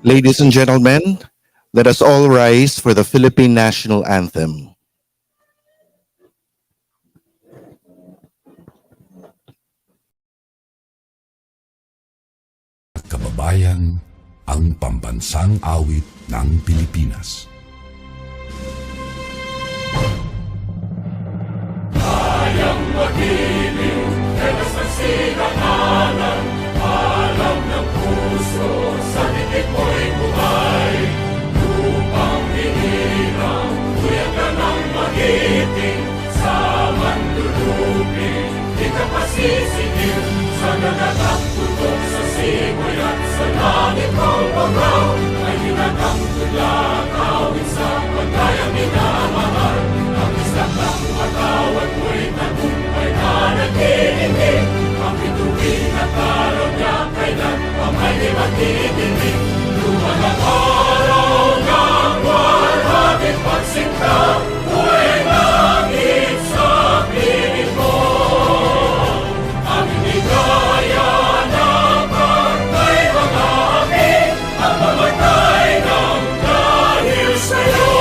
Ladies and gentlemen, let us all rise for the Philippine National Anthem. Kababayan, ang pambansang awit ng Pilipinas. Kayang magiliw, telas ng silanganan, alam ng puso, sa dikit mo'y buhay. Lupang hinirang, tuyag ka ng magiting, sa manlulupin, di ka pasisingil, sa nagagang tutok sa simoy at sa langit mong pagaw, ay hinagang tulad, awit sa pagkayang minamahal, ang isang ng matawad mo'y tagumpay na nag-iindig, ang bituin at araw niya kailan pa may di magdidinig. Luman ang araw ng walhaging pagsinta, buhay langit sa piling mo. Ang inigaya ng partay mga aking, ang mamatay ng dahil sa'yo.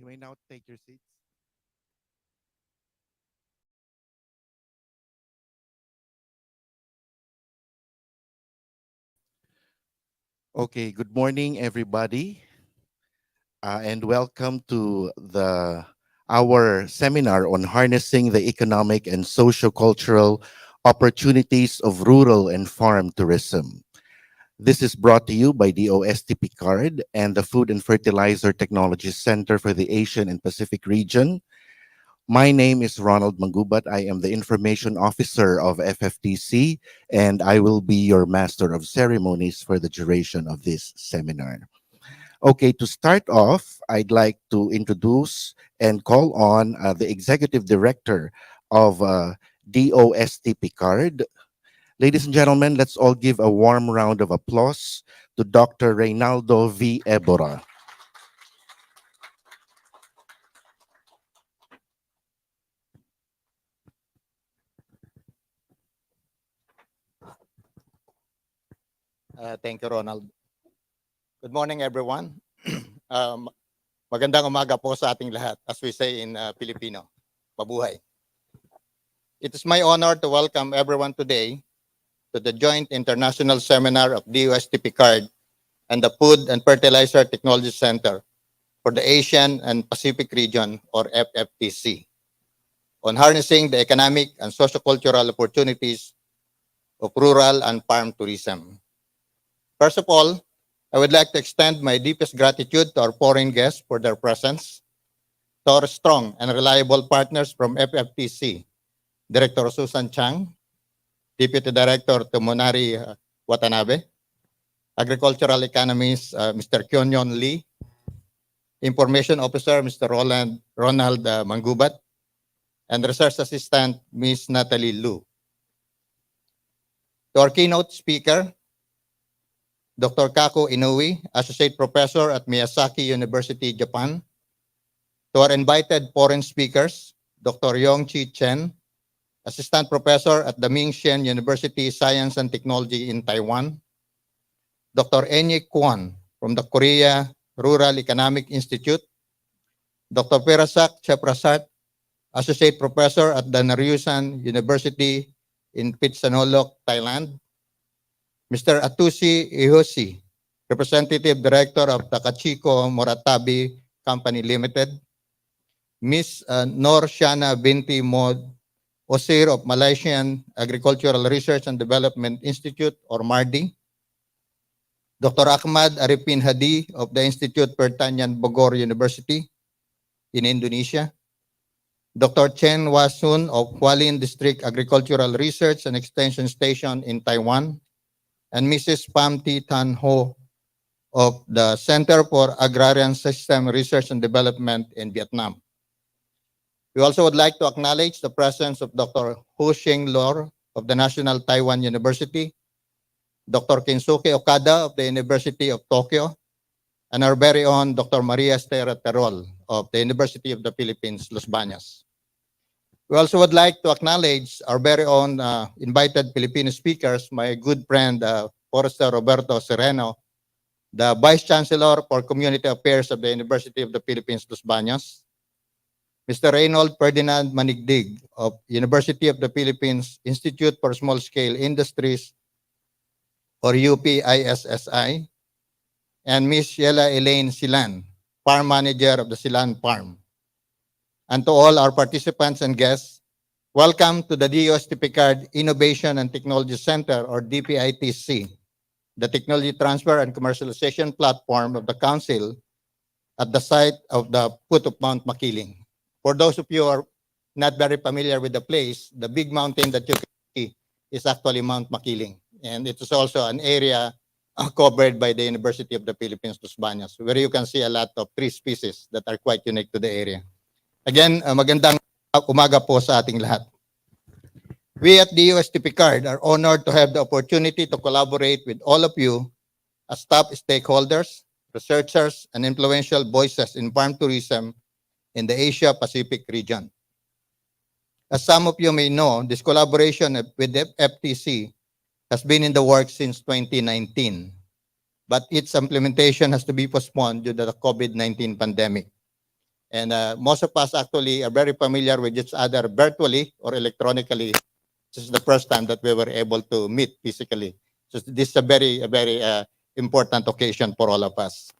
You may now take your seats. Okay, good morning, everybody, and welcome to our seminar on harnessing the economic and socio-cultural opportunities of rural and farm tourism. This is brought to you by DOST-PCAARRD and the Food and Fertilizer Technology Center for the Asian and Pacific region. My name is Ronald Mangubat. I am the Information Officer of FFTC, and I will be your Master of Ceremonies for the duration of this seminar. Okay, to start off, I'd like to introduce and call on the Executive Director of DOST-PCAARRD. Ladies and gentlemen, let's all give a warm round of applause to Dr. Reynaldo V. Ebora. Thank you, Ronald. Good morning, everyone. Magandang umaga po sa ating lahat, as we say in Filipino. Mabuhay. It is my honor to welcome everyone today to the joint international seminar of DOST-PCAARRD and the Food and Fertilizer Technology Center for the Asian and Pacific region, or FFTC, on harnessing the economic and socio-cultural opportunities of rural and farm tourism. First of all, I would like to extend my deepest gratitude to our foreign guests for their presence, to our strong and reliable partners from FFTC, Director Susan Chang, Deputy Director Tomonari Watanabe, Agricultural Economist Mr. Kyonyon Lee, Information Officer Mr. Ronald Mangubat, and Research Assistant Ms. Natalie Lu. To our keynote speaker, Dr. Kako Inoue, Associate Professor at Miyazaki University, Japan. To our invited foreign speakers, Dr. Yongchi Chen, Assistant Professor at the Mingxian University Science and Technology in Taiwan, Dr. Enye Kwon from the Korea Rural Economic Institute, Dr. Perasak Cheprasart, Associate Professor at the Naryusan University in Pitsanulok, Thailand, Mr. Atusi Ihosi, Representative Director of Takachiko Moratabi Company Limited, Ms. Nor Shana Binti Mod Osir of Malaysian Agricultural Research and Development Institute or MARDI, Dr. Ahmad Arifin Hadi of the Institute Pertanian Bogor University in Indonesia, Dr. Chen Wasun of Hualien District Agricultural Research and Extension Station in Taiwan, and Mrs. Pham Thi Tan Ho of the Center for Agrarian System Research and Development in Vietnam. We also would like to acknowledge the presence of Dr. Ho Sheng Lor of the National Taiwan University, Dr. Kinsuke Okada of the University of Tokyo, and our very own Dr. Maria Estera Terol of the University of the Philippines, Los Baños. We also would like to acknowledge our very own invited Filipino speakers, my good friend, Forrester Roberto Sereno, the Vice Chancellor for Community Affairs of the University of the Philippines, Los Baños, Mr. Reynold Ferdinand Manigdig of University of the Philippines Institute for Small Scale Industries, or UPISSI, and Ms. Sheila Elaine Silan, Farm Manager of the Silan Farm. And to all our participants and guests, welcome to the DOST-PCAARRD Innovation and Technology Center, or DPITC, the technology transfer and commercialization platform of the Council at the site of the foot of Mount Makiling. For those of you who are not very familiar with the place, the big mountain that you can see is actually Mount Makiling. And it is also an area covered by the University of the Philippines, Los Baños, where you can see a lot of tree species that are quite unique to the area. Again, magandang umaga po sa ating lahat. We at DOST-PCAARRD are honored to have the opportunity to collaborate with all of you as top stakeholders, researchers, and influential voices in farm tourism in the Asia-Pacific region. As some of you may know, this collaboration with the FFTC has been in the works since 2019, but its implementation has to be postponed due to the COVID-19 pandemic. And most of us actually are very familiar with each other virtually or electronically. This is the first time that we were able to meet physically. So this is a very important occasion for all of us.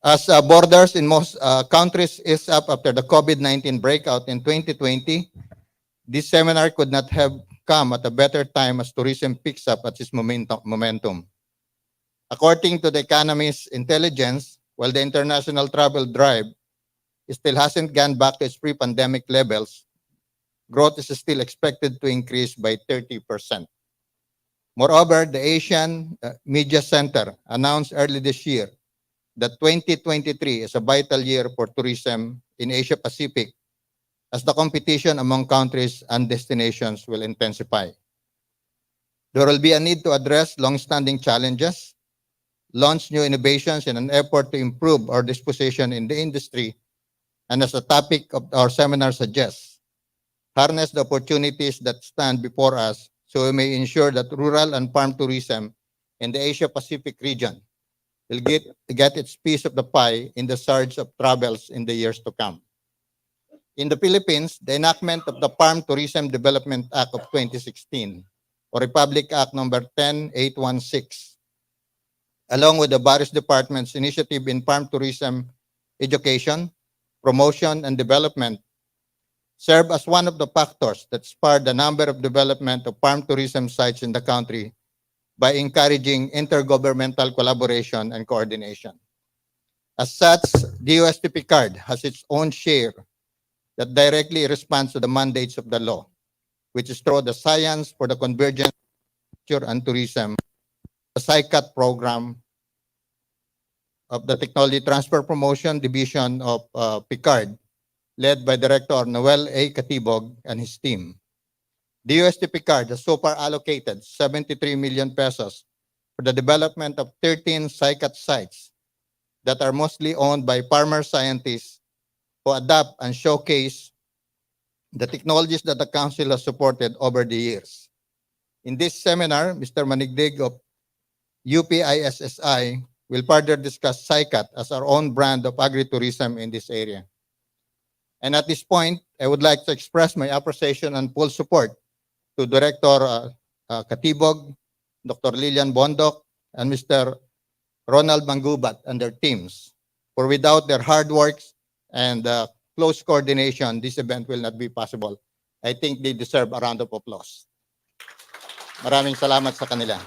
As borders in most countries is up after the COVID-19 breakout in 2020, this seminar could not have come at a better time as tourism picks up at its momentum. According to the Economist Intelligence, while the international travel drive still hasn't gone back to its pre-pandemic levels, growth is still expected to increase by 30%. Moreover, the Asian Media Center announced early this year that 2023 is a vital year for tourism in Asia Pacific as the competition among countries and destinations will intensify. There will be a need to address long-standing challenges, launch new innovations in an effort to improve our disposition in the industry, and as the topic of our seminar suggests, harness the opportunities that stand before us so we may ensure that rural and farm tourism in the Asia-Pacific region will get its piece of the pie in the surge of travels in the years to come. In the Philippines, the enactment of the Farm Tourism Development Act of 2016, or Republic Act number 10816, along with the various departments' initiative in farm tourism education, promotion, and development, serve as one of the factors that spurred the number of development of farm tourism sites in the country by encouraging intergovernmental collaboration and coordination. As such, DOST-PCAARRD has its own share that directly responds to the mandates of the law, which is through the Science for the Convergence of Culture and Tourism, the SciCat program of the Technology Transfer Promotion Division of PCAARRD, led by Director Noel A. Katibog and his team. DOST-PCAARRD has so far allocated 73 million pesos for the development of 13 SciCat sites that are mostly owned by farmer scientists who adapt and showcase the technologies that the Council has supported over the years. In this seminar, Mr. Manigdig of UPISSI will further discuss SICAT as our own brand of agri-tourism in this area. And at this point, I would like to express my appreciation and full support to Director Katibog, Dr. Lilian Bondok, and Mr. Ronald Mangubat and their teams. For without their hard work and close coordination, this event will not be possible. I think they deserve a round of applause. Maraming salamat sa kanila.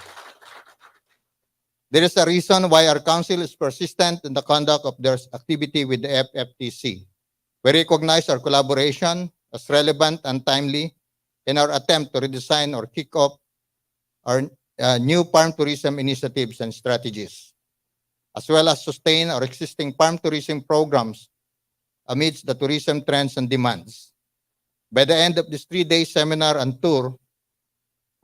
There is a reason why our council is persistent in the conduct of their activity with the FFTC. We recognize our collaboration as relevant and timely in our attempt to redesign or kick off our new farm tourism initiatives and strategies, as well as sustain our existing farm tourism programs amidst the tourism trends and demands. By the end of this 3-day seminar and tour,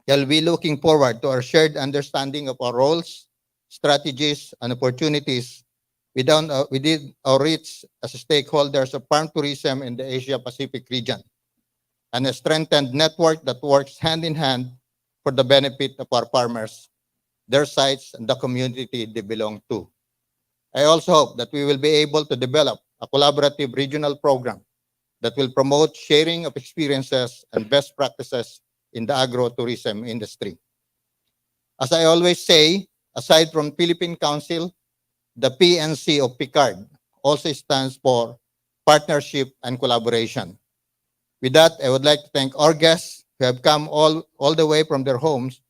I'll be looking forward to our shared understanding of our roles, strategies, and opportunities within our reach as stakeholders of farm tourism in the Asia-Pacific region, and a strengthened network that works hand in hand for the benefit of our farmers, their sites, and the community they belong to. I also hope that we will be able to develop a collaborative regional program that will promote sharing of experiences and best practices in the agro-tourism industry. As I always say, aside from Philippine Council, the PNC of PCAARRD also stands for partnership and collaboration. With that, I would like to thank our guests who have come all the way from their homes,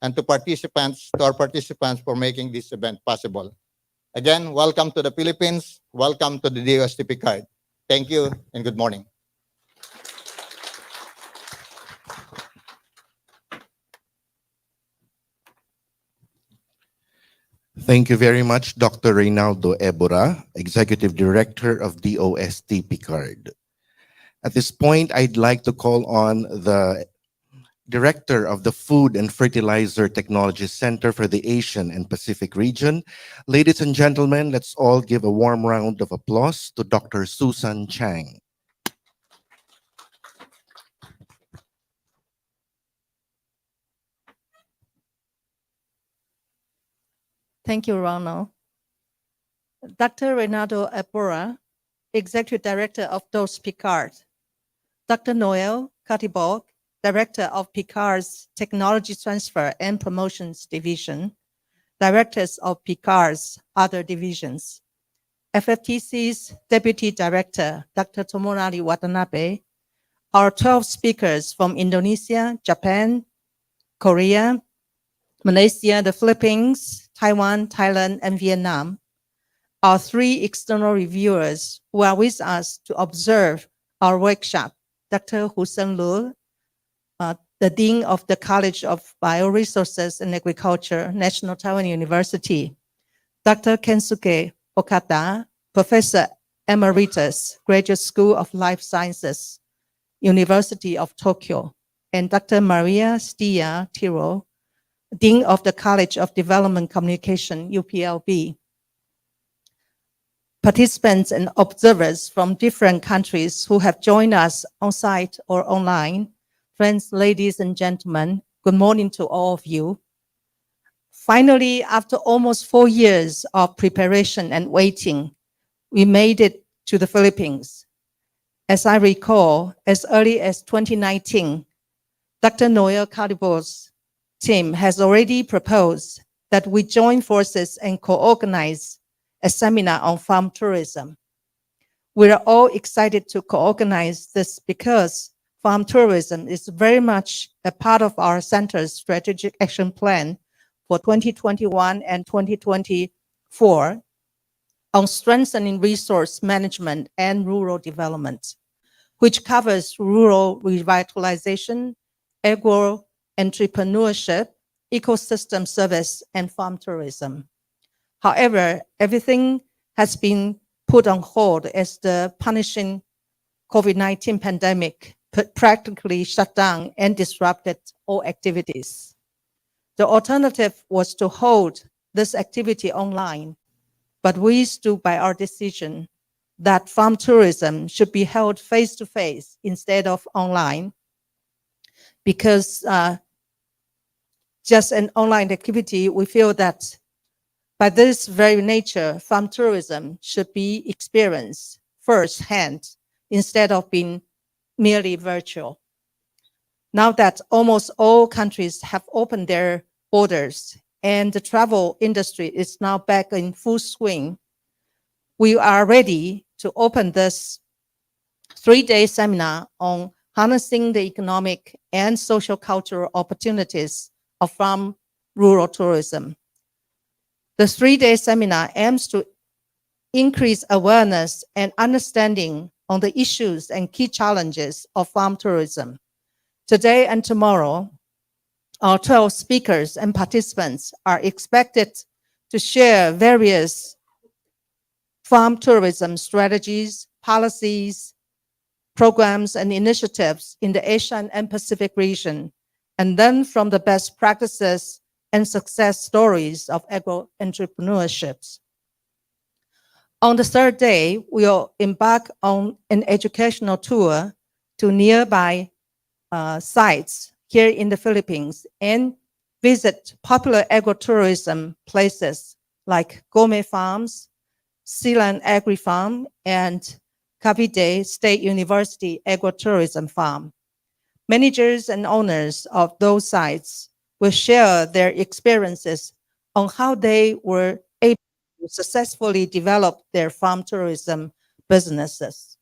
and to our participants for making this event possible. Again, welcome to the Philippines. Welcome to the DOST-PCAARRD. Thank you and good morning. Thank you very much, Dr. Reynaldo Ebora, Executive Director of DOST-PCAARRD. At this point, I'd like to call on the Director of the Food and Fertilizer Technology Center for the Asian and Pacific region. Ladies and gentlemen, let's all give a warm round of applause to Dr. Susan Chang. Thank you, Ronald. Dr. Reynaldo Ebora, Executive Director of DOST-PCAARRD. Dr. Noel Katibog, Director of PCAARRD's Technology Transfer and Promotions Division. Directors of PCAARRD's other divisions. FFTC's Deputy Director, Dr. Tomonari Watanabe. Our 12 speakers from Indonesia, Japan, Korea, Malaysia, the Philippines, Taiwan, Thailand, and Vietnam. Our 3 external reviewers who are with us to observe our workshop, Dr. Hussein Lul, the Dean of the College of Bioresources and Agriculture, National Taiwan University, Dr. Kensuke Okada, Professor Emeritus, Graduate School of Life Sciences, University of Tokyo, and Dr. Maria Stia Tiro, Dean of the College of Development Communication, UPLB. Participants and observers from different countries who have joined us on site or online, friends, ladies and gentlemen, good morning to all of you. Finally, after almost 4 years of preparation and waiting, we made it to the Philippines. As I recall, as early as 2019, Dr. Noel Katibog's team has already proposed that we join forces and co-organize a seminar on farm tourism. We are all excited to co-organize this because farm tourism is very much a part of our center's strategic action plan for 2021 and 2024 on strengthening resource management and rural development, which covers rural revitalization, agro-entrepreneurship, ecosystem service, and farm tourism. However, everything has been put on hold as the punishing COVID-19 pandemic practically shut down and disrupted all activities. The alternative was to hold this activity online, but we stood by our decision that farm tourism should be held face-to-face instead of online, because just an online activity, we feel that by this very nature, farm tourism should be experienced firsthand instead of being merely virtual. Now that almost all countries have opened their borders and the travel industry is now back in full swing, we are ready to open this 3-day seminar on harnessing the economic and social cultural opportunities of farm rural tourism. The 3-day seminar aims to increase awareness and understanding on the issues and key challenges of farm tourism. Today and tomorrow, our 12 speakers and participants are expected to share various farm tourism strategies, policies, programs, and initiatives in the Asian and Pacific region, and then from the best practices and success stories of agro-entrepreneurships. On the third day, we'll embark on an educational tour to nearby sites here in the Philippines and visit popular agro-tourism places like Gourmet Farms, Sealand Agri Farm, and Cavite State University Agro-Tourism Farm. Managers and owners of those sites will share their experiences on how they were able to successfully develop their farm tourism businesses.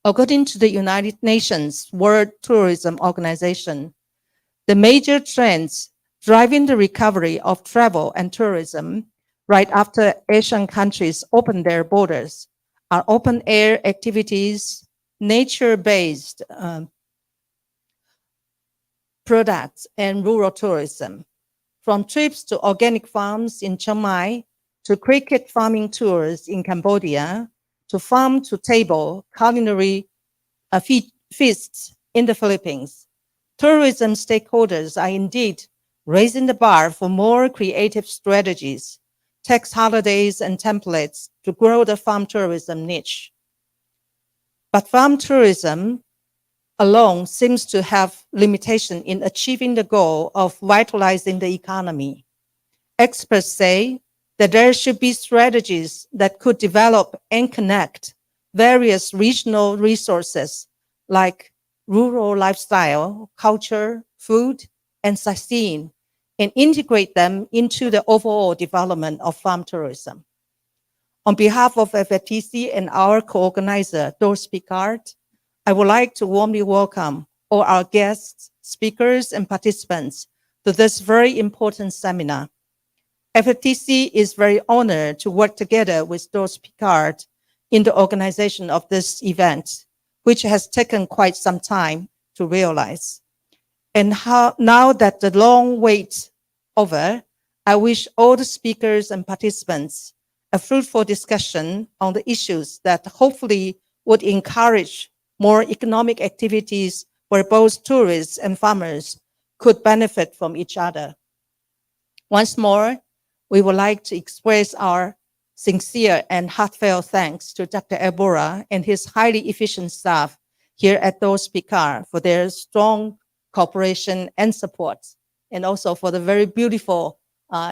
According to the United Nations World Tourism Organization, the major trends driving the recovery of travel and tourism right after Asian countries open their borders are open air activities, nature-based products, and rural tourism. From trips to organic farms in Chiang Mai, to cricket farming tours in Cambodia, to farm-to-table culinary feasts in the Philippines. Tourism stakeholders are indeed raising the bar for more creative strategies, tax holidays, and templates to grow the farm tourism niche. But farm tourism alone seems to have limitation in achieving the goal of vitalizing the economy. Experts say that there should be strategies that could develop and connect various regional resources like rural lifestyle, culture, food, and sightseeing, and integrate them into the overall development of farm tourism. On behalf of FFTC and our co-organizer, DOST-PCAARRD, I would like to warmly welcome all our guests, speakers, and participants to this very important seminar. FFTC is very honored to work together with DOST-PCAARRD in the organization of this event, which has taken quite some time to realize. And now that the long wait over, I wish all the speakers and participants a fruitful discussion on the issues that hopefully would encourage more economic activities where both tourists and farmers could benefit from each other. Once more, we would like to express our sincere and heartfelt thanks to Dr. Ebora and his highly efficient staff here at DOST-PCAARRD for their strong cooperation and support, and also for the very beautiful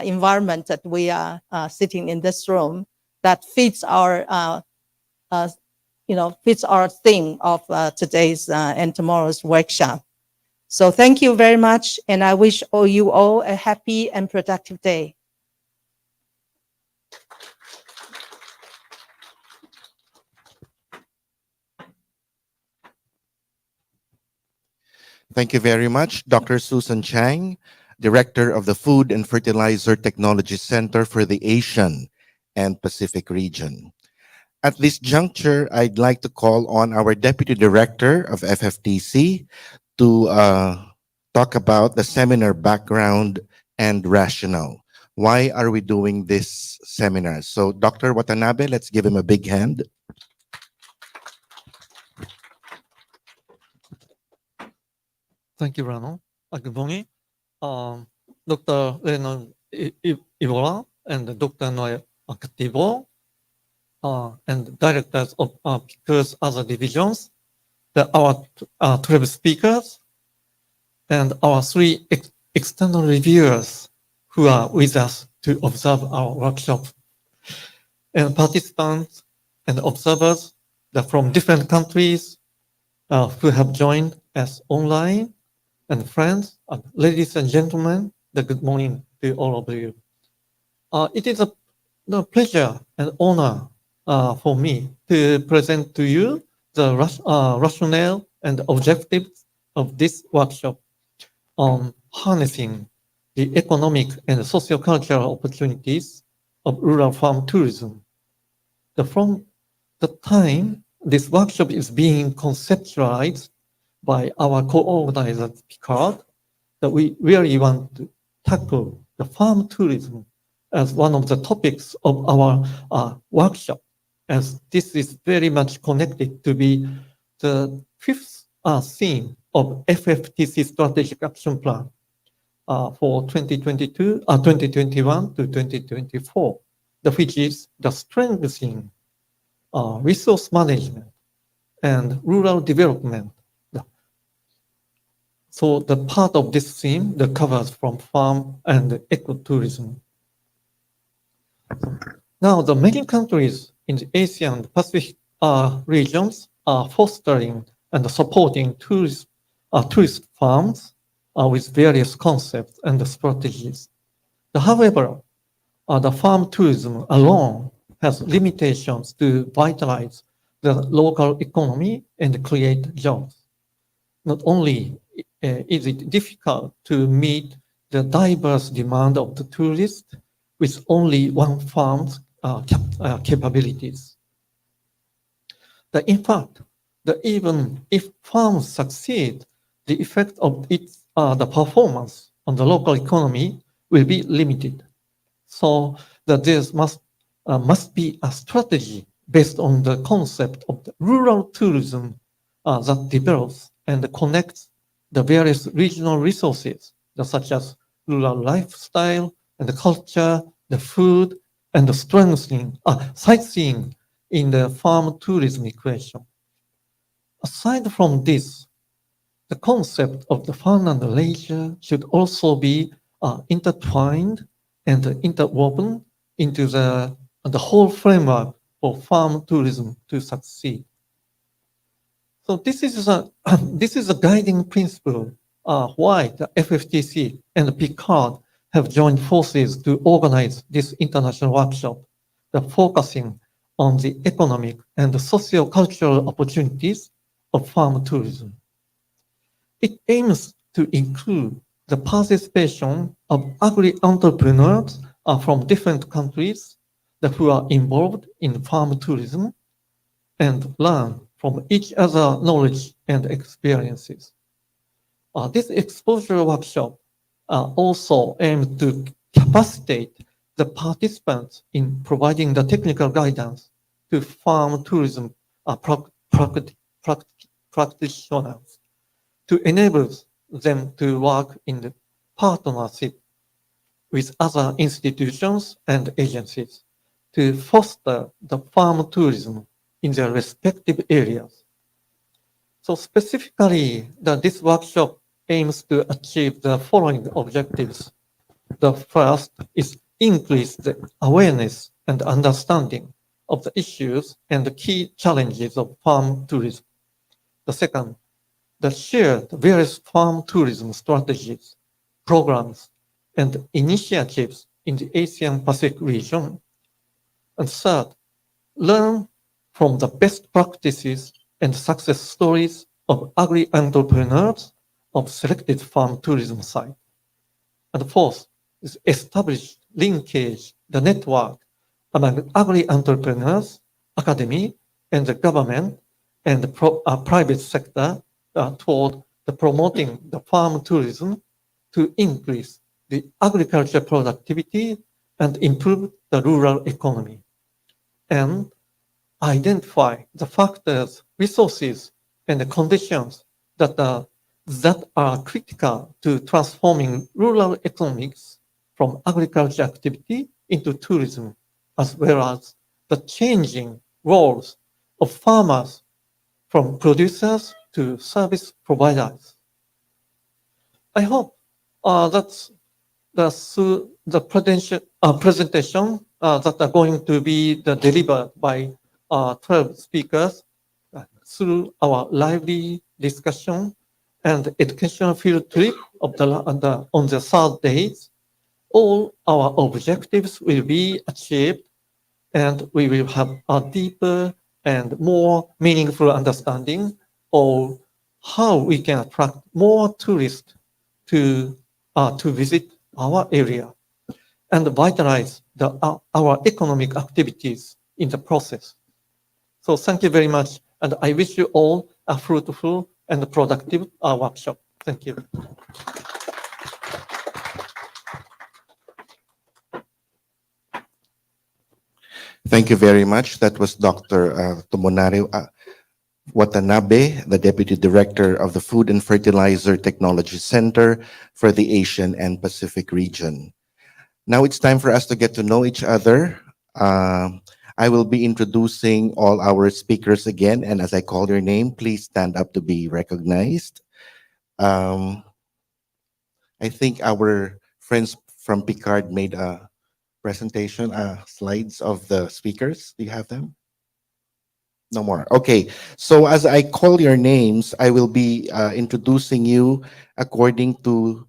environment that we are sitting in this room that fits our fits our theme of today's and tomorrow's workshop. So thank you very much, and I wish you all a happy and productive day. Thank you very much, Dr. Susan Chang, Director of the Food and Fertilizer Technology Center for the Asian and Pacific region. At this juncture, I'd like to call on our Deputy Director of FFTC to talk about the seminar background and rationale. Why are we doing this seminar? So Dr. Watanabe, let's give him a big hand. Thank you, Rano. Good morning. Dr. Leonard Ivora and Dr. Noel Activo, and directors of PICAARRD's other divisions, our 12 speakers, and our three external reviewers who are with us to observe our workshop. And participants and observers from different countries who have joined us online, and friends, ladies and gentlemen, good morning to all of you. It is a pleasure and honor for me to present to you the rationale and objectives of this workshop on harnessing the economic and socio-cultural opportunities of rural farm tourism. From the time this workshop is being conceptualized by our co-organizer, PCAARRD, that we really want to tackle the farm tourism as one of the topics of our workshop, as this is very much connected to be the fifth theme of FFTC Strategic Action Plan for 2021 to 2024, which is the strengthening resource management and rural development. So the part of this theme that covers from farm and ecotourism. Now, the many countries in the Asia and Pacific regions are fostering and supporting tourist farms with various concepts and strategies. However, the farm tourism alone has limitations to vitalize the local economy and create jobs. Not only is it difficult to meet the diverse demand of the tourist with only one farm's capabilities. In fact, even if farms succeed, the effect of the performance on the local economy will be limited. So that there must be a strategy based on the concept of the rural tourism that develops and connects the various regional resources, such as rural lifestyle and the culture, the food, and the sightseeing in the farm tourism equation. Aside from this, the concept of the fun and the leisure should also be intertwined and interwoven into the whole framework for farm tourism to succeed. So this is a guiding principle why the FFTC and PCAARRD have joined forces to organize this international workshop, focusing on the economic and the socio-cultural opportunities of farm tourism. It aims to include the participation of agri-entrepreneurs from different countries who are involved in farm tourism and learn from each other's knowledge and experiences. This exposure workshop also aims to capacitate the participants in providing the technical guidance to farm tourism practitioners to enable them to work in the partnership with other institutions and agencies to foster the farm tourism in their respective areas. So specifically, this workshop aims to achieve the following objectives. The first is increase the awareness and understanding of the issues and the key challenges of farm tourism. The second, share the various farm tourism strategies, programs, and initiatives in the Asian Pacific region. And third, learn from the best practices and success stories of agri-entrepreneurs of selected farm tourism sites. And fourth, is establish linkage, the network among agri-entrepreneurs, academy, and the government and the private sector toward promoting the farm tourism to increase the agriculture productivity and improve the rural economy, and identify the factors, resources, and the conditions that are critical to transforming rural economics from agriculture activity into tourism, as well as the changing roles of farmers from producers to service providers. I hope that presentation that are going to be delivered by 12 speakers through our lively discussion and educational field trip on the third days, all our objectives will be achieved and we will have a deeper and more meaningful understanding of how we can attract more tourists to visit our area and vitalize our economic activities in the process. So thank you very much, and I wish you all a fruitful and productive workshop. Thank you. Thank you very much. That was Dr. Tomonari Watanabe, the Deputy Director of the Food and Fertilizer Technology Center for the Asian and Pacific region. Now it's time for us to get to know each other. I will be introducing all our speakers again, and as I call your name, please stand up to be recognized. I think our friends from Picard made a presentation, slides of the speakers. Do you have them? No more. Okay. So as I call your names, I will be introducing you according to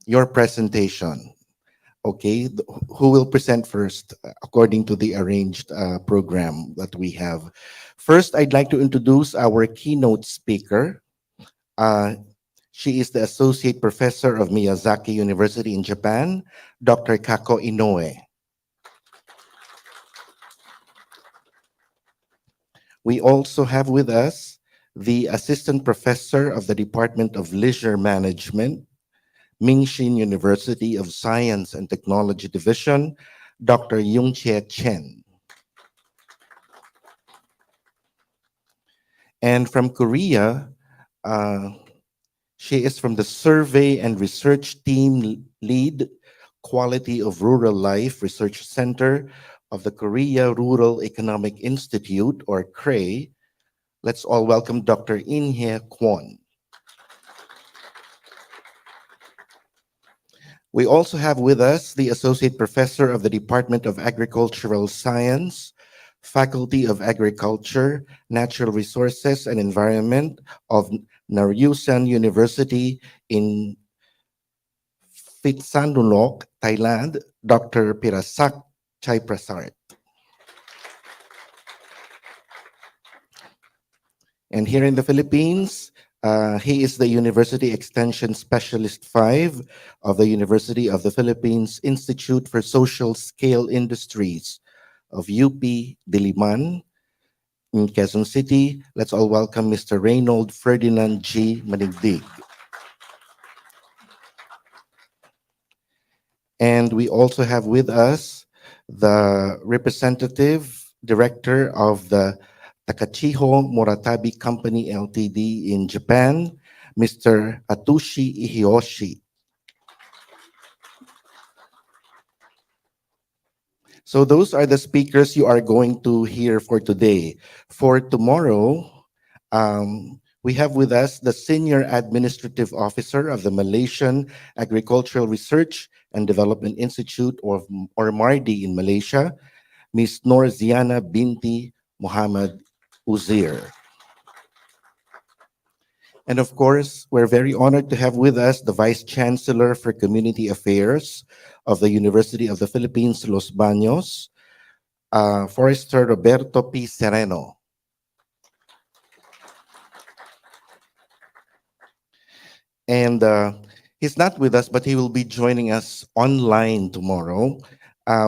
your presentation. Okay. Who will present first according to the arranged program that we have? First, I'd like to introduce our keynote speaker. She is the Associate Professor of Miyazaki University in Japan, Dr. Kako Inoue. We also have with us the Assistant Professor of the Department of Leisure Management, Mingxin University of Science and Technology Division, Dr. Yungchie Chen. And from Korea, she is from the Survey and Research Team Lead, Quality of Rural Life Research Center of the Korea Rural Economic Institute, or CRE. Let's all welcome Dr. In-hye Kwon. We also have with us the Associate Professor of the Department of Agricultural Science, Faculty of Agriculture, Natural Resources and Environment of Naryusan University in Phitsanulok, Thailand, Dr. Pirasak Chaiprasart. And here in the Philippines, he is the University Extension Specialist 5 of the University of the Philippines Institute for Social Scale Industries of UP Diliman in Quezon City. Let's all welcome Mr. Reynold Ferdinand G. Manigdig. And we also have with us the representative director of the Takachiho Moratabi Company Ltd. In Japan, Mr. Atushi Ihiyoshi. So those are the speakers you are going to hear for today. For tomorrow, we have with us the Senior Administrative Officer of the Malaysian Agricultural Research and Development Institute, or MARDI in Malaysia, Ms. Norziana Binti Muhammad Uzair. And of course, we're very honored to have with us the Vice Chancellor for Community Affairs of the University of the Philippines, Los Baños, Forester Roberto P. Sereno. And he's not with us, but he will be joining us online tomorrow.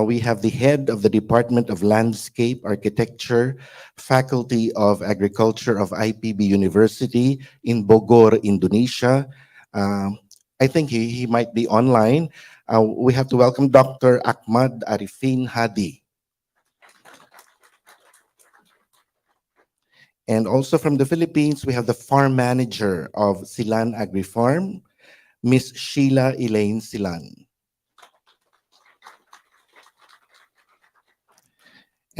We have the head of the Department of Landscape Architecture, Faculty of Agriculture of IPB University in Bogor, Indonesia. I think he might be online. We have to welcome Dr. Ahmad Arifin Hadi. And also from the Philippines, we have the farm manager of Silan Agri Farm, Miss Sheila Elaine Silan.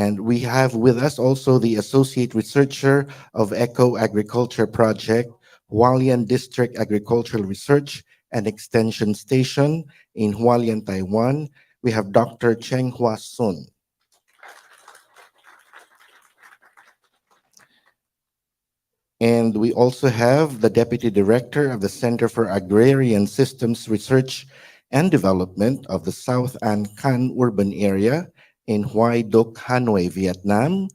And we have with us also the Associate Researcher of Eco Agriculture Project, Hualien District Agricultural Research and Extension Station in Hualien, Taiwan. We have Dr. Cheng Hua Sun. And we also have the Deputy Director of the Center for Agrarian Systems Research and Development of the South An Can urban area in Huai Duc, Hanoi, Vietnam.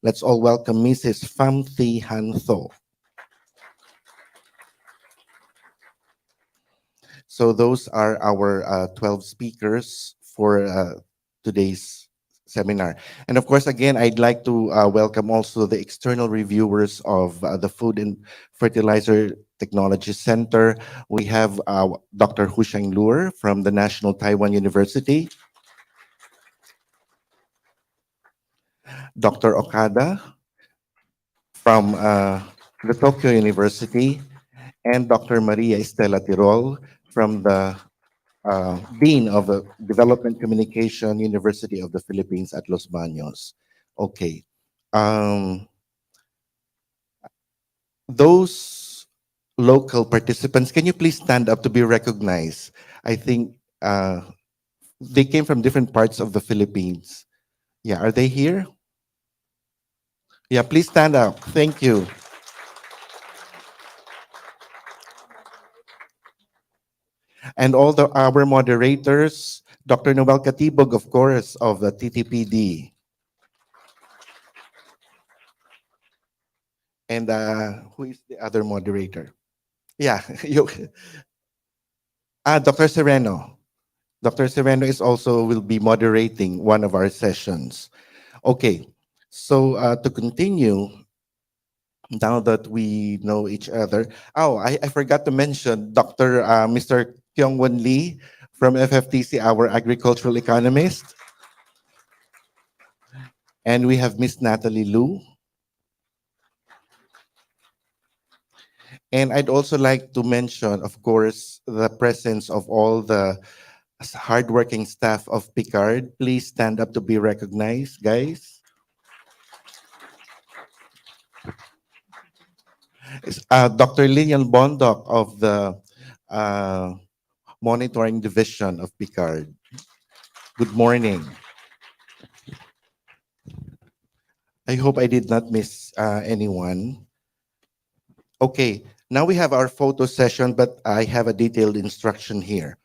Let's all welcome Mrs. Pham Thi Han Tho. So those are our 12 speakers for today's seminar. And of course, again, I'd like to welcome also the external reviewers of the Food and Fertilizer Technology Center. We have Dr. Husheng Luer from the National Taiwan University, Dr. Okada from the Tokyo University, and Dr. Maria Estela Tirol from the Dean of Development Communication, University of the Philippines at Los Baños. Okay. Those local participants, can you please stand up to be recognized? I think they came from different parts of the Philippines. Yeah, are they here? Yeah, please stand up. Thank you. And all our moderators, Dr. Noel Katibog, of course, of the TTPD. And who is the other moderator? Yeah, you, Dr. Sereno. Dr. Sereno is also will be moderating one of our sessions. Okay, so to continue, now that we know each other, oh, I forgot to mention Dr. Mr. Kyungwon Lee from FFTC, our agricultural economist. And we have Miss Natalie Lu. And I'd also like to mention, of course, the presence of all the hardworking staff of PCAARRD. Please stand up to be recognized, guys. Dr. Lilian Bondoc of the Monitoring Division of PCAARRD. Good morning. I hope I did not miss anyone. Okay, now we have our photo session, but I have a detailed instruction here.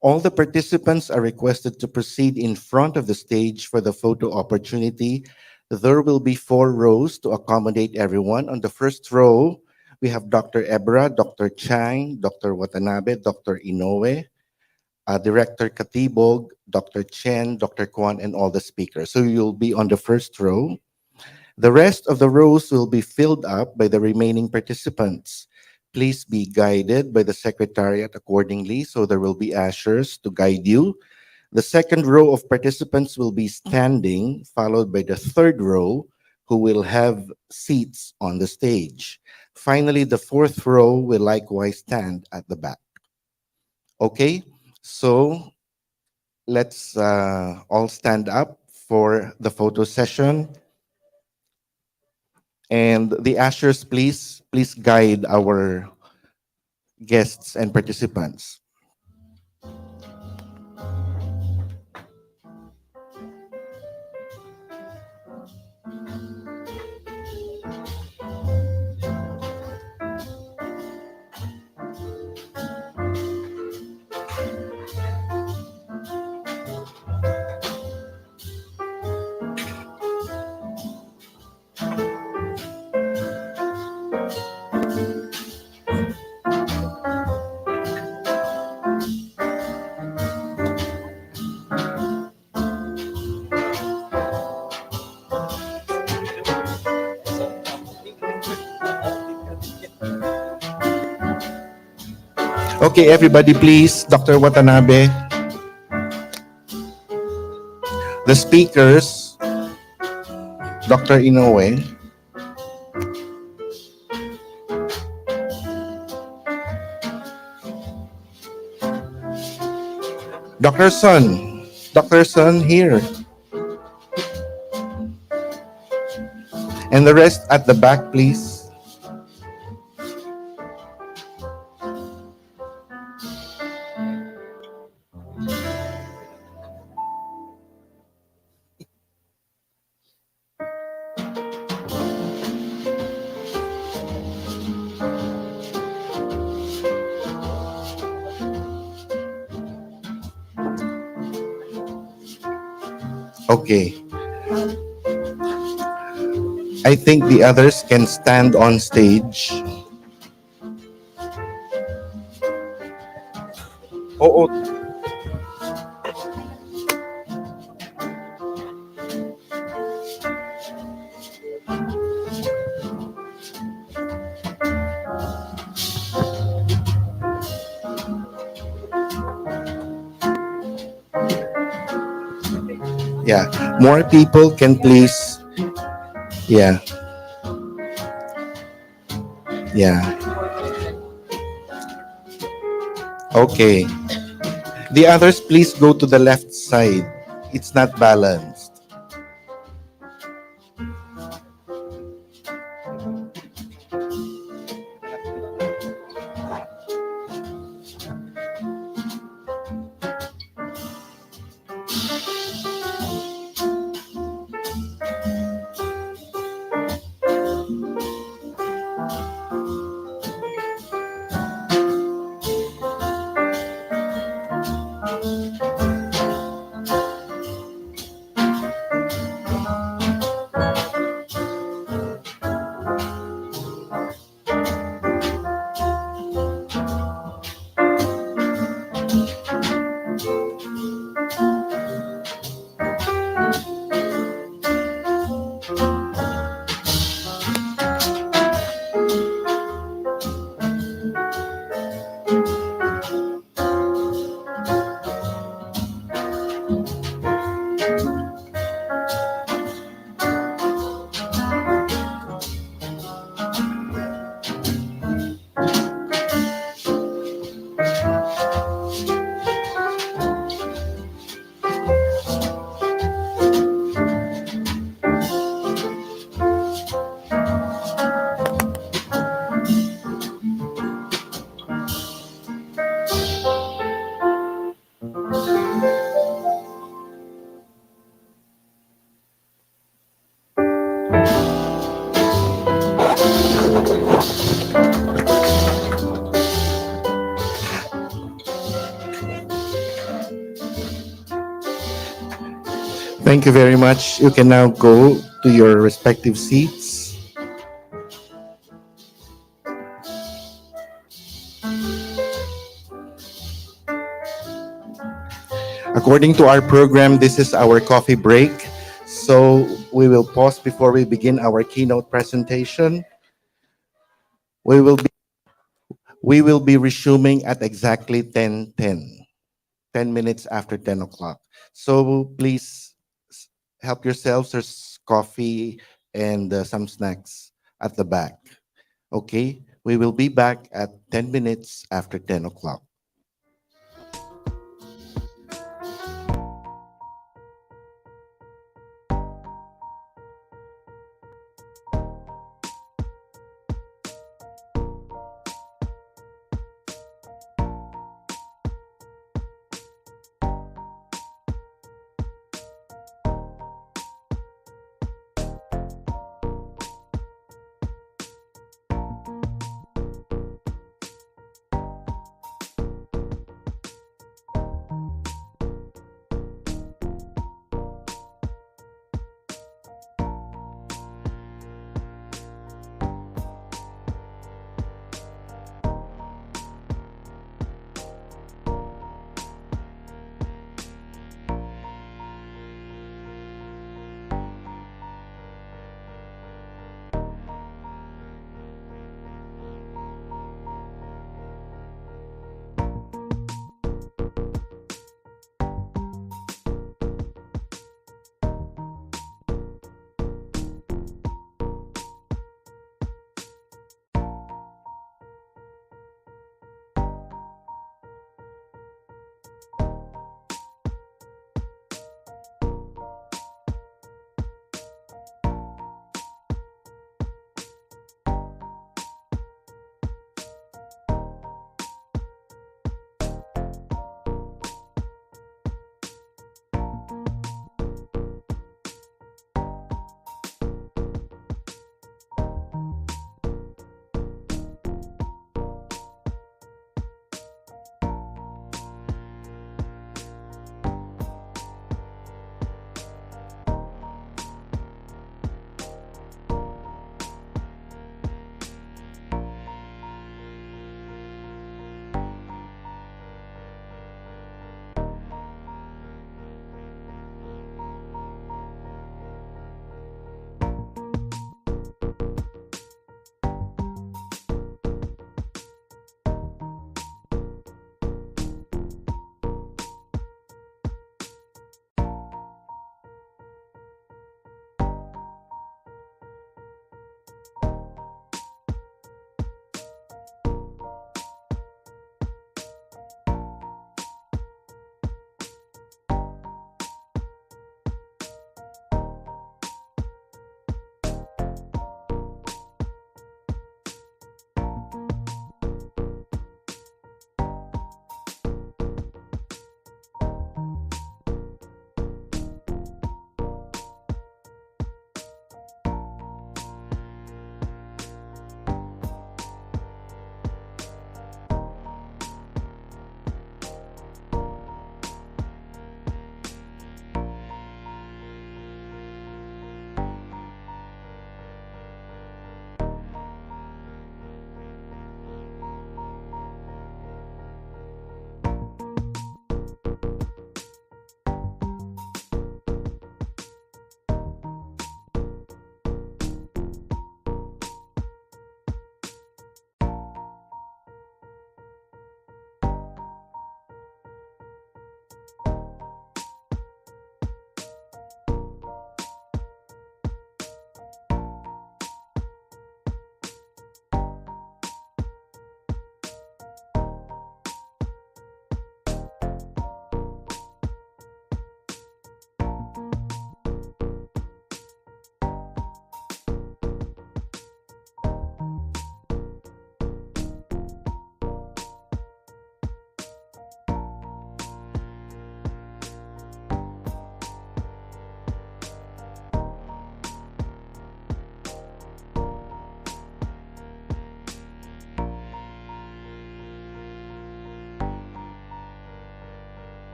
All the participants are requested to proceed in front of the stage for the photo opportunity. There will be 4 rows to accommodate everyone. On the first row, we have Dr. Ebra, Dr. Chang, Dr. Watanabe, Dr. Inoue, Director Katibog, Dr. Chen, Dr. Kwan, and all the speakers. So you'll be on the first row. The rest of the rows will be filled up by the remaining participants. Please be guided by the secretariat accordingly, so there will be ushers to guide you. The second row of participants will be standing, followed by the third row, who will have seats on the stage. Finally, the fourth row will likewise stand at the back. Okay, so let's all stand up for the photo session. And the ushers, please guide our guests and participants. Okay, everybody, please, Dr. Watanabe. The speakers, Dr. Inoue, Dr. Sun here. And the rest at the back, please. Okay. I think the others can stand on stage. Oo. Yeah. More people can please. Yeah. Yeah. Okay. The others, please go to the left side. It's not balanced. Thank you very much. You can now go to your respective seats. According to our program, this is our coffee break. So we will pause before we begin our keynote presentation. We will be resuming at exactly 10 minutes after 10 o'clock. So please help yourselves. There's coffee and some snacks at the back. Okay, we will be back at 10 minutes after 10 o'clock.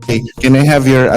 Okay, can I have your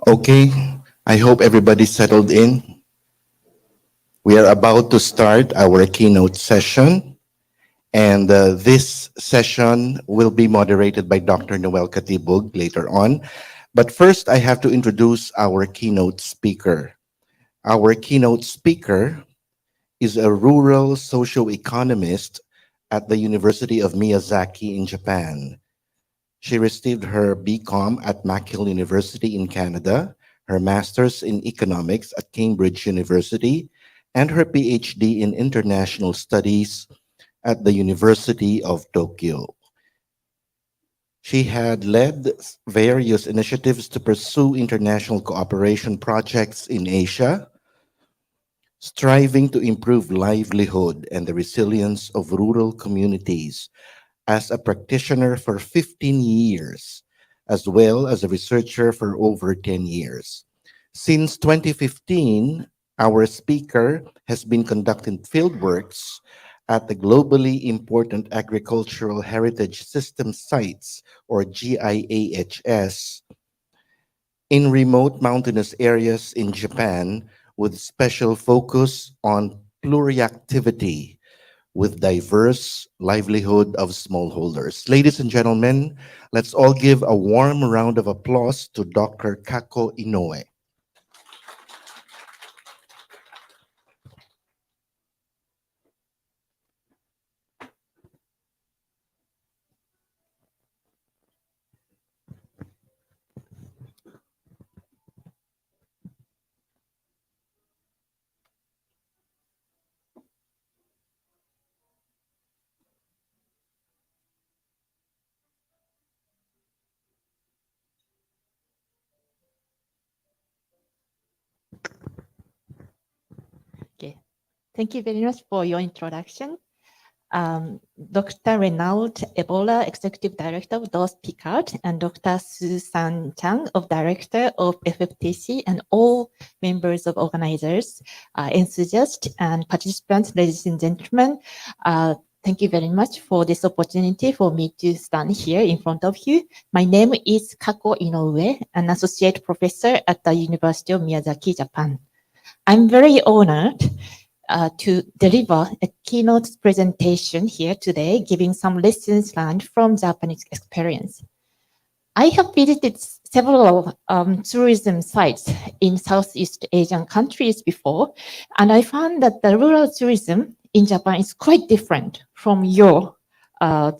Okay, I hope everybody settled in. We are about to start our keynote session, and this session will be moderated by Dr. Noel Katibug later on. But first, I have to introduce our keynote speaker. Our keynote speaker is a rural socio-economist at the University of Miyazaki in Japan. She received her BCom at McGill University in Canada, her master's in economics at Cambridge University, and her PhD in international studies at the University of Tokyo. She had led various initiatives to pursue international cooperation projects in Asia, striving to improve livelihood and the resilience of rural communities as a practitioner for 15 years, as well as a researcher for over 10 years. Since 2015, our speaker has been conducting fieldworks at the globally important agricultural heritage system sites, or GIAHS, in remote mountainous areas in Japan, with special focus on pluriactivity with diverse livelihood of smallholders. Ladies and gentlemen, let's all give a warm round of applause to Dr. Kako Inoue. Okay. Thank you very much for your introduction. Dr. Renaud Ebola, Executive Director of DOST-PCAARRD, and Dr. Susan Chang, of Director of FFTC, and all members of organizers, enthusiasts, and participants, ladies and gentlemen. Thank you very much for this opportunity for me to stand here in front of you. My name is Kako Inoue, an associate professor at the University of Miyazaki, Japan. I'm very honored to deliver a keynote presentation here today, giving some lessons learned from Japanese experience. I have visited several tourism sites in Southeast Asian countries before, and I found that the rural tourism in Japan is quite different from your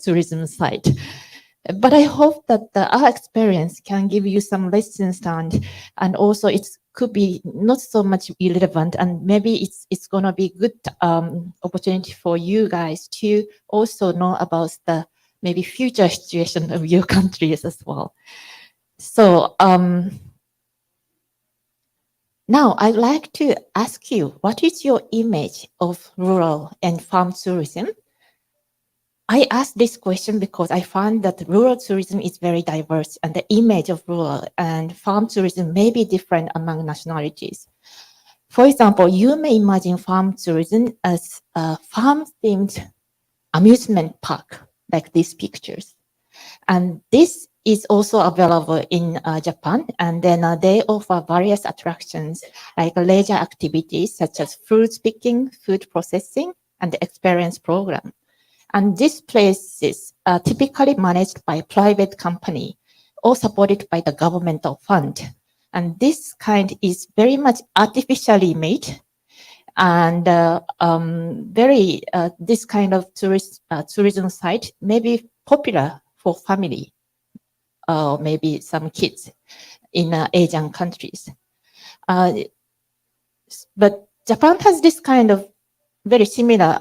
tourism site. But I hope that our experience can give you some lessons learned, and also it could be not so much irrelevant, and maybe it's going to be good opportunity for you guys to also know about the maybe future situation of your countries as well. So now I'd like to ask you, what is your image of rural and farm tourism? I asked this question because I found that rural tourism is very diverse, and the image of rural and farm tourism may be different among nationalities. For example, you may imagine farm tourism as a farm-themed amusement park, like these pictures. And this is also available in Japan, and then they offer various attractions like leisure activities such as fruit picking, food processing, and the experience program. And these places are typically managed by a private company or supported by the governmental fund. And this kind is very much artificially made, and this kind of tourism site may be popular for family, or maybe some kids in Asian countries. But Japan has this kind of very similar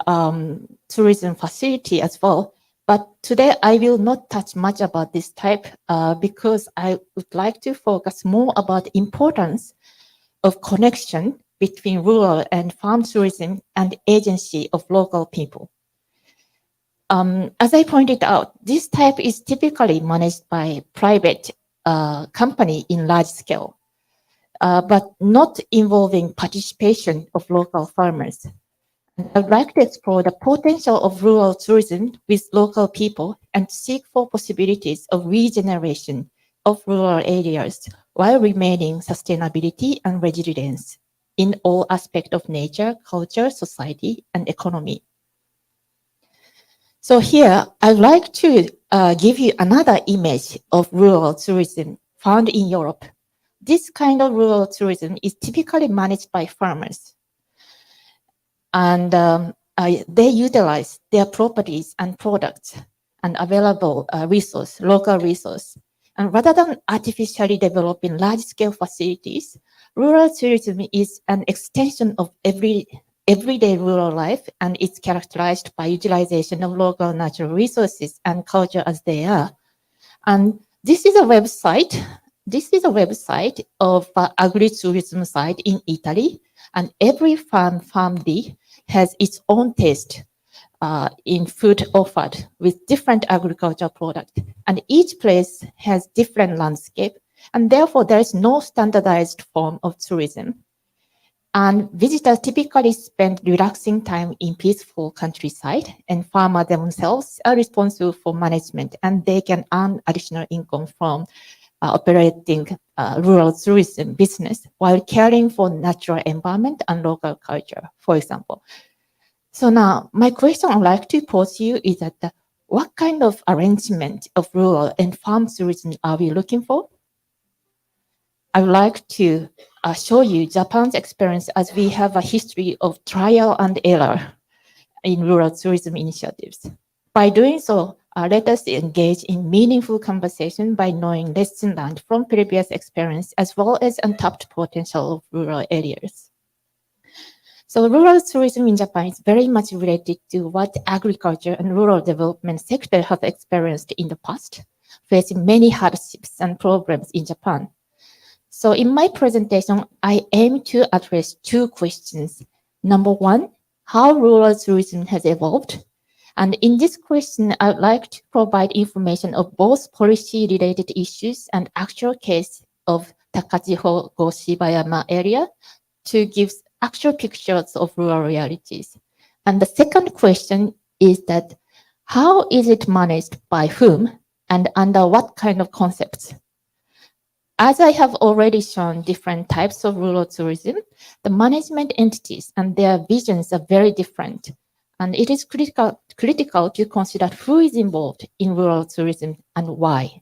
tourism facility as well. But today I will not touch much about this type because I would like to focus more about the importance of connection between rural and farm tourism and agency of local people. As I pointed out, this type is typically managed by private company in large scale, but not involving participation of local farmers. I'd like to explore the potential of rural tourism with local people and seek for possibilities of regeneration of rural areas while remaining sustainability and resilience in all aspects of nature, culture, society, and economy. So here, I'd like to give you another image of rural tourism found in Europe. This kind of rural tourism is typically managed by farmers. And they utilize their properties and products and available local resource. And rather than artificially developing large-scale facilities, rural tourism is an extension of everyday rural life, and it's characterized by utilization of local natural resources and culture as they are. And this is a website. This is a website of agri-tourism site in Italy, and every family has its own taste in food offered with different agricultural products. And each place has different landscape, and therefore there is no standardized form of tourism. And visitors typically spend relaxing time in peaceful countryside, and farmers themselves are responsible for management, and they can earn additional income from operating rural tourism business while caring for natural environment and local culture, for example. So now, my question I'd like to pose to you is that what kind of arrangement of rural and farm tourism are we looking for? I would like to show you Japan's experience, as we have a history of trial and error in rural tourism initiatives. By doing so, let us engage in meaningful conversation by knowing lessons learned from previous experience as well as untapped potential of rural areas. So rural tourism in Japan is very much related to what agriculture and rural development sector have experienced in the past, facing many hardships and problems in Japan. So in my presentation, I aim to address two questions. Number one, how rural tourism has evolved. And in this question, I would like to provide information of both policy-related issues and actual case of Takachiho Goshibayama area to give actual pictures of rural realities. And the second question is that how is it managed by whom and under what kind of concepts? As I have already shown different types of rural tourism, the management entities and their visions are very different. And it is critical to consider who is involved in rural tourism and why.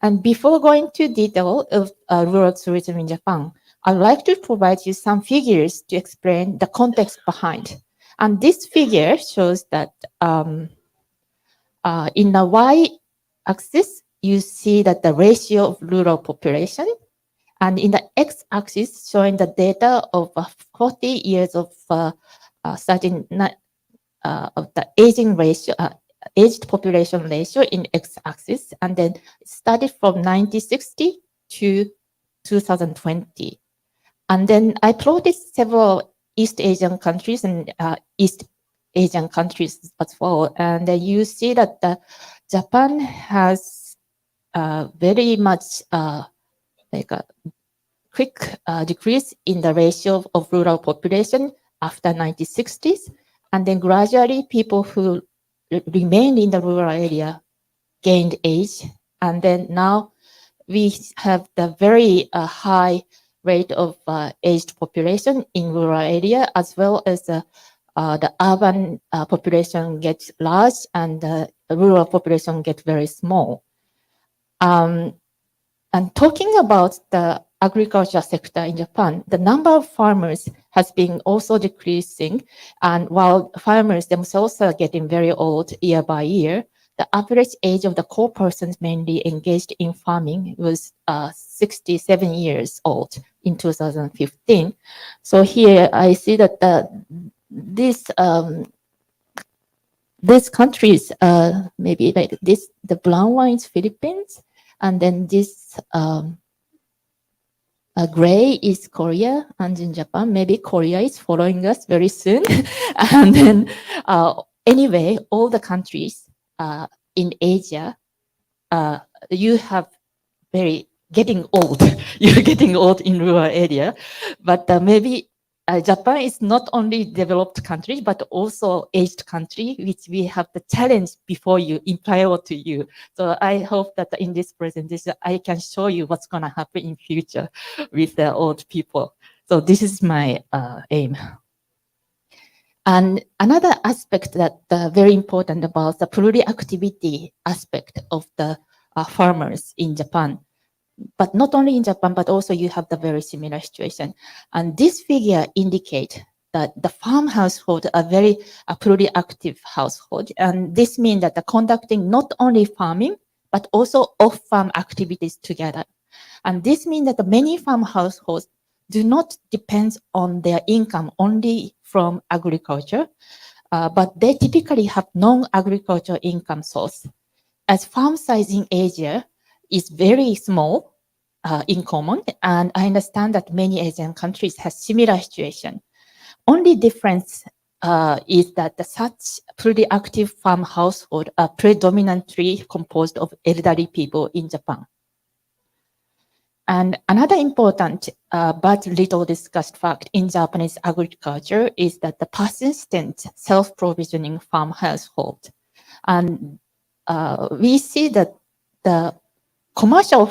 And before going to detail of rural tourism in Japan, I'd like to provide you some figures to explain the context behind. And this figure shows that in the y-axis, you see that the ratio of rural population, and in the x-axis, showing the data of 40 years of certain of the aging ratio, aged population ratio in x-axis, and then it started from 1960 to 2020. And then I plotted several East Asian countries and East Asian countries as well. And you see that Japan has very much like a quick decrease in the ratio of rural population after 1960s. And then gradually people who remained in the rural area gained age. And then now we have the very high rate of aged population in rural area, as well as the urban population gets large and the rural population gets very small. And talking about the agriculture sector in Japan, the number of farmers has been also decreasing. And while farmers themselves are getting very old year by year, the average age of the core persons mainly engaged in farming was 67 years old in 2015. So here I see that these countries, maybe like this, the brown one is Philippines, and then this gray is Korea, and in Japan, maybe Korea is following us very soon. And then anyway, all the countries in Asia, you have very getting old. You're getting old in rural area, but maybe Japan is not only developed country, but also aged country, which we have the challenge before you, in prior to you. So I hope that in this presentation, I can show you what's going to happen in future with the old people. So this is my aim. And another aspect that very important about the pluriactivity aspect of the farmers in Japan, but not only in Japan, but also you have the very similar situation. And this figure indicate that the farm household are very pluriactive household. And this means that the conducting not only farming, but also off-farm activities together. And this means that the many farm households do not depend on their income only from agriculture, but they typically have non-agricultural income source. As farm size in Asia is very small in common, and I understand that many Asian countries have similar situation. Only difference is that such pluriactive farm household are predominantly composed of elderly people in Japan. And another important but little discussed fact in Japanese agriculture is that the persistent self-provisioning farm household. And we see that the commercial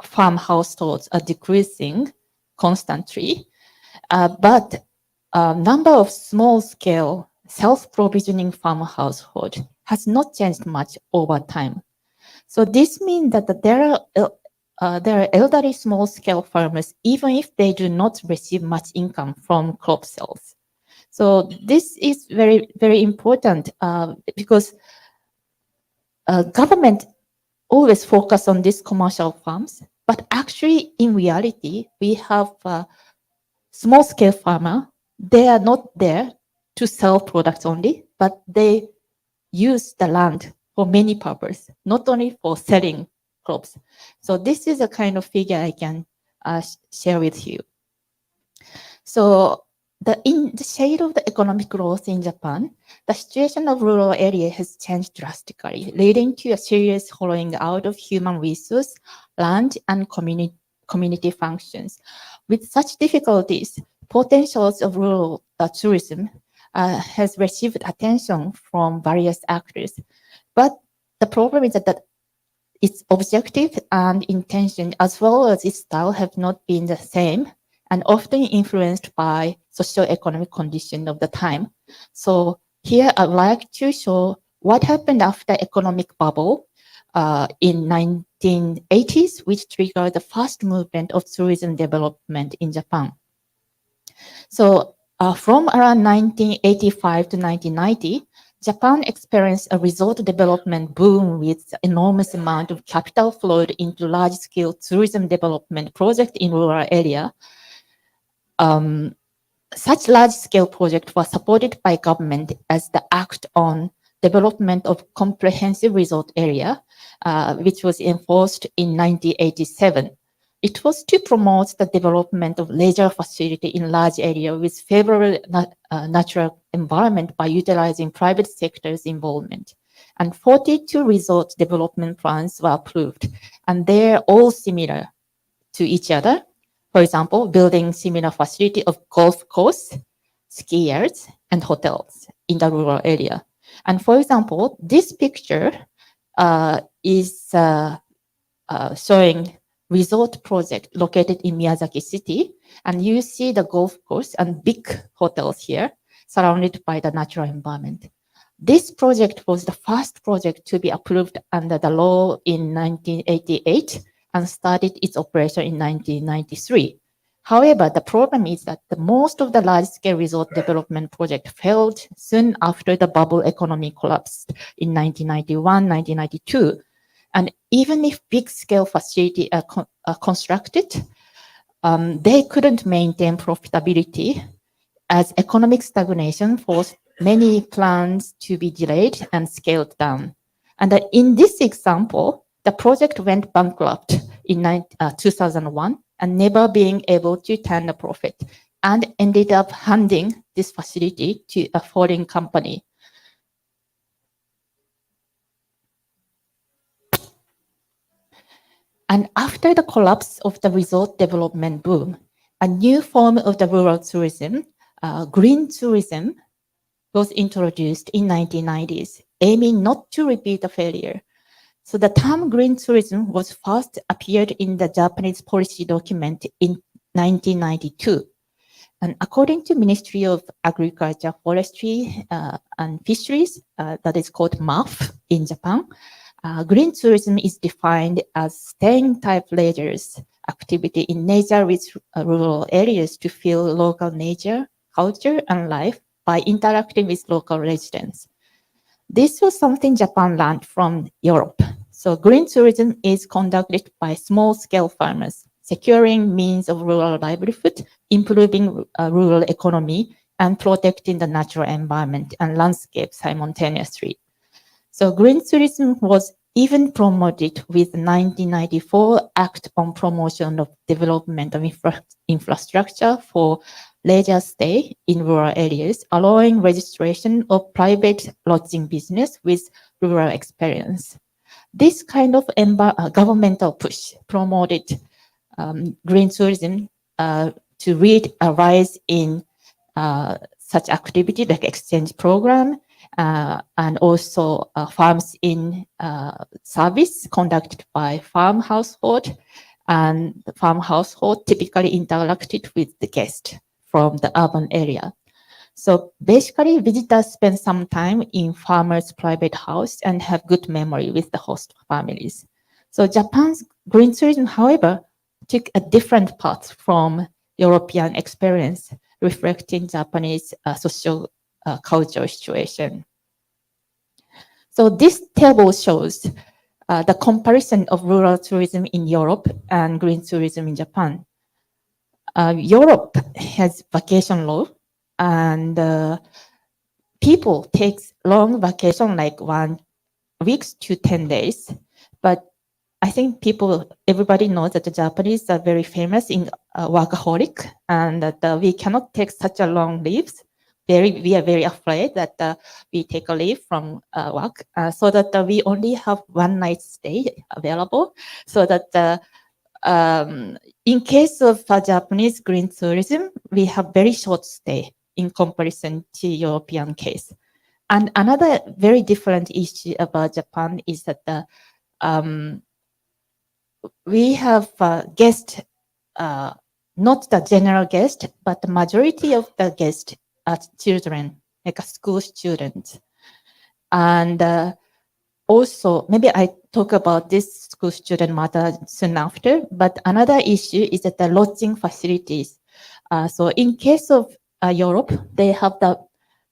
farm households are decreasing constantly, but number of small-scale self-provisioning farm household has not changed much over time. So this means that there are elderly small-scale farmers, even if they do not receive much income from crop sales. So this is very, very important because government always focus on these commercial farms, but actually in reality, we have small-scale farmer. They are not there to sell products only, but they use the land for many purposes, not only for selling crops. So this is a kind of figure I can share with you. So in the shade of the economic growth in Japan, the situation of rural area has changed drastically, leading to a serious hollowing out of human resource, land, and community functions. With such difficulties, potentials of rural tourism has received attention from various actors. But the problem is that its objective and intention, as well as its style, have not been the same and often influenced by socio-economic condition of the time. So here I'd like to show what happened after economic bubble in 1980s, which triggered the first movement of tourism development in Japan. So from around 1985 to 1990, Japan experienced a resort development boom with enormous amount of capital flowed into large-scale tourism development project in rural area. Such large-scale projects were supported by government as the Act on Development of Comprehensive Resort Area, which was enforced in 1987. It was to promote the development of leisure facility in large area with favorable natural environment by utilizing private sector's involvement. And 42 resort development plans were approved, and they're all similar to each other. For example, building similar facility of golf course, ski yards, and hotels in the rural area. And for example, this picture is showing resort project located in Miyazaki City. And you see the golf course and big hotels here surrounded by the natural environment. This project was the first project to be approved under the law in 1988 and started its operation in 1993. However, the problem is that most of the large-scale resort development project failed soon after the bubble economy collapsed in 1991, 1992. And even if big-scale facilities are constructed, they couldn't maintain profitability as economic stagnation forced many plans to be delayed and scaled down. And in this example, the project went bankrupt in 2001 and never being able to turn a profit and ended up handing this facility to a foreign company. And after the collapse of the resort development boom, a new form of the rural tourism green tourism was introduced in 1990s, aiming not to repeat a failure. So the term green tourism was first appeared in the Japanese policy document in 1992. And according to Ministry of Agriculture, Forestry, and Fisheries, that is called MAF in Japan, green tourism is defined as staying type leisures activity in nature-rich rural areas to feel local nature, culture, and life by interacting with local residents. This was something Japan learned from Europe. So green tourism is conducted by small-scale farmers, securing means of rural livelihood, improving rural economy, and protecting the natural environment and landscape simultaneously. So green tourism was even promoted with the 1994 Act on Promotion of Development of Infrastructure for leisure stay in rural areas, allowing registration of private lodging business with rural experience. This kind of governmental push promoted green tourism to lead a rise in such activity like exchange program and also farms in service conducted by farm household, and the farm household typically interacted with the guest from the urban area. So basically, visitors spend some time in farmers' private house and have good memory with the host families. So Japan's green tourism, however, took a different path from European experience, reflecting Japanese social cultural situation. So this table shows the comparison of rural tourism in Europe and green tourism in Japan. Europe has vacation law, and people take long vacation like 1 week to 10 days. But I think everybody knows that the Japanese are very famous in workaholic, and that we cannot take such a long leaves. We are very afraid that we take a leave from work, so that we only have 1 night stay available, so that in case of Japanese green tourism, we have very short stay in comparison to European case. And another very different issue about Japan is that we have guests, not the general guest, but the majority of the guests are children, like a school student. And also, maybe I talk about this school student matter soon after, but another issue is that the lodging facilities. So in case of Europe, they have the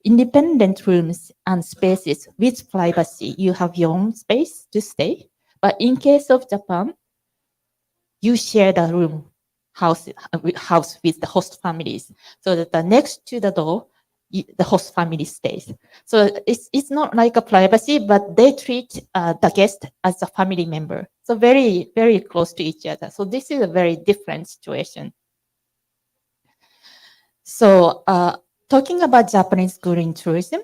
independent rooms and spaces with privacy. You have your own space to stay. But in case of Japan, you share the room, house with the host families, so that the next to the door, the host family stays. So it's not like a privacy, but they treat the guest as a family member. So very, very close to each other. So this is a very different situation. So talking about Japanese green tourism,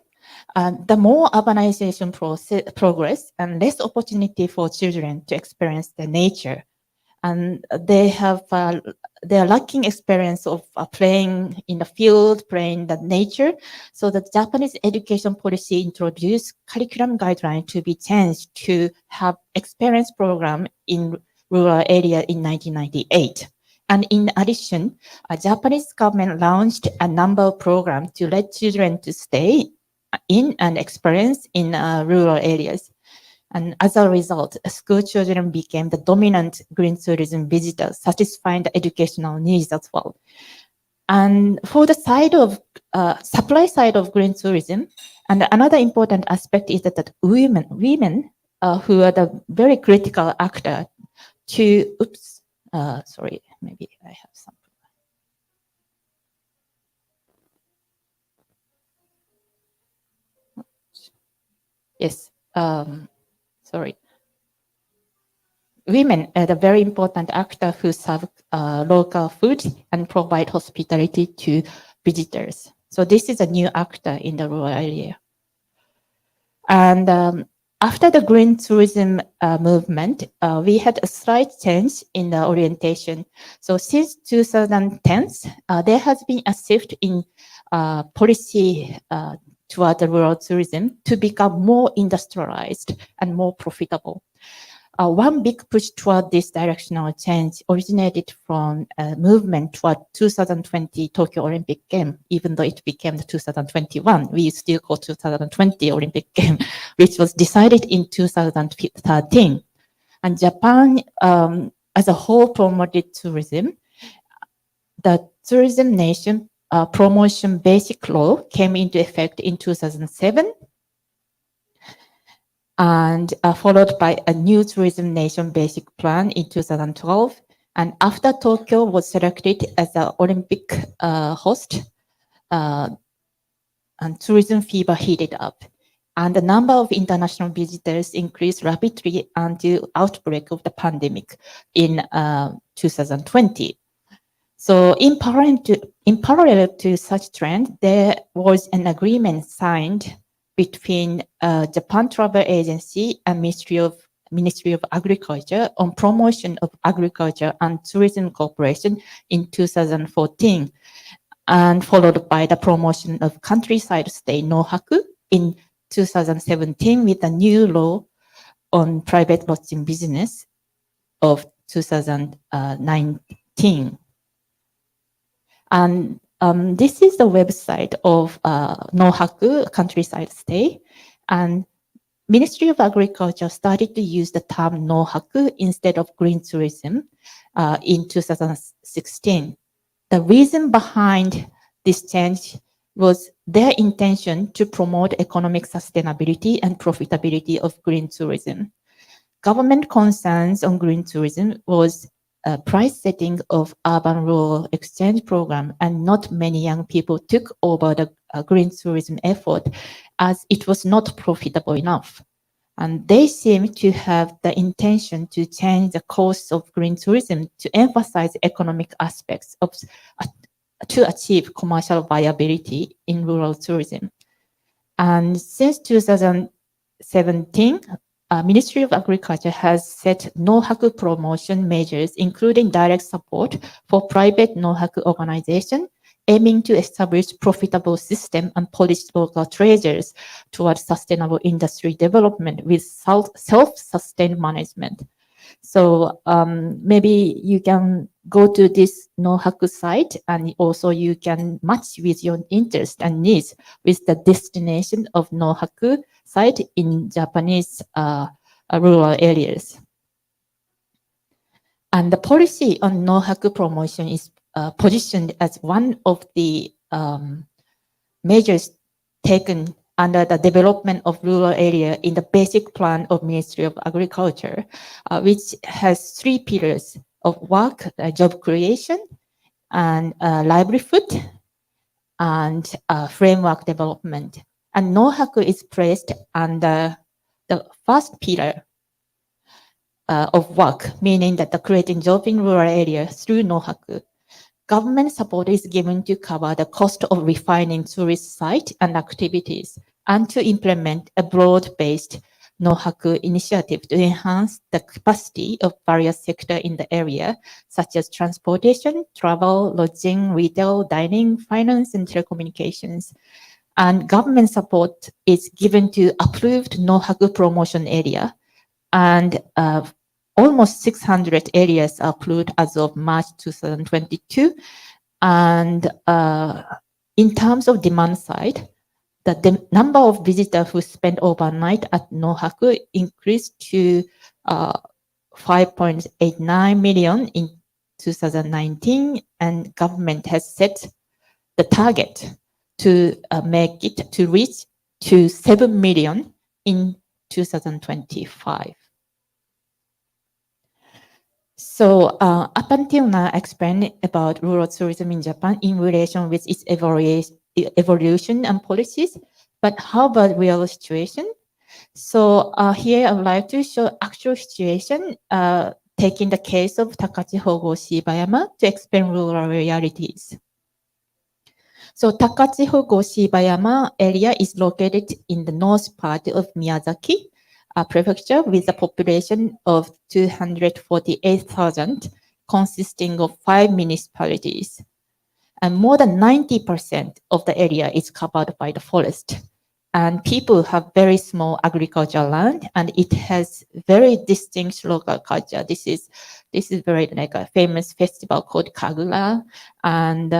the more urbanization progress and less opportunity for children to experience the nature. And they are lacking experience of playing in the field, playing in the nature. So the Japanese education policy introduced curriculum guidelines to be changed to have experience program in rural area in 1998. And in addition, a Japanese government launched a number of programs to let children to stay in and experience in rural areas. And as a result, school children became the dominant green tourism visitors, satisfying the educational needs as well. And for the side of supply side of green tourism, and another important aspect is that women who are the very critical actor to, sorry, maybe I have some. Yes. Sorry. Women are the very important actor who serve local food and provide hospitality to visitors. So this is a new actor in the rural area. And after the green tourism movement, we had a slight change in the orientation. So since 2010, there has been a shift in policy toward the rural tourism to become more industrialized and more profitable. One big push toward this directional change originated from a movement toward 2020 Tokyo Olympic Game, even though it became the 2021. We still call 2020 Olympic Game, which was decided in 2013. And Japan, as a whole, promoted tourism. The Tourism Nation Promotion Basic Law came into effect in 2007, and followed by a new Tourism Nation Basic Plan in 2012. And after Tokyo was selected as the Olympic host, and tourism fever heated up. And the number of international visitors increased rapidly until outbreak of the pandemic in 2020. So in parallel to such trend, there was an agreement signed between Japan Travel Agency and Ministry of Agriculture on promotion of agriculture and tourism cooperation in 2014, and followed by the promotion of countryside stay Nohaku in 2017 with a new law on private lodging business of 2019. And this is the website of Nohaku countryside stay, and Ministry of Agriculture started to use the term Nohaku instead of green tourism in 2016. The reason behind this change was their intention to promote economic sustainability and profitability of green tourism. Government concerns on green tourism was price setting of urban-rural exchange program, and not many young people took over the green tourism effort as it was not profitable enough. And they seem to have the intention to change the course of green tourism to emphasize economic aspects of to achieve commercial viability in rural tourism. And since 2017, Ministry of Agriculture has set Nohaku promotion measures, including direct support for private Nohaku organization, aiming to establish profitable system and polish local treasures towards sustainable industry development with self-sustained management. So maybe you can go to this Nohaku site, and also you can match with your interest and needs with the destination of Nohaku site in Japanese rural areas. And the policy on Nohaku promotion is positioned as one of the measures taken under the development of rural area in the basic plan of Ministry of Agriculture, which has 3 pillars of work, job creation, and livelihood, and framework development. And Nohaku is placed under the first pillar of work, meaning that the creating job in rural area through Nohaku. Government support is given to cover the cost of refining tourist site and activities, and to implement a broad-based Nohaku initiative to enhance the capacity of various sectors in the area, such as transportation, travel, lodging, retail, dining, finance, and telecommunications. And government support is given to approved Nohaku promotion area, and almost 600 areas are approved as of March 2022. And in terms of demand side, the number of visitors who spent overnight at Nohaku increased to 5.89 million in 2019, and government has set the target to make it to reach to 7 million in 2025. So up until now, I explained about rural tourism in Japan in relation with its evolution and policies. But how about real situation? So here I would like to show actual situation, taking the case of Takachihogo Shibayama to explain rural realities. So Takachihogo Shibayama area is located in the north part of Miyazaki prefecture with a population of 248,000, consisting of 5 municipalities. and more than 90% of the area is covered by the forest. And people have very small agricultural land, and it has very distinct local culture. This is very like a famous festival called Kagura, and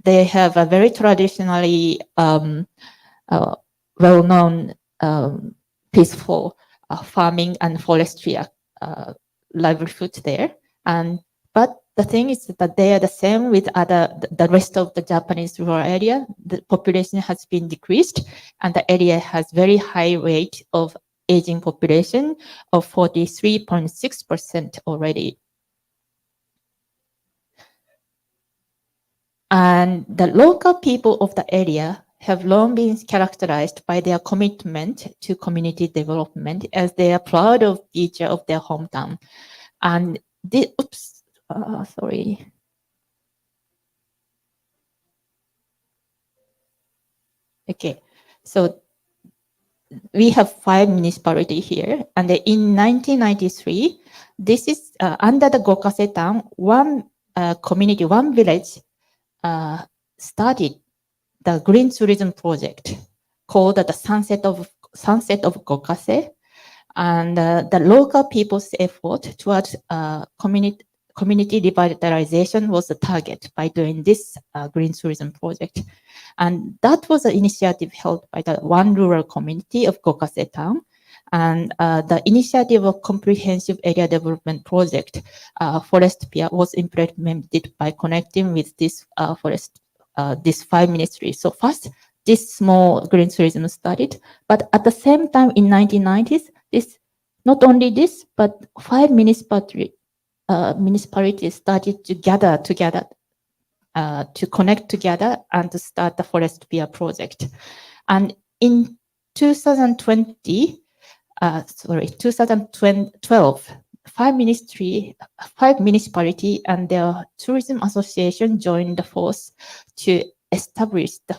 they have a very traditionally well-known peaceful farming and forestry livelihood there. But the thing is that they are the same with the rest of the Japanese rural area. The population has been decreased, and the area has very high rate of aging population of 43.6% already. And the local people of the area have long been characterized by their commitment to community development, as they are proud of the future of their hometown. And sorry. Okay, so we have 5 municipalities here, and in 1993, this is under the Gokase town, one community, one village started the green tourism project called the Sunset of Gokase, and the local people's effort towards community revitalization was the target by doing this green tourism project. And that was an initiative held by the one rural community of Gokase town. And the initiative of comprehensive area development project, Forest Pier, was implemented by connecting with this these 5 ministries. So first, this small green tourism started, but at the same time in 1990s, not only this, but 5 municipalities started to gather together, to connect together and to start the Forest Pier project. And in 2012, 5 municipalities and their tourism association joined the force to establish the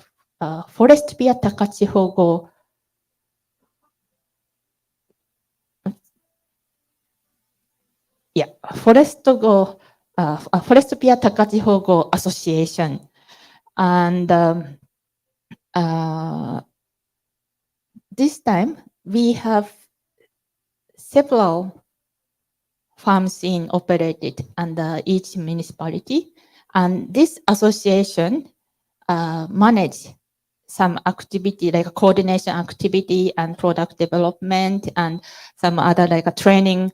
Forest Pier Takachihogo Forest Pier Takachihogo Association. And this time we have several farms operated under each municipality, and this association manage some activity like a coordination activity and product development and some other like a training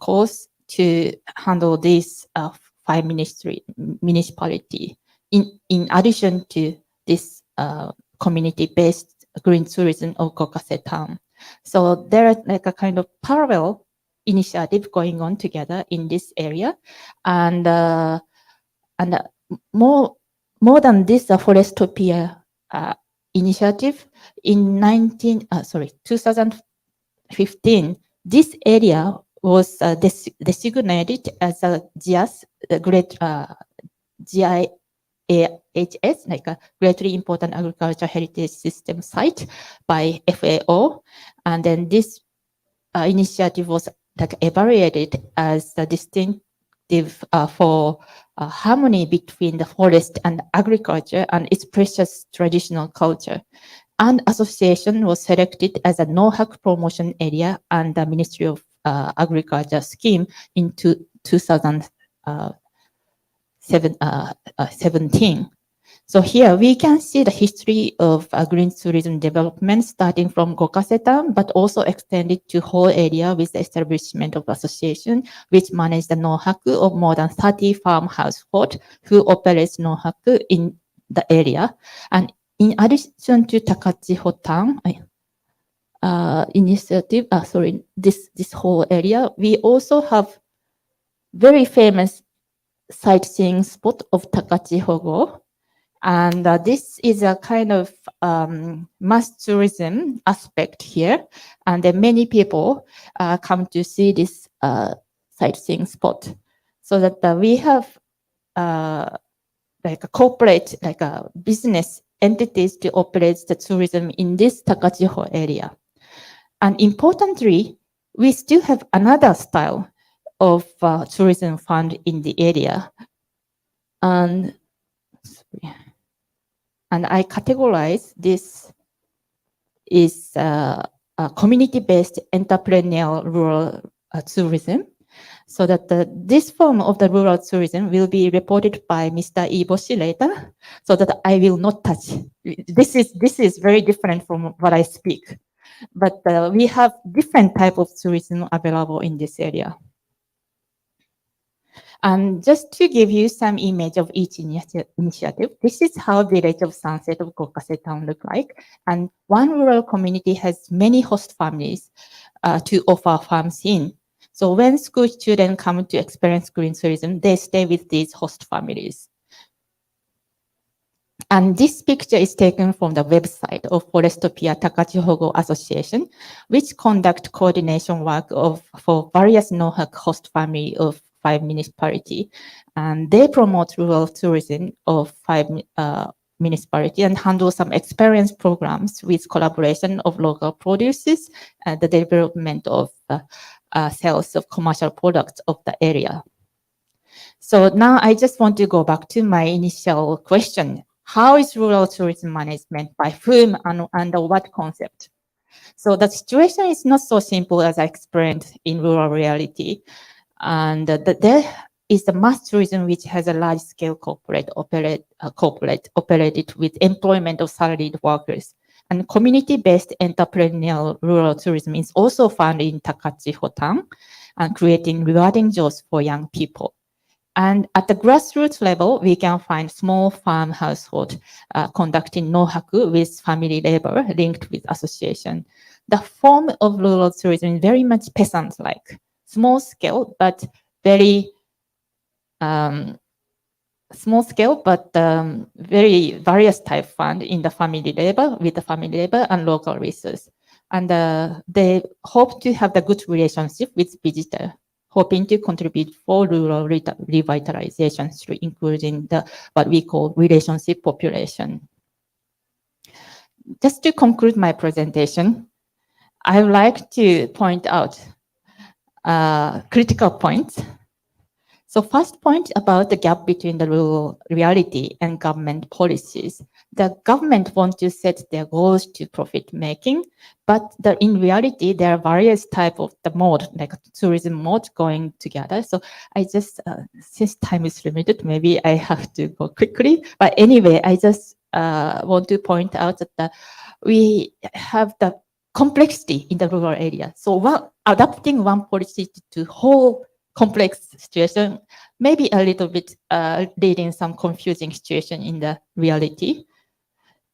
course to handle this 5 municipality in addition to this community-based green tourism of Gokase town. So there is like a kind of parallel initiative going on together in this area, and more than this Forest Pier initiative in 2015, this area was designated as a GIS, GIHS, like a greatly important agricultural heritage system site by FAO, and then this initiative was like evaluated as a distinctive for harmony between the forest and agriculture and its precious traditional culture. And association was selected as a no-hack promotion area and the Ministry of Agriculture scheme in 2017. So here we can see the history of green tourism development starting from Gokase town, but also extended to whole area with the establishment of association, which manage the no-haku of more than 30 farm households who operates no-haku in the area. And in addition to Takachiho town initiative, this whole area, we also have very famous sightseeing spot of Takachihogo. And this is a kind of mass tourism aspect here. And then many people come to see this sightseeing spot. So that we have like a corporate, like a business entities to operate the tourism in this Takachiho area. And importantly, we still have another style of tourism fund in the area. And, and I categorize this is a community-based entrepreneurial rural tourism. So that this form of the rural tourism will be reported by Mr. Iboshi later, so that I will not touch. This is very different from what I speak, but we have different type of tourism available in this area. And just to give you some image of each initiative, this is how Village of Sunset of Kokase Town look like. And one rural community has many host families to offer farms in. So when school students come to experience green tourism, they stay with these host families. And this picture is taken from the website of Forestopia Takachihogo Association, which conduct coordination work for various NOHAC host family of 5 municipalities. And they promote rural tourism of 5 municipalities and handle some experience programs with collaboration of local producers and the development of sales of commercial products of the area. So now I just want to go back to my initial question. How is rural tourism management, by whom and under what concept? So the situation is not so simple as I explained in rural reality. And there is the mass tourism which has a large scale corporate operated with employment of salaried workers. And community-based entrepreneurial rural tourism is also found in Takachiho town and creating rewarding jobs for young people. And at the grassroots level, we can find small farm household conducting nohaku with family labor linked with association. The form of rural tourism is very much peasant-like, small scale, but very very various type found in the family labor, with the family labor and local resource. And they hope to have the good relationship with visitor, hoping to contribute for rural revitalization through including what we call relationship population. Just to conclude my presentation, I would like to point out critical points. So first point about the gap between the rural reality and government policies. The government wants to set their goals to profit making, but in reality, there are various types of the mode, like tourism mode going together. So I just, since time is limited, maybe I have to go quickly. But anyway, I just want to point out that we have the complexity in the rural area. So adapting one policy to whole complex situation, maybe a little bit leading some confusing situation in the reality.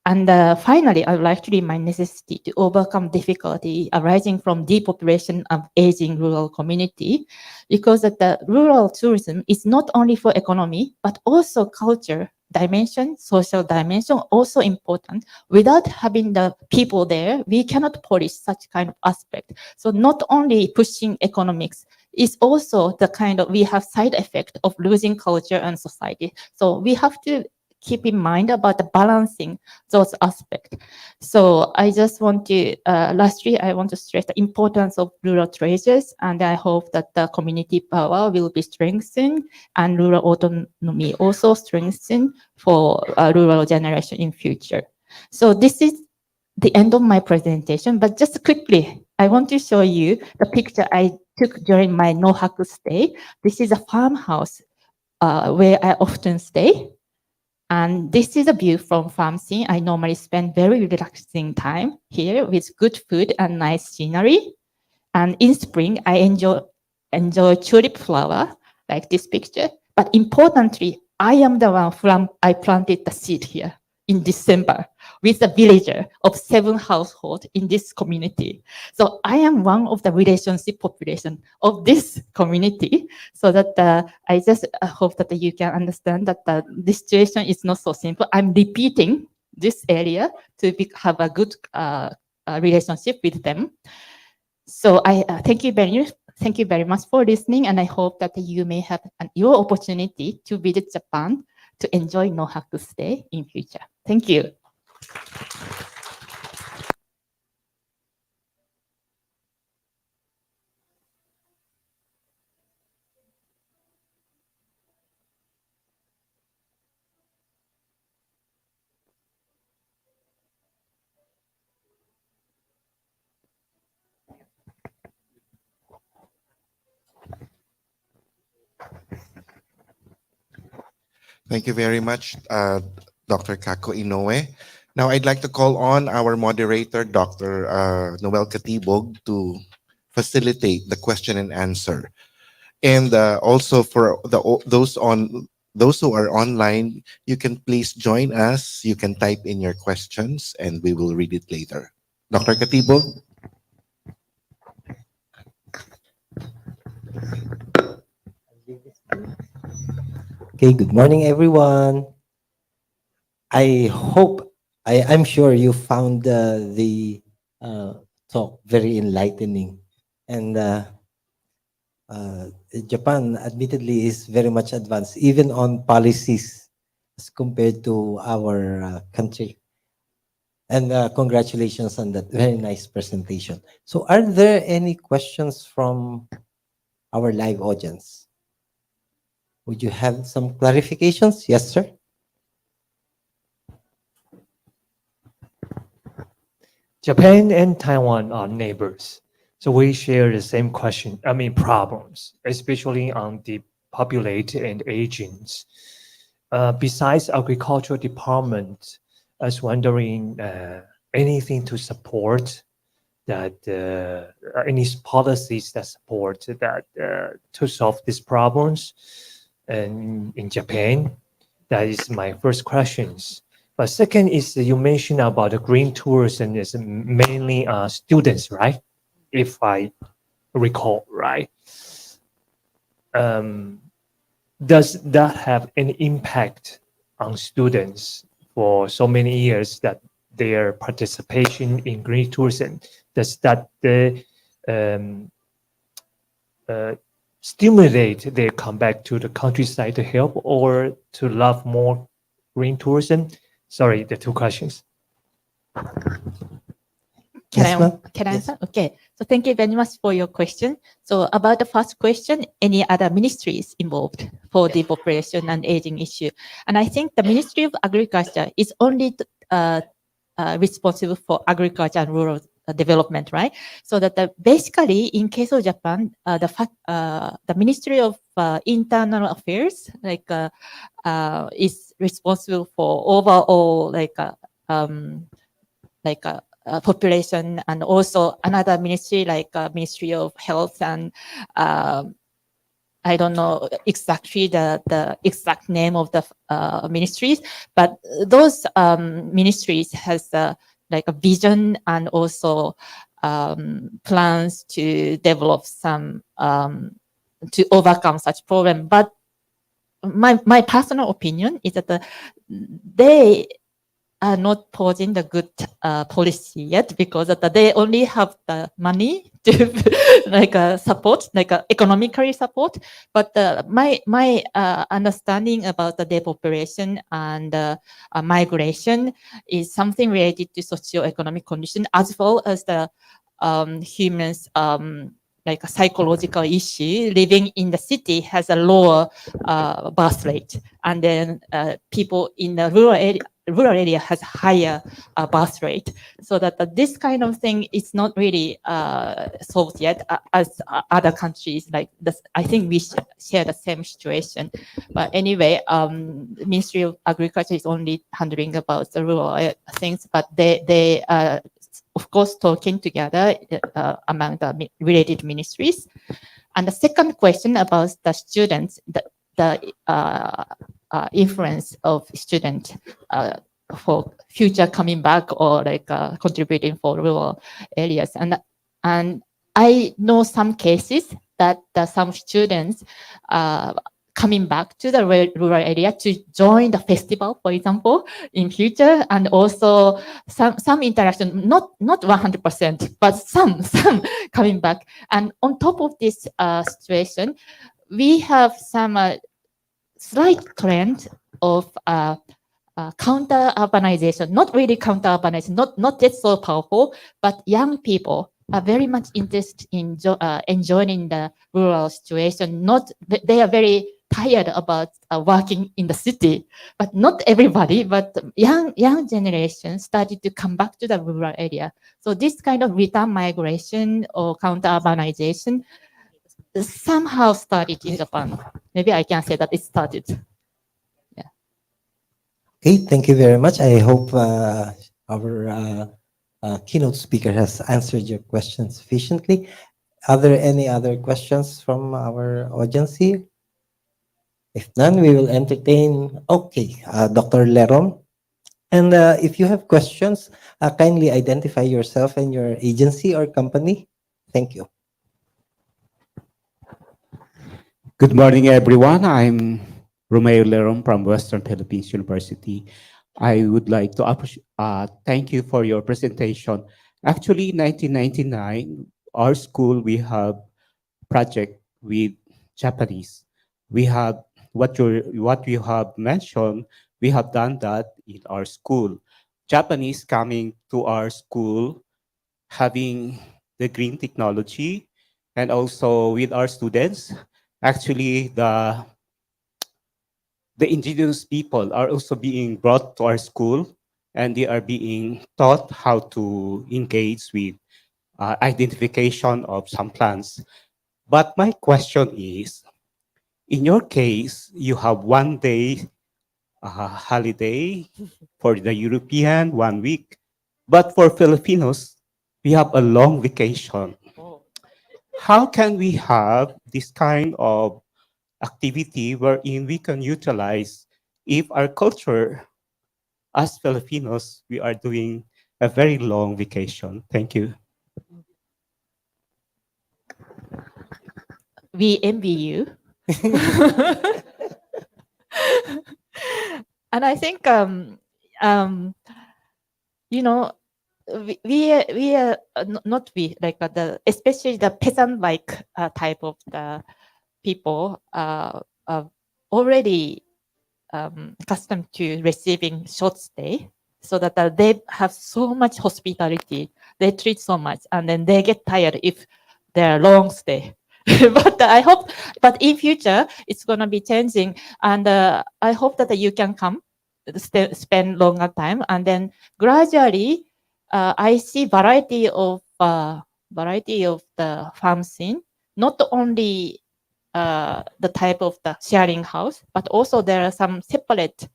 And finally, I would like to remind necessity to overcome difficulty arising from depopulation of aging rural community, because the rural tourism is not only for economy, but also culture dimension, social dimension, also important. Without having the people there, we cannot polish such kind of aspect. So not only pushing economics, is also the kind of, we have side effect of losing culture and society. So we have to keep in mind about the balancing those aspects. So I just want to, lastly, I want to stress the importance of rural treasures, and I hope that the community power will be strengthened and rural autonomy also strengthened for rural generation in future. So this is the end of my presentation, but just quickly, I want to show you the picture I took during my Nohaku stay. This is a farmhouse where I often stay. And this is a view from farm scene. I normally spend very relaxing time here with good food and nice scenery. And in spring, I enjoy tulip flower, like this picture. But importantly, I am the one I planted the seed here in December with a villager of 7 households in this community. So I am one of the relationship population of this community. So that I just hope that you can understand that the situation is not so simple. I'm repeating this area to have a good relationship with them. So I thank you very much for listening, and I hope that you may have your opportunity to visit Japan to enjoy Nohaku stay in future. Thank you. Thank you very much, Dr. Kako Inoue. Now, I'd like to call on our moderator, Dr. Noel Katibog, to facilitate the question and answer. And also for those who are online, you can please join us. You can type in your questions, and we will read it later. Dr. Katibog. Okay, good morning, everyone. I'm sure you found the talk very enlightening. And Japan, admittedly, is very much advanced, even on policies as compared to our country. And congratulations on that very nice presentation. So, are there any questions from our live audience? Would you have some clarifications? Yes, sir. Japan and Taiwan are neighbors, so we share the same problems, especially on the populated and aging. Besides agricultural department, I was wondering anything to support that, any policies that support that to solve these problems, and in Japan. That is my first questions. But second is you mentioned about the green tourism is mainly students, right? If I recall right. Does that have any impact on students for so many years that their participation in green tourism? Does that stimulate their come back to the countryside to help or to love more green tourism? Sorry, the two questions. Can I answer? Okay. So thank you very much for your question. So about the first question, any other ministries involved for the population and aging issue? And I think the Ministry of Agriculture is only responsible for agriculture and rural development, right? So that basically, in case of Japan, the Ministry of Internal Affairs is responsible for overall population, and also another ministry Ministry of Health, and I don't know exactly the exact name of the ministries, but those ministries has a vision and also plans to develop some to overcome such problem. But my personal opinion is that they are not posing the good policy yet, because they only have the money to support, economically support. But my understanding about the depopulation and migration is something related to socio-economic condition, as well as the humans a psychological issue. Living in the city has a lower birth rate, and then people in the rural area has higher birth rate. So that this kind of thing is not really solved yet, as other countries like this. I think we share the same situation. But anyway, Ministry of Agriculture is only handling about the rural things, but they of course talking together among the related ministries. And the second question about the students, the influence of students for future coming back or contributing for rural areas. And I know some cases that some students coming back to the rural area to join the festival, for example, in future, and also some interaction, not 100%, but some coming back. And on top of this situation, we have some slight trend of counter-urbanization, not really counter-urbanization, not yet so powerful, but young people are very much interested in enjoying the rural situation. They are very tired about working in the city, but not everybody, but young generation started to come back to the rural area. So this kind of return migration or counter-urbanization somehow started in Japan. Maybe I can say that it started. Yeah. Okay, thank you very much. I hope our keynote speaker has answered your questions sufficiently. Are there any other questions from our audience here? If none, we will entertain. Okay, Dr. Lerom. And if you have questions, kindly identify yourself and your agency or company. Thank you. Good morning, everyone. I'm Romeo Lerom from Western Philippines University. I would like to thank you for your presentation. Actually, 1999, our school, we have project with Japanese. We have what you have mentioned, we have done that in our school. Japanese coming to our school, having the green technology, and also with our students, actually the indigenous people are also being brought to our school, and they are being taught how to engage with identification of some plants. But my question is, in your case, you have 1 day holiday for the European, 1 week. But for Filipinos, we have a long vacation. How can we have this kind of activity wherein we can utilize if our culture as Filipinos, we are doing a very long vacation? Thank you. We envy you. And I think, you know, we are not we, like especially the peasant-like type of the people are already accustomed to receiving short stay, so that they have so much hospitality, they treat so much, and then they get tired if they're long stay. But I hope, but in future it's gonna be changing, and I hope that you can come, spend longer time, and then gradually I see variety of the farm scene, not only the type of the sharing house, but also there are some separate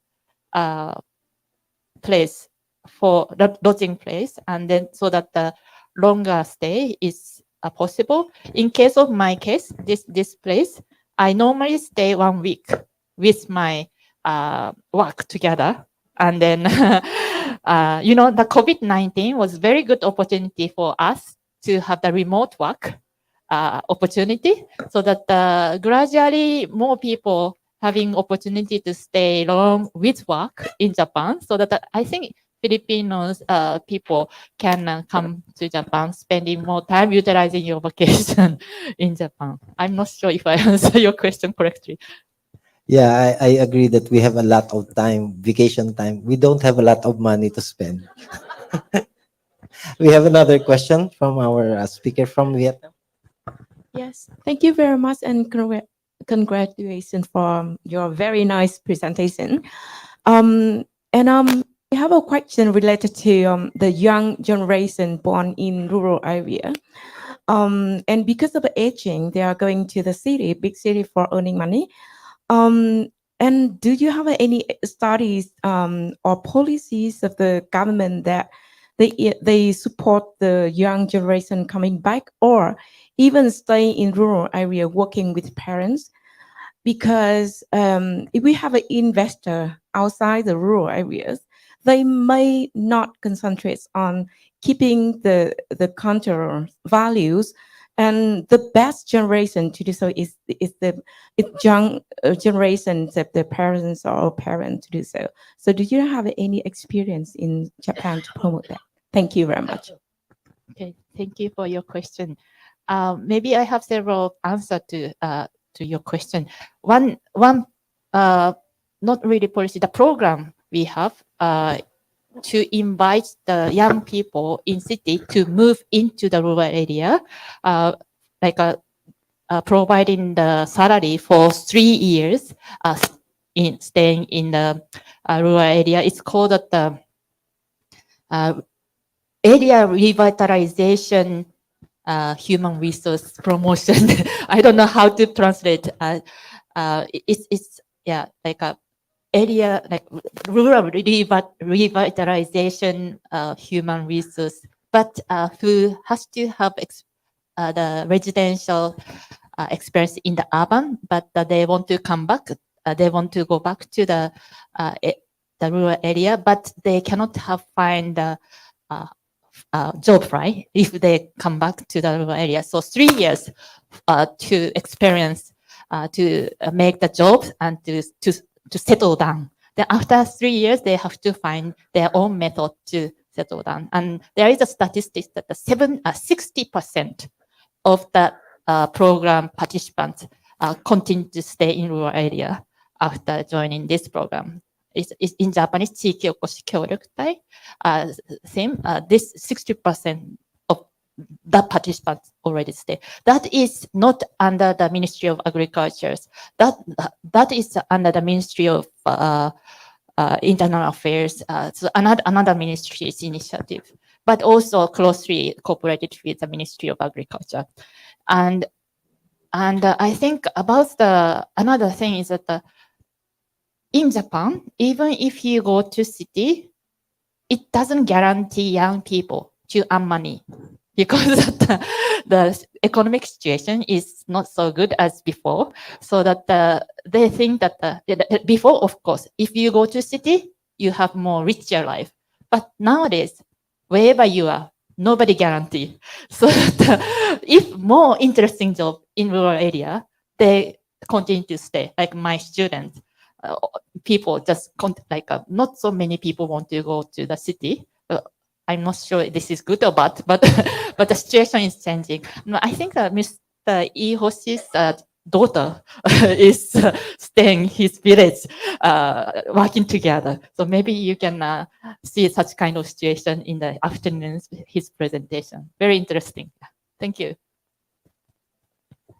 place for the lodging place, and then so that the longer stay is possible. In case of my case, this place, I normally stay 1 week with my work together, and then the COVID-19 was very good opportunity for us to have the remote work opportunity, so that gradually more people having opportunity to stay long with work in Japan, so that I think Filipinos people can come to Japan, spending more time utilizing your vacation in Japan. I'm not sure if I answer your question correctly. Yeah, I agree that we have a lot of time, vacation time. We don't have a lot of money to spend. We have another question from our speaker from Vietnam. Yes, thank you very much, and congratulations for your very nice presentation. And I have a question related to the young generation born in rural area. And because of the aging, they are going to the city, big city, for earning money. And do you have any studies or policies of the government that they support the young generation coming back, or even stay in rural area working with parents? Because if we have an investor outside the rural areas, they may not concentrate on keeping the cultural values, and the best generation to do so is the young generation that the parents or parents to do so. So do you have any experience in Japan to promote that? Thank you very much. Okay, thank you for your question. Maybe I have several answers to your question. One, not really policy, the program we have to invite the young people in city to move into the rural area, providing the salary for 3 years in staying in the rural area. It's called the area revitalization human resource promotion. I don't know how to translate. It's like a area like rural revitalization human resource, but who has to have the residential experience in the urban, but they want to come back. They want to go back to the rural area, but they cannot find job, right? If they come back to the rural area. So 3 years to experience, to make the job and to settle down. Then after 3 years, they have to find their own method to settle down. And there is a statistic that 60% of the program participants continue to stay in rural area after joining this program. It's in Japanese, 地域おこし協力隊. Same, this 60% of the participants already stay. That is not under the Ministry of Agriculture. That is under the Ministry of Internal Affairs. So another ministry's initiative, but also closely cooperated with the Ministry of Agriculture. And I think about another thing is that in Japan, even if you go to city, it doesn't guarantee young people to earn money because the economic situation is not so good as before. So that they think that before, of course, if you go to city, you have more richer life. But nowadays, wherever you are, nobody guarantee. So that if more interesting job in rural area, they continue to stay. Like my students, people just not so many people want to go to the city. I'm not sure this is good or bad, but but the situation is changing. No, I think that Mr. Ihoshi's daughter is staying in his village, working together. So maybe you can see such kind of situation in the afternoons, his presentation. Very interesting. Thank you.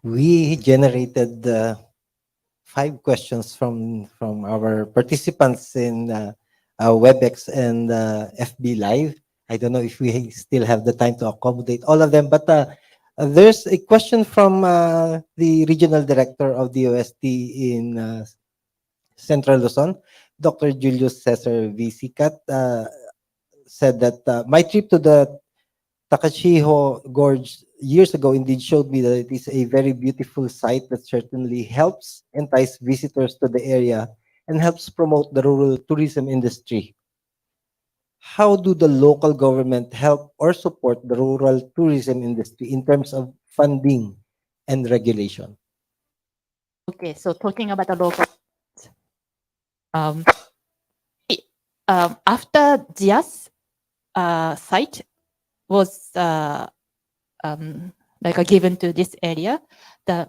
We generated 5 questions from our participants in WebEx and FB Live. I don't know if we still have the time to accommodate all of them, but there's a question from the regional director of the DOST in Central Luzon, Dr. Julius Cesar Visicat, said that my trip to the Takashiho Gorge years ago indeed showed me that it is a very beautiful site that certainly helps entice visitors to the area and helps promote the rural tourism industry. How do the local government help or support the rural tourism industry in terms of funding and regulation? Okay, so talking about the local, after Jia's site was given to this area, the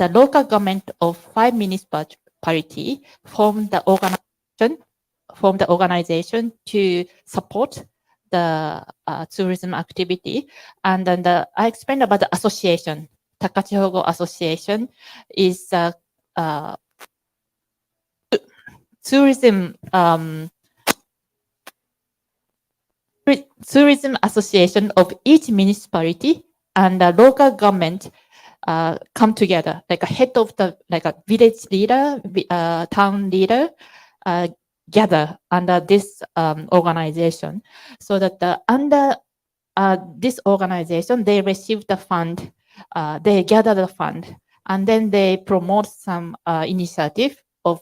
local government of 5 municipalities formed the organization to support the tourism activity. And then I explained about the association. Takachihogo Association is tourism association of each municipality, and the local government come together, like a head of the a village leader, town leader, gather under this organization, so that under this organization they receive the fund, they gather the fund, and then they promote some initiative of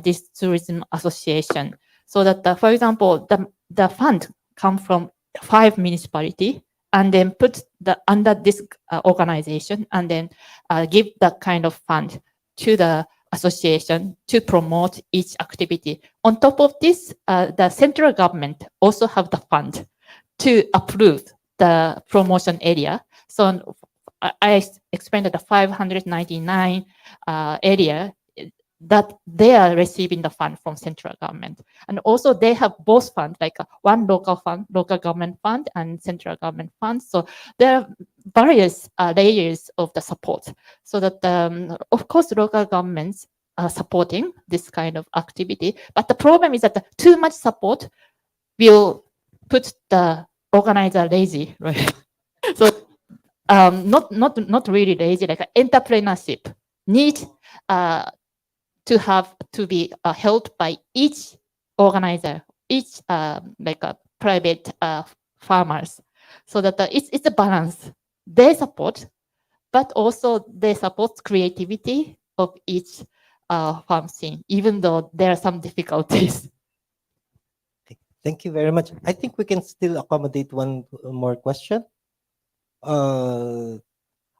this tourism association, so that for example the fund come from 5 municipalities and then put under this organization, and then give that kind of fund to the association to promote each activity. On top of this, the central government also have the fund to approve the promotion area. So I explained that the 599 area that they are receiving the fund from central government. And also they have both funds, like one local fund, local government fund, and central government fund. So there are various layers of the support, so that of course local governments are supporting this kind of activity. But the problem is that too much support will put the organizer lazy, right? So not really lazy, like entrepreneurship need to have to be held by each organizer, each like a private farmers, so that it's a balance. They support, but also they support creativity of each farm scene, even though there are some difficulties. Thank you very much. I think we can still accommodate one more question. Uh,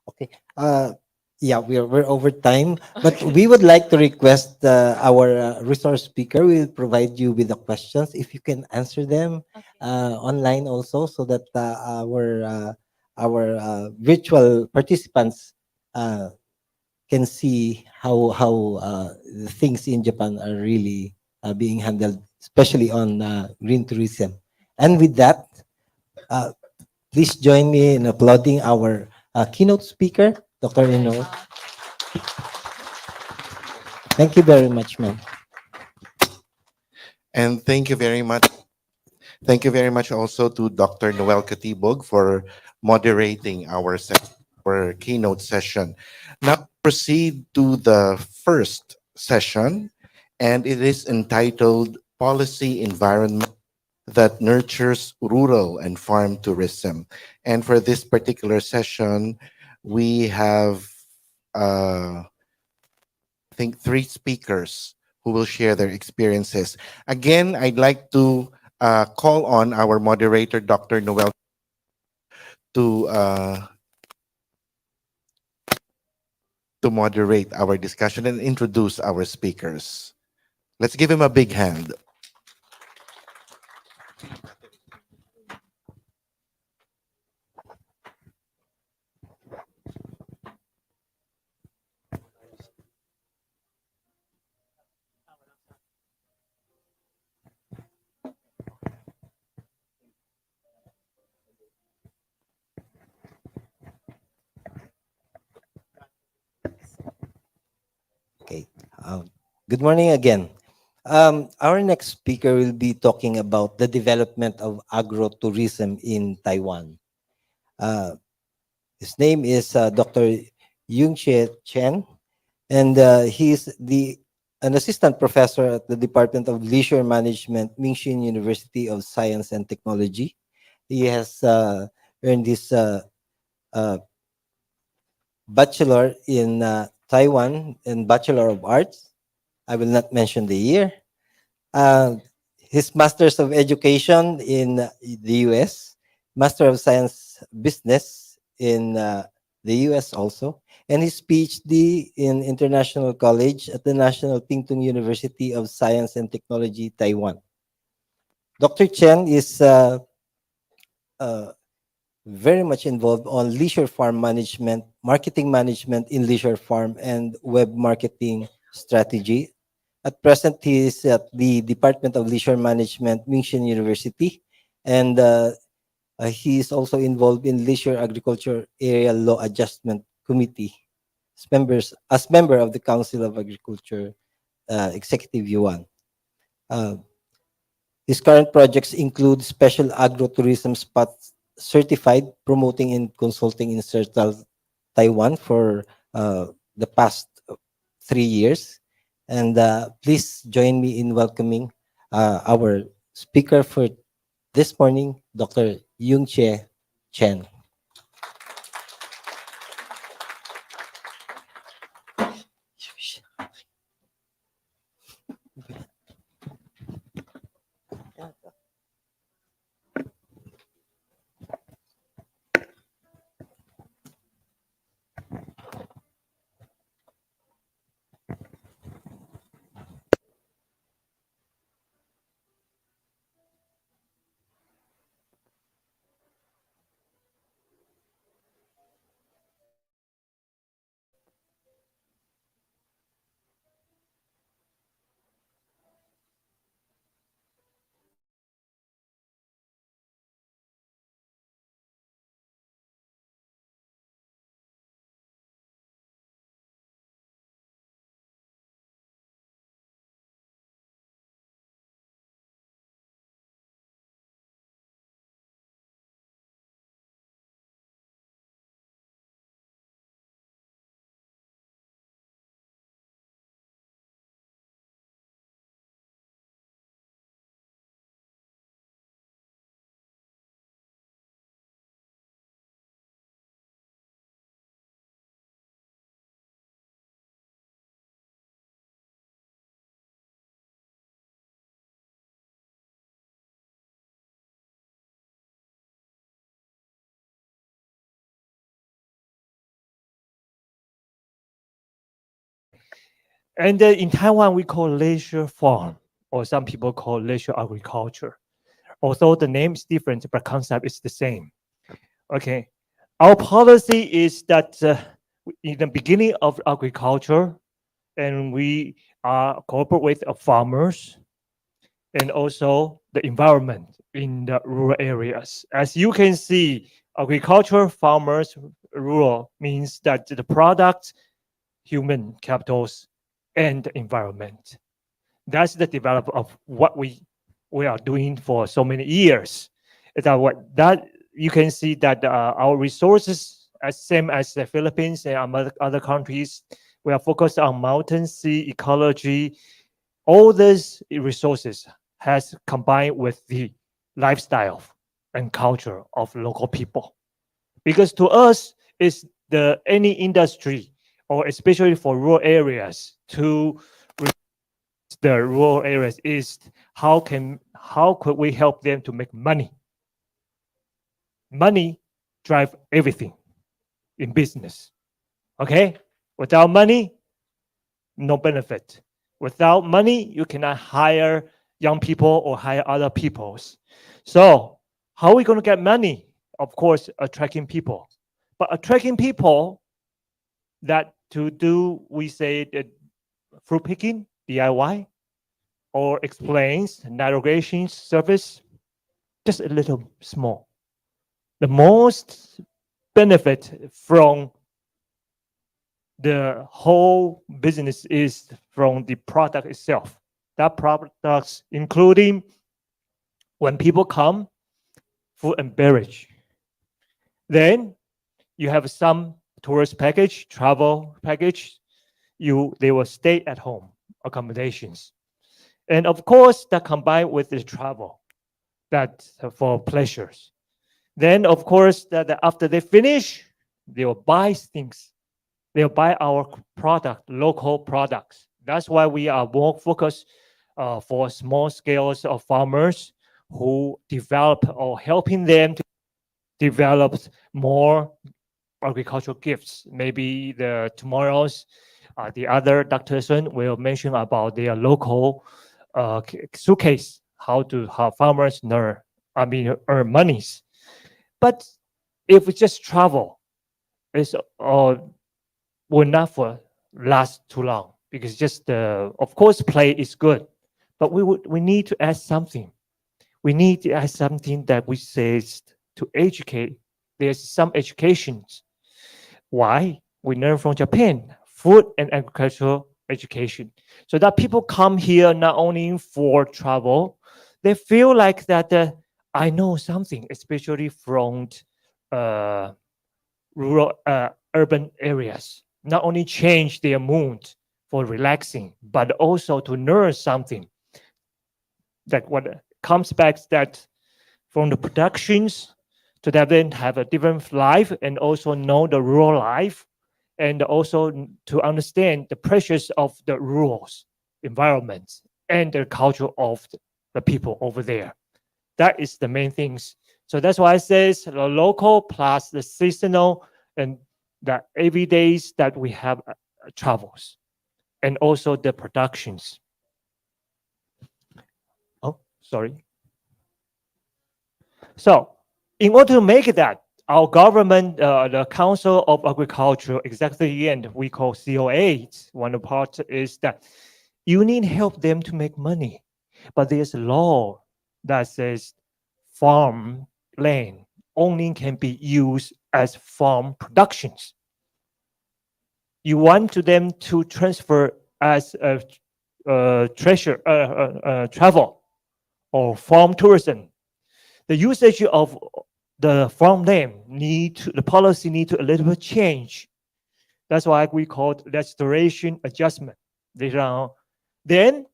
okay. Yeah, we're over time, but we would like to request our resource speaker will provide you with the questions if you can answer them online also, so that our virtual participants uh, can see how the things in Japan are really being handled, especially on green tourism. And with that, uh, please join me in applauding our keynote speaker, Dr. Ino. Thank you very much, ma'am. And thank you very much. Thank you very much also to Dr. Noel Katibog for moderating our keynote session. Now proceed to the first session, and it is entitled Policy Environment that Nurtures Rural and Farm Tourism. And for this particular session, we have, I think, three speakers who will share their experiences. Again, I'd like to call on our moderator, Dr. Noel, to uh, to moderate our discussion and introduce our speakers. Let's give him a big hand. Okay. Good morning again. Our next speaker will be talking about the development of agro-tourism in Taiwan. His name is Dr. Yung-Che Chen, and he's an assistant professor at the Department of Leisure Management, Mingshin University of Science and Technology. He has earned his uh, bachelor in Taiwan and Bachelor of Arts. I will not mention the year. Uh, his Masters of Education in the US, Master of Science Business in the US also, and his PhD in International College at the National Pingtung University of Science and Technology, Taiwan. Dr. Chen is uh, very much involved on leisure farm management, marketing management in leisure farm, and web marketing strategy. At present, he is at the Department of Leisure Management, Mingshin University, and he is also involved in Leisure Agriculture Area Law Adjustment Committee, as member of the Council of Agriculture Executive Yuan. Uh, His current projects include special agro-tourism spots certified, promoting and consulting in Sertal, Taiwan for the past 3 years. And please join me in welcoming our speaker for this morning, Dr. Yung-Che Chen. And in Taiwan, we call leisure farm, or some people call leisure agriculture. Although the name is different, but concept is the same. Okay, our policy is that in the beginning of agriculture, and we cooperate with farmers and also the environment in the rural areas. As you can see, agriculture, farmers, rural means that the product, human capitals, and the environment. That's the development of what we are doing for so many years. That you can see that our resources, as same as the Philippines and other countries, we are focused on mountain, sea, ecology. All these resources has combined with the lifestyle and culture of local people. Because to us, it's the any industry, or especially for rural areas, to the rural areas is how could we help them to make money? Money drive everything in business. Okay? Without money, no benefit. Without money, you cannot hire young people or hire other peoples. So how are we going to get money? Of course, attracting people. But attracting people that to do, we say, the fruit picking, DIY, or explains navigation service, just a little small. The most benefit from the whole business is from the product itself. That products including when people come, food and beverage. Then you have some tourist package, travel package. They will stay at home, accommodations. And of course, that combined with the travel, that for pleasures. Then, of course, that after they finish, they will buy things. They'll buy our product, local products. That's why we are more focused for small scales of farmers who develop or helping them to develop more agricultural gifts. Maybe the other Dr. Sun will mention about their local showcase, how farmers earn monies. But if we just travel, it's will not last too long, because just of course play is good, but we need to add something. We need to add something that we say to educate. There's some educations. Why? We learn from Japan, food and agricultural education, so that people come here not only for travel, they feel like that I know something, especially from rural urban areas. Not only change their mood for relaxing, but also to learn something. That what comes back that from the productions to then have a different life and also know the rural life, and also to understand the pressures of the rural environment and the culture of the people over there. That is the main things. So that's why I says the local plus the seasonal and the everydays that we have travels, and also the productions. Oh, sorry. So in order to make that, our government, the Council of Agriculture, exactly, and we call COA, one part is that you need help them to make money. But there's a law that says farm land only can be used as farm productions. You want them to transfer as a travel or farm tourism. The usage of the farm name the policy need to a little bit change. That's why we call it restoration adjustment. Then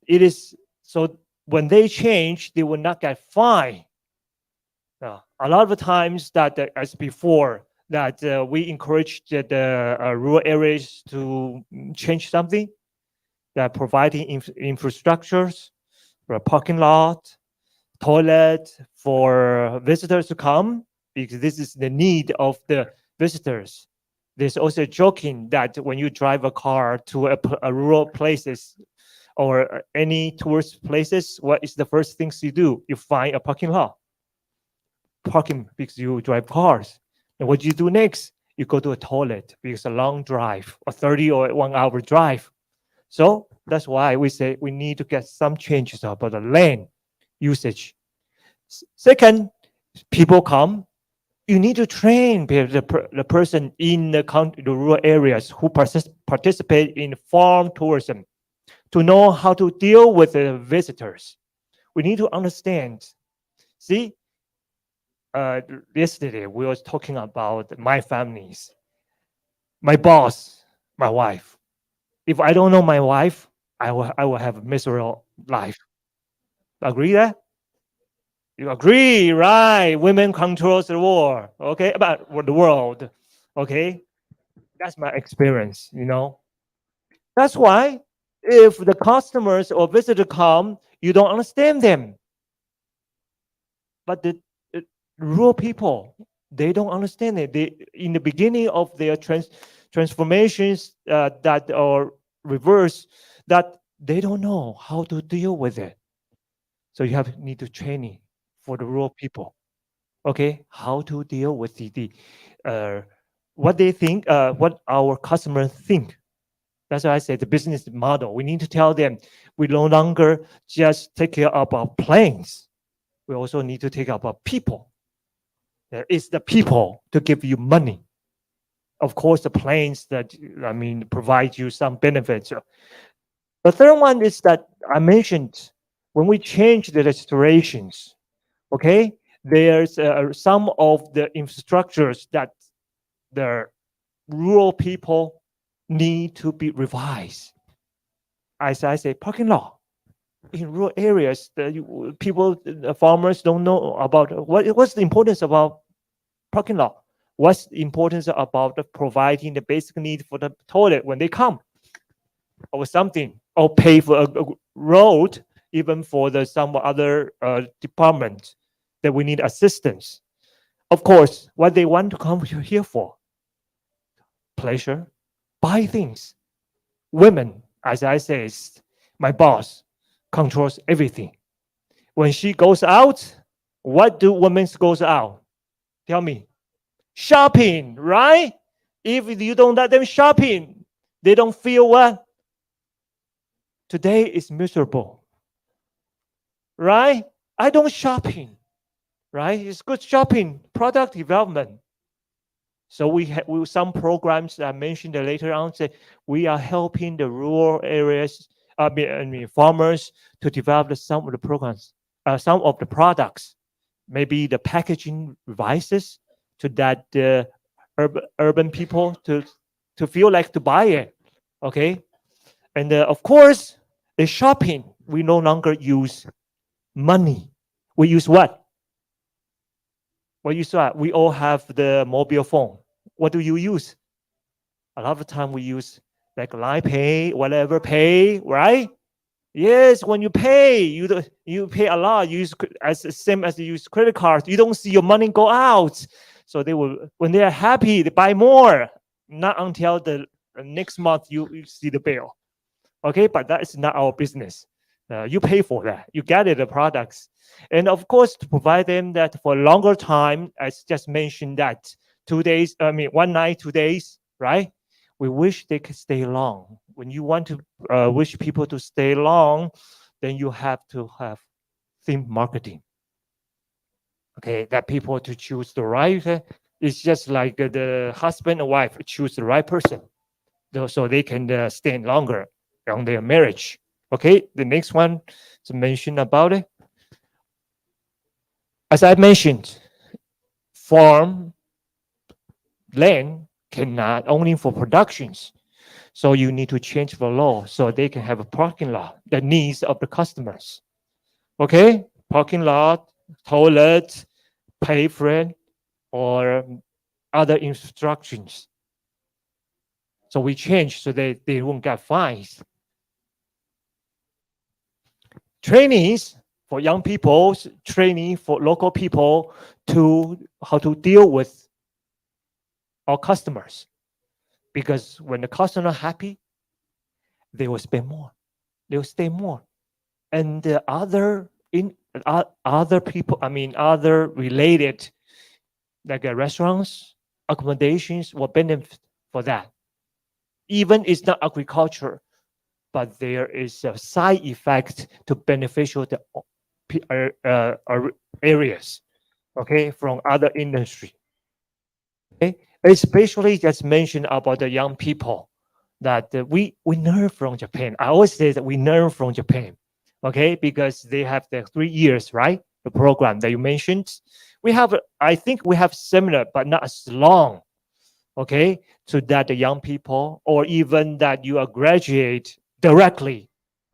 it is so when they change, they will not get fined. A lot of the times that as before that we encourage the rural areas to change something, that providing infrastructures, for a parking lot, toilet for visitors to come, because this is the need of the visitors. There's also joking that when you drive a car to a rural places or any tourist places, what is the first things you do? You find a parking lot. Parking because you drive cars. And what do you do next? You go to a toilet because a long drive, a 30 or 1 hour drive. So that's why we say we need to get some changes about the land usage. Second, people come. You need to train the person in the rural areas who participate in farm tourism to know how to deal with the visitors. We need to understand. See, yesterday we was talking about my families, my boss, my wife. If I don't know my wife, I will have a miserable life. Agree that? You agree, right? Women controls the war, okay? About the world, okay? That's my experience, you know. That's why if the customers or visitor come, you don't understand them. But the rural people, they don't understand it. They in the beginning of their transformations that are reverse, that they don't know how to deal with it. So you need to training for the rural people. Okay, how to deal with what they think, what our customers think. That's why I say the business model. We need to tell them we no longer just take care of our planes. We also need to take care of our people. It's the people to give you money. Of course, the planes that provide you some benefits. The third one is that I mentioned when we change the restorations. Okay, there's some of the infrastructures that the rural people need to be revised. As I say, parking lot in rural areas, the farmers don't know about what's the importance about parking lot. What's the importance about providing the basic need for the toilet when they come, or something, or pay for a road, even for some other department that we need assistance. Of course, what they want to come here for, pleasure, buy things. Women, as I say, my boss controls everything. When she goes out, what do women goes out? Tell me. Shopping, right? If you don't let them shopping, they don't feel what? Today is miserable, right? I don't shopping, right? It's good shopping, product development. So we have some programs that I mentioned later on. Say we are helping the rural areas, farmers to develop some of the programs, some of the products, maybe the packaging devices, to that urban people to feel like to buy it. Okay, and of course the shopping, we no longer use money. We use what? What you saw, we all have the mobile phone. What do you use? A lot of time we use like line pay, whatever pay, right? Yes, when you pay, you pay a lot. You use as same as you use credit cards. You don't see your money go out. So they will, when they are happy, they buy more. Not until the next month you see the bill. Okay, but that is not our business. You pay for that. You get it, the products. And of course, to provide them that for a longer time, as just mentioned that 2 days, 1 night, 2 days, right? We wish they could stay long. When you want to wish people to stay long, then you have to have theme marketing. Okay, that people to choose the right, it's just like the husband and wife choose the right person, so they can stay longer on their marriage. Okay, the next one to mention about it. As I mentioned, farm land cannot only for productions. So you need to change the law so they can have a parking lot, the needs of the customers. Okay, parking lot, toilet, pavement, or other instructions. So we change so they won't get fines. Trainings for young people, training for local people to how to deal with our customers. because when the customer happy, they will spend more, they will stay more, and the other people, I mean other related like restaurants, accommodations will benefit for that. Even it's not agriculture, but there is a side effect to beneficial the areas, okay, from other industry. Okay, especially just mentioned about the young people that we learn from Japan. I always say that we learn from Japan, okay, because they have the 3 years, right? The program that you mentioned. We have, I think we have similar, but not as long, okay, to that the young people or even that you are graduate directly,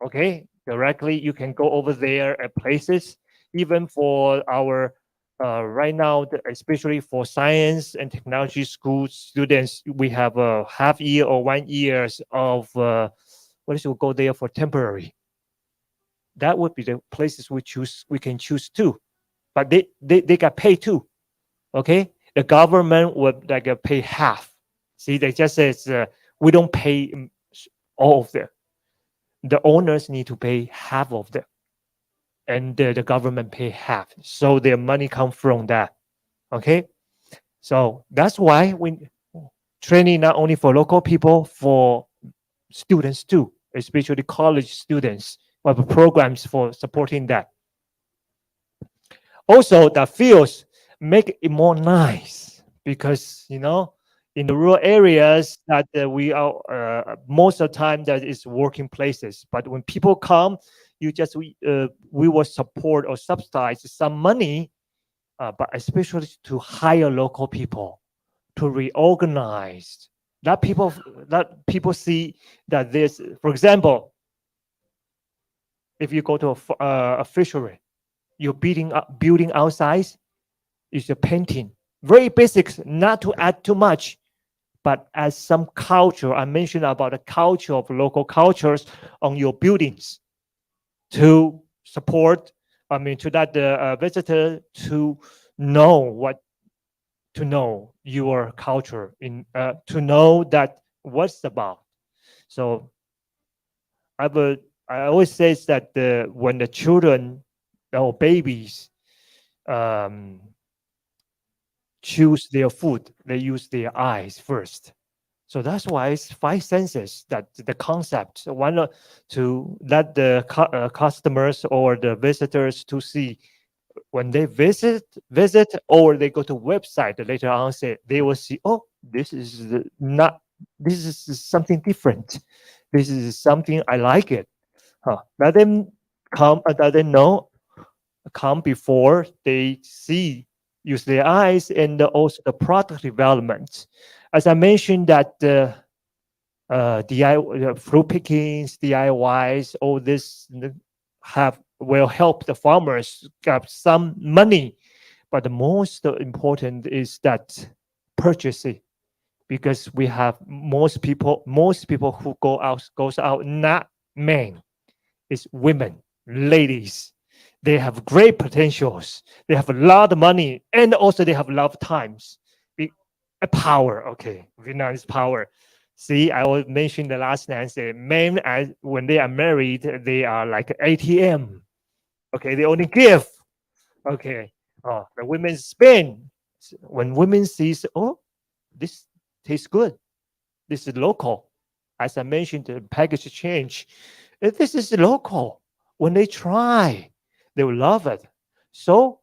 okay, directly you can go over there at places, even for our right now, especially for science and technology school students, we have a half year or 1 years of what is, we go there for temporary. That would be the places we can choose too, but they got paid too, okay. The government would like pay half. See, they just says we don't pay all of them. The owners need to pay half of them, and the government pay half. So their money come from that. Okay, so that's why we training not only for local people, for students too, especially college students. We have programs for supporting that. Also, the fields make it more nice because in the rural areas that we are most of the time that is working places. But when people come, we will support or subsidize some money, but especially to hire local people to reorganize. That people see that there's, for example, if you go to a fishery, you're building outside is a painting. Very basics, not to add too much, but as some culture. I mentioned about the culture of local cultures on your buildings to support, I mean, to that the visitor to know your culture to know that what's about. So I always say that when the children or babies choose their food, they use their eyes first. So that's why it's five senses that the concept one to let the customers or the visitors to see when they visit or they go to website later on, say they will see, oh, this is not, this is something different, this is something I like it. Let them come, let them know, come before they see, use their eyes, and also the product development. As I mentioned that DIY fruit pickings, DIYs, all this will help the farmers get some money. But the most important is that purchasing, because we have most people who goes out, not men, it's women, ladies. They have great potentials. They have a lot of money, and also they have a lot of times. A power, okay. Vietnam is power. See, I was mentioning the last answer. Men, when they are married, they are like ATM. Okay, they only give. Okay. Oh, the women spend. When women sees, oh, this tastes good. This is local. As I mentioned, the package change. This is local. When they try, they will love it. So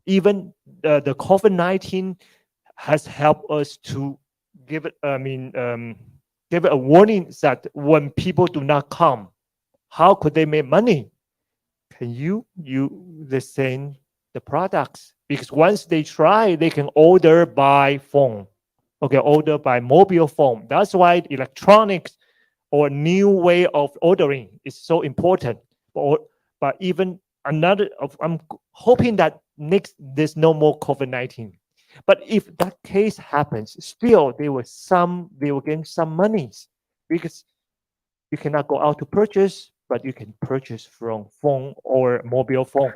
even the COVID-19 has helped us to give it, give it a warning that when people do not come, how could they make money? Can you the same the products? Because once they try, they can order by phone. Okay, order by mobile phone. That's why electronics or new way of ordering is so important. But even another, I'm hoping that next there's no more COVID-19. But if that case happens, still they will gain some monies, because you cannot go out to purchase, but you can purchase from phone or mobile phone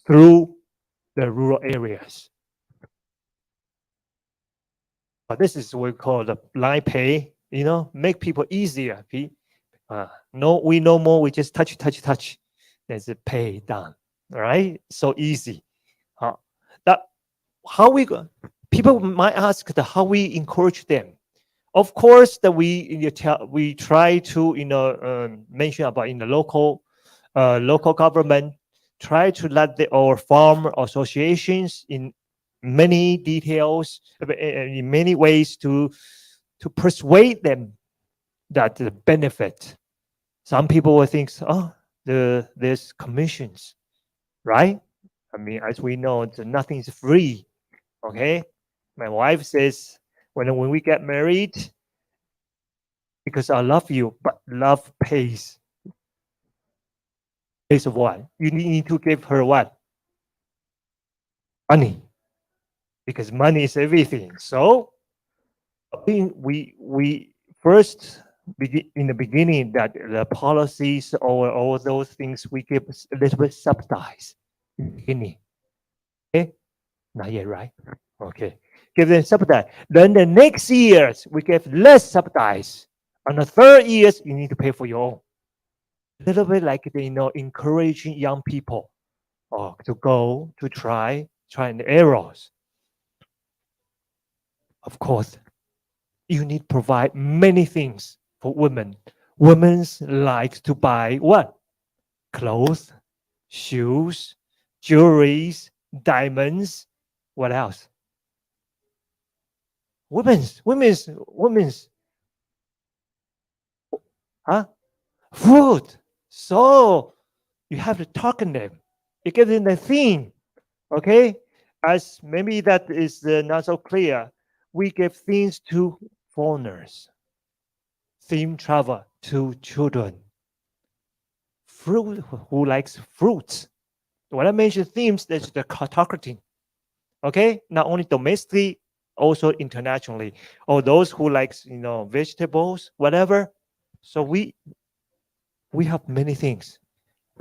through the rural areas. This is what we call the blind pay, make people easier. No, we no more, we just touch. There's a pay done. All right, so easy. That how we go, people might ask how we encourage them. Of course, that we try to mention about in the local government, try to let our farm associations in many details, in many ways to persuade them that the benefit. Some people will think, oh, there's commissions, right? I mean, as we know, nothing is free. Okay, my wife says when we get married, because I love you, but love pays. Pays of what? You need to give her what? Money, because money is everything. So we first in the beginning that the policies or all those things we give a little bit subsidized in the beginning. Okay, not yet, right? Okay, give them subsidize. Then the next years we give less subsidize. On the third years you need to pay for your own. A little bit like encouraging young people to go to try and errors. Of course, you need to provide many things for women. Women like to buy what? Clothes, shoes, jewelries, diamonds. What else? Women's. Huh? Food. So you have to talk to them. You give them the theme. Okay? As maybe that is not so clear, we give things to foreigners. Theme travel to children. Fruit, who likes fruits? When I mention themes, that's the targeting. Okay? Not only domestically, also internationally. Or those who likes, vegetables, whatever. So we have many things.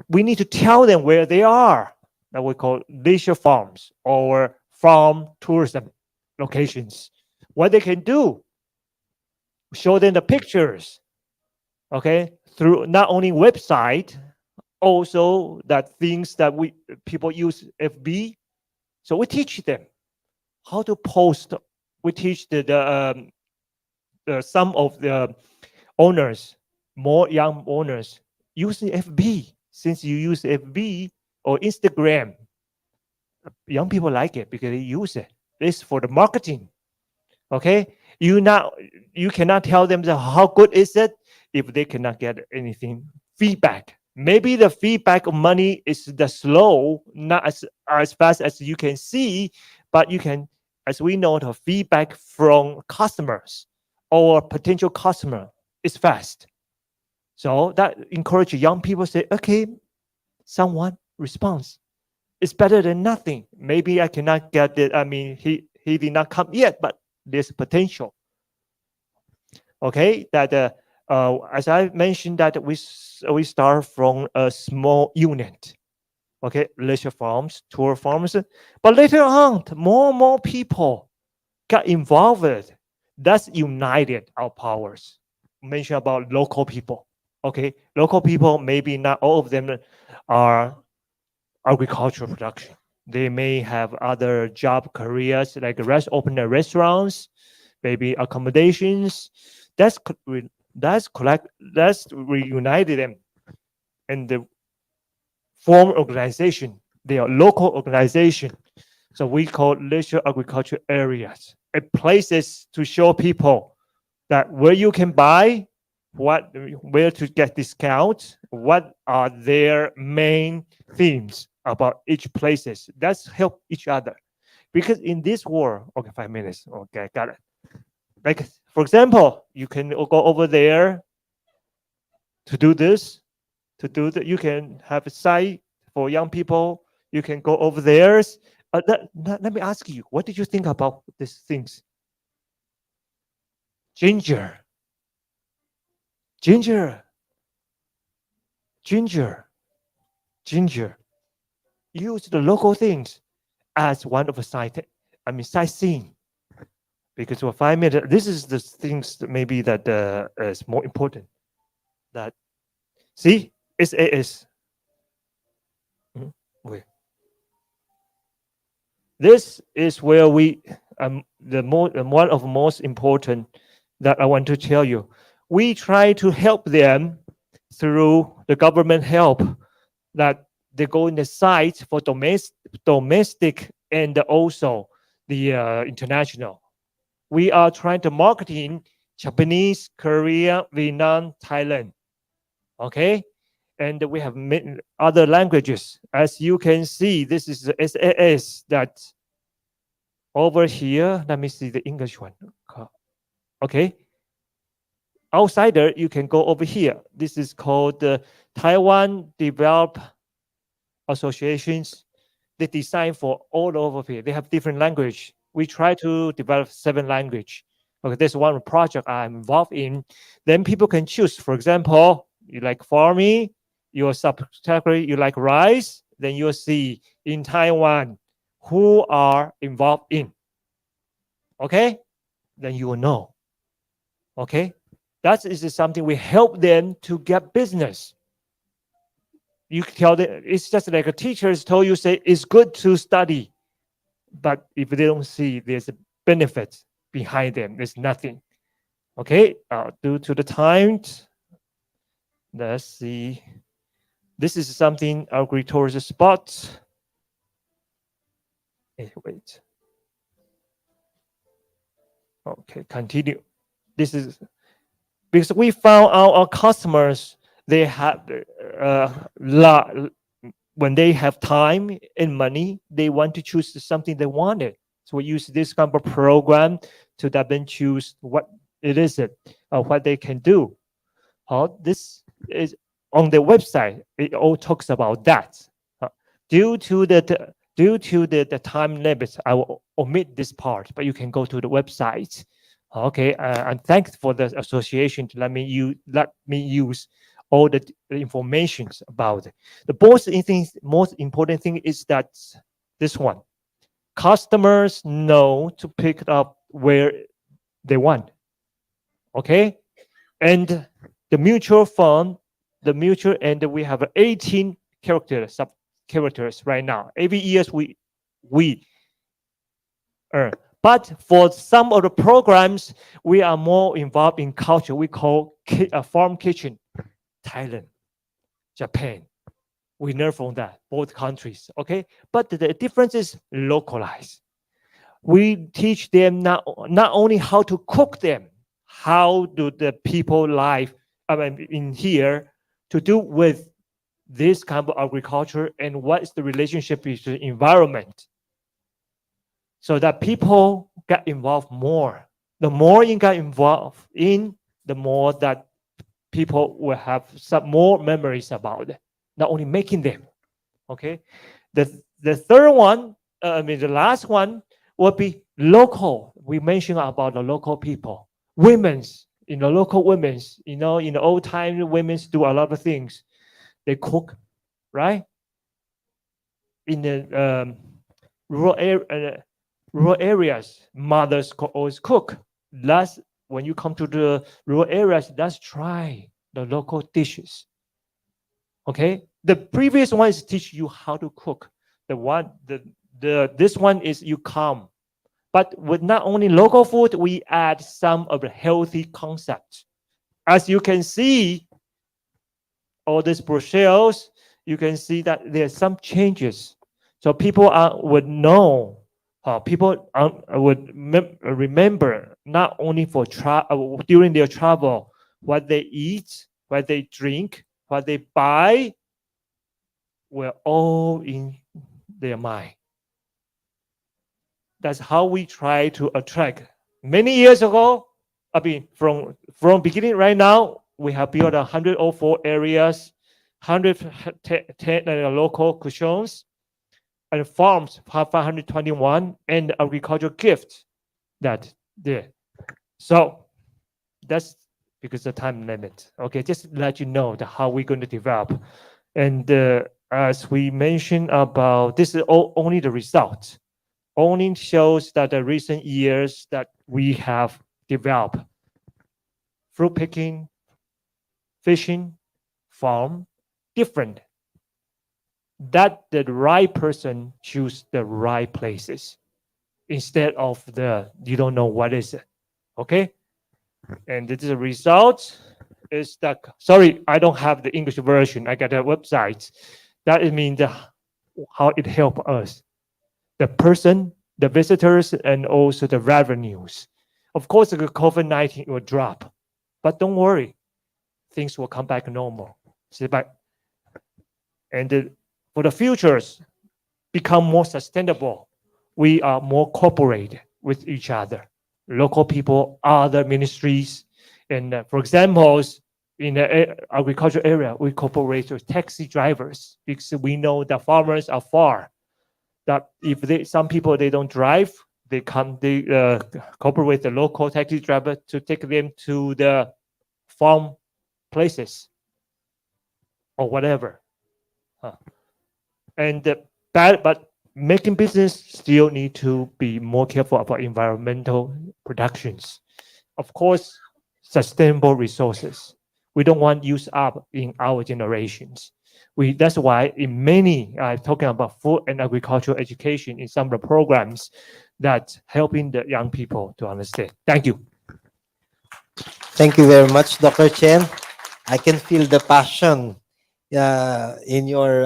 We need to tell them where they are. That we call leisure farms or farm tourism locations. What they can do. Show them the pictures. Okay, through not only website, also that things that people use FB. So we teach them how to post. We teach some of the owners, more young owners, using FB. Since you use FB or Instagram, young people like it because they use it. It's for the marketing. Okay, you cannot tell them how good is it if they cannot get anything feedback. Maybe the feedback of money is the slow, not as fast as you can see, but you can, as we know, the feedback from customers or potential customer is fast. So that encourages young people say, okay, someone responds. It's better than nothing. Maybe I cannot get it. I mean, he did not come yet, but there's potential. Okay, that as I mentioned, that we start from a small unit. Okay, leisure farms, tour farms, but later on, more and more people got involved. That's united our powers. Mention about local people. Okay, local people, maybe not all of them are agricultural production. They may have other job careers like open restaurants, maybe accommodations. That's reunited them and the form organization. They are local organization. So we call leisure agriculture areas, places to show people that where you can buy, where to get discounts, what are their main themes about each places. That's help each other. Because in this world, okay, 5 minutes. Okay, got it. Like, for example, you can go over there to do this, to do that. You can have a site for young people. You can go over there. Let me ask you, what did you think about these things? Ginger. Use the local things as one of the sightseeing. because for 5 minutes, this is the things that maybe that is more important. That see, it's AS. Wait. This is where we one of the most important that I want to tell you. We try to help them through the government help that they go in the site for domestic and also the international. We are trying to marketing Japanese, Korea, Vietnam, Thailand. Okay, and we have other languages. As you can see, this is the SAS that over here. Let me see the English one. Okay. Outsider, you can go over here. This is called the Taiwan Develop Associations. They design for all over here. They have different language. We try to develop 7 language. Okay, there's one project I'm involved in. Then people can choose. For example, you like farming, your subcategory, you like rice, then you'll see in Taiwan who are involved in. Okay, then you will know. Okay, that is something we help them to get business. You tell them it's just like a teachers told you, say it's good to study, but if they don't see there's a benefit behind them, there's nothing. Okay, due to the time, let's see. This is something agri-tourism spot. Hey, wait. Okay, continue. This is because we found our customers, they have when they have time and money, they want to choose something they wanted. So we use this kind of program to then choose what it is, what they can do. This is on the website. It all talks about that. Due to the time limit, I will omit this part, but you can go to the website. Okay, I'm thankful for the association to let me use all the information about it. The most important thing is that this one, customers know to pick it up where they want. Okay, and the mutual fund, and we have 18 characters right now. Every year we earn. But for some of the programs, we are more involved in culture. We call farm kitchen, Thailand, Japan. We learn from that, both countries, okay? But the difference is localized. We teach them not only how to cook them, how do the people live in here to do with this kind of agriculture and what is the relationship with the environment, so that people get involved more. The more you get involved in, the more that people will have some more memories about it, not only making them. Okay, the third one, the last one will be local. We mentioned about the local people, women's. In the local women's, in the old time, women's do a lot of things. They cook, right? In the rural areas, mothers always cook. When you come to the rural areas, let's try the local dishes. Okay, the previous one is teach you how to cook. This one is you come, but with not only local food, we add some of the healthy concepts. As you can see, all these brochures, you can see that there's some changes. So people would know. People would remember not only for during their travel, what they eat, what they drink, what they buy, were all in their mind. That's how we try to attract. Many years ago, from beginning right now, we have built 104 areas, 110 local cushions, and farms 521, and agricultural gift that there. So that's because of the time limit. Okay, just to let you know how we're going to develop. And as we mentioned about, this is only the result. only shows that the recent years that we have developed fruit picking, fishing, farm, different. That the right person choose the right places instead of the you don't know what is it. Okay, and this is a result is that sorry I don't have the English version. I got a website. That means how it help us, the person, the visitors, and also the revenues. Of course, the COVID-19 will drop, but don't worry, things will come back normal. See, but and for the futures become more sustainable, we are more cooperate with each other, local people, other ministries, and for examples, in the agriculture area, we cooperate with taxi drivers because we know the farmers are far. That if some people they don't drive, they cooperate with the local taxi driver to take them to the farm places or whatever. And but making business still need to be more careful about environmental productions. Of course, sustainable resources. We don't want use up in our generations. That's why in many talking about food and agricultural education in some of the programs that helping the young people to understand. Thank you. Thank you very much, Dr. Chen. I can feel the passion in your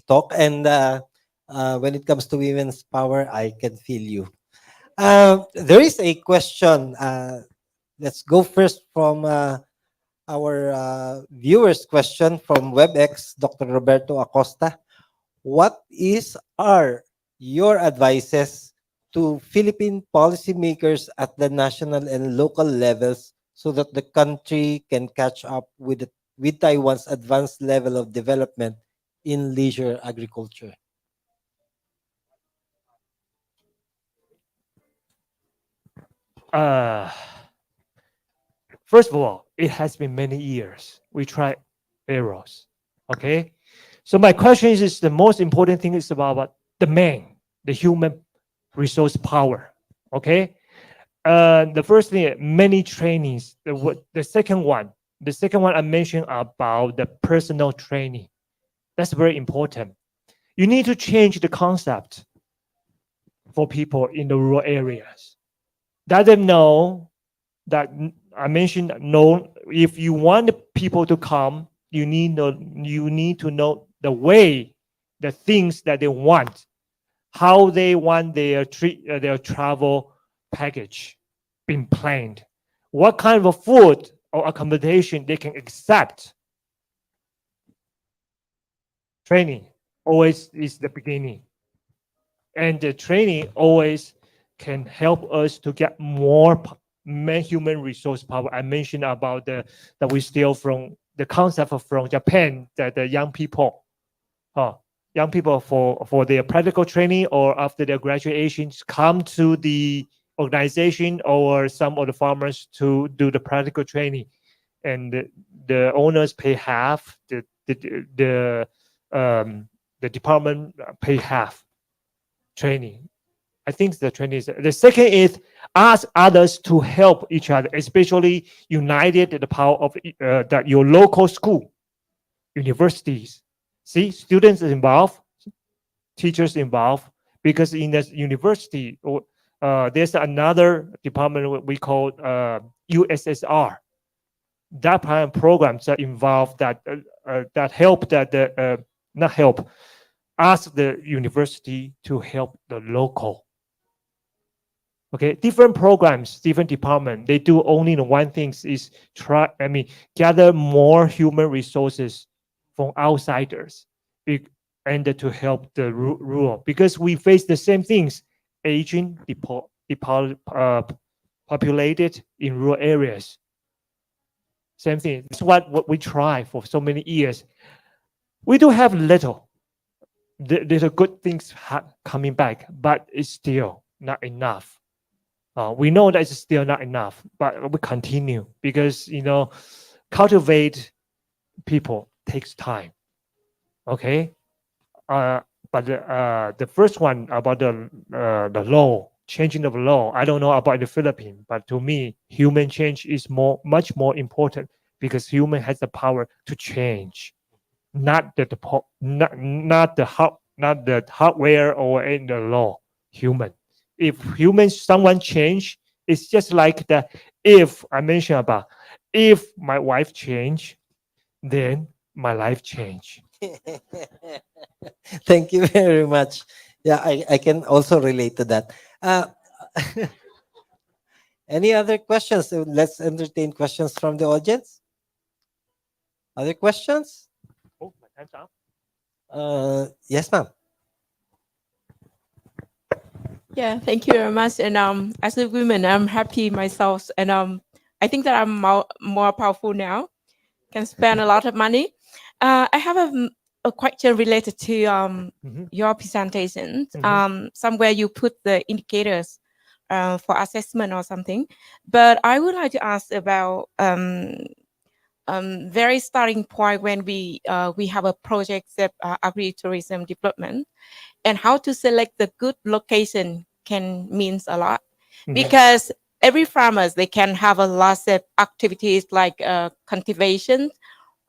talk, and when it comes to women's power, I can feel you. There is a question. Let's go first from our viewers' question from WebEx, Dr. Roberto Acosta. What are your advices to Philippine policymakers at the national and local levels so that the country can catch up with Taiwan's advanced level of development in leisure agriculture? First of all, it has been many years. We tried errors. Okay. So my question is the most important thing is about the man, the human resource power. Okay. The first thing, many trainings. The second one I mentioned about the personal training. That's very important. You need to change the concept for people in the rural areas. Let them know that I mentioned if you want people to come, you need to know the way, the things that they want, how they want their travel package being planned, what kind of food or accommodation they can accept. Training always is the beginning, and the training always can help us to get more human resource power. I mentioned about that we steal from the concept from Japan, that the young people for their practical training or after their graduations come to the organization or some of the farmers to do the practical training, and the owners pay half, the department pay half training. I think the training is the second is ask others to help each other, especially united the power of that your local school, universities. See, students involved, teachers involved, because in the university there's another department we call USSR. That kind of programs that involve that help not help, ask the university to help the local. Okay, different programs, different department, they do only one thing is gather more human resources from outsiders and to help the rural, because we face the same things, aging, populated in rural areas. Same thing. That's what we try for so many years. We do have little good things coming back, but it's still not enough. We know that it's still not enough, but we continue because cultivate people takes time. Okay, But the first one about the law, changing of law, I don't know about the Philippines, but to me, human change is much more important because human has the power to change, not not the hardware or in the law. Human, if someone change, it's just like the if I mentioned about if my wife change, then my life change. Thank you very much. Yeah, I can also relate to that. Any other questions? Let's entertain questions from the audience. Other questions? Oh, my time's up. Yes, ma'am. Yeah, thank you very much. And as a woman, I'm happy myself, and I think that I'm more powerful now. Can spend a lot of money. I have a question related to Mhm. your presentation. Mhm. Somewhere you put the indicators for assessment or something, but I would like to ask about very starting point when we have a project that agri-tourism development, and how to select the good location can means a lot, Mhm. because every farmers they can have a lot of activities like cultivation,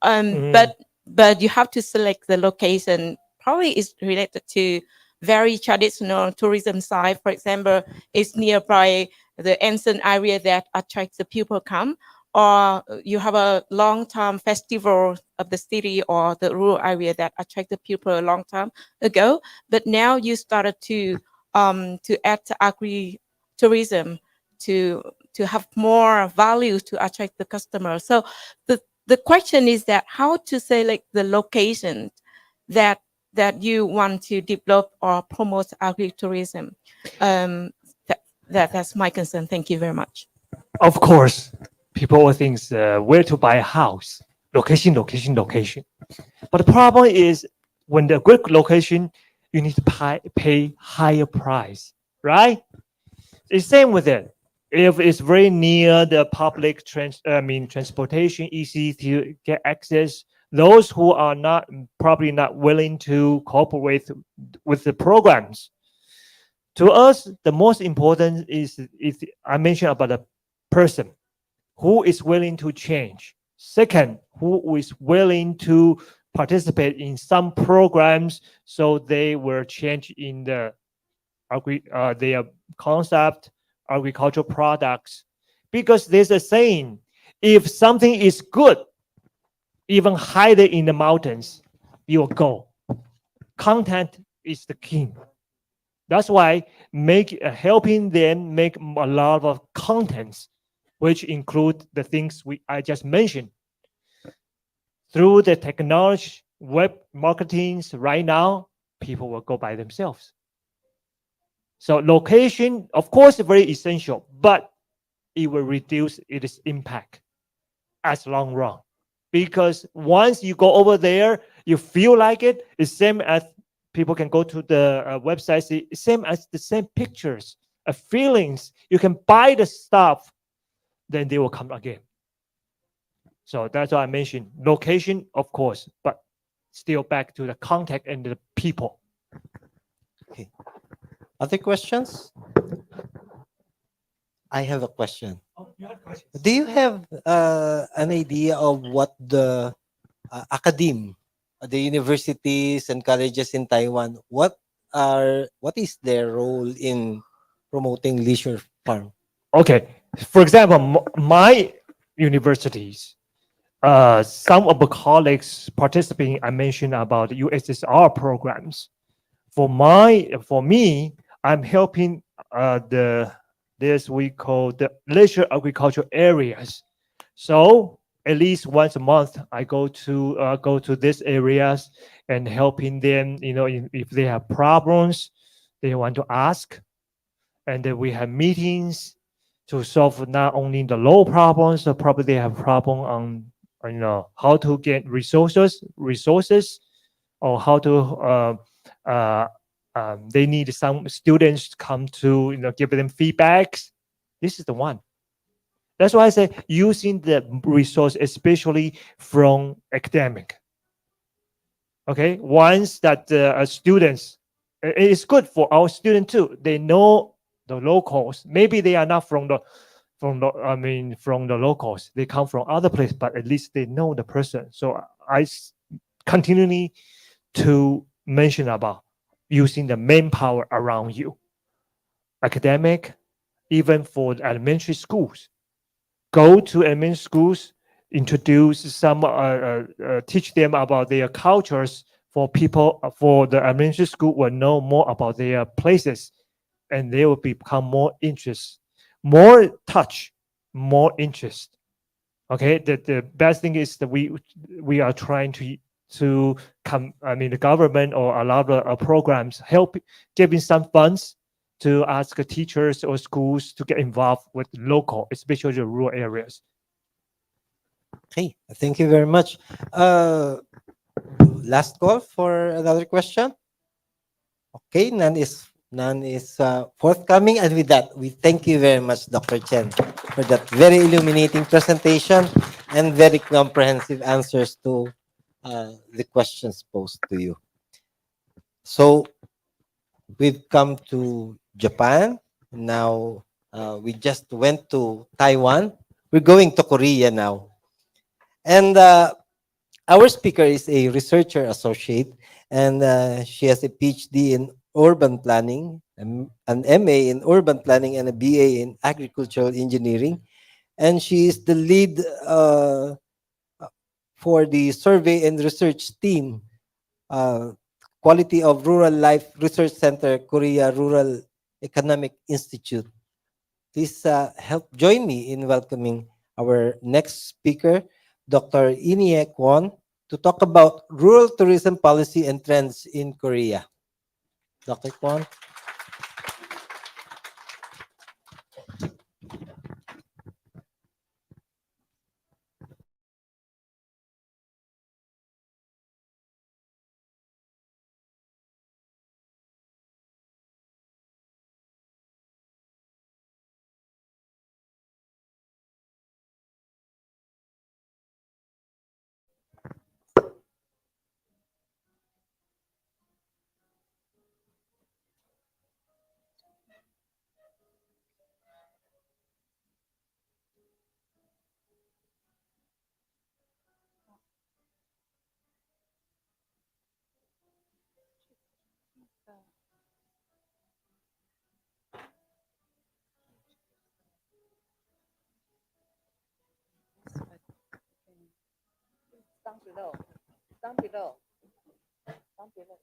Mhm. but you have to select the location. Probably is related to very traditional tourism site. For example, it's nearby the ancient area that attracts the people come, or you have a long-term festival of the city or the rural area that attract the people a long time ago. But now you started to add agri tourism to have more value to attract the customer. So the question is that how to select the location that you want to develop or promote agritourism. Um, that's my concern. Thank you very much. Of course, people will think where to buy a house, location, location, location. But the problem is when the good location, you need to pay higher price, right? It's same with it. If it's very near the public transportation, easy to get access. Those who are not probably not willing to cooperate with the programs. To us, the most important is I mentioned about the person who is willing to change. Second, who is willing to participate in some programs so they will change in their concept, agricultural products. Because there's a saying, if something is good, even hide it in the mountains, you will go. Content is the king. That's why helping them make a lot of contents, which include the things I just mentioned. Through the technology, web marketing, right now, people will go by themselves. So location, of course, is very essential, but it will reduce its impact as long run. Because once you go over there, you feel like it. It's same as people can go to the website, see, same as the same pictures, feelings. You can buy the stuff, then they will come again. So that's why I mentioned location, of course, but still back to the contact and the people. Okay. Other questions? I have a question. Do you have an idea of what the the universities and colleges in Taiwan, what is their role in promoting leisure farm? Okay, for example, my universities, some of the colleagues participating, I mentioned about the USSR programs. For me, I'm helping this we call the leisure agriculture areas. So at least once a month, I go to these areas and helping them. If they have problems, they want to ask, and then we have meetings to solve not only the low problems, but probably they have problem on how to get resources, or how to they need some students to come to give them feedbacks. This is the one. That's why I say using the resource, especially from academic. Okay, once that students, it's good for our student too. They know the locals. Maybe they are not from the from the locals. They come from other place, but at least they know the person. So continually to mention about using the manpower around you, academic, even for the elementary schools. Go to elementary schools, introduce some, teach them about their cultures. For people, for the elementary school will know more about their places, and they will become more interest, more touch, more interest. Okay, the best thing is that we are trying to come. I mean, the government or a lot of programs help giving some funds to ask teachers or schools to get involved with local, especially the rural areas. Okay, thank you very much. Last call for another question. Okay, none is forthcoming, and with that, we thank you very much, Dr. Chen, for that very illuminating presentation and very comprehensive answers to the questions posed to you. So we've come to Japan. Now we just went to Taiwan. We're going to Korea now. And our speaker is a researcher associate, and she has a PhD in urban planning, an MA in urban planning, and a BA in agricultural engineering. And she is the lead for the survey and research team, Quality of Rural Life Research Center, Korea Rural Economic Institute. Please help join me in welcoming our next speaker, Dr. Inie Kwon, to talk about rural tourism policy and trends in Korea. Dr. Kwon. Down below. Down below. Down below.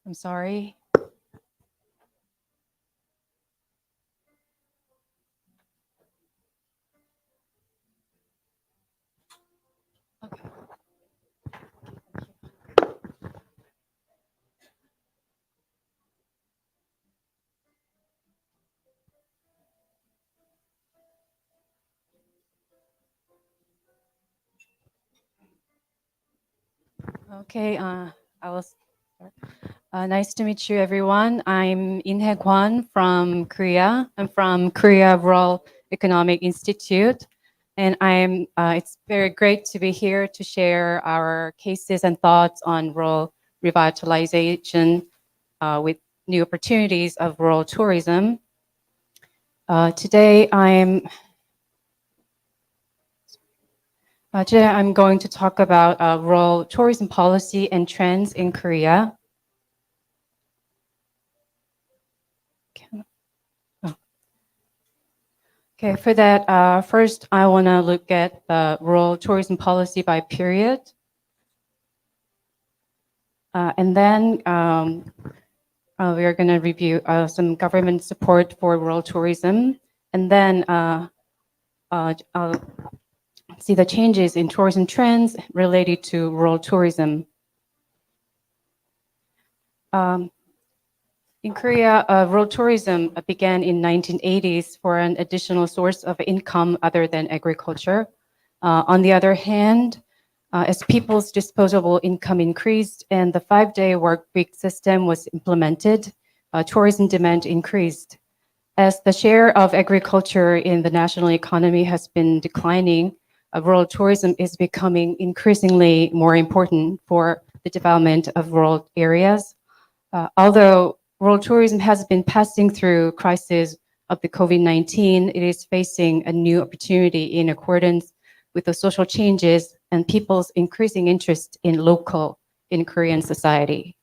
I'm sorry. Okay. Okay, I was nice to meet you, everyone. I'm In-hye Kwon from Korea. I'm from Korea Rural Economic Institute, and it's very great to be here to share our cases and thoughts on rural revitalization with new opportunities of rural tourism. Today I'm going to talk about rural tourism policy and trends in Korea. Okay, for that, first I want to look at the rural tourism policy by period. And then we are going to review some government support for rural tourism. And then I'll see the changes in tourism trends related to rural tourism. In Korea, rural tourism began in 1980s for an additional source of income other than agriculture. On the other hand, as people's disposable income increased and the 5-day work week system was implemented, tourism demand increased. As the share of agriculture in the national economy has been declining, rural tourism is becoming increasingly more important for the development of rural areas. Although rural tourism has been passing through crisis of the COVID-19, it is facing a new opportunity in accordance with the social changes and people's increasing interest in Korean society.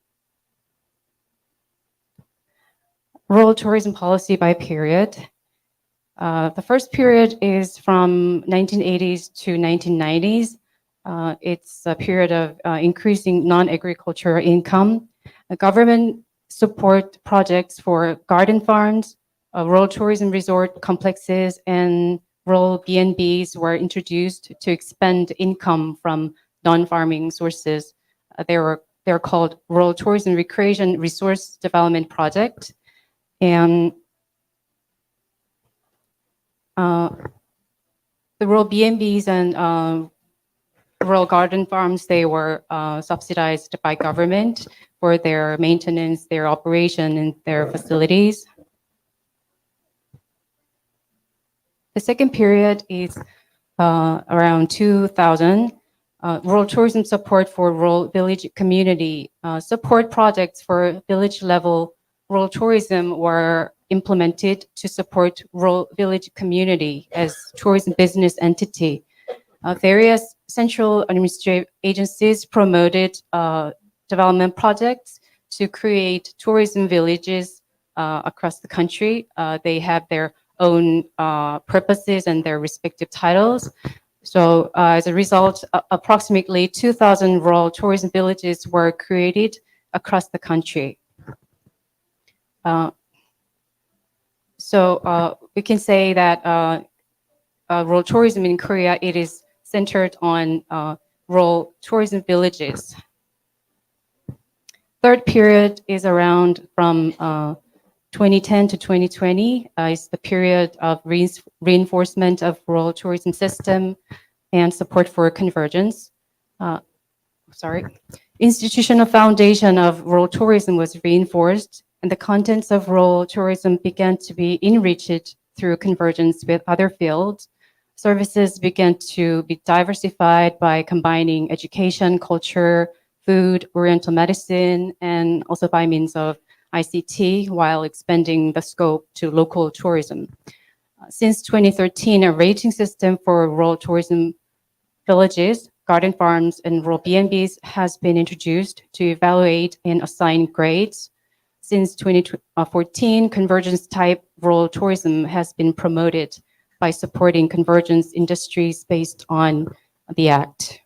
Rural tourism policy by period. The first period is from 1980s to 1990s. It's a period of increasing non-agricultural income. The government support projects for garden farms, rural tourism resort complexes, and rural B&Bs were introduced to expand income from non-farming sources. They're called Rural Tourism Recreation Resource Development Project. And the rural B&Bs and rural garden farms, they were subsidized by government for their maintenance, their operation, and their facilities. The second period is around 2000. Rural tourism support for rural village community support projects for village level rural tourism were implemented to support rural village community as tourism business entity. Various central administrative agencies promoted development projects to create tourism villages across the country. They have their own purposes and their respective titles. So as a result, approximately 2,000 rural tourism villages were created across the country. So we can say that rural tourism in Korea, it is centered on rural tourism villages. Third period is around from 2010 to 2020 is the period of reinforcement of rural tourism system and support for convergence. Institutional foundation of rural tourism was reinforced, and the contents of rural tourism began to be enriched through convergence with other fields. Services began to be diversified by combining education, culture, food, oriental medicine, and also by means of ICT, while expanding the scope to local tourism. Since 2013, a rating system for rural tourism villages, garden farms, and rural B&Bs has been introduced to evaluate and assign grades. Since 2014, convergence type rural tourism has been promoted by supporting convergence industries based on the Act.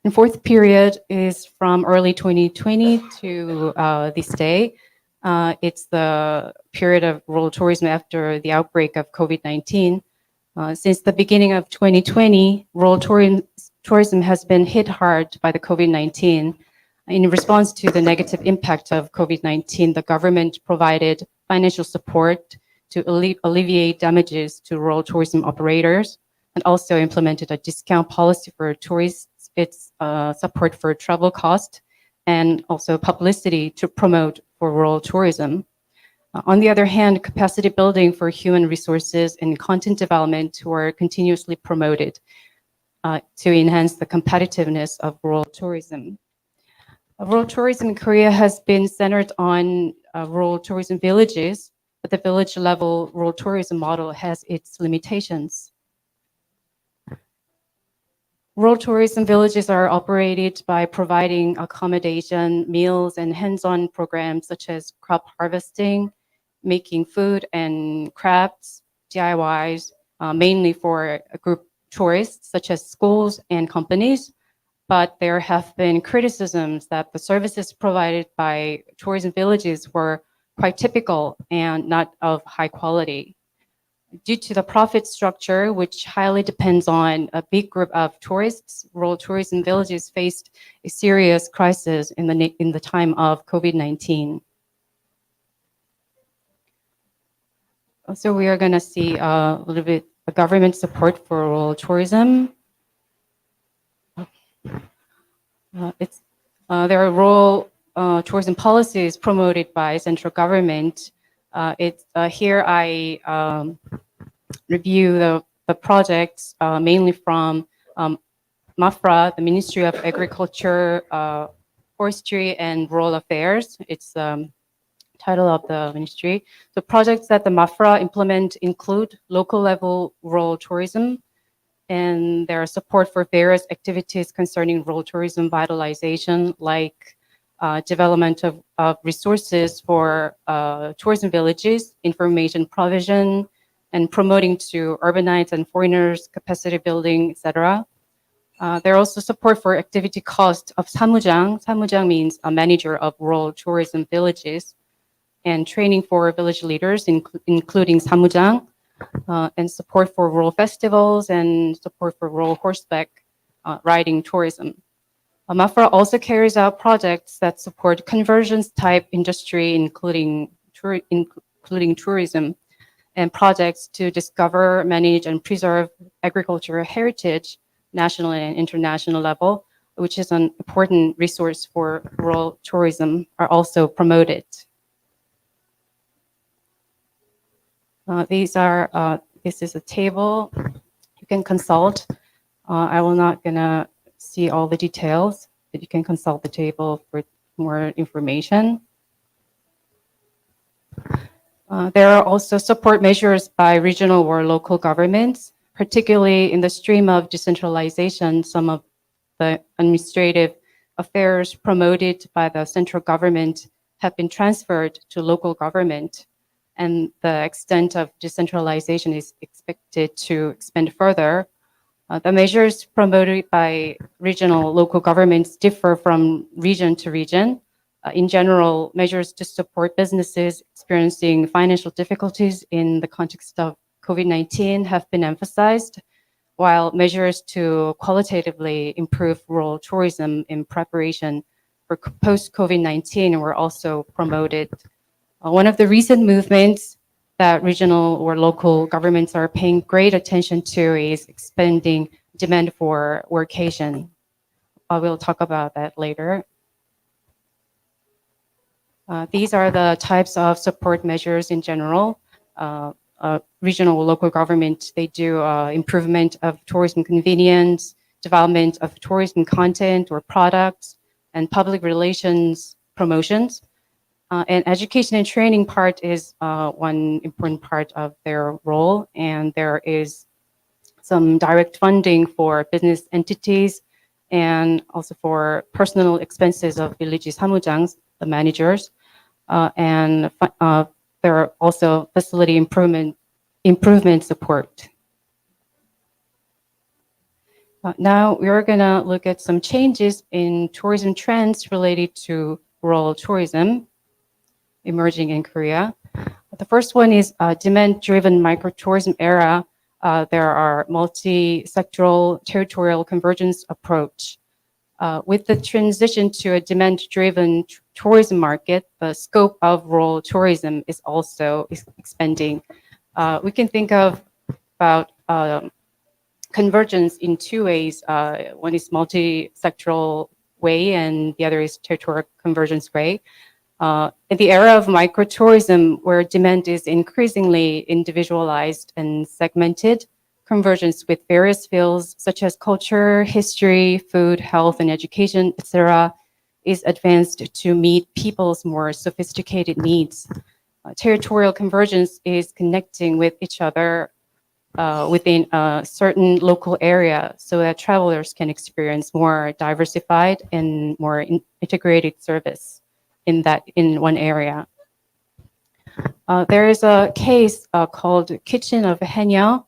And fourth period is from early 2020 to this day. It's the period of rural tourism after the outbreak of COVID-19. Since the beginning of 2020, rural tourism has been hit hard by the COVID-19. In response to the negative impact of COVID-19, the government provided financial support to alleviate damages to rural tourism operators, and also implemented a discount policy for tourists, its support for travel cost, and also publicity to promote for rural tourism. On the other hand, capacity building for human resources and content development were continuously promoted to enhance the competitiveness of rural tourism. Rural tourism in Korea has been centered on rural tourism villages, but the village level rural tourism model has its limitations. Rural tourism villages are operated by providing accommodation, meals, and hands-on programs such as crop harvesting, making food and crafts, DIYs, mainly for group tourists such as schools and companies. But there have been criticisms that the services provided by tourism villages were quite typical and not of high quality. Due to the profit structure, which highly depends on a big group of tourists, rural tourism villages faced a serious crisis in the time of COVID-19. So we are going to see a little bit government support for rural tourism. There are rural tourism policies promoted by central government. Here I review the projects mainly from MAFRA, the Ministry of Agriculture, Forestry and Rural Affairs. It's title of the ministry. The projects that the MAFRA implement include local level rural tourism, and there are support for various activities concerning rural tourism vitalization, like development of resources for tourism villages, information provision, and promoting to urbanites and foreigners, capacity building, etc. There are also support for activity cost of samujang. Samujang means a manager of rural tourism villages, and training for village leaders, including samujang, and support for rural festivals and support for rural horseback riding tourism. MAFRA also carries out projects that support conversions type industry, including tourism, and projects to discover, manage, and preserve agricultural heritage, national and international level, which is an important resource for rural tourism, are also promoted. This is a table you can consult. I will not gonna see all the details, but you can consult the table for more information. There are also support measures by regional or local governments, particularly in the stream of decentralization. Some of the administrative affairs promoted by the central government have been transferred to local government, and the extent of decentralization is expected to expand further. The measures promoted by regional local governments differ from region to region. In general, measures to support businesses experiencing financial difficulties in the context of COVID-19 have been emphasized, while measures to qualitatively improve rural tourism in preparation for post-COVID-19 were also promoted. One of the recent movements that regional or local governments are paying great attention to is expanding demand for workation. We'll talk about that later. These are the types of support measures in general. Regional or local government, they do improvement of tourism convenience, development of tourism content or products, and public relations promotions. And education and training part is one important part of their role. And there is some direct funding for business entities and also for personal expenses of village samujangs, the managers. And there are also facility improvement support. Now we are gonna look at some changes in tourism trends related to rural tourism emerging in Korea. The first one is demand-driven microtourism era. There are multi-sectoral territorial convergence approach. With the transition to a demand-driven tourism market, the scope of rural tourism is also expanding. We can think of about convergence in two ways. One is multi-sectoral way, and the other is territorial convergence way. In the era of microtourism, where demand is increasingly individualized and segmented, convergence with various fields such as culture, history, food, health, and education, etc., is advanced to meet people's more sophisticated needs. Territorial convergence is connecting with each other within a certain local area so that travelers can experience more diversified and more integrated service in one area. There is a case called Kitchen of Haenyeo.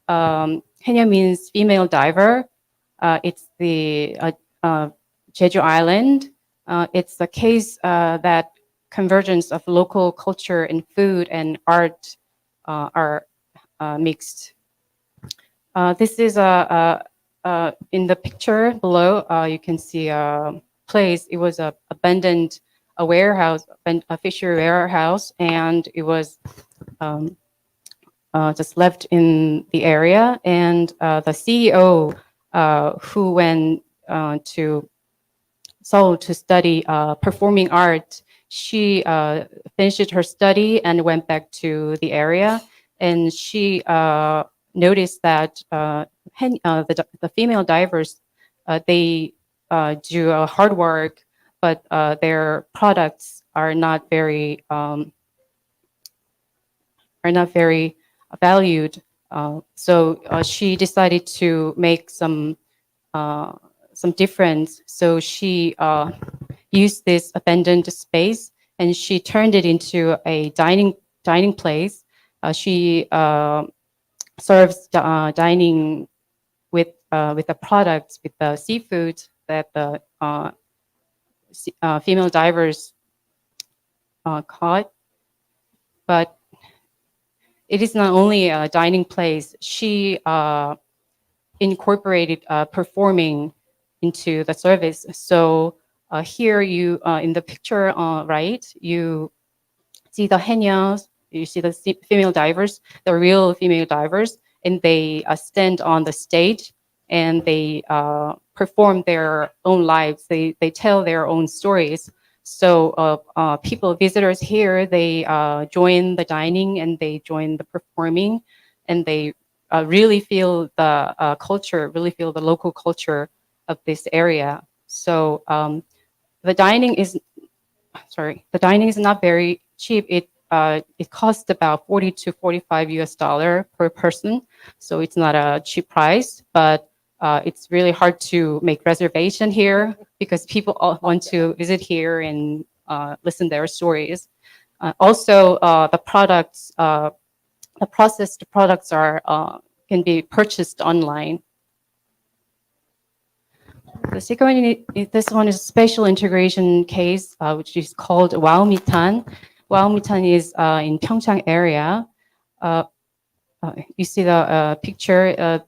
Haenyeo means female diver. It's the Jeju Island. It's a case that convergence of local culture and food and art are mixed. This is in the picture below. You can see a place. It was abandoned a warehouse, a fishery warehouse, and it was just left in the area, and the CEO who went to Seoul to study performing art, she finished her study and went back to the area, and she noticed that the female divers, they do hard work, but their products are not very valued. So she decided to make some difference. So she used this abandoned space and she turned it into a dining place. She serves dining with the products, with the seafood that the female divers caught. But it is not only a dining place. She incorporated performing into the service. So here you, in the picture right, you see the haenyos, you see the female divers, the real female divers, and they stand on the stage and they perform their own lives. They tell their own stories. So people, visitors here, they join the dining and they join the performing, and they really feel the culture, really feel the local culture of this area. So the dining is not very cheap. It costs about 40 to 45 US$ per person. So it's not a cheap price, but it's really hard to make reservation here because people all want to visit here and listen their stories. Also, the products, the processed products are can be purchased online. The second one, this one is a special integration case, which is called Wow Mitan. Wow Mitan is in Pyeongchang area. You see the picture.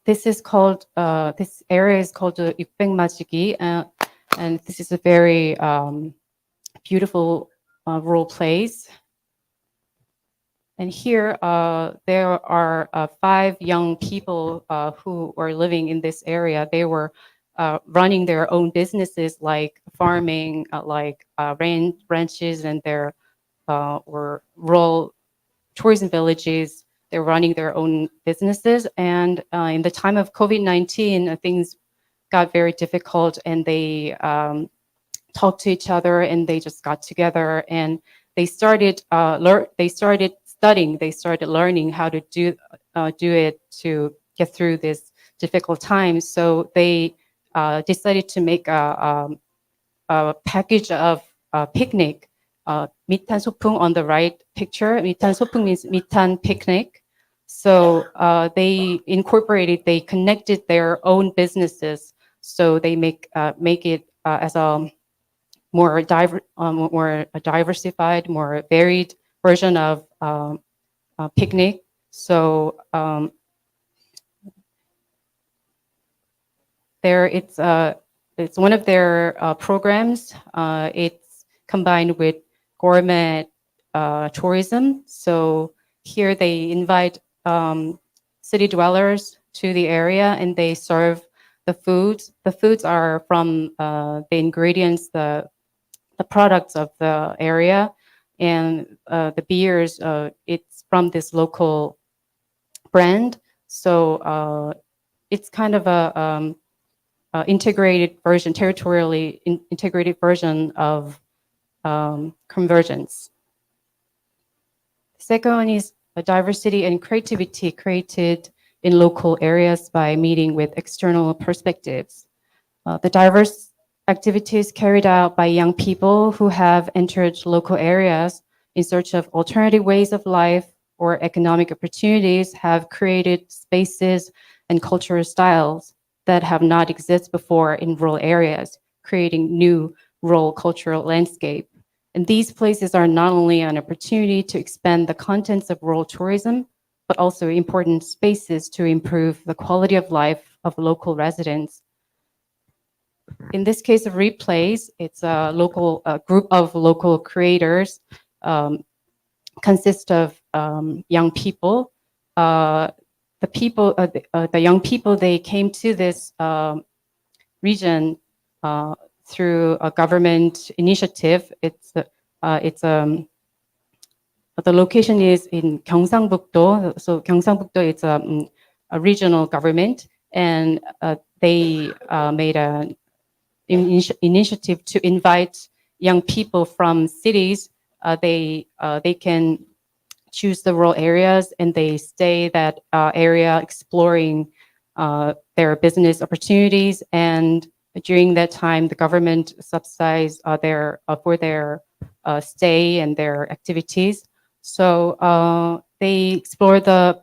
This is called, this area is called Yukbaekmajigi, and this is a very beautiful rural place. And here, there are 5 young people who were living in this area. They were running their own businesses like farming, like ranches, and there were rural tourism villages. They're running their own businesses. And in the time of COVID-19, things got very difficult, and they talked to each other, and they just got together, and they started studying. They started learning how to do it to get through this difficult time. So they decided to make a package of picnic. Mitan Sopung on the right picture. Mitan Sopung means Mitan picnic. So they incorporated, they connected their own businesses. So they make it as a more diversified, more varied version of picnic. So it's one of their programs. It's combined with gourmet tourism. So here they invite city dwellers to the area, and they serve the foods. The foods are from the ingredients, the products of the area, and the beers, it's from this local brand. So it's kind of a integrated version, territorially integrated version of convergence. The second one is a diversity and creativity created in local areas by meeting with external perspectives. The diverse activities carried out by young people who have entered local areas in search of alternative ways of life or economic opportunities have created spaces and cultural styles that have not existed before in rural areas, creating new rural cultural landscape. And these places are not only an opportunity to expand the contents of rural tourism, but also important spaces to improve the quality of life of local residents. In this case of Replace, it's a local group of local creators consists of young people. The young people, they came to this region through a government initiative. The location is in Gyeongsangbuk-do. So Gyeongsangbuk-do is a regional government, and they made an initiative to invite young people from cities. They can choose the rural areas, and they stay that area exploring their business opportunities. And during that time, the government subsidized their stay and their activities. So they explored the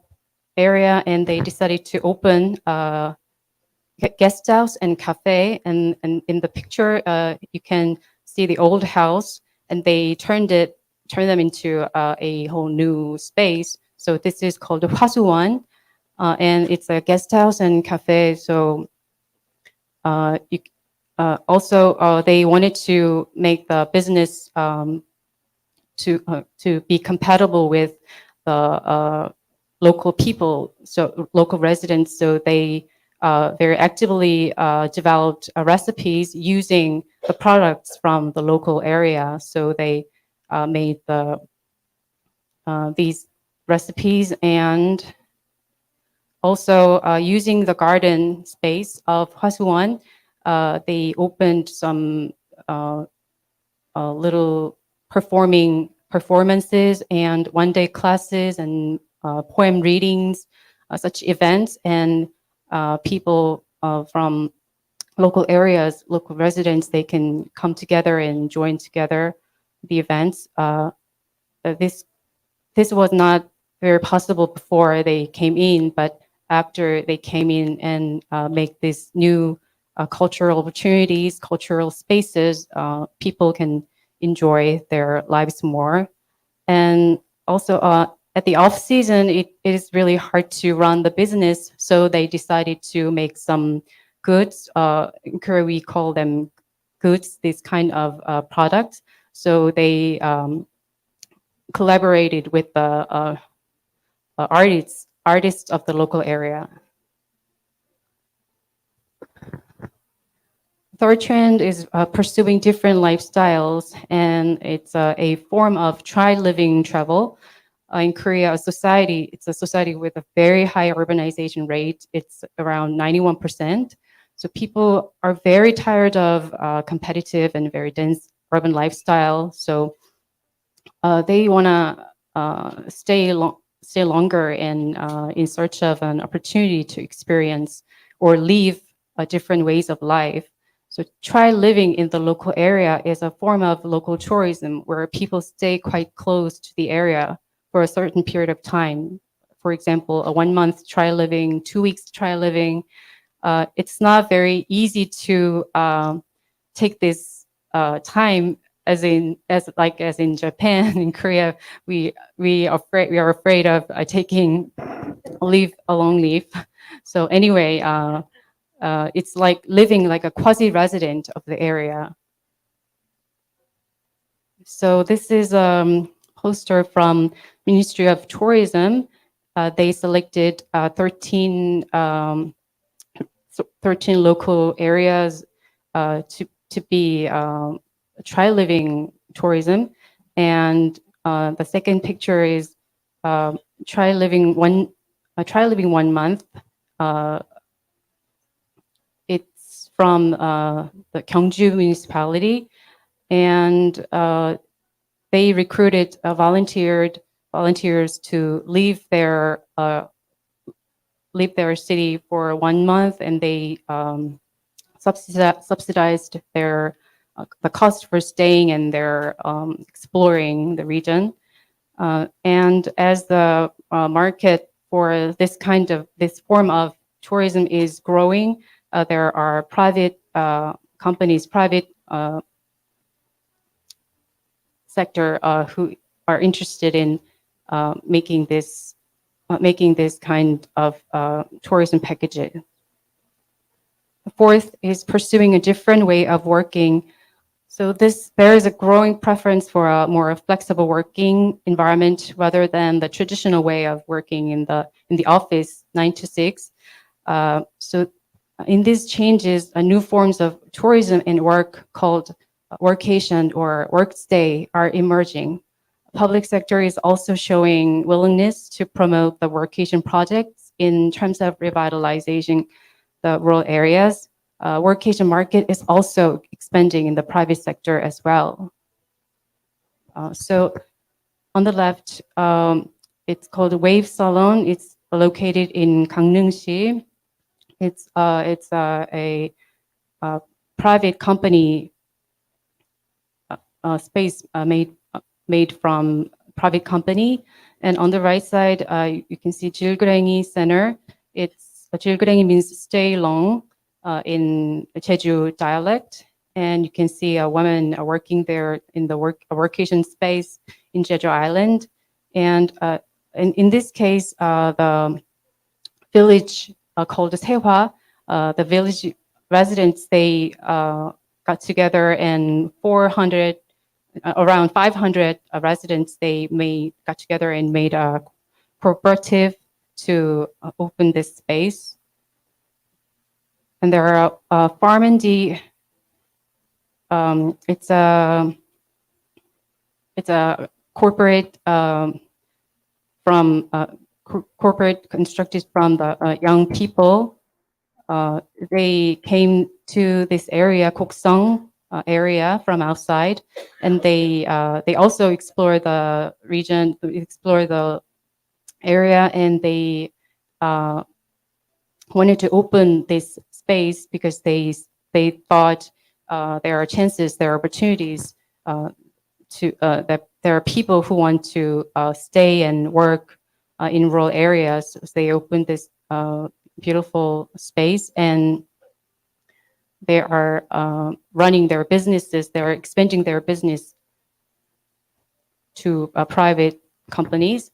area, and they decided to open guest house and cafe. And in the picture, you can see the old house, and they turned them into a whole new space. So this is called the Hwasuwon, and it's a guest house and cafe. So also they wanted to make the business to be compatible with the local people, so local residents. So they very actively developed recipes using the products from the local area. So they made these recipes, and also using the garden space of Hwasuwon, they opened some little performances and one-day classes and poem readings, such events. And people from local areas, local residents, they can come together and join together the events. This was not very possible before they came in, but after they came in and make these new cultural opportunities, cultural spaces, people can enjoy their lives more. And also at the off season, it is really hard to run the business. So they decided to make some goods. In Korea, we call them goods, this kind of products. So they collaborated with the artists of the local area. Third trend is pursuing different lifestyles, and it's a form of try-living travel. In Korea, it's a society with a very high urbanization rate. It's around 91%. So people are very tired of competitive and very dense urban lifestyle. So they want to stay longer and in search of an opportunity to experience or live different ways of life. So try living in the local area is a form of local tourism where people stay quite close to the area for a certain period of time. For example, a 1 month try living, 2 weeks try living. It's not very easy to take this time as in Japan. In Korea, we are afraid of taking a long leave. So anyway, it's like living like a quasi-resident of the area. So this is a poster from Ministry of Tourism. They selected 13 local areas to be try-living tourism. And the second picture is try-living 1 month. It's from the Gyeongju municipality, and they recruited volunteers to leave their city for 1 month, and they subsidized the cost for staying and their exploring the region. And as the market for this form of tourism is growing, there are private companies, private sector who are interested in making this kind of tourism packages. The fourth is pursuing a different way of working. So there is a growing preference for a more flexible working environment rather than the traditional way of working in the office 9 to 6. So in these changes, new forms of tourism and work called workation or work stay are emerging. Public sector is also showing willingness to promote the workation projects in terms of revitalizing the rural areas. Workation market is also expanding in the private sector as well. So on the left, it's called Wave Salon. It's located in Gangneung-si. It's a private company space made from private company. And on the right side, you can see Jilgurengi Center. It's Jilgurengi means stay long in Jeju dialect. And you can see a woman working there in the workation space in Jeju Island. And in this case, the village called Sehwa, the village residents, they got together and around 500 residents, they got together and made a cooperative to open this space. And there are Farm and D. It's a corporate corporate constructed from the young people. They came to this area, Koksang area, from outside, and they also explore the region, explore the area, and they wanted to open this space because they thought there are chances, there are opportunities that there are people who want to stay and work in rural areas. So they opened this beautiful space, and they are running their businesses. They are expanding their business to private companies.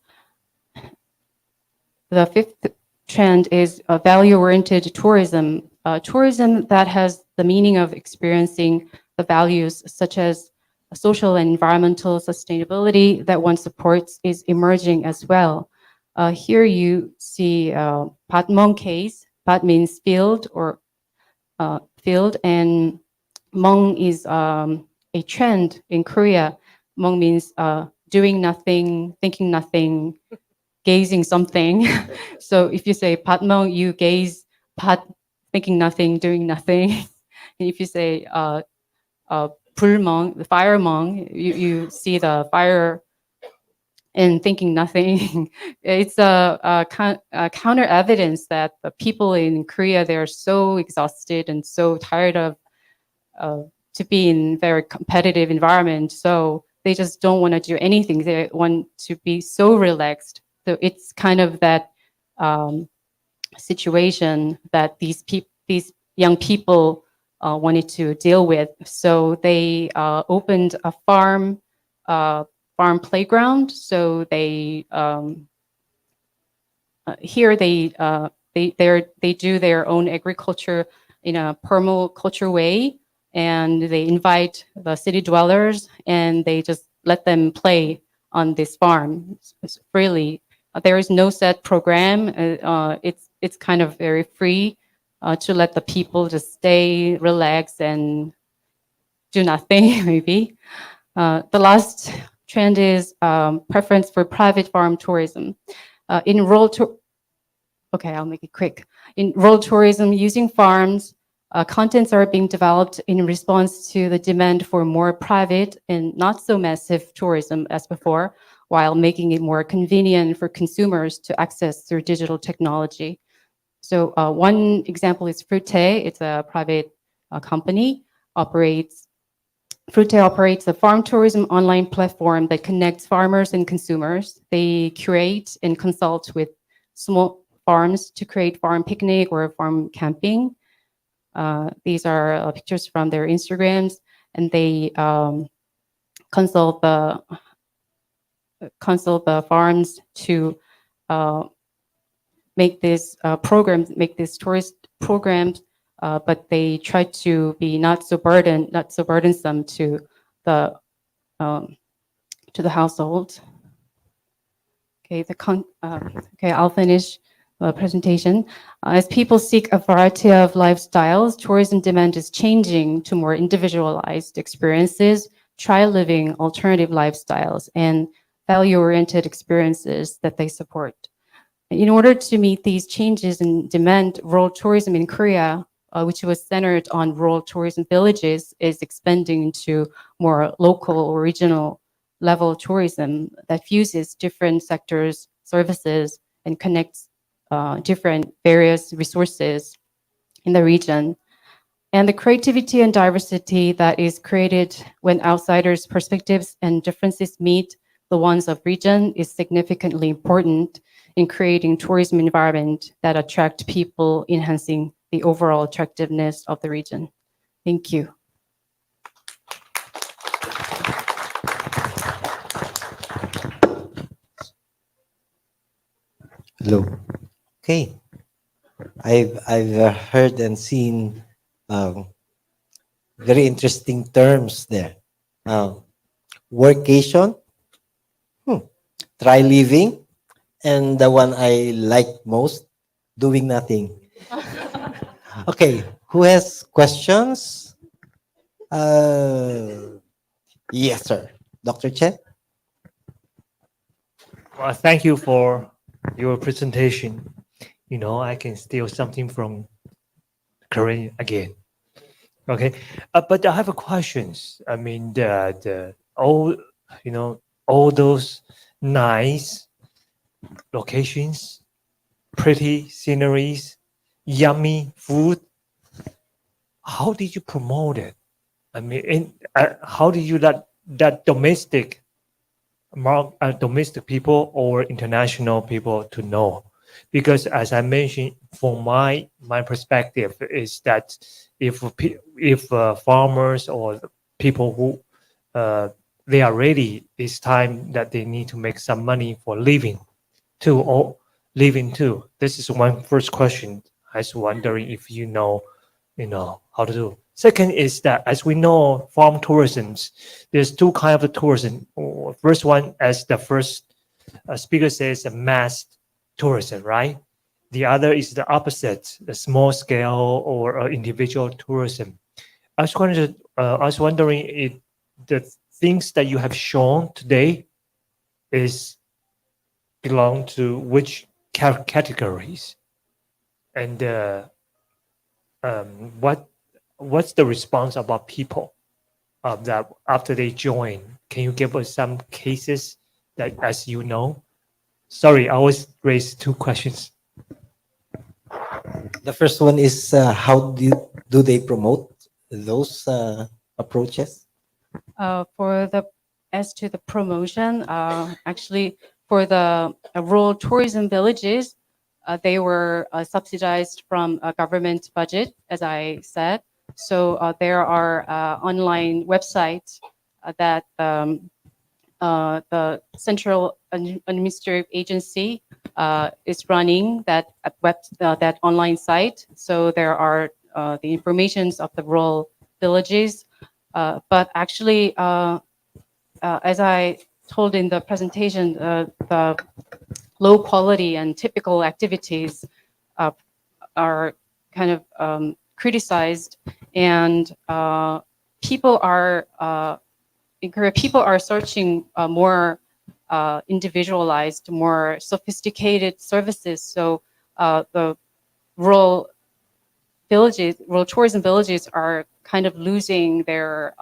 The fifth trend is value-oriented tourism. Tourism that has the meaning of experiencing the values such as social and environmental sustainability that one supports is emerging as well. Here you see Patmong case. Pat means field or field, and Mong is a trend in Korea. Mong means doing nothing, thinking nothing, gazing something. So if you say Patmong, you gaze Pat, thinking nothing, doing nothing. And if you say Pulmong, the fire mong, you see the fire and thinking nothing. It's a counter evidence that the people in Korea, they're so exhausted and so tired of to be in very competitive environment. So they just don't want to do anything. They want to be so relaxed. So it's kind of that situation that these young people wanted to deal with. So they opened a farm playground. So they here they do their own agriculture in a permaculture way, and they invite the city dwellers and they just let them play on this farm freely. There is no set program. It's kind of very free to let the people just stay, relax, and do nothing, maybe. The last trend is preference for private farm tourism. In rural okay, I'll make it quick. In rural tourism, using farms, contents are being developed in response to the demand for more private and not so massive tourism as before, while making it more convenient for consumers to access through digital technology. So one example is Fruite. It's a private company. Fruite operates a farm tourism online platform that connects farmers and consumers. They curate and consult with small farms to create farm picnic or farm camping. These are pictures from their Instagrams, and they consult the farms to make this tourist programs but they try to be not so burdensome to the household. Okay, okay, I'll finish the presentation. As people seek a variety of lifestyles, tourism demand is changing to more individualized experiences, try living alternative lifestyles, and value-oriented experiences that they support. In order to meet these changes in demand, rural tourism in Korea, which was centered on rural tourism villages, is expanding into more local or regional level tourism that fuses different sectors, services, and connects different various resources in the region. And the creativity and diversity that is created when outsiders' perspectives and differences meet the ones of region is significantly important in creating tourism environment that attract people, enhancing the overall attractiveness of the region. Thank you. Hello. Okay. I've heard and seen very interesting terms there. Workation, try living, and the one I like most, doing nothing. Okay, who has questions? Yes, sir. Dr. Chen? Well, thank you for your presentation. You know, I can steal something from Korean again. Okay, but I have a questions. I mean, the all you know all those nice locations, pretty sceneries, yummy food. How did you promote it? I mean, how did you let that domestic people or international people to know? Because as I mentioned, from my perspective is that if farmers or people who they are ready, it's time that they need to make some money for living too, or living too. This is one first question. I was wondering if you know how to do. Second is that as we know, farm tourism, there's two kinds of tourism. First one, as the first speaker says, a mass tourism, right? The other is the opposite, the small scale or individual tourism. I was wondering if the things that you have shown today is belong to which categories, and what's the response about people that after they join? Can you give us some cases that, as you know? Sorry, I always raise two questions. The first one is how do they promote those approaches? As to the promotion, actually for the rural tourism villages, they were subsidized from a government budget, as I said. So there are online websites that the Central Administrative Agency is running that that online site. So there are the informations of the rural villages, but actually, as I told in the presentation, the low quality and typical activities are kind of criticized, and people are in Korea, people are searching more individualized, more sophisticated services. So the rural tourism villages are kind of losing their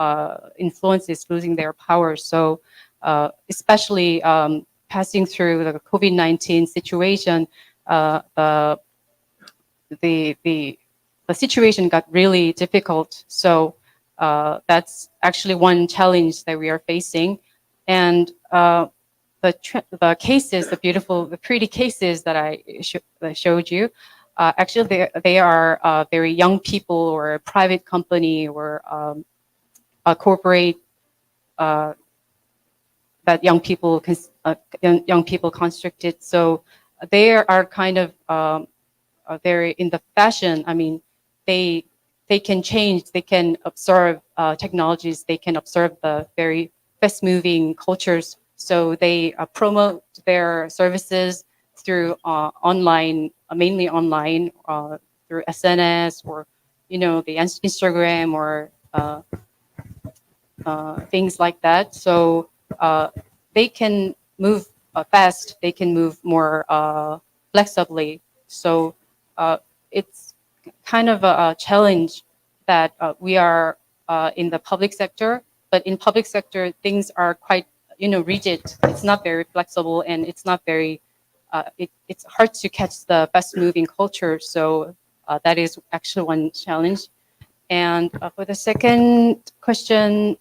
influences, losing their power. So especially passing through the COVID-19 situation, the situation got really difficult. So that's actually one challenge that we are facing. And the cases, the pretty cases that I showed you, actually they are very young people or a private company or a corporate that young people constructed. So they are kind of they're in the fashion. I mean, they they can change, they can observe technologies, they can observe the very fast-moving cultures. So they promote their services through online, mainly online, through SNS or, the Instagram or things like that. So they can move fast, they can move more flexibly. So it's kind of a challenge that we are in the public sector, but in public sector, things are quite, rigid. It's not very flexible and it's not very, it's hard to catch the fast moving culture. So that is actually one challenge. And for the second question,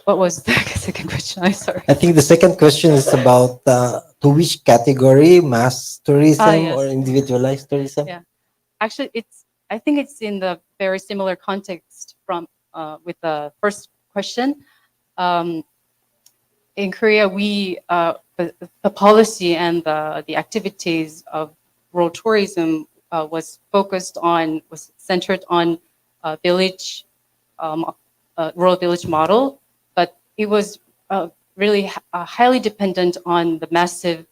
what was the second question? I'm sorry. I think the second question is about to which category, mass tourism Yes. or individualized tourism? Yeah. Actually, I think it's in the very similar context from with the first question. In Korea, the policy and the activities of rural tourism was centered on village, rural village model, but it was really highly dependent on the massive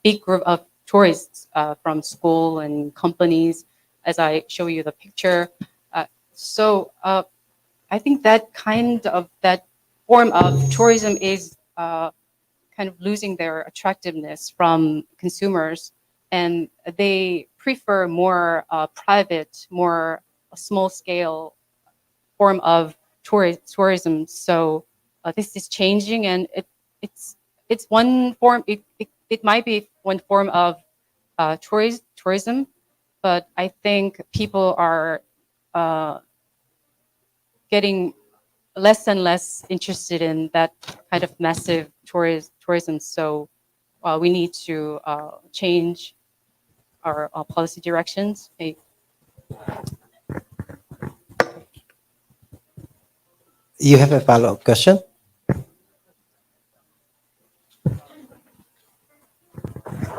big group of tourists from school and companies, as I show you the picture. So I think that form of tourism is kind of losing their attractiveness from consumers, and they prefer more private, more small scale form of tourism. So this is changing, and it's one form. It might be one form of tourism, but I think people are getting less and less interested in that kind of massive tourism. So we need to change our policy directions. You have a follow-up question?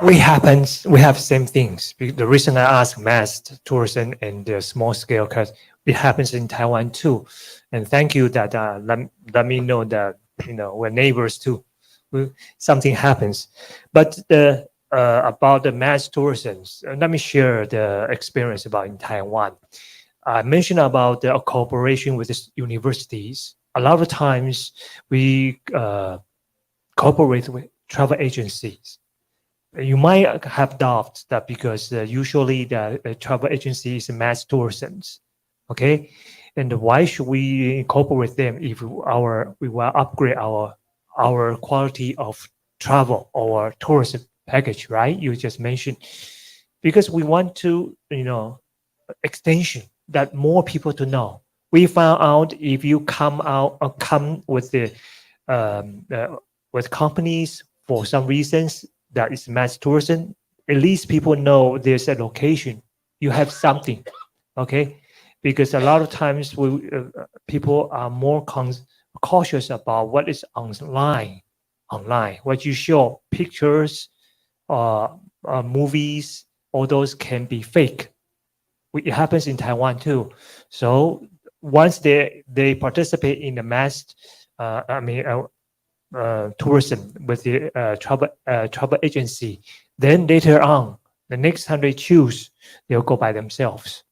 We have same things. The reason I ask mass tourism and the small scale, because it happens in Taiwan too. And thank you that let me know that we're neighbors too. Something happens, but about the mass tourism, let me share the experience about in Taiwan. I mentioned about the cooperation with the universities. A lot of times we cooperate with travel agencies. You might have doubts that because usually the travel agency is mass tourism, okay? And why should we incorporate them if we will upgrade our quality of travel or tourism package, right? You just mentioned, because we want to, extension that more people to know. We found out if you come with the with companies for some reasons that is mass tourism, at least people know there's a location. You have something, okay? Because a lot of times people are more cautious about what is online. What you show, pictures, movies, all those can be fake. It happens in Taiwan too. So once they participate in the mass, tourism with the travel agency, then later on, the next time they choose, they'll go by themselves.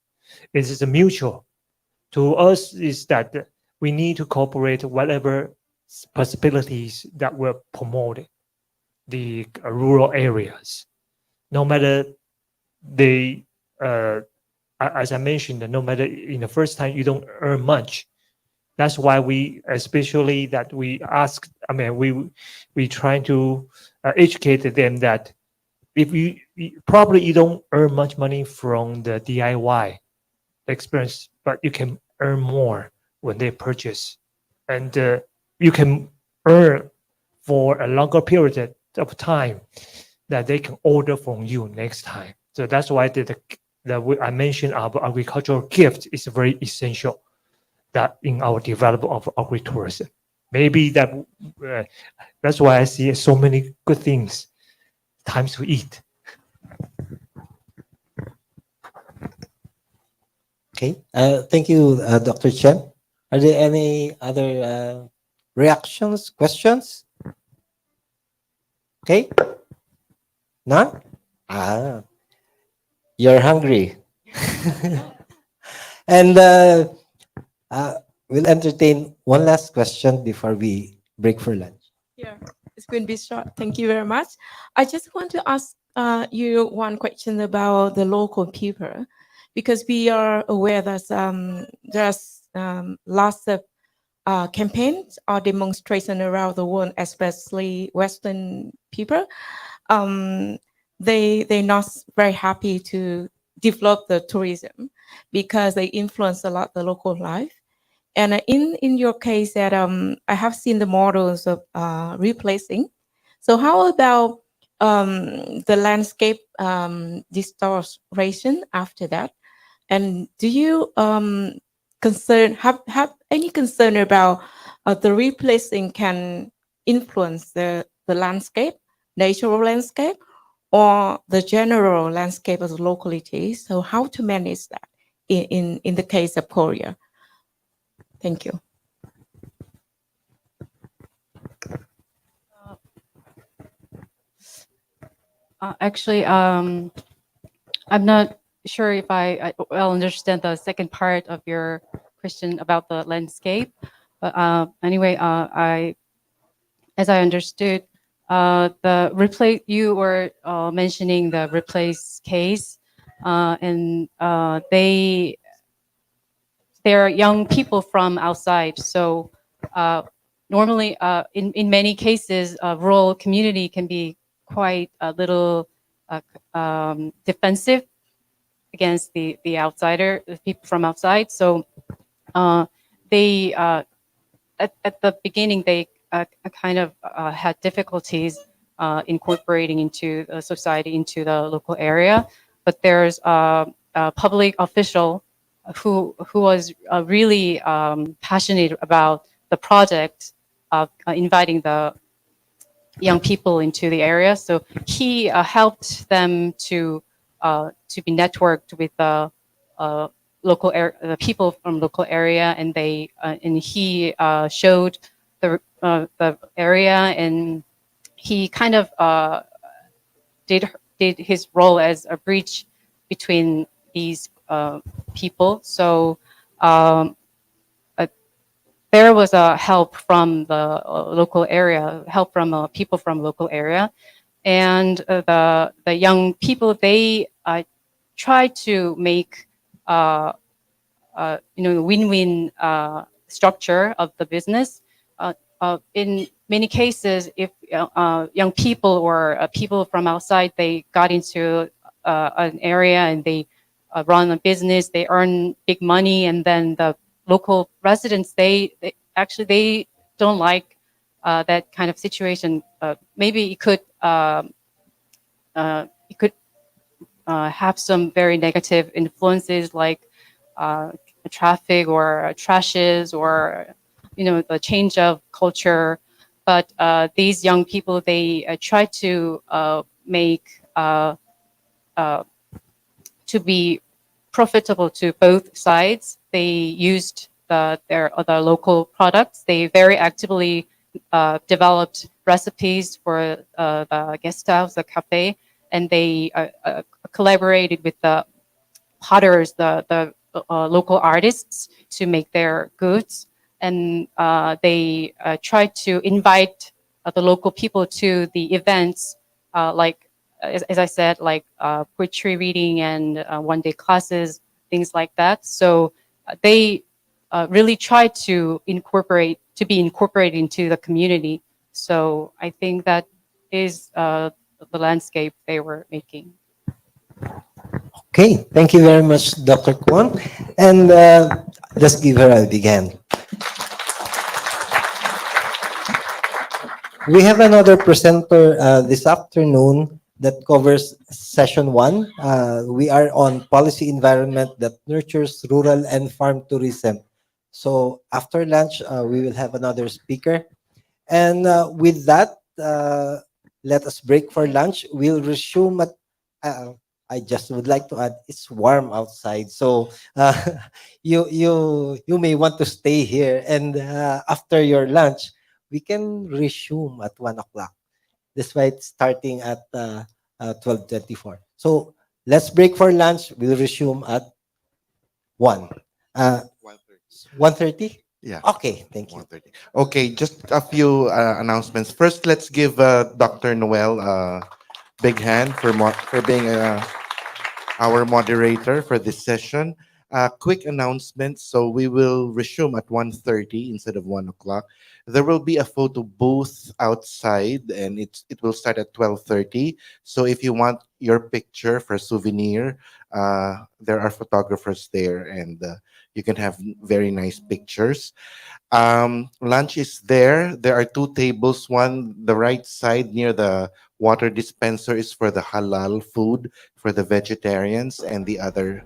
It is a mutual. To us, is that we need to cooperate whatever possibilities that will promote the rural areas. No matter they, as I mentioned, no matter in the first time you don't earn much. That's why we, especially that we ask, we trying to educate them that if you probably you don't earn much money from the DIY experience, but you can earn more when they purchase, and you can earn for a longer period of time that they can order from you next time. So that's why I mentioned our agricultural gift is very essential. That in our development of agri-tourism, maybe that's why I see so many good things. Times to eat. Okay. Thank you, Dr. Chen. Are there any other reactions, questions? Okay. None? Ah, you're hungry. And uh, we'll entertain one last question before we break for lunch. Yeah, it's going to be short. Thank you very much. I just want to ask you one question about the local people, because we are aware that there's lots of campaigns or demonstration around the world, especially Western people. They're not very happy to develop the tourism because they influence a lot the local life. And in your case, that I have seen the models of replacing. So how about the landscape distortion after that? And do you have any concern about the replacing can influence the landscape, natural landscape, or the general landscape of the locality? So how to manage that in the case of Korea? Thank you. Actually, I'm not sure if I well understand the second part of your question about the landscape. But anyway, as I understood, the replace you were mentioning the replace case, and they're young people from outside. So normally, in many cases, rural community can be quite a little defensive against the outsider, the people from outside. So they at the beginning they kind of had difficulties incorporating into the society, into the local area. But there's a public official who was really passionate about the project of inviting the young people into the area. So he helped them to be networked with the the people from local area, and they and he showed the area, and he kind of did his role as a bridge between these people. So there was a help from the local area, help from people from local area, and the young people, they try to make win-win structure of the business. In many cases, if young people or people from outside, they got into an area and they run a business, they earn big money, and then the local residents, they actually they don't like that kind of situation. Maybe it could have some very negative influences, like traffic or trashes, or the change of culture. But these young people, they try to make to be profitable to both sides. They used the local products. They very actively developed recipes for the guest house, the cafe, and they collaborated with the potters, the local artists, to make their goods. And they tried to invite the local people to the events, like as I said, like poetry reading and one-day classes, things like that. So they really tried to be incorporated into the community. So I think that is the landscape they were making. Okay, thank you very much, Dr. Kwon. And let's give her a big hand. We have another presenter this afternoon that covers session 1. We are on policy environment that nurtures rural and farm tourism. So after lunch, we will have another speaker. And with that, let us break for lunch. We'll resume at I just would like to add, it's warm outside, so you may want to stay here, and after your lunch, we can resume at 1 o'clock. Despite starting at 12:24. So let's break for lunch. We'll resume at 1. 1:30? Yeah. Okay, thank you. 1:30. Okay, just a few announcements. First, let's give Dr. Noel a big hand for for being our moderator for this session. Quick announcement. So we will resume at 1:30 instead of 1 o'clock. There will be a photo booth outside, and it will start at 12:30. So if you want your picture for a souvenir, there are photographers there, and you can have very nice pictures. Lunch is there. There are two tables. One, the right side near the water dispenser, is for the halal food for the vegetarians, and the other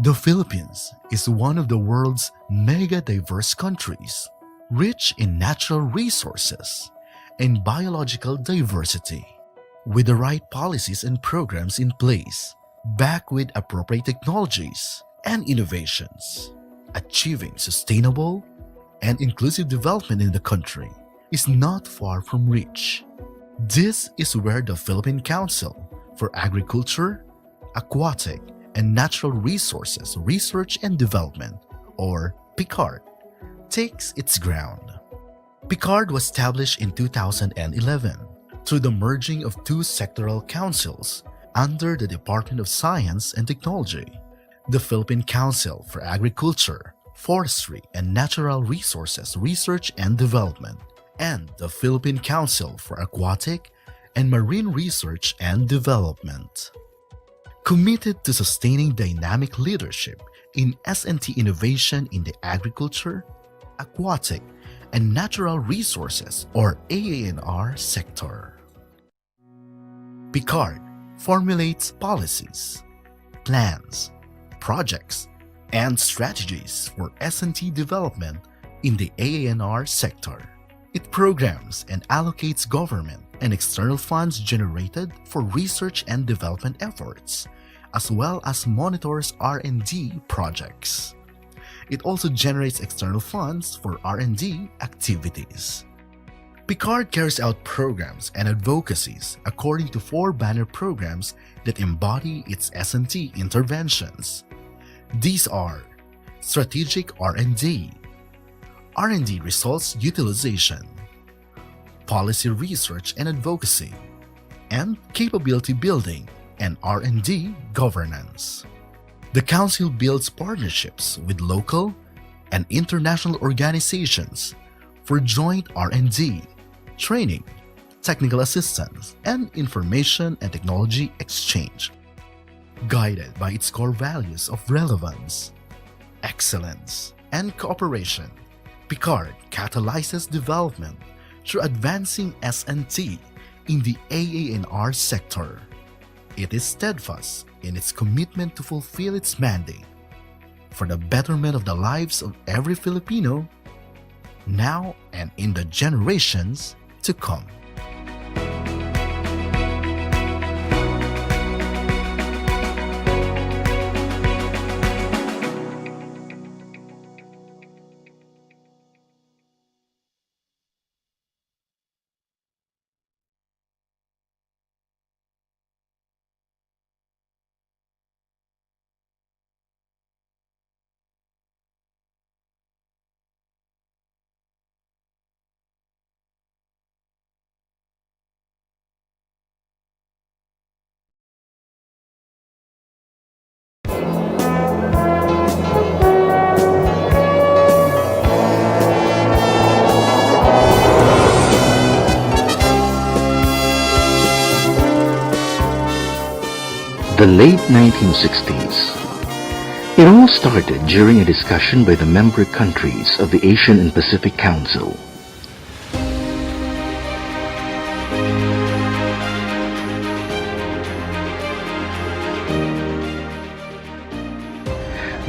The Philippines is one of the world's mega diverse countries, rich in natural resources and biological diversity. With the right policies and programs in place, backed with appropriate technologies and innovations, achieving sustainable and inclusive development in the country is not far from reach. This is where the Philippine Council for Agriculture, Aquatic, and Natural Resources Research and Development, or PCAARRD, takes its ground. PCAARRD was established in 2011 through the merging of two sectoral councils under the Department of Science and Technology, the Philippine Council for Agriculture, Forestry, and Natural Resources Research and Development, and the Philippine Council for Aquatic and Marine Research and Development. Committed to sustaining dynamic leadership in S&T innovation in the agriculture, aquatic, and natural resources, or AANR sector. PCAARRD formulates policies, plans, projects, and strategies for S&T development in the AANR sector. It programs and allocates government and external funds generated for research and development efforts, as well as monitors R&D projects. It also generates external funds for R&D activities. PCAARRD carries out programs and advocacies according to 4 banner programs that embody its S&T interventions. These are Strategic R&D, R&D Results Utilization, Policy Research and Advocacy, and Capability Building and R&D Governance. The Council builds partnerships with local and international organizations for joint R&D, training, technical assistance, and information and technology exchange. Guided by its core values of relevance, excellence, and cooperation, PCAARRD catalyzes development through advancing S&T in the AANR sector. It is steadfast in its commitment to fulfill its mandate for the betterment of the lives of every Filipino, now and in the generations to come. The late 1960s. It all started during a discussion by the member countries of the Asian and Pacific Council.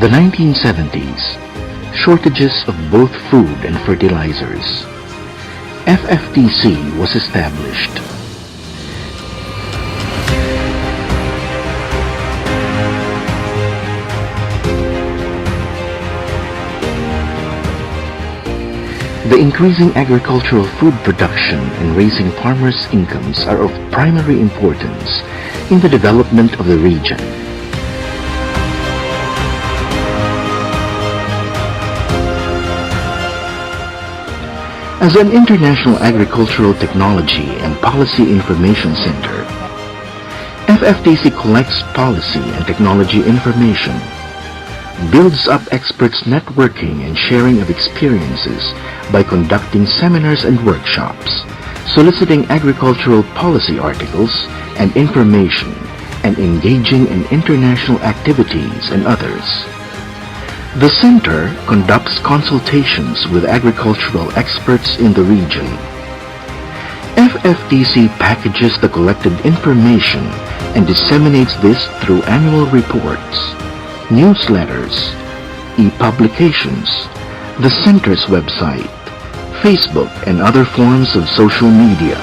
The 1970s. Shortages of both food and fertilizers. FFTC was established. The increasing agricultural food production and raising farmers' incomes are of primary importance in the development of the region. As an international agricultural technology and policy information center, FFTC collects policy and technology information, builds up experts' networking and sharing of experiences by conducting seminars and workshops, soliciting agricultural policy articles and information, and engaging in international activities and others. The center conducts consultations with agricultural experts in the region. FFTC packages the collected information and disseminates this through annual reports, newsletters, e-publications, the Center's website, Facebook, and other forms of social media.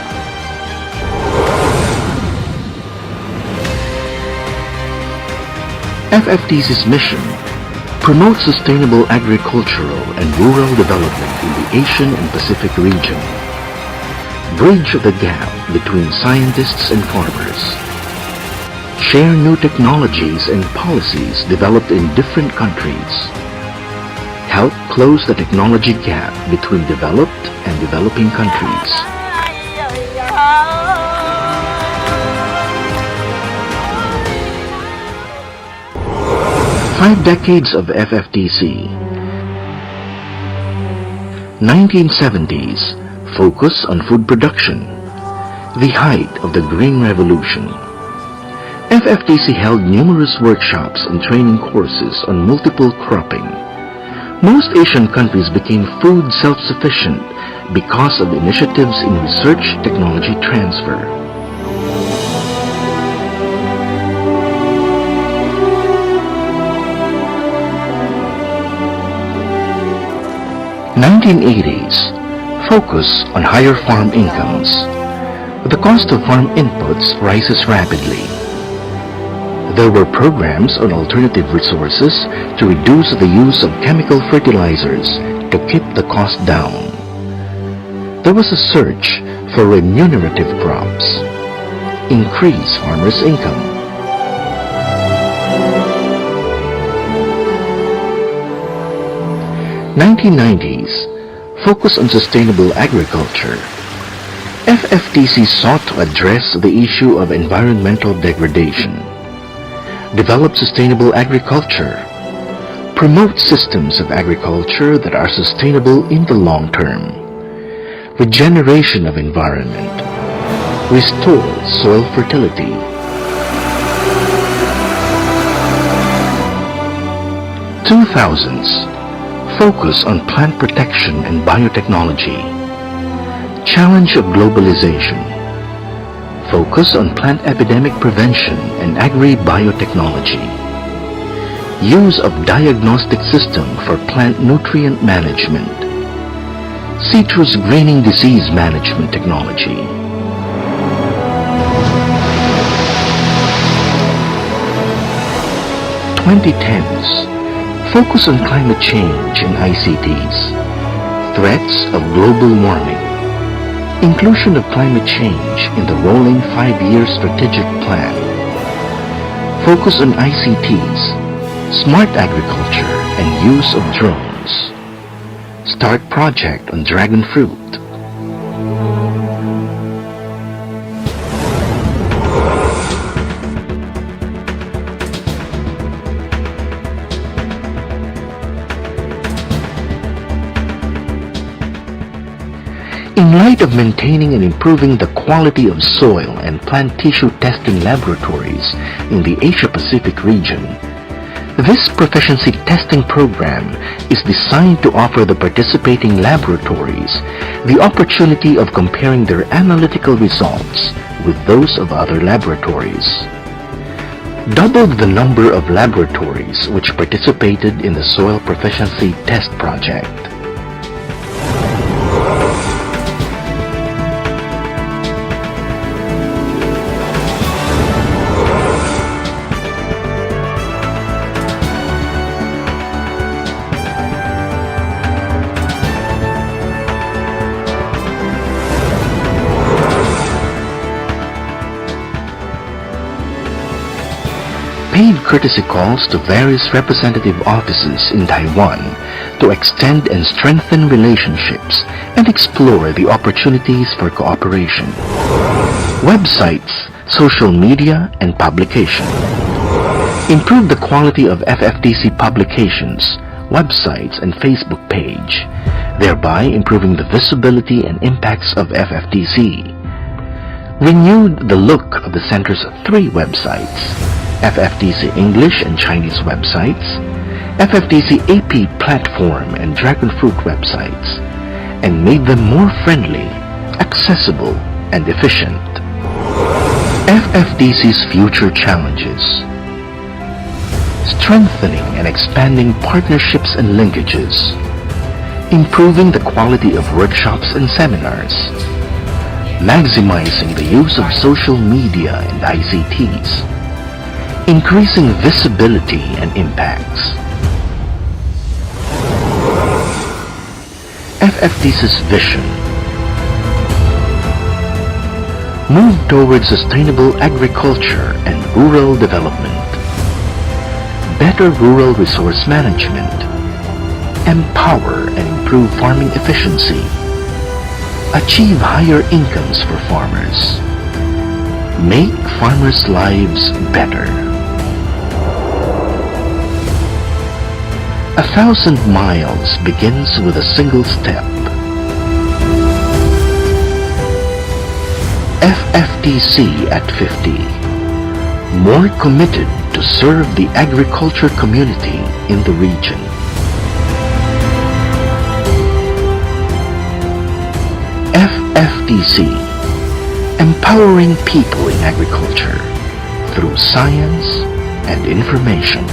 FFTC's mission: promote sustainable agricultural and rural development in the Asian and Pacific region. Bridge the gap between scientists and farmers. Share new technologies and policies developed in different countries. Help close the technology gap between developed and developing countries. Five decades of FFTC. 1970s, focus on food production, the height of the Green Revolution. FFTC held numerous workshops and training courses on multiple cropping. Most Asian countries became food self-sufficient because of initiatives in research technology transfer. '80s, focus on higher farm incomes. The cost of farm inputs rises rapidly. There were programs on alternative resources to reduce the use of chemical fertilizers to keep the cost down. There was a search for remunerative crops, increase farmers' income. '90s, focus on sustainable agriculture. FFTC sought to address the issue of environmental degradation. Develop sustainable agriculture. Promote systems of agriculture that are sustainable in the long term. Regeneration of environment. Restore soil fertility. '2000s, focus on plant protection and biotechnology. Challenge of globalization. Focus on plant epidemic prevention and agri-biotechnology. Use of diagnostic system for plant nutrient management. Citrus greening disease management technology. '2010s, focus on climate change and ICTs. Threats of global warming. Inclusion of climate change in the rolling 5-year strategic plan. Focus on ICTs, smart agriculture, and use of drones. Start project on dragon fruit. In light of maintaining and improving the quality of soil and plant tissue testing laboratories in the Asia-Pacific region, this proficiency testing program is designed to offer the participating laboratories the opportunity of comparing their analytical results with those of other laboratories. Doubled the number of laboratories which participated in the soil proficiency test project. Paid courtesy calls to various representative offices in Taiwan to extend and strengthen relationships and explore the opportunities for cooperation. Websites, social media, and publication. Improve the quality of FFTC publications, websites, and Facebook page, thereby improving the visibility and impacts of FFTC. Renewed the look of the Center's 3 websites: FFTC English and Chinese websites, FFTC AP platform and Dragon Fruit websites, and made them more friendly, accessible, and efficient. FFTC's future challenges: strengthening and expanding partnerships and linkages, improving the quality of workshops and seminars, maximizing the use of social media and ICTs, increasing visibility and impacts. FFTC's vision: move towards sustainable agriculture and rural development, better rural resource management, empower and improve farming efficiency, achieve higher incomes for farmers, make farmers' lives better. 1,000 miles begins with a single step. FFTC at 50, more committed to serve the agriculture community in the region. FFTC, empowering people in agriculture through science and information.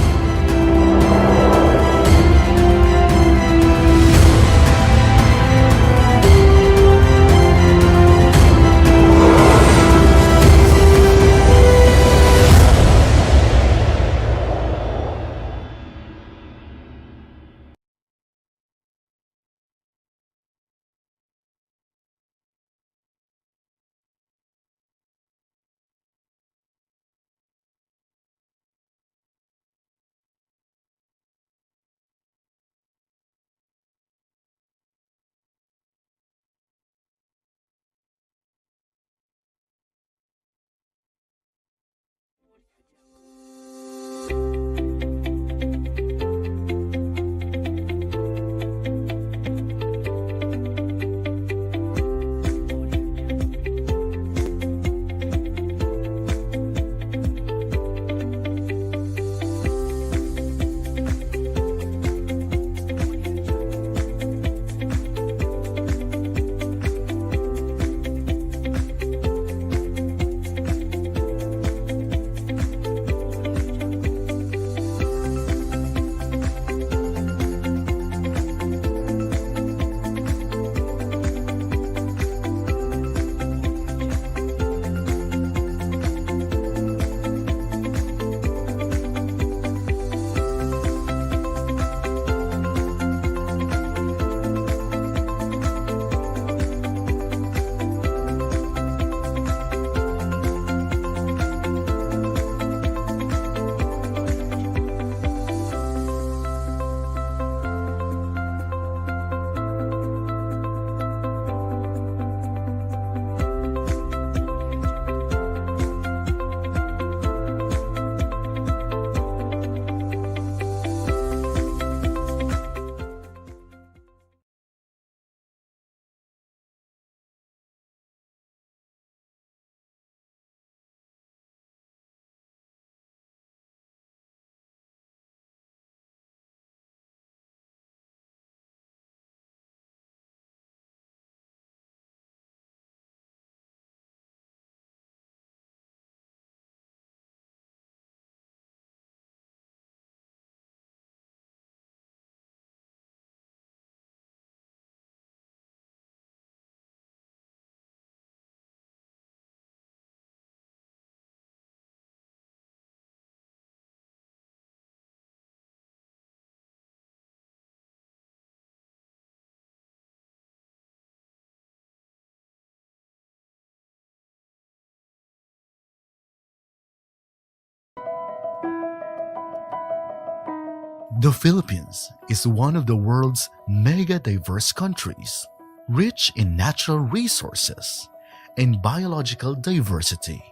The Philippines is one of the world's mega diverse countries, rich in natural resources and biological diversity.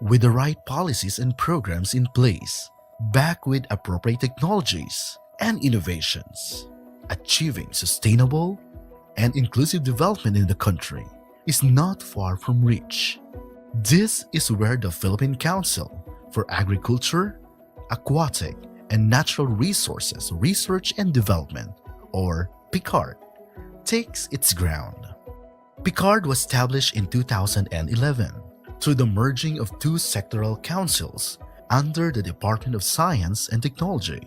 With the right policies and programs in place, backed with appropriate technologies and innovations, achieving sustainable and inclusive development in the country is not far from reach. This is where the Philippine Council for Agriculture, Aquatic, and Natural Resources Research and Development, or PCAARRD, takes its ground. PCAARRD was established in 2011 to the merging of two sectoral councils under the Department of Science and Technology,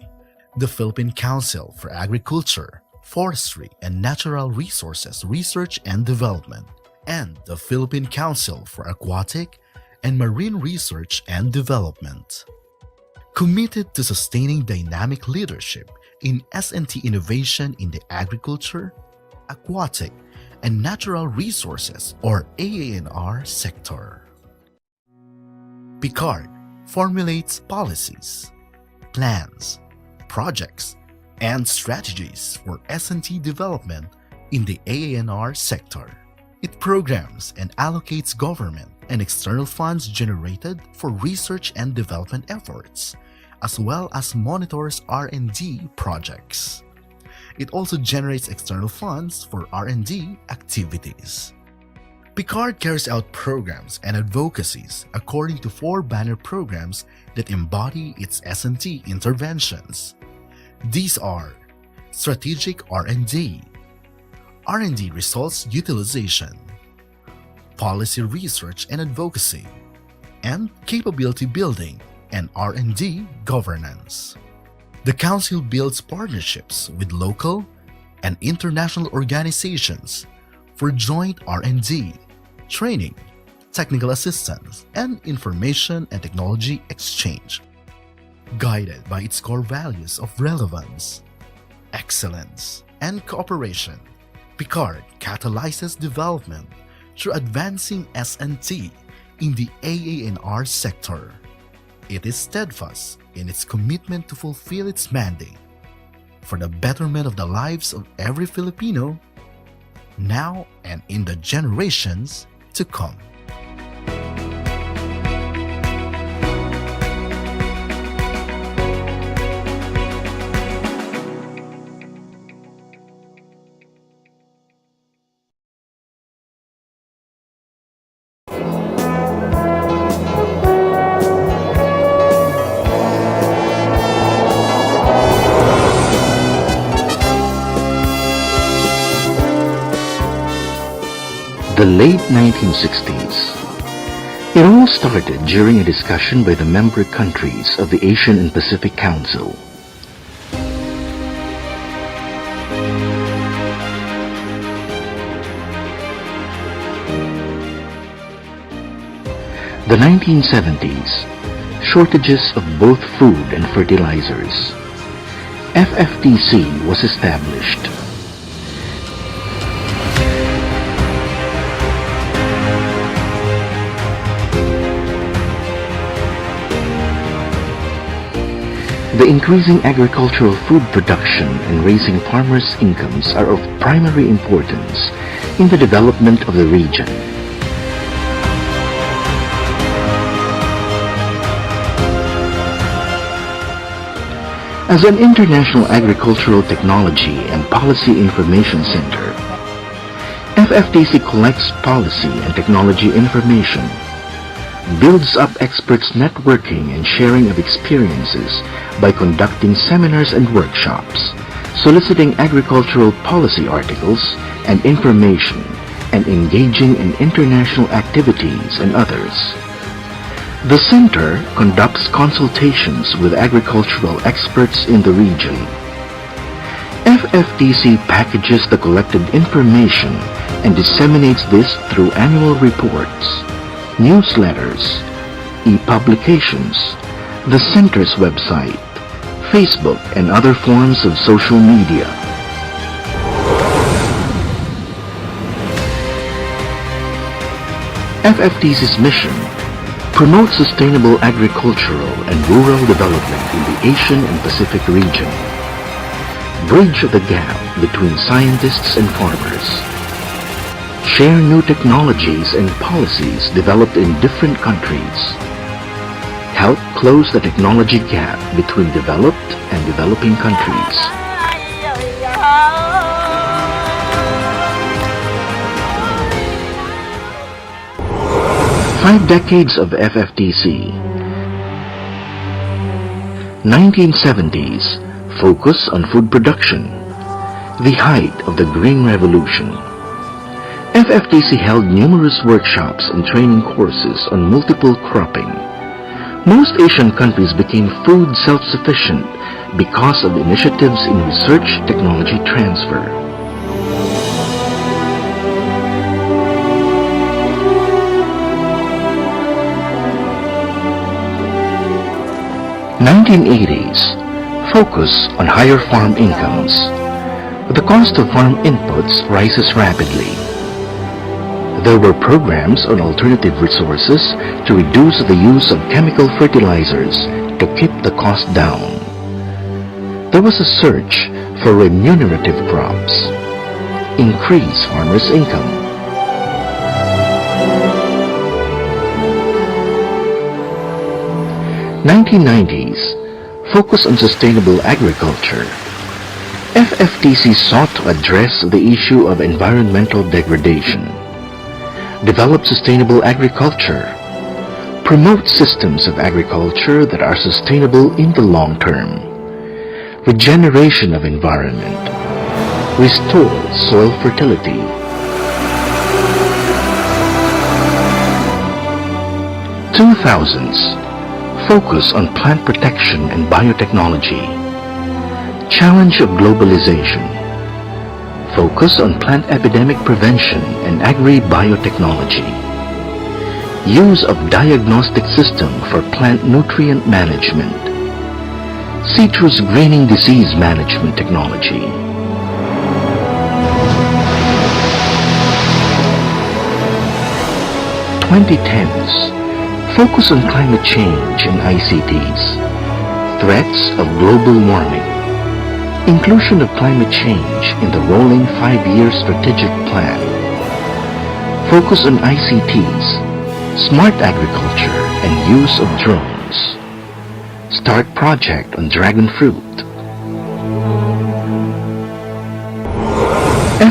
the Philippine Council for Agriculture, Forestry, and Natural Resources Research and Development, and the Philippine Council for Aquatic and Marine Research and Development. Committed to sustaining dynamic leadership in S&T innovation in the agriculture, aquatic, and natural resources or AANR sector. PCAARRD formulates policies, plans, projects, and strategies for S&T development in the AANR sector. It programs and allocates government and external funds generated for research and development efforts, as well as monitors R&D projects. It also generates external funds for R&D activities. PCAARRD carries out programs and advocacies according to 4 banner programs that embody its S&T interventions. These are Strategic R&D, R&D Results Utilization, Policy Research and Advocacy, and Capability Building and R&D Governance. The Council builds partnerships with local and international organizations for joint R&D, training, technical assistance, and information and technology exchange. Guided by its core values of relevance, excellence, and cooperation, PCAARRD catalyzes development through advancing S&T in the AANR sector. It is steadfast in its commitment to fulfill its mandate for the betterment of the lives of every Filipino, now and in the generations to come. The late 1960s. It all started during a discussion by the member countries of the Asian and Pacific Council. The 1970s. Shortages of both food and fertilizers. FFTC was established. The increasing agricultural food production and raising farmers' incomes are of primary importance in the development of the region. As an international agricultural technology and policy information center, FFTC collects policy and technology information, builds up experts' networking and sharing of experiences by conducting seminars and workshops, soliciting agricultural policy articles and information, and engaging in international activities and others. The center conducts consultations with agricultural experts in the region. FFTC packages the collected information and disseminates this through annual reports, newsletters, e-publications, the center's website, Facebook, and other forms of social media. FFTC's mission: promote sustainable agricultural and rural development in the Asian and Pacific region. Bridge the gap between scientists and farmers. Share new technologies and policies developed in different countries. Help close the technology gap between developed and developing countries. Five decades of FFTC. 1970s, focus on food production, the height of the Green Revolution. FFTC held numerous workshops and training courses on multiple cropping. Most Asian countries became food self-sufficient because of initiatives in research technology transfer. (1980s) Focus on higher farm incomes. The cost of farm inputs rises rapidly. There were programs on alternative resources to reduce the use of chemical fertilizers to keep the cost down. There was a search for remunerative crops. Increase farmers' income. (1990s) Focus on sustainable agriculture. FFTC sought to address the issue of environmental degradation. Develop sustainable agriculture. Promote systems of agriculture that are sustainable in the long term. Regeneration of environment. Restore soil fertility. (2000s) Focus on plant protection and biotechnology. Challenge of globalization. Focus on plant epidemic prevention and agri-biotechnology. Use of diagnostic system for plant nutrient management. Citrus greening disease management technology. (2010s) Focus on climate change and ICTs. Threats of global warming. Inclusion of climate change in the rolling 5-year strategic plan. Focus on ICTs, smart agriculture, and use of drones. Start project on dragon fruit.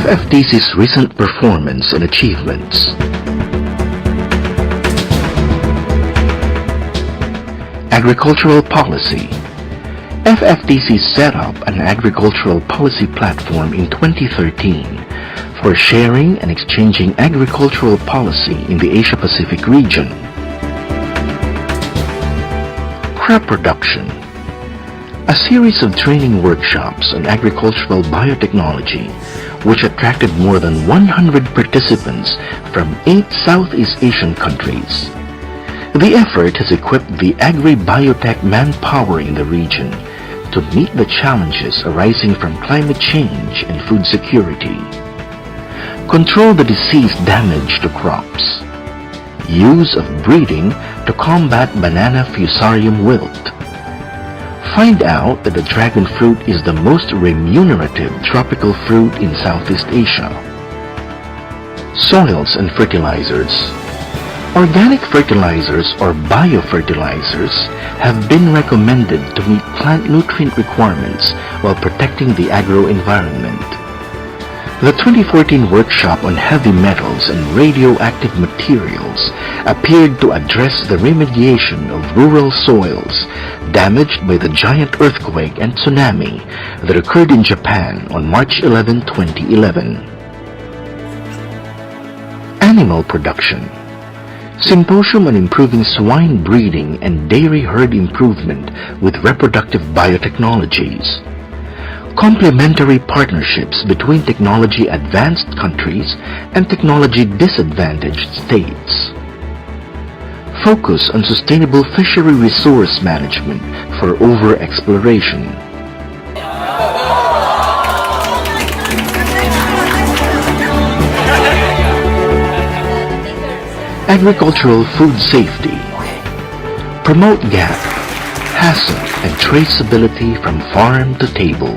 FFTC's recent performance and achievements. Agricultural policy. FFTC set up an agricultural policy platform in 2013 for sharing and exchanging agricultural policy in the Asia-Pacific region. Crop production. A series of training workshops on agricultural biotechnology which attracted more than 100 participants from 8 Southeast Asian countries. The effort has equipped the agri-biotech manpower in the region to meet the challenges arising from climate change and food security. Control the disease damage to crops. Use of breeding to combat banana fusarium wilt. Find out that the dragon fruit is the most remunerative tropical fruit in Southeast Asia. Soils and fertilizers. Organic fertilizers or biofertilizers have been recommended to meet plant nutrient requirements while protecting the agro-environment. The 2014 workshop on heavy metals and radioactive materials appeared to address the remediation of rural soils damaged by the giant earthquake and tsunami that occurred in Japan on March 11, 2011. Animal production. Symposium on improving swine breeding and dairy herd improvement with reproductive biotechnologies. Complementary partnerships between technology advanced countries and technology disadvantaged states. Focus on sustainable fishery resource management for over-exploration. Agricultural food safety. Promote gap, hassle, and traceability from farm to table.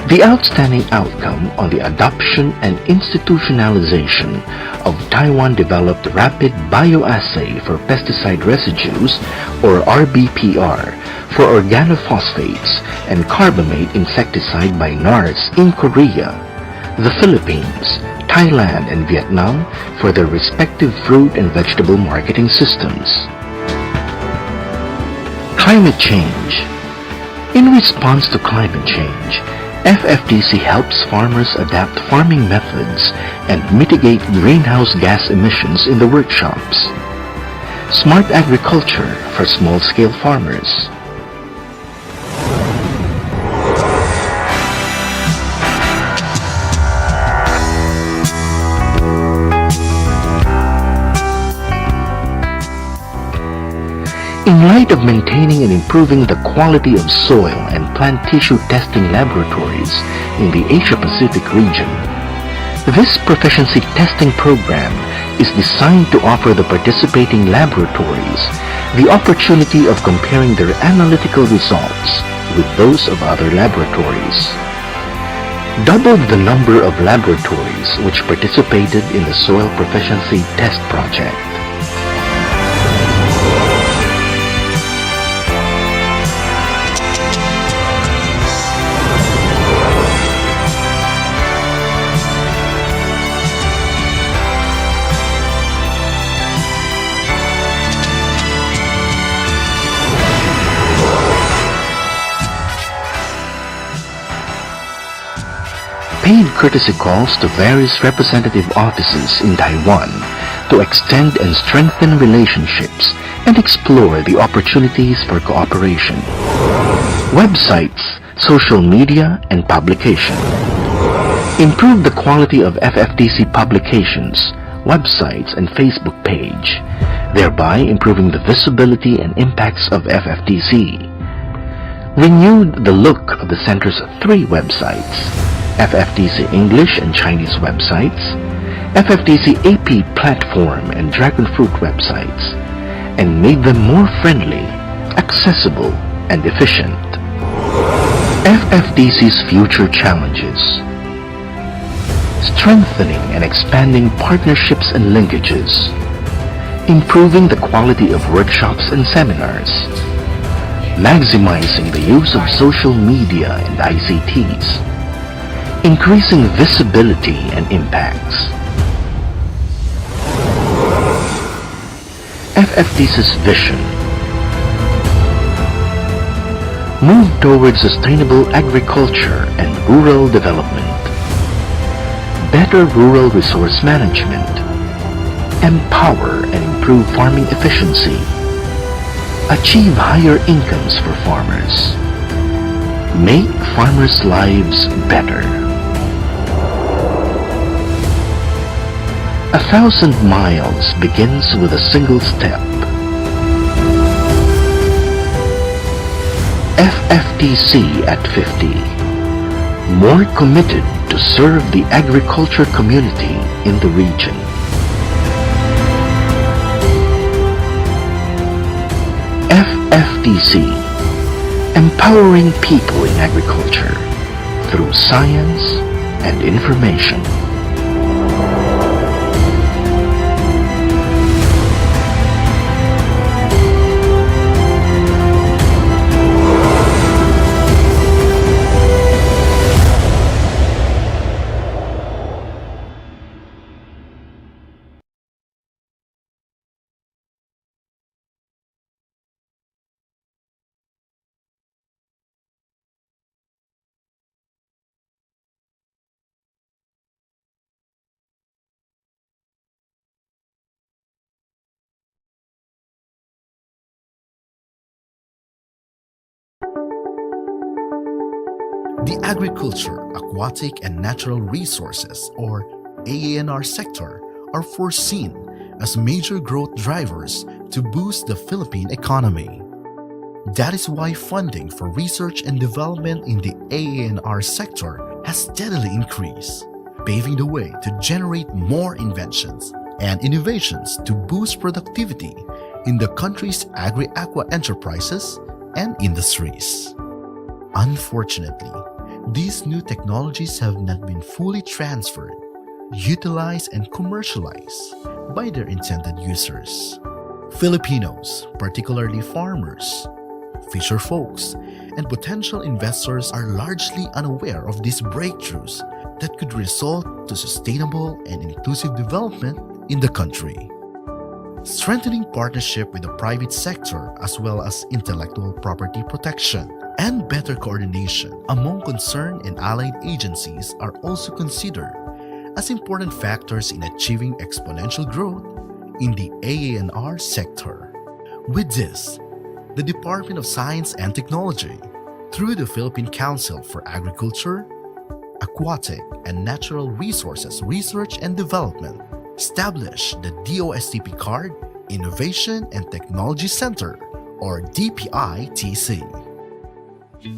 The outstanding outcome on the adoption and institutionalization of Taiwan-developed rapid bioassay for pesticide residues, or RBPR, for organophosphates and carbamate insecticide by NARS in Korea, the Philippines, Thailand, and Vietnam for their respective fruit and vegetable marketing systems. Climate change. In response to climate change, FFTC helps farmers adapt farming methods and mitigate greenhouse gas emissions in the workshops. Smart agriculture for small-scale farmers. In light of maintaining and improving the quality of soil and plant tissue testing laboratories in the Asia-Pacific region, this proficiency testing program is designed to offer the participating laboratories the opportunity of comparing their analytical results with those of other laboratories. Doubled the number of laboratories which participated in the soil proficiency test project. Paid courtesy calls to various representative offices in Taiwan to extend and strengthen relationships and explore the opportunities for cooperation. Websites, social media, and publication. Improve the quality of FFTC publications, websites, and Facebook page, thereby improving the visibility and impacts of FFTC. Renewed the look of the center's 3 websites: FFTC English and Chinese websites, FFTC AP platform and Dragon Fruit websites, and made them more friendly, accessible, and efficient. FFTC's future challenges: strengthening and expanding partnerships and linkages, improving the quality of workshops and seminars, maximizing the use of social media and ICTs, increasing visibility and impacts. FFTC's vision: move towards sustainable agriculture and rural development, better rural resource management, empower and improve farming efficiency, achieve higher incomes for farmers, make farmers' lives better. 1,000 miles begins with a single step. FFTC at 50. More committed to serve the agriculture community in the region. FFTC. Empowering people in agriculture through science and information. The agriculture, aquatic, and natural resources, or AANR sector, are foreseen as major growth drivers to boost the Philippine economy. That is why funding for research and development in the AANR sector has steadily increased, paving the way to generate more inventions and innovations to boost productivity in the country's agri-aqua enterprises and industries. Unfortunately, these new technologies have not been fully transferred, utilized, and commercialized by their intended users. Filipinos, particularly farmers, fisher folks, and potential investors are largely unaware of these breakthroughs that could result to sustainable and inclusive development in the country. Strengthening partnership with the private sector as well as intellectual property protection and better coordination among concerned and allied agencies are also considered as important factors in achieving exponential growth in the AANR sector. With this, the Department of Science and Technology, through the Philippine Council for Agriculture, Aquatic and Natural Resources Research and Development, established the DOST-PCAARRD Innovation and Technology Center, or DPITC.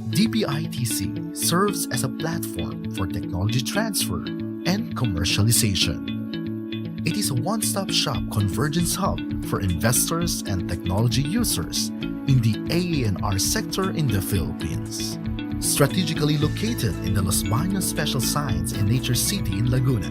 DPITC serves as a platform for technology transfer and commercialization. It is a one-stop shop convergence hub for investors and technology users in the AANR sector in the Philippines. Strategically located in the Los Baños Special Science and Nature City in Laguna,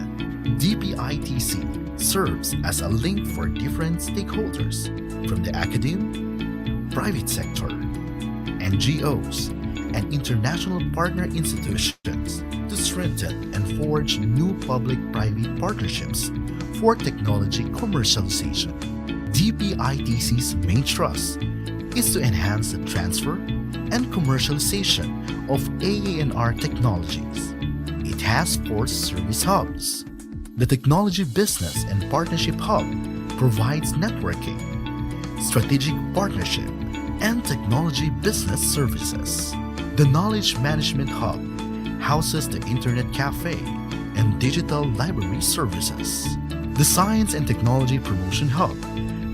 DPITC serves as a link for different stakeholders from the academe, private sector, NGOs, and international partner institutions to strengthen and forge new public-private partnerships for technology commercialization. DPITC's main thrust is to enhance the transfer and commercialization of AANR technologies. It has 4 service hubs. The Technology Business and Partnership Hub provides networking, strategic partnership, and technology business services. The Knowledge Management Hub houses the Internet Cafe and digital library services. The Science and Technology Promotion Hub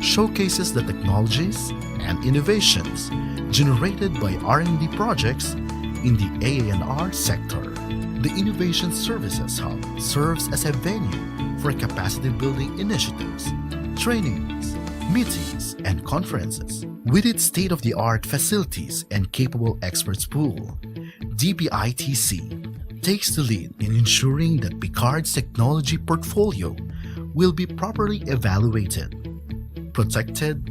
showcases the technologies and innovations generated by R&D projects in the AANR sector. The Innovation Services Hub serves as a venue for capacity building initiatives, trainings, meetings, and conferences. With its state-of-the-art facilities and capable experts pool, DPITC takes the lead in ensuring that PCAARRD's technology portfolio will be properly evaluated, protected,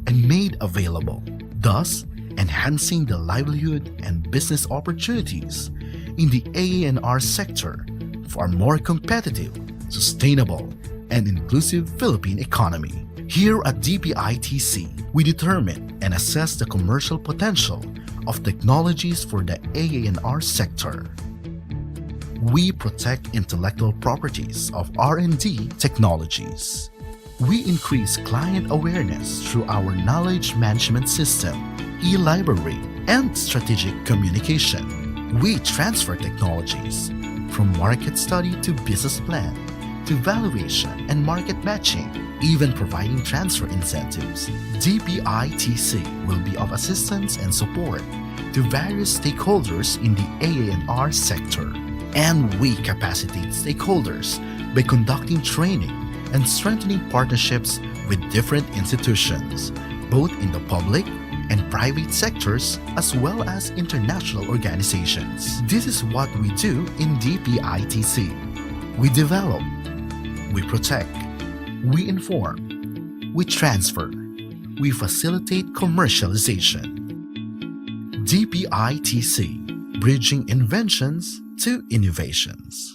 and made available, thus enhancing the livelihood and business opportunities in the AANR sector for a more competitive, sustainable, and inclusive Philippine economy. Here at DPITC, we determine and assess the commercial potential of technologies for the AANR sector. We protect intellectual properties of R&D technologies. We increase client awareness through our knowledge management system, e-library, and strategic communication. We transfer technologies from market study to business plan to valuation and market matching, even providing transfer incentives. DPITC will be of assistance and support to various stakeholders in the AANR sector. And we capacitate stakeholders by conducting training and strengthening partnerships with different institutions, both in the public and private sectors, as well as international organizations. This is what we do in DPITC. We develop, we protect, we inform, we transfer, we facilitate commercialization. DPITC, bridging inventions to innovations.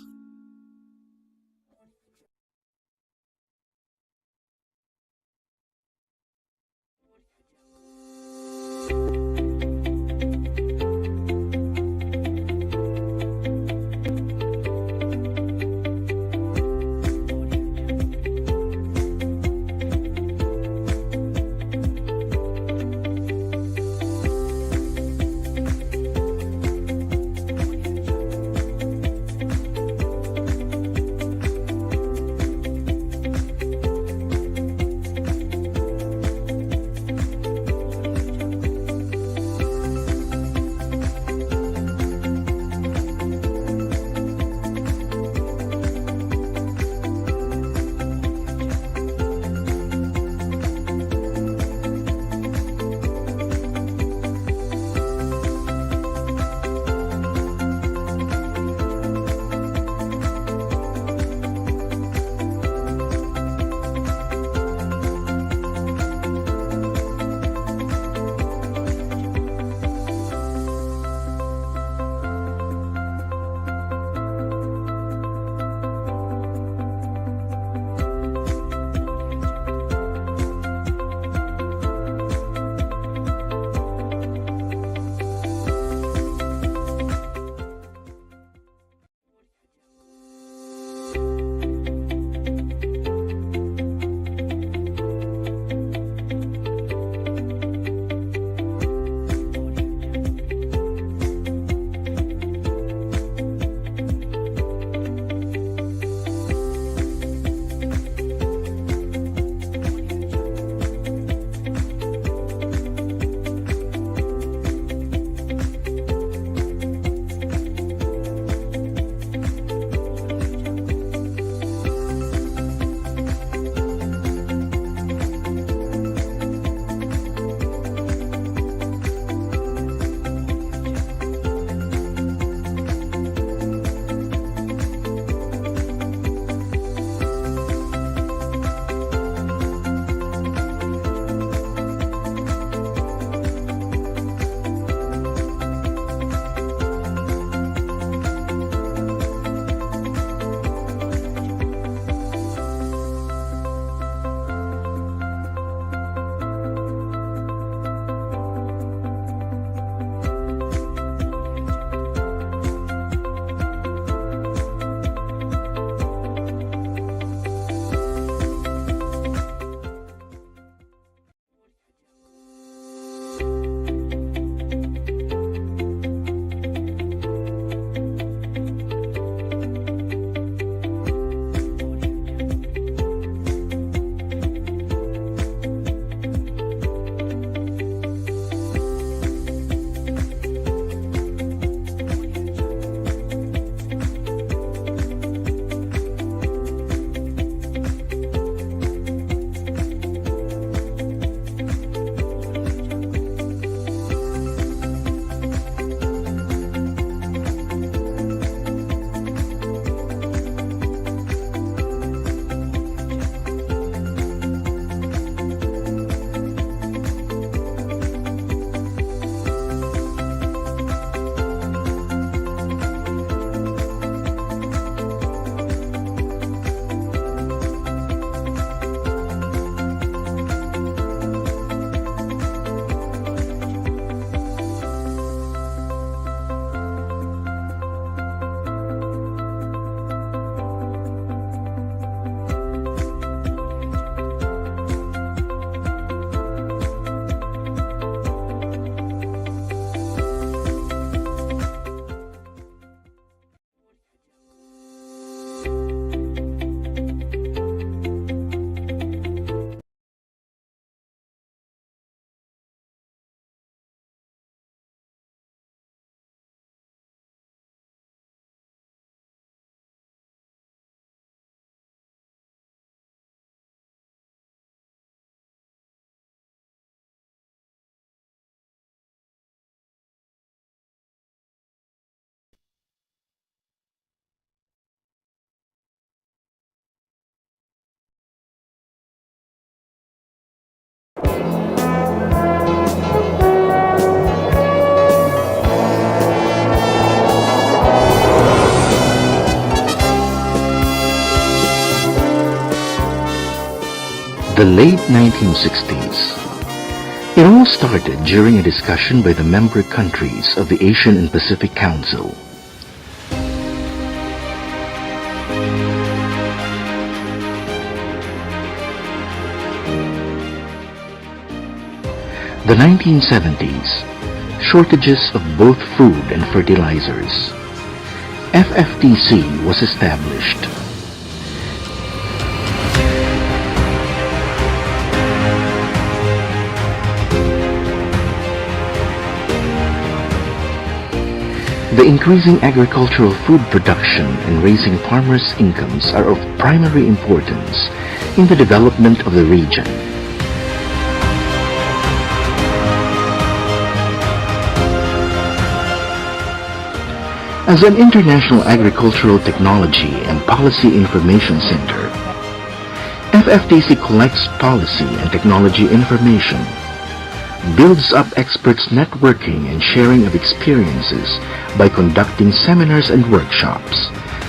The late 1960s. It all started during a discussion by the member countries of the Asian and Pacific Council. The 1970s. Shortages of both food and fertilizers. FFTC was established. The increasing agricultural food production and raising farmers' incomes are of primary importance in the development of the region. As an international agricultural technology and policy information center, FFTC collects policy and technology information, builds up experts' networking and sharing of experiences by conducting seminars and workshops,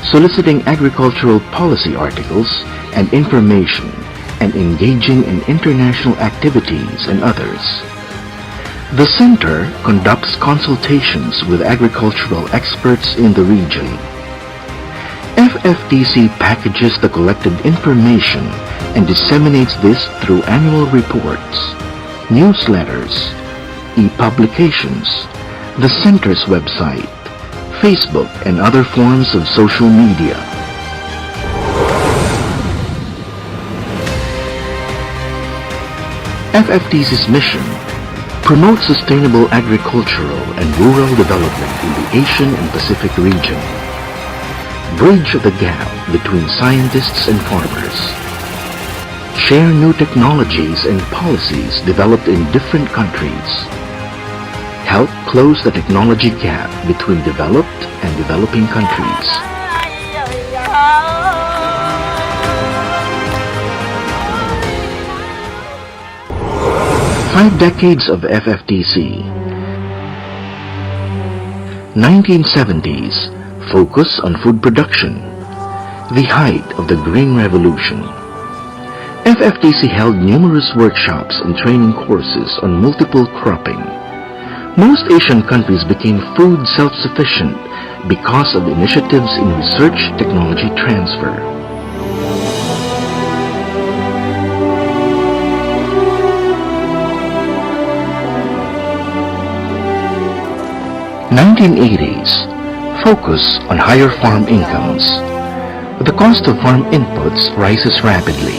soliciting agricultural policy articles and information, and engaging in international activities and others. The center conducts consultations with agricultural experts in the region. FFTC packages the collected information and disseminates this through annual reports, newsletters, e-publications, the center's website, Facebook, and other forms of social media. FFTC's mission: promote sustainable agricultural and rural development in the Asian and Pacific region. Bridge the gap between scientists and farmers. Share new technologies and policies developed in different countries. Help close the technology gap between developed and developing countries. Five decades of FFTC. 1970s, focus on food production. The height of the Green Revolution. FFTC held numerous workshops and training courses on multiple cropping. Most Asian countries became food self-sufficient because of initiatives in research technology transfer. '80s, focus on higher farm incomes. The cost of farm inputs rises rapidly.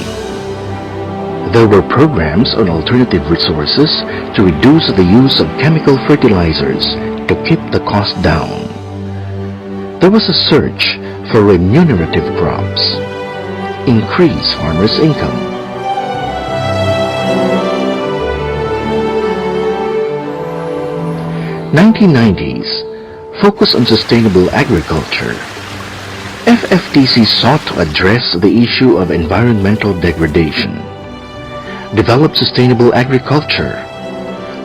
There were programs on alternative resources to reduce the use of chemical fertilizers to keep the cost down. There was a search for remunerative crops, increase farmers' income. '90s, focus on sustainable agriculture. FFTC sought to address the issue of environmental degradation. Develop sustainable agriculture.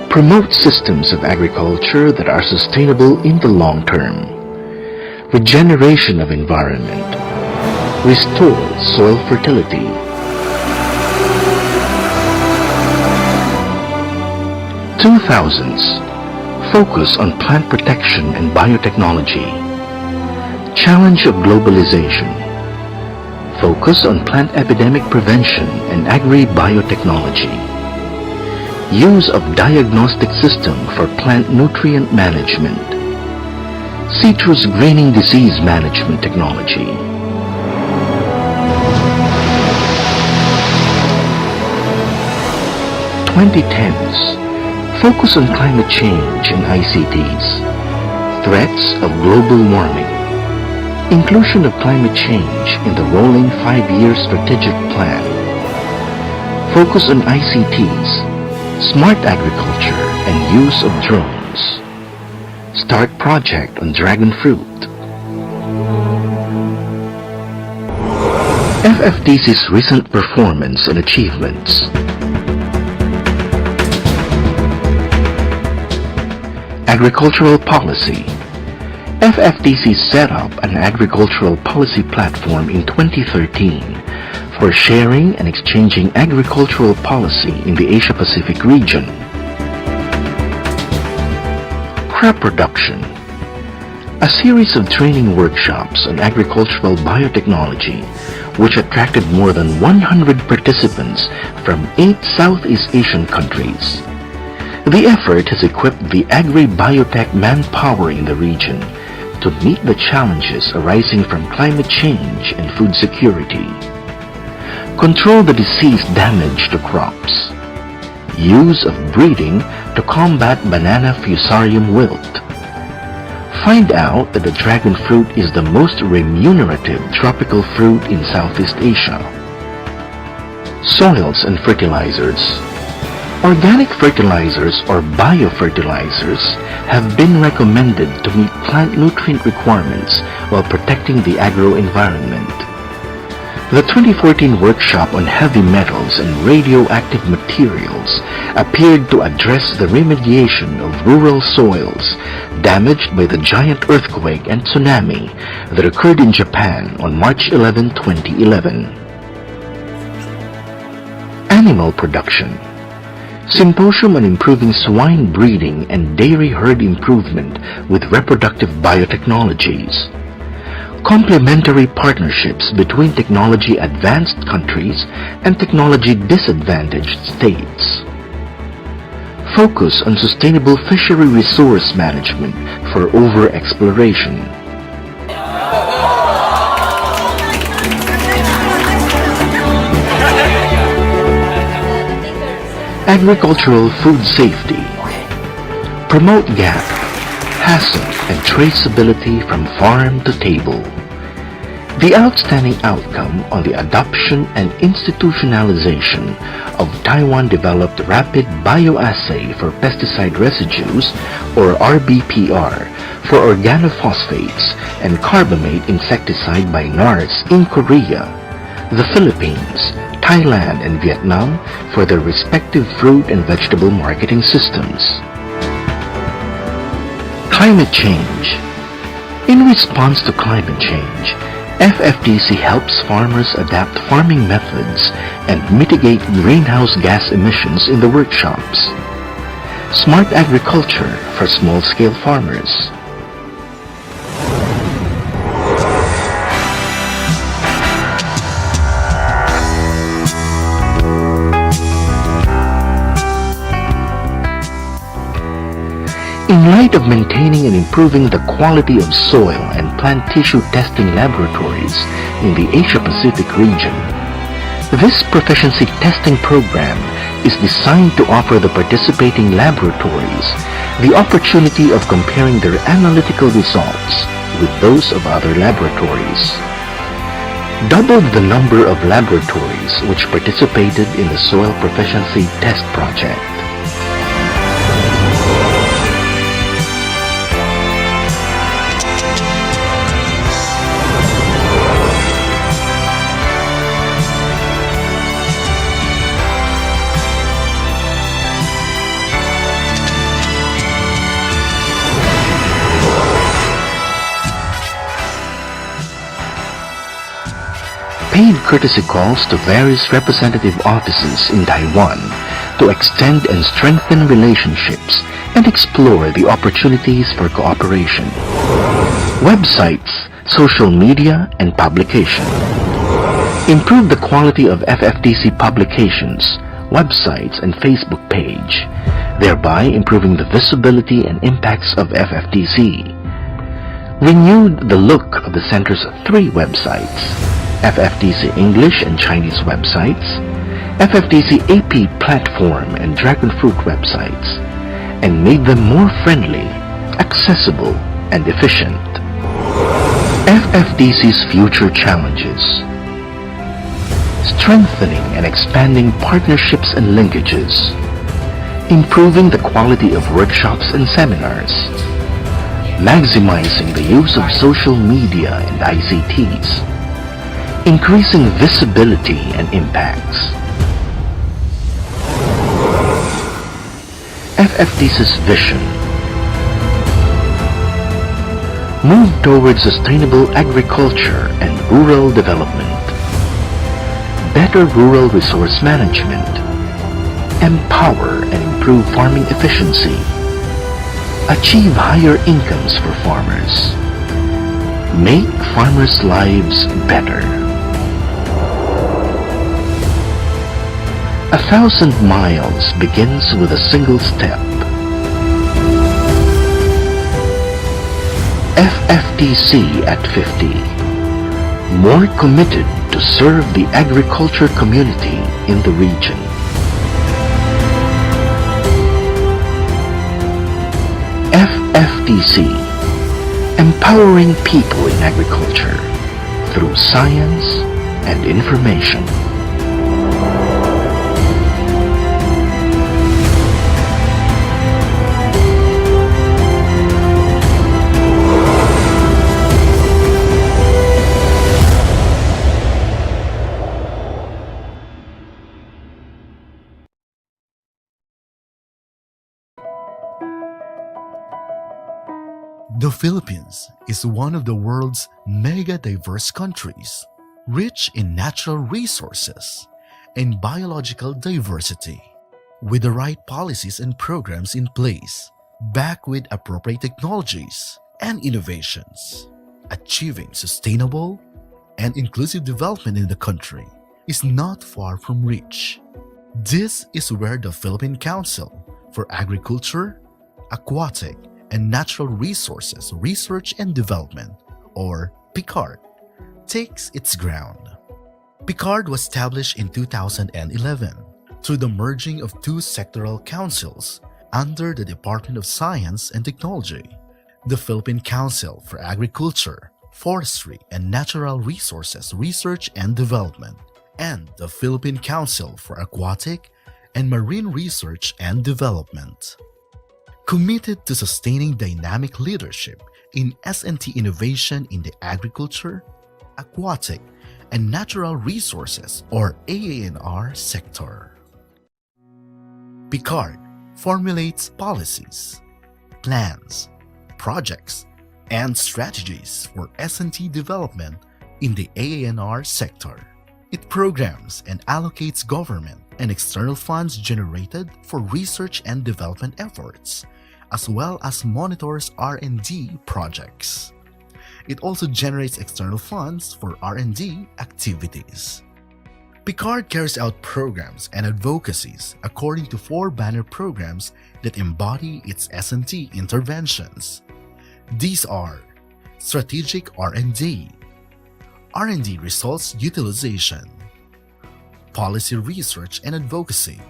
Promote systems of agriculture that are sustainable in the long term. Regeneration of environment. Restore soil fertility. '2000s, focus on plant protection and biotechnology. Challenge of globalization. Focus on plant epidemic prevention and agri-biotechnology. Use of diagnostic system for plant nutrient management. Citrus greening disease management technology. '2010s, focus on climate change and ICTs. Threats of global warming. Inclusion of climate change in the rolling 5-year strategic plan. Focus on ICTs, smart agriculture, and use of drones. Start project on dragon fruit. FFTC's recent performance and achievements. Agricultural Policy. FFTC set up an agricultural policy platform in 2013 for sharing and exchanging agricultural policy in the Asia-Pacific region. Crop production. A series of training workshops on agricultural biotechnology which attracted more than 100 participants from 8 Southeast Asian countries. The effort has equipped the agri-biotech manpower in the region to meet the challenges arising from climate change and food security. Control the disease damage to crops. Use of breeding to combat banana fusarium wilt. Find out that the dragon fruit is the most remunerative tropical fruit in Southeast Asia. Soils and fertilizers. Organic fertilizers or biofertilizers have been recommended to meet plant nutrient requirements while protecting the agro-environment. The 2014 workshop on heavy metals and radioactive materials appeared to address the remediation of rural soils damaged by the giant earthquake and tsunami that occurred in Japan on March 11, 2011. Animal production. Symposium on improving swine breeding and dairy herd improvement with reproductive biotechnologies. Complementary partnerships between technology advanced countries and technology disadvantaged states. Focus on sustainable fishery resource management for over-exploration. Agricultural food safety. Promote gap, hassle, and traceability from farm to table. The outstanding outcome on the adoption and institutionalization of Taiwan-developed rapid bioassay for pesticide residues, or RBPR, for organophosphates and carbamate insecticide by NARS in Korea, the Philippines, Thailand, and Vietnam for their respective fruit and vegetable marketing systems. Climate change. In response to climate change, FFTC helps farmers adapt farming methods and mitigate greenhouse gas emissions in the workshops. Smart agriculture for small-scale farmers. In light of maintaining and improving the quality of soil and plant tissue testing laboratories in the Asia-Pacific region, this proficiency testing program is designed to offer the participating laboratories the opportunity of comparing their analytical results with those of other laboratories. Doubled the number of laboratories which participated in the soil proficiency test project. Paid courtesy calls to various representative offices in Taiwan to extend and strengthen relationships and explore the opportunities for cooperation. Websites, social media, and publication. Improve the quality of FFTC publications, websites, and Facebook page, thereby improving the visibility and impacts of FFTC. Renewed the look of the Center's 3 websites: FFTC English and Chinese websites, FFTC AP platform and Dragon Fruit websites, and made them more friendly, accessible, and efficient. FFTC's future challenges. Strengthening and expanding partnerships and linkages. Improving the quality of workshops and seminars. Maximizing the use of social media and ICTs. Increasing visibility and impacts. FFTC's vision. Move towards sustainable agriculture and rural development. Better rural resource management. Empower and improve farming efficiency. Achieve higher incomes for farmers. Make farmers' lives better. 1,000 miles begins with a single step. FFTC at 50. More committed to serve the agriculture community in the region. FFTC, empowering people in agriculture through science and information. The Philippines is one of the world's mega diverse countries, rich in natural resources and biological diversity. With the right policies and programs in place, backed with appropriate technologies and innovations, achieving sustainable and inclusive development in the country is not far from reach. This is where the Philippine Council for Agriculture, Aquatic, and Natural Resources Research and Development, or PCAARRD, takes its ground. PCAARRD was established in 2011 through the merging of two sectoral councils under the Department of Science and Technology, the Philippine Council for Agriculture, Forestry, and Natural Resources Research and Development, and the Philippine Council for Aquatic and Marine Research and Development. Committed to sustaining dynamic leadership in S&T innovation in the agriculture, aquatic, and natural resources or AANR sector. PCAARRD formulates policies, plans, projects, and strategies for S&T development in the AANR sector. It programs and allocates government and external funds generated for research and development efforts, as well as monitors R&D projects. It also generates external funds for R&D activities. PCAARRD carries out programs and advocacies according to 4 banner programs that embody its S&T interventions. These are Strategic R&D, R&D Results Utilization, Policy Research and Advocacy,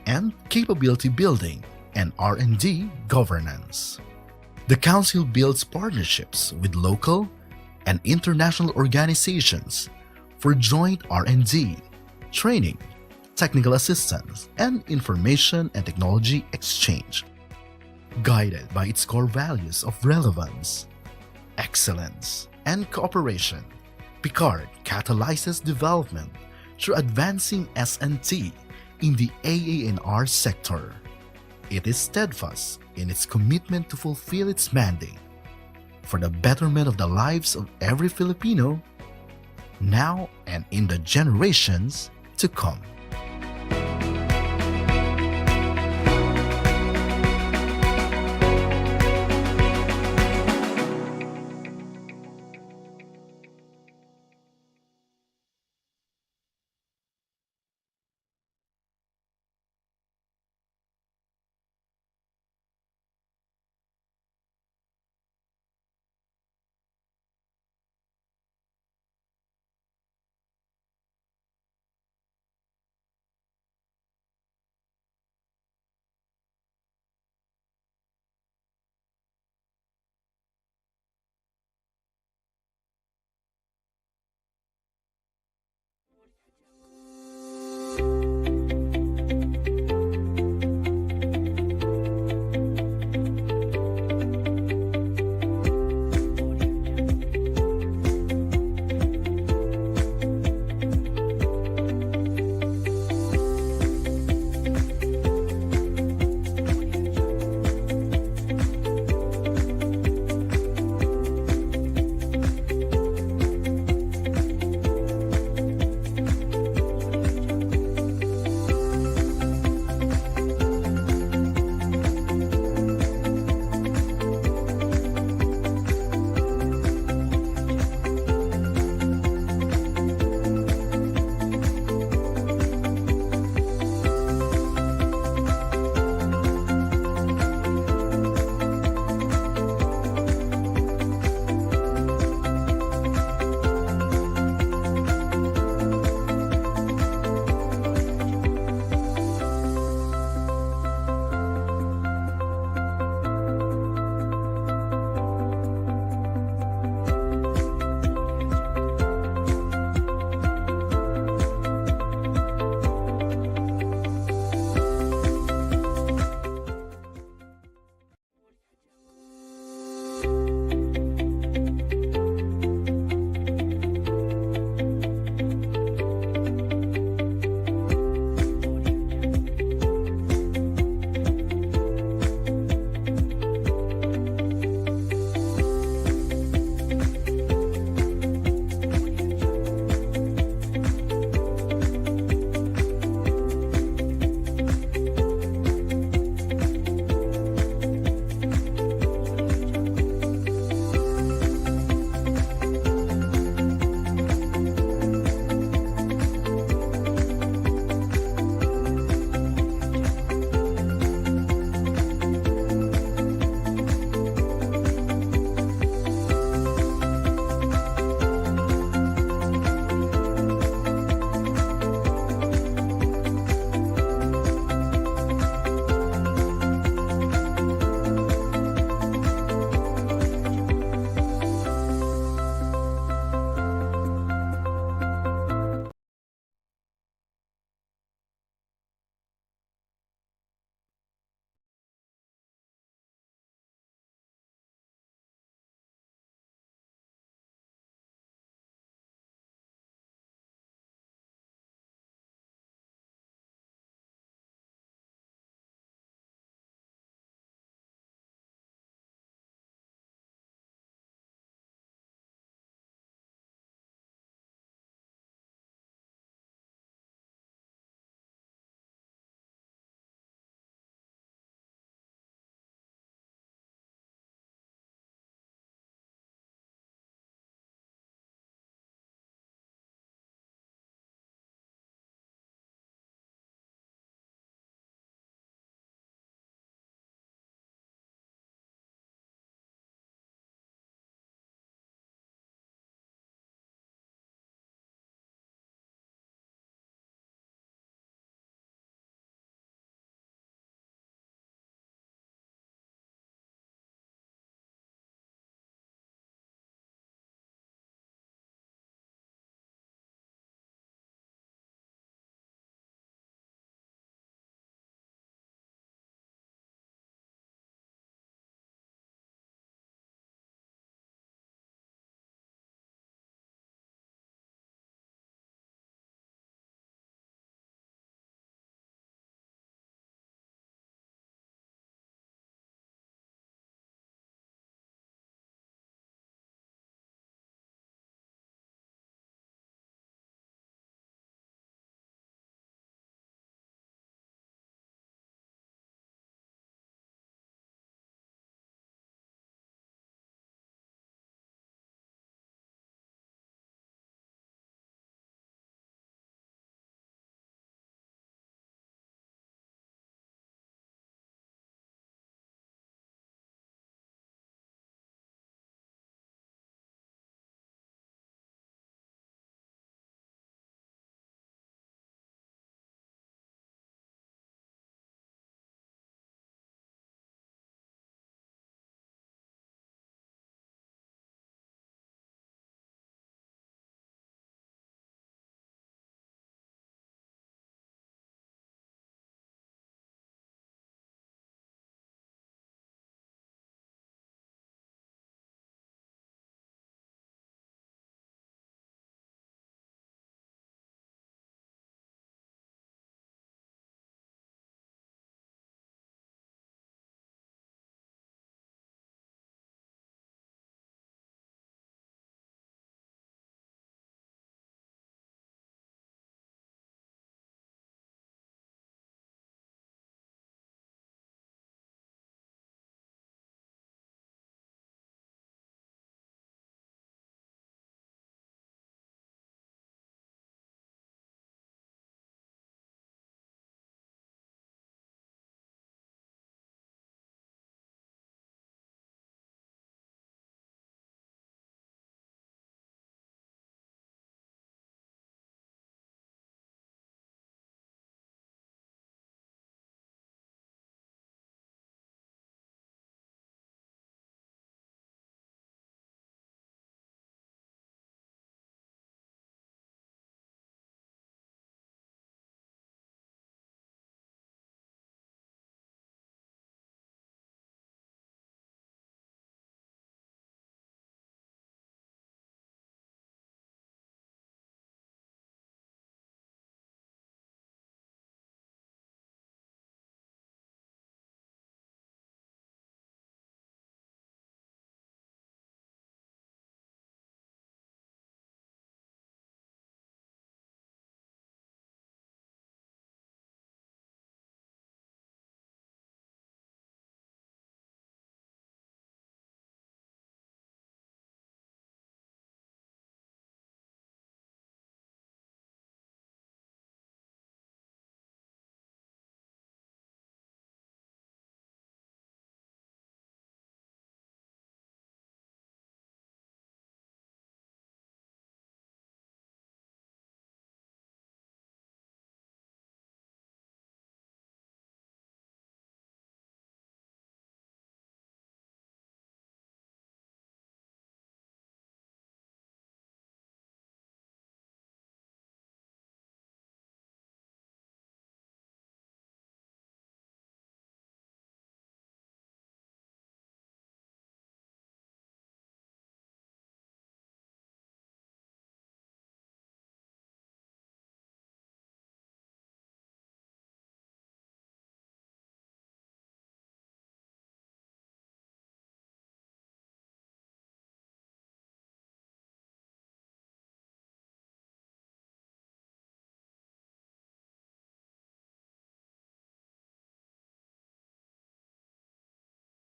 and Capability Building and R&D Governance. The Council builds partnerships with local and international organizations for joint R&D, training, technical assistance, and information and technology exchange. Guided by its core values of relevance, excellence, and cooperation, PCAARRD catalyzes development through advancing S&T in the AANR sector. It is steadfast in its commitment to fulfill its mandate for the betterment of the lives of every Filipino, now and in the generations to come.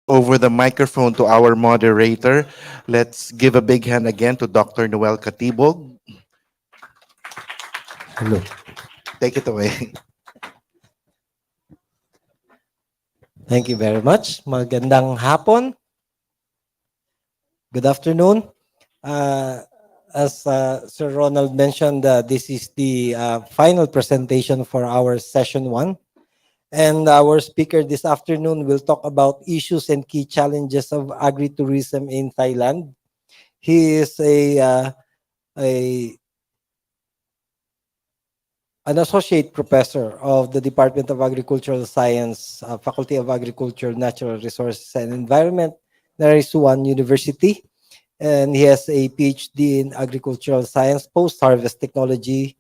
over the microphone to our moderator. Let's give a big hand again to Dr. Noel Katibog. Hello. Take it away. Thank you very much. Magandang hapon. Good afternoon. As Sir Ronald mentioned, this is the final presentation for our session 1. And our speaker this afternoon will talk about issues and key challenges of agri-tourism in Thailand. He is an associate professor of the Department of Agricultural Science, Faculty of Agriculture, Natural Resources and Environment, Naresuan University. And he has a PhD in Agricultural Science, Post-Harvest Technology,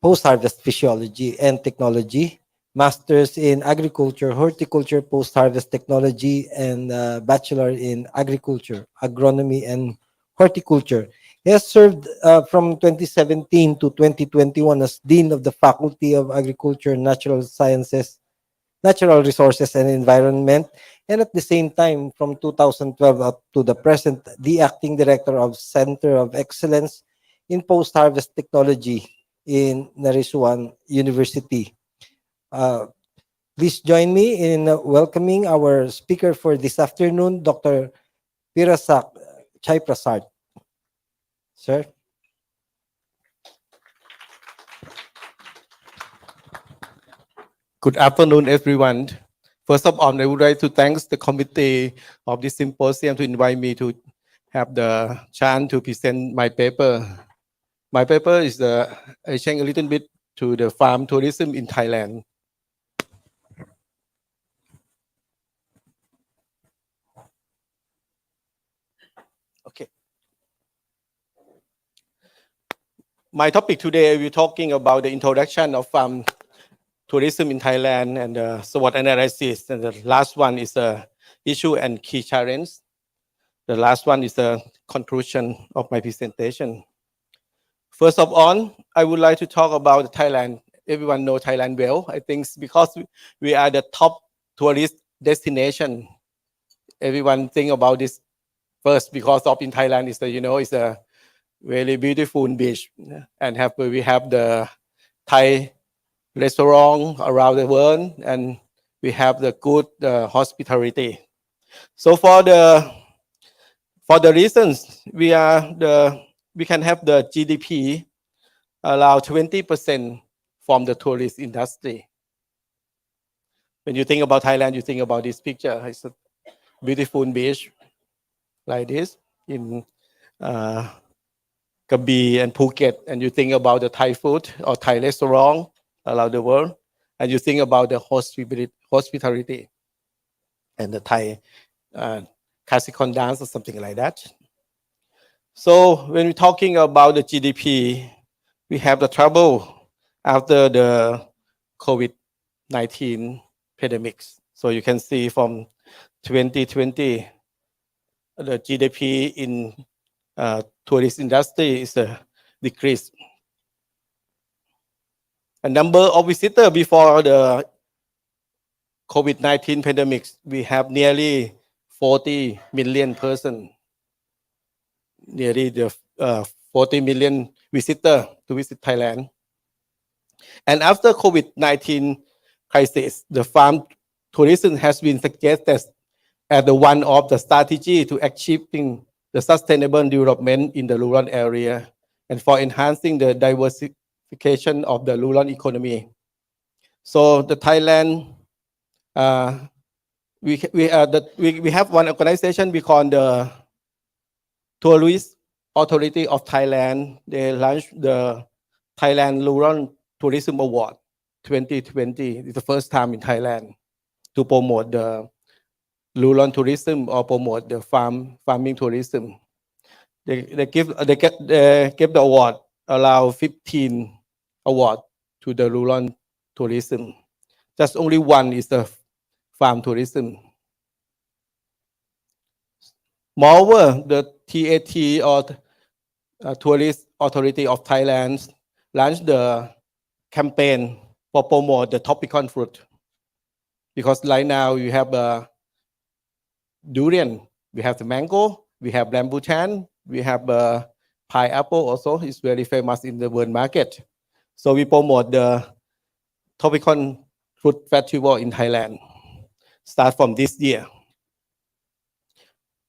Post-Harvest Physiology and Technology, Masters in Agriculture, Horticulture, Post-Harvest Technology, and Bachelor in Agriculture, Agronomy, and Horticulture. He has served from 2017 to 2021 as Dean of the Faculty of Agriculture, Natural Sciences, Natural Resources and Environment, and at the same time, from 2012 up to the present, the Acting Director of Center of Excellence in Post-Harvest Technology in Naresuan University. Please join me in welcoming our speaker for this afternoon, Dr. Pirasak Chaiprasart. Sir. Good afternoon, everyone. First of all, I would like to thank the committee of this symposium to invite me to have the chance to present my paper. My paper is I change a little bit to the farm tourism in Thailand. Okay. My topic today, we're talking about the introduction of farm tourism in Thailand and the SWOT analysis. And the last one is the issue and key challenge. The last one is the conclusion of my presentation. First of all, I would like to talk about Thailand. Everyone knows Thailand well. I think because we are the top tourist destination. Everyone think about this first because of in Thailand is it's a very beautiful beach and we have the Thai restaurant around the world and we have the good hospitality. So for the reasons we can have the GDP allow 20% from the tourist industry. When you think about Thailand, you think about this picture. It's a beautiful beach like this in Krabi and Phuket, and you think about the Thai food or Thai restaurant around the world, and you think about the hospitality and the Thai classical dance or something like that. So when we're talking about the GDP, we have the trouble after the COVID-19 pandemics. So you can see from 2020, the GDP in tourist industry is decreased. A number of visitors before the COVID-19 pandemic, we have nearly 40 million persons, nearly the 40 million visitors to visit Thailand. And after COVID-19 crisis, the farm tourism has been suggested as one of the strategy to achieving the sustainable development in the rural area and for enhancing the diversification of the rural economy. So the Thailand, we have one organization we call the Tourist Authority of Thailand. They launched the Thailand Rural Tourism Award 2020. It's the first time in Thailand to promote the rural tourism or promote the farming tourism. They give the award, allow 15 award to the rural tourism. Just only one is the farm tourism. Moreover, the TAT or Tourist Authority of Thailand launched the campaign for promote the tropical fruit, because right now you have durian, we have the mango, we have rambutan, we have pineapple also. It's very famous in the world market. So we promote the tropical fruit festival in Thailand. Start from this year.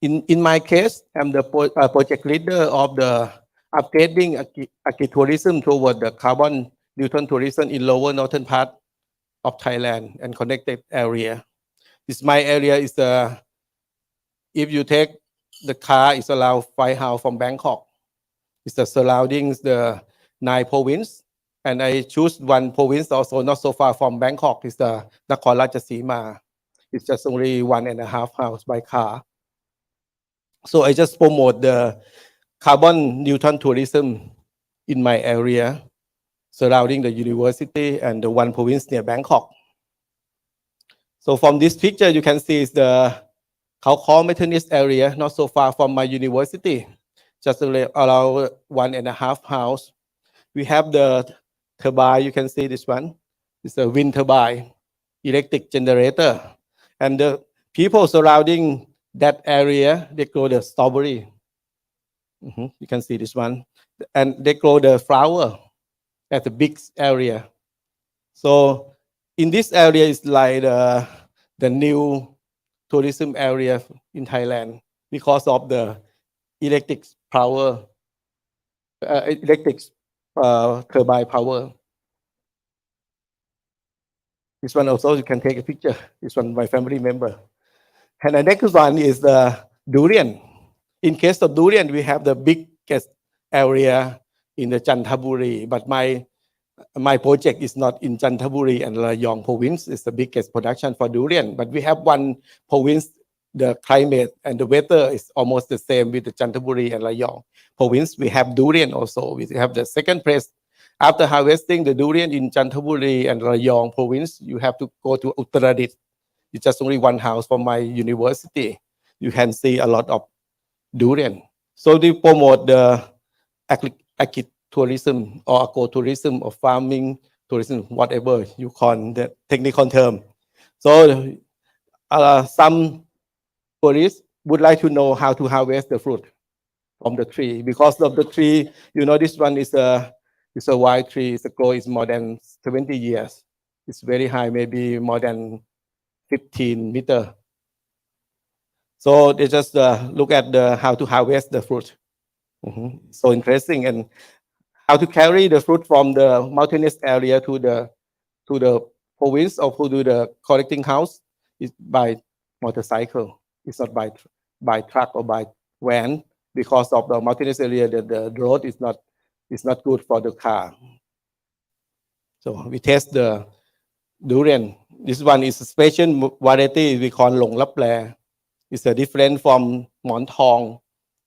In my case, I'm the project leader of the upgrading agri-tourism toward the carbon neutral tourism in lower northern part of Thailand and connected area. This my area is if you take the car, it's around 5 hours from Bangkok. It's the surroundings, the 9 province. And I choose one province also not so far from Bangkok. It's the Nakhon Ratchasima. It's just only 1.5 hours by car. So I just promote the carbon neutral tourism in my area, surrounding the university and the one province near Bangkok. So from this picture, you can see is the Khao Kho Methodist area, not so far from my university, just around 1.5 hours. We have the turbine, you can see this one. It's a wind turbine, electric generator. And the people surrounding that area, they grow the strawberry. You can see this one. And they grow the flower at the big area. So in this area is like the new tourism area in Thailand because of the electric power, turbine power. This one also you can take a picture. This one my family member. And the next one is the durian. In case of durian, we have the biggest area in the Chanthaburi, but my project is not in Chanthaburi and Rayong province. It's the biggest production for durian, but we have one province, the climate and the weather is almost the same with the Chanthaburi and Rayong province. We have durian also. We have the second place. After harvesting the durian in Chanthaburi and Rayong province, you have to go to Uttaradit. It's just only 1 house from my university. You can see a lot of durian. So they promote the agri-tourism or ecotourism or farming tourism, whatever you call the technical term. So some tourists would like to know how to harvest the fruit from the tree. Because of the tree, you know, this one is a wild tree. It's grow is more than 70 years. It's very high, maybe more than 15 meters. So they just look at how to harvest the fruit. So interesting, and how to carry the fruit from the mountainous area to the province or to the collecting house is by motorcycle. It's not by truck or by van because of the mountainous area. The road is not good for the car. So we test the durian. This one is a special variety we call Long Laple. It's a different from Mon Thong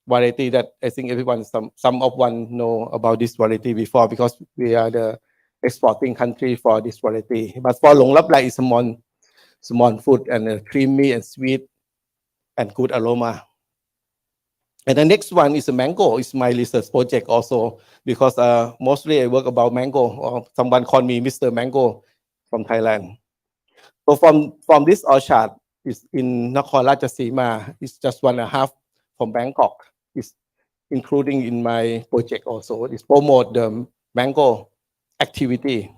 variety that I think everyone, some of one know about this variety before because we are the exporting country for this variety. But for Long Laple, it's small fruit and creamy and sweet and good aroma. And the next one is a mango. It's my research project also because mostly I work about mango, or someone call me Mr. Mango from Thailand. So from this orchard is in Nakhon Ratchasima. It's just 1.5 from Bangkok. It's including in my project also. It's promote the mango activity.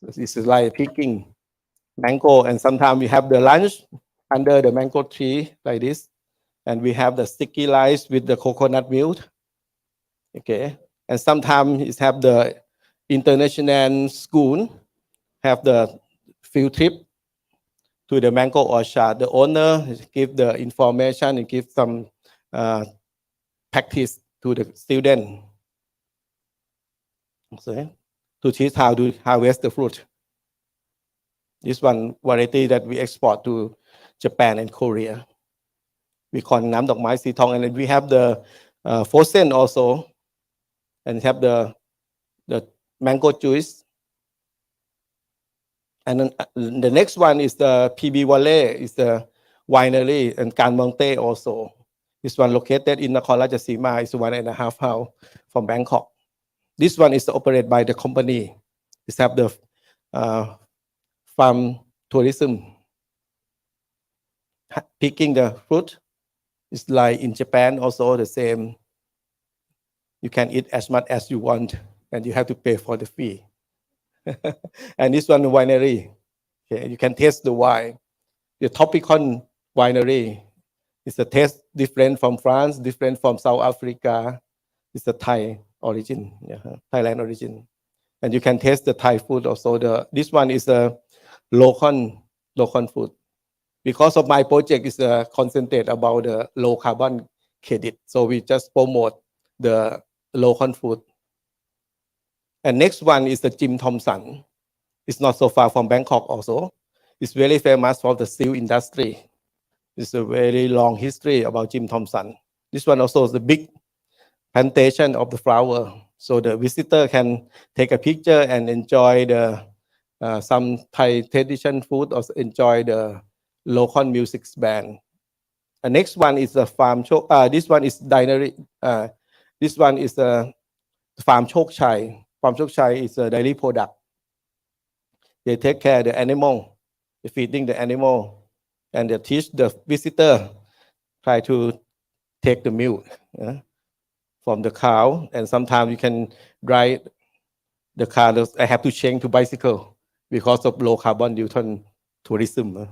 This is like picking mango, and sometimes we have the lunch under the mango tree like this, and we have the sticky rice with the coconut milk. Okay, and sometimes it have the international school have the field trip to the mango orchard. The owner give the information and give some practice to the student, okay, to teach how to harvest the fruit. This one variety that we export to Japan and Korea. We call Nam Dok Mai Si Thong, and then we have the frozen also, and have the mango juice. And then the next one is the PB Valley, is the winery, and Kan Mong Te also. This one located in Nakhon Ratchasima is 1.5 hours from Bangkok. This one is operated by the company. It's have the farm tourism. picking the fruit. It's like in Japan also the same. You can eat as much as you want, and you have to pay for the fee. And this one winery, okay, you can taste the wine. The Tropicon winery is a taste different from France, different from South Africa. It's a Thai origin, Thailand origin, and you can taste the Thai food also. This one is a local food. Because of my project is concentrate about the low carbon credit, so we just promote the local food. And next one is the Jim Thompson. It's not so far from Bangkok also. It's very famous for the steel industry. It's a very long history about Jim Thompson. This one also is the big plantation of the flower. So the visitor can take a picture and enjoy the some Thai tradition food, or enjoy the local music band. The next one is the farm. This one is dairy. This one is the farm Chok Chai. Farm Chok Chai is a dairy product. They take care of the animal, they feeding the animal, and they teach the visitor try to take the milk from the cow. And sometimes you can drive the car. I have to change to bicycle because of low carbon neutral tourism.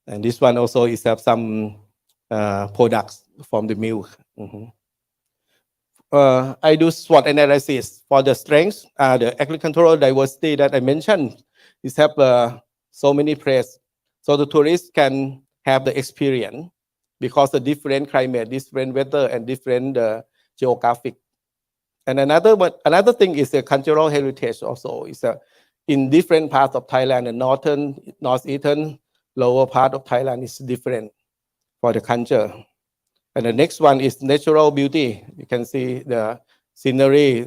And this one also is have some products from the milk. I do SWOT analysis for the strengths, the agricultural diversity that I mentioned. Is have so many places, so the tourists can have the experience because the different climate, different weather, and different geographic. And another thing is the cultural heritage also. Is in different parts of Thailand, the northern, northeastern, lower part of Thailand is different for the culture. And the next one is natural beauty. You can see the scenery.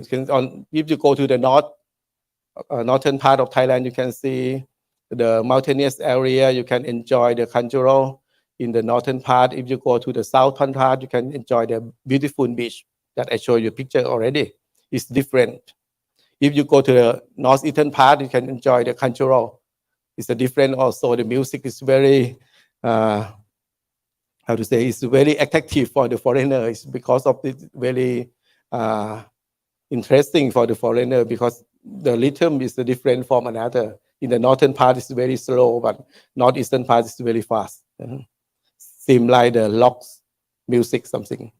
If you go to the northern part of Thailand, you can see the mountainous area. You can enjoy the cultural in the northern part. If you go to the southern part, you can enjoy the beautiful beach that I showed you a picture already. It's different. If you go to the northeastern part, you can enjoy the cultural. It's a different also. The music is very how to say, it's very attractive for the foreigner. It's because of it very interesting for the foreigner, because the rhythm is different from another. In the northern part, it's very slow, but northeastern part is very fast. Seem like the locks music something.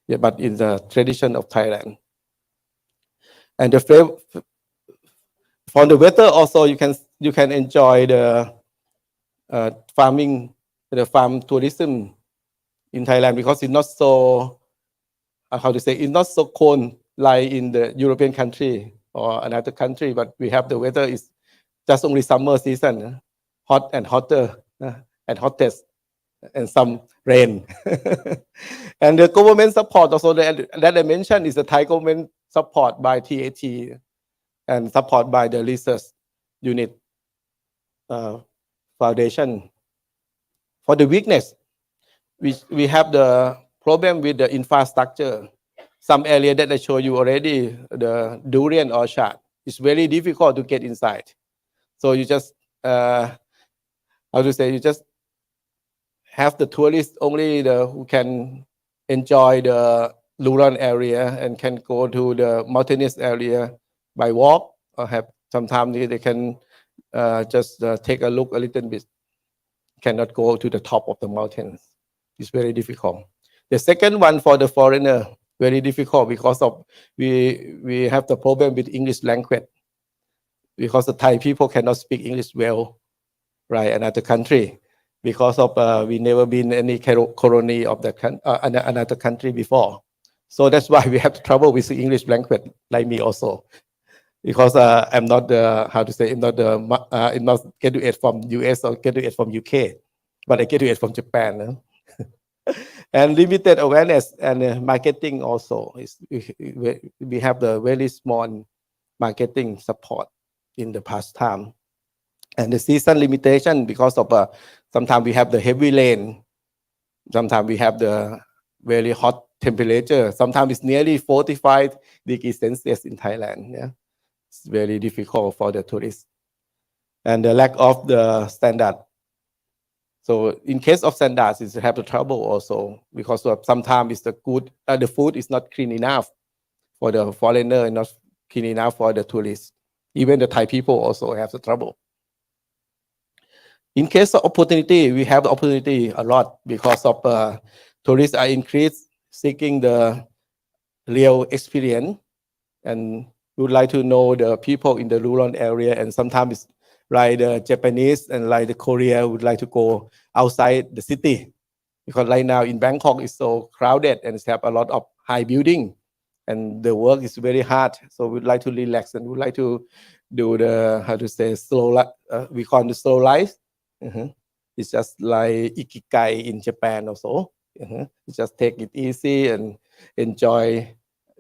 Yeah, but in the tradition of Thailand. And for the weather also, you can enjoy the farming, the farm tourism in Thailand, because it's not so how to say, it's not so cold like in the European country or another country, but we have the weather is just only summer season, hot and hotter and hottest, and some rain. And the government support also that I mentioned is the Thai government support by TAT and support by the research unit foundation. For the weakness, we have the problem with the infrastructure. Some area that I show you already, the durian orchard, it's very difficult to get inside. So you just, how to say, you just have the tourists only who can enjoy the rural area and can go to the mountainous area by walk, or have sometimes they can just take a look a little bit. Cannot go to the top of the mountains. It's very difficult. The second one for the foreigner, very difficult because of we have the problem with English language, because the Thai people cannot speak English well, right? Another country, because of we never been any colony of that another country before. So that's why we have trouble with the English language, like me also, because I'm not the, how to say, I'm not graduate from US or graduate from UK, but I graduate from Japan. And limited awareness and marketing also is we have the very small marketing support in the past time, and the season limitation because of sometimes we have the heavy rain, sometimes we have the very hot temperature, sometimes it's nearly 45 degrees Celsius in Thailand. Yeah, it's very difficult for the tourists, and the lack of the standard So in case of standards, it's have the trouble also because of sometimes the food is not clean enough for the foreigner and not clean enough for the tourists. Even the Thai people also have the trouble. In case of opportunity, we have the opportunity a lot because of tourists are increased seeking the real experience, and we would like to know the people in the rural area, and sometimes like the Japanese and like the Korea would like to go outside the city because right now in Bangkok it's so crowded and it's have a lot of high building and the work is very hard. So we'd like to relax and we'd like to do the, how to say, we call it the slow life. It's just like ikigai in Japan also. You just take it easy and enjoy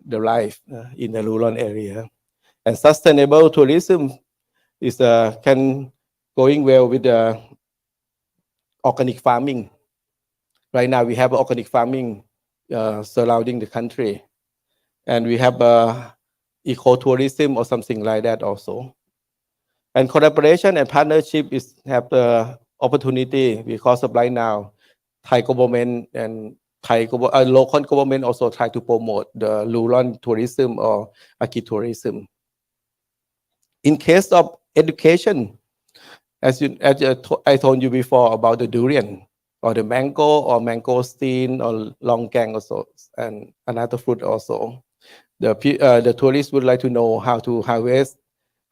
the life in the rural area. And sustainable tourism is can going well with the organic farming. Right now we have organic farming surrounding the country, and we have ecotourism or something like that also. And collaboration and partnership is have the opportunity because of right now Thai government and local government also try to promote the rural tourism or agri-tourism. In case of education, as I told you before about the durian or the mango or mangosteen or longan also, and another fruit also. The tourists would like to know how to harvest,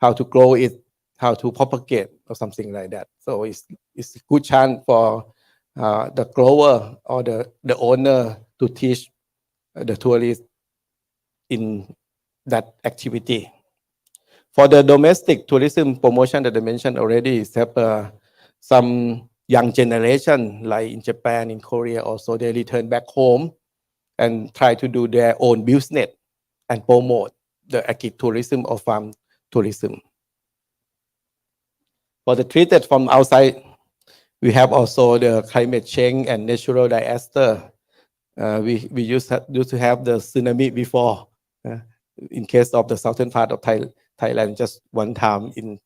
how to grow it, how to propagate or something like that. So it's a good chance for the grower or the owner to teach the tourists in that activity. For the domestic tourism promotion that I mentioned already, is have some young generation like in Japan, in Korea also, they return back home and try to do their own business and promote the agri-tourism or farm tourism. For the treated from outside, we have also the climate change and natural disaster. We used to have the tsunami before. In case of the southern part of Thailand, just one time in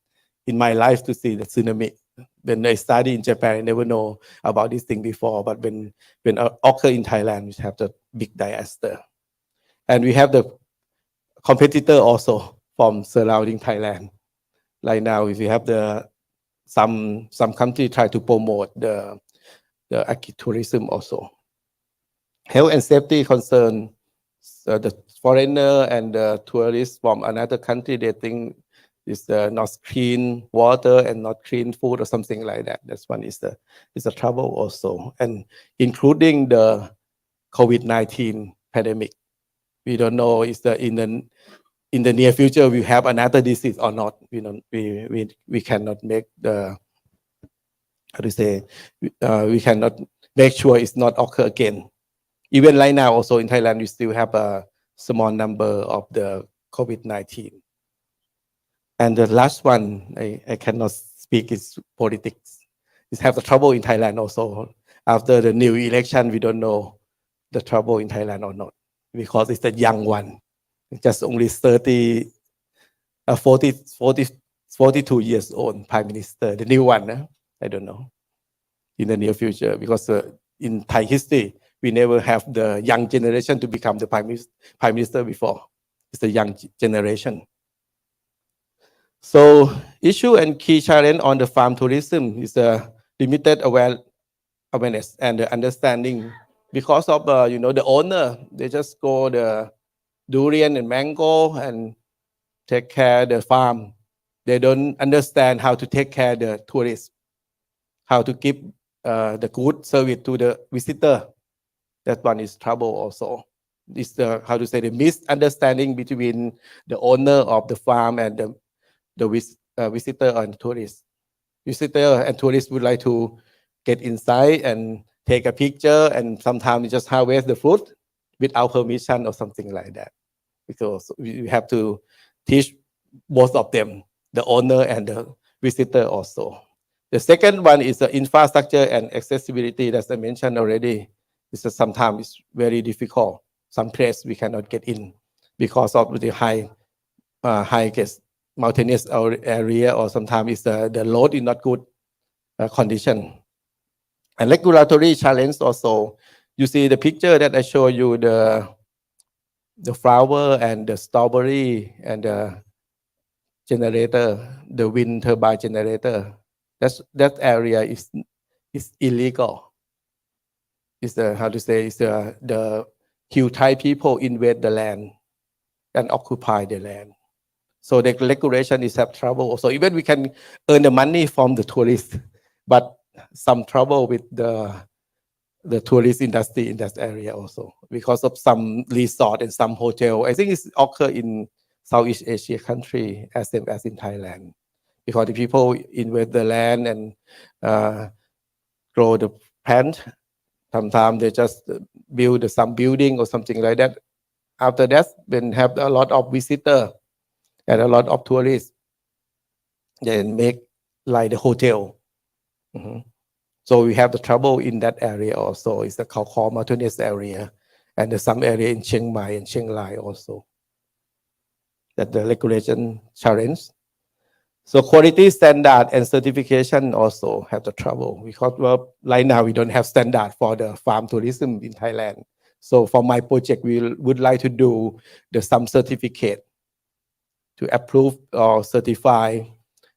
my life to see the tsunami. When I study in Japan, I never know about this thing before. But when occur in Thailand, we have the big disaster, and we have the competitor also from surrounding Thailand. Right now, if you have some country try to promote the agri-tourism also. Health and safety concern, the foreigner and the tourists from another country, they think it's not clean water and not clean food or something like that. That's one is the trouble also, and including the COVID-19 pandemic. We don't know is in the near future we have another disease or not. We cannot make the, how to say, we cannot make sure it's not occur again. Even right now also in Thailand, we still have a small number of the COVID-19. And the last one, I cannot speak, is politics. We have the trouble in Thailand also. After the new election, we don't know the trouble in Thailand or not, because it's a young one. Just only 42 years old prime minister, the new one. I don't know in the near future, because in Thai history, we never have the young generation to become the prime minister before. It's the young generation. So issue and key challenge on the farm tourism is a limited awareness and the understanding, because of the owner, they just go the durian and mango and take care of the farm. They don't understand how to take care of the tourists, how to give the good service to the visitor. That one is trouble also. It's the, how to say, the misunderstanding between the owner of the farm and the visitor and tourist. Visitor and tourists would like to get inside and take a picture, and sometimes just harvest the fruit without permission or something like that. Because we have to teach both of them, the owner and the visitor also. The second one is the infrastructure and accessibility, as I mentioned already. It's sometimes very difficult. Some place we cannot get in because of the high mountainous area, or sometimes it's the road is not good condition. And regulatory challenge also, you see the picture that I show you, the flower and the strawberry and the generator, the wind turbine generator. That area is illegal. Is the how to say is the Q Thai people invade the land and occupy the land. So the regulation is have trouble. So even we can earn the money from the tourists, but some trouble with the tourist industry in that area also because of some resort and some hotel. I think it's occur in Southeast Asia country as same as in Thailand, because the people invade the land and grow the plant. Sometimes they just build some building or something like that. After that, when have a lot of visitor and a lot of tourists, then make like the hotel. Mhm. So we have the trouble in that area also. It's the Khao mountainous area, and there's some area in Chiang Mai and Chiang Rai also that the regulation challenge. So quality standard and certification also have the trouble because well, right now we don't have standard for the farm tourism in Thailand. So for my project, we would like to do some certificate to approve or certify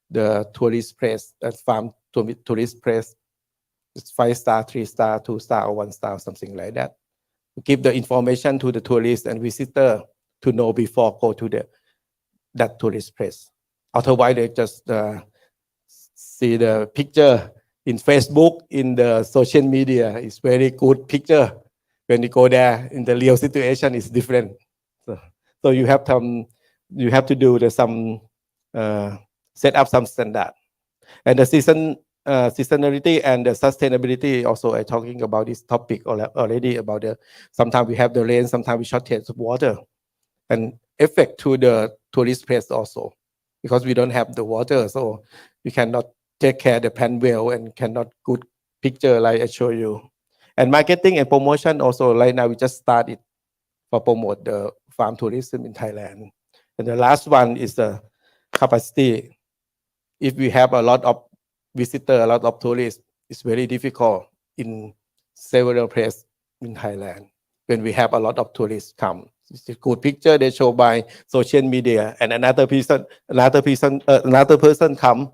the tourist place, farm tourist place. It's 5-star, 3-star, 2-star, or 1-star, something like that. Give the information to the tourist and visitor to know before go to that tourist place. Otherwise, they just see the picture in Facebook, in the social media. It's very good picture. When you go there, in the real situation, it's different. So you have to do some set up some standard, and the seasonality and the sustainability also. I talking about this topic already about sometimes we have the rain, sometimes we shortage of water, and effect to the tourist place also, because we don't have the water, so we cannot take care of the plant well and cannot good picture like I show you. And marketing and promotion also, right now we just started for promote the farm tourism in Thailand. And the last one is the capacity. If we have a lot of visitor, a lot of tourists, it's very difficult in several places in Thailand. When we have a lot of tourists come, it's a good picture they show by social media, and another person come,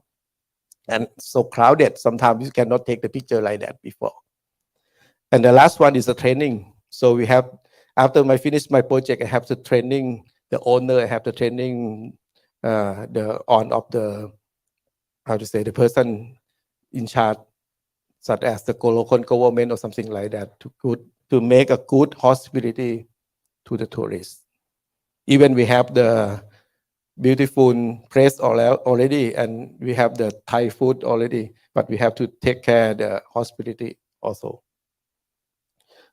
and so crowded. Sometimes you cannot take the picture like that before. And the last one is the training. So we have, after I finish my project, I have to training the owner. I have to training the person in charge, such as the local government or something like that, to make a good hospitality to the tourists. Even we have the beautiful place already, and we have the Thai food already, but we have to take care of the hospitality also.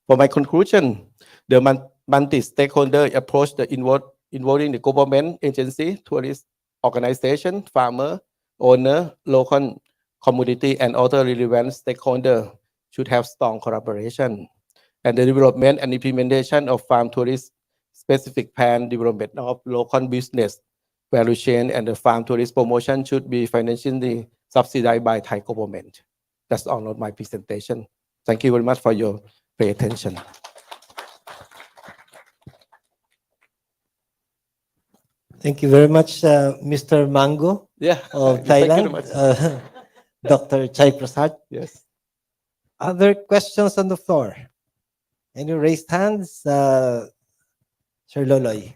For my conclusion, the multi-stakeholder approach involving the government agency, tourist organization, farmer, owner, local community, and other relevant stakeholders should have strong collaboration. And the development and implementation of farm tourist specific plan, development of local business value chain, and the farm tourist promotion should be financially subsidized by Thai government. That's all of my presentation. Thank you very much for your pay attention. Thank you very much, Mr. Mango Yeah, of thank you very Thailand, much. Dr. Chai Prasad. Yes. Other questions on the floor? Any raised hands? Sir Loloy.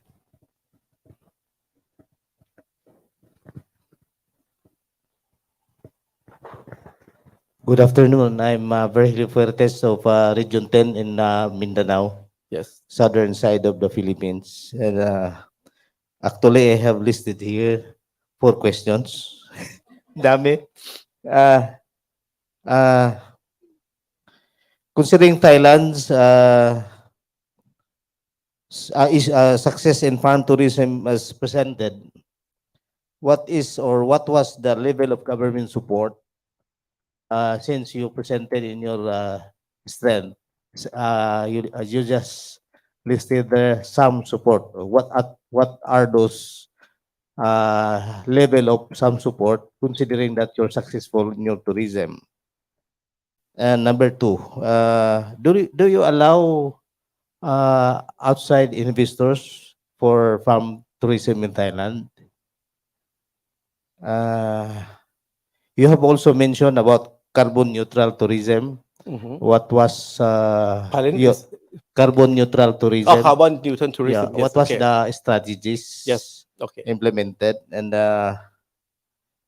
Good afternoon. I'm Verhilio Fuertes of Region 10 in Mindanao. Yes. Southern side of the Philippines. And actually, I have listed here 4 questions. Dami. Considering Thailand's success in farm tourism as presented, what was the level of government support since you presented in your strength? You just listed there some support. What are those level of some support, considering that you're successful in your tourism? And number two, do you allow outside investors for farm tourism in Thailand? You have also mentioned about carbon neutral tourism. Mhm. What was Pardon? your Yes. carbon neutral Oh, tourism? carbon neutral Yeah. tourism. What Yes. was Okay. the strategies Yes. Okay. implemented? And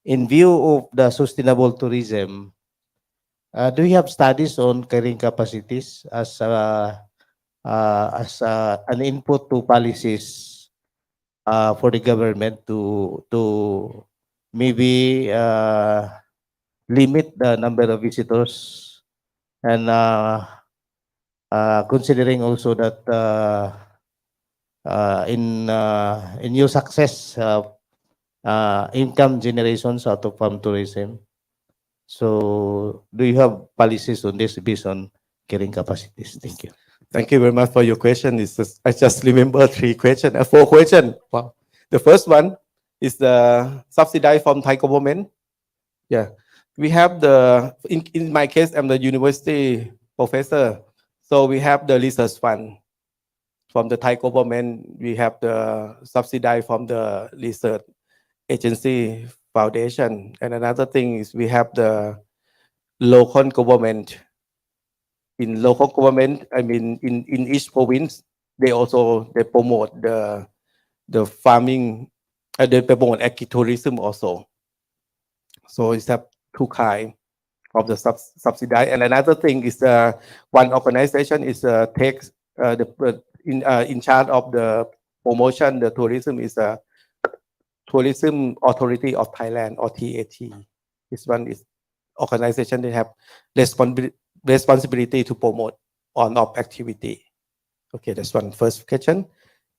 in view of the sustainable tourism, do you have studies on carrying capacities as an input to policies for the government to maybe limit the number of visitors and considering also that in your success income generations out of farm tourism. So do you have policies on this based on carrying capacities? Thank you. Thank you very much for your question. I just remember three questions, four questions. Wow. The first one is the subsidized from Thai government. Yeah, we have in my case, I'm the university professor. So we have the research fund from the Thai government. We have the subsidized from the research agency foundation. And another thing is we have the local government. In local government, I mean, in each province, they promote the farming, they promote agri-tourism also. So it's have two kind of the subsidy. And another thing is one organization is takes in charge of the promotion, the tourism is Tourism Authority of Thailand or TAT. This one is organization that have responsibility to promote on of activity. Okay, that's one first question.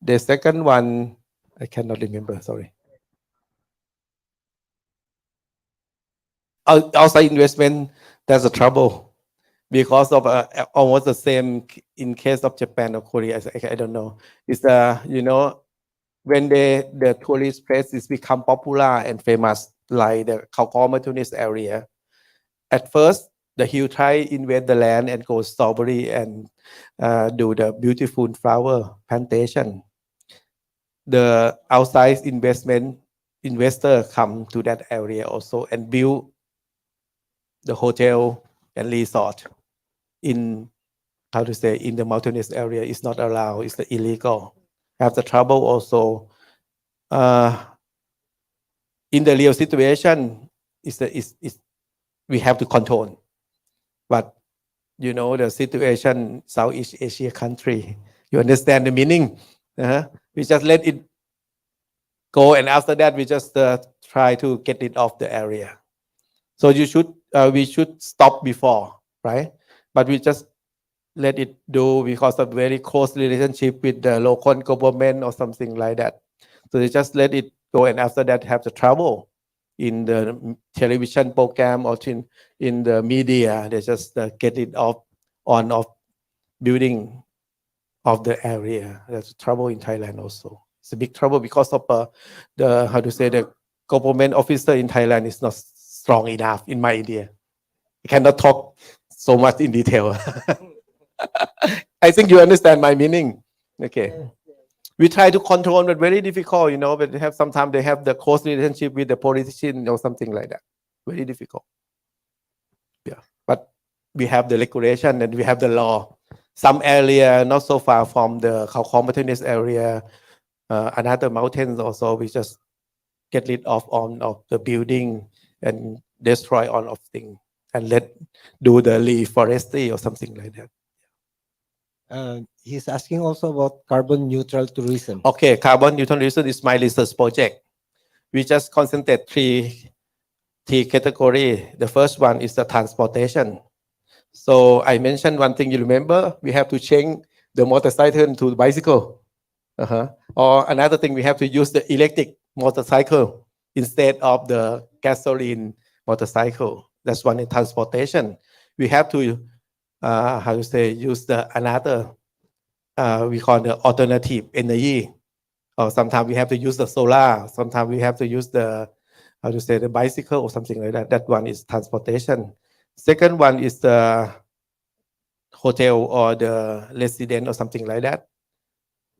The second one, I cannot remember, sorry. Outside investment, there's a trouble because of almost the same in case of Japan or Korea. I don't know. It's when the tourist place is become popular and famous, like the Khao tourist area. At first, the Hill try invade the land and grow strawberry and do the beautiful flower plantation. The outside investor come to that area also and build the hotel and resort in in the mountainous area is not allowed. It's illegal. Have the trouble also. In the real situation, we have to control. But the situation Southeast Asia country, you understand the meaning. We just let it go, and after that, we just try to get it off the area. So we should stop before, right? But we just let it do because of very close relationship with the local government or something like that. So they just let it go, and after that have the trouble in the television program or in the media. They just get it off building of the area. There's trouble in Thailand also. It's a big trouble because of the government officer in Thailand is not strong enough, in my idea. I cannot talk so much in detail. I think you understand my meaning. Okay. We try to control, but very difficult, but sometimes they have the close relationship with the politician or something like that. Very difficult. Yeah. But we have the regulation and we have the law. Some area not so far from the Khao mountainous area, another mountains also, we just get rid of the building and destroy all of things and do the reforestry or something like that. He's asking also about carbon neutral tourism. Okay, carbon neutral tourism is my research project. We just concentrate three categories. The first one is the transportation. So I mentioned one thing you remember, we have to change the motorcycle to the bicycle. Or another thing, we have to use the electric motorcycle instead of the gasoline motorcycle. That's one in transportation. We have to, use another, we call the alternative energy. Or sometimes we have to use the solar. Sometimes we have to use the bicycle or something like that. That one is transportation. Second one is the hotel or the resident or something like that.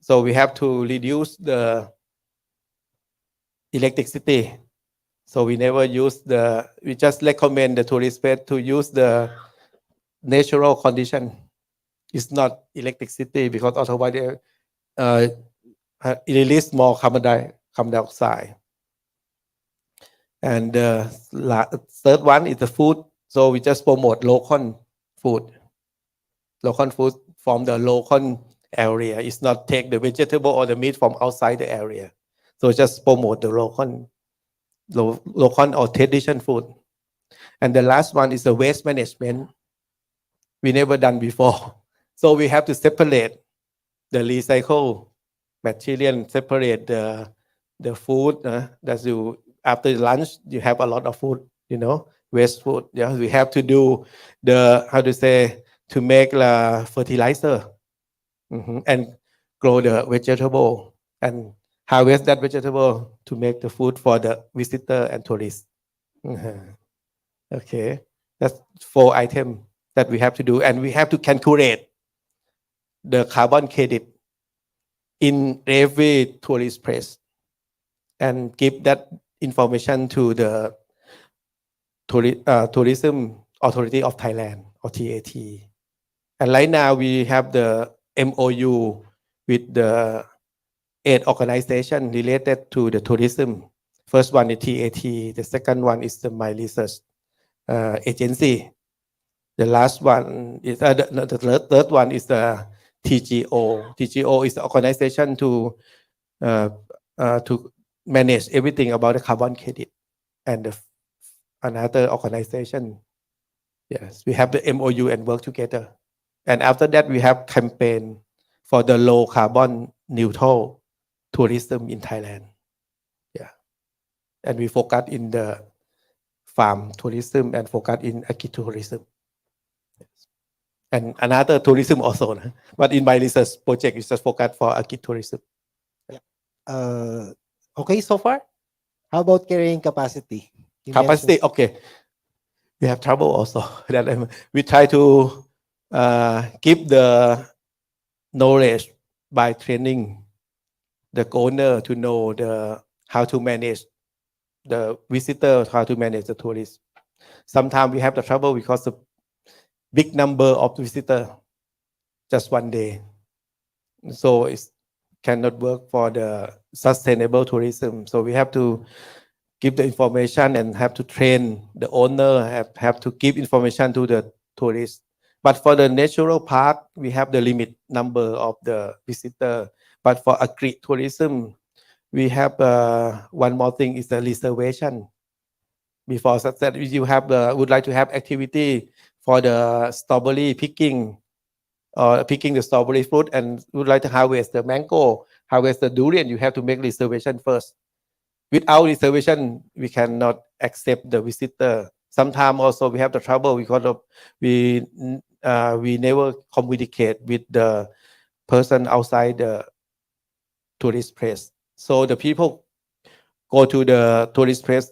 So we have to reduce the electricity. So we never use we just recommend the tourist place to use the natural condition. It's not electricity because otherwise they release more carbon dioxide. And the third one is the food. So we just promote local food. Local food from the local area. It's not take the vegetable or the meat from outside the area. So just promote the local or traditional food. And the last one is the waste management. We never done before. So we have to separate the recycle material, separate the food that you after lunch you have a lot of food, waste food. Yeah, we have to do to make the fertilizer and grow the vegetable and harvest that vegetable to make the food for the visitor and tourists. Okay, that's 4 items that we have to do, and we have to calculate the carbon credit in every tourist place and give that information to the Tourism Authority of Thailand or TAT. And right now we have the MOU with the 8 organizations related to the tourism. First one is TAT. The second one is my research agency. The last one is the third one is the TGO. TGO is the organization to manage everything about the carbon credit, and another organization. Yes, we have the MOU and work together. And after that, we have campaign for the low carbon neutral tourism in Thailand. Yeah, and we focus in the farm tourism and focus in agri-tourism. Yes. And another tourism also, but in my research project, it's just focus for agri-tourism. Okay, so far. How about carrying capacity? You Capacity, mentioned- okay. We have trouble also. That we try to keep the knowledge by training the owner to know how to manage the visitor, how to manage the tourists. Sometimes we have the trouble because of big number of visitors just one day. So it cannot work for the sustainable tourism. So we have to give the information and have to train the owner, have to give information to the tourists. But for the natural part, we have the limit number of the visitor. But for agri-tourism, we have one more thing is the reservation. Before that, you have would like to have activity for the strawberry picking or picking the strawberry fruit and would like to harvest the mango, harvest the durian, you have to make reservation first. Without reservation, we cannot accept the visitor. Sometimes also we have the trouble because of we never communicate with the person outside the tourist place. So the people go to the tourist place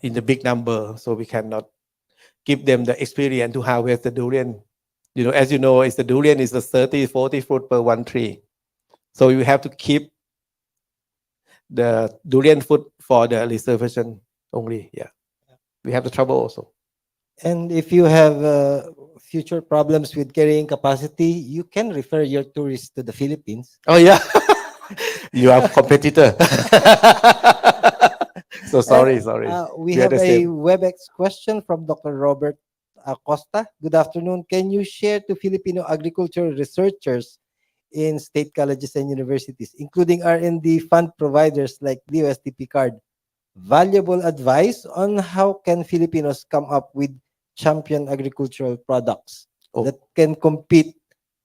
in the big number, so we cannot give them the experience to harvest the durian. As you know, it's the durian is the 30-40 fruit per one tree. So you have to keep the durian fruit for the reservation only. Yeah, we have the trouble also. And if you have future problems with carrying capacity, you can refer your tourists to the Philippines. Oh yeah, you are competitor. So sorry. We have a WebEx question from Dr. Robert Acosta. Good afternoon. Can you share to Filipino agricultural researchers in state colleges and universities, including R&D fund providers like DOST-PCAARRD, valuable advice on how can Filipinos come up with champion agricultural products that can compete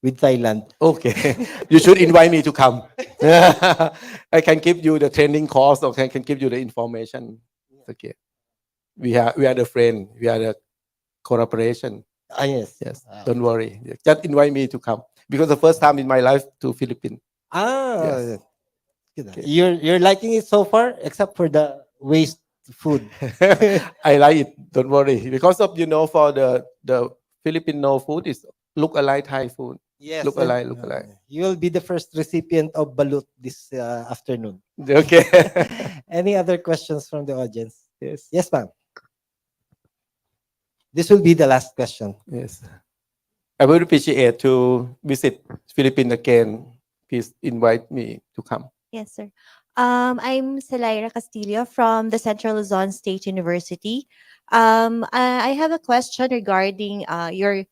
with Thailand? Okay, you should invite me to come. I can give you the training course, or I can give you the information. Okay, we are the friend. We are the cooperation. Yes. Don't worry. Just invite me to come because the first time in my life to Philippines. Yes. You're liking it so far, except for the waste food. I like it. Don't worry. Because of for the Filipino food is look alike Thai food. Yes, Look alike, look alike. you will be the first recipient of balut this afternoon. Okay. Any other questions from the audience? Yes. Yes, ma'am. This will be the last question. Yes. I would appreciate to visit Philippines again. Please invite me to come. Yes, sir. I'm Celaira Castillo from the Central Luzon State University. I have a question regarding your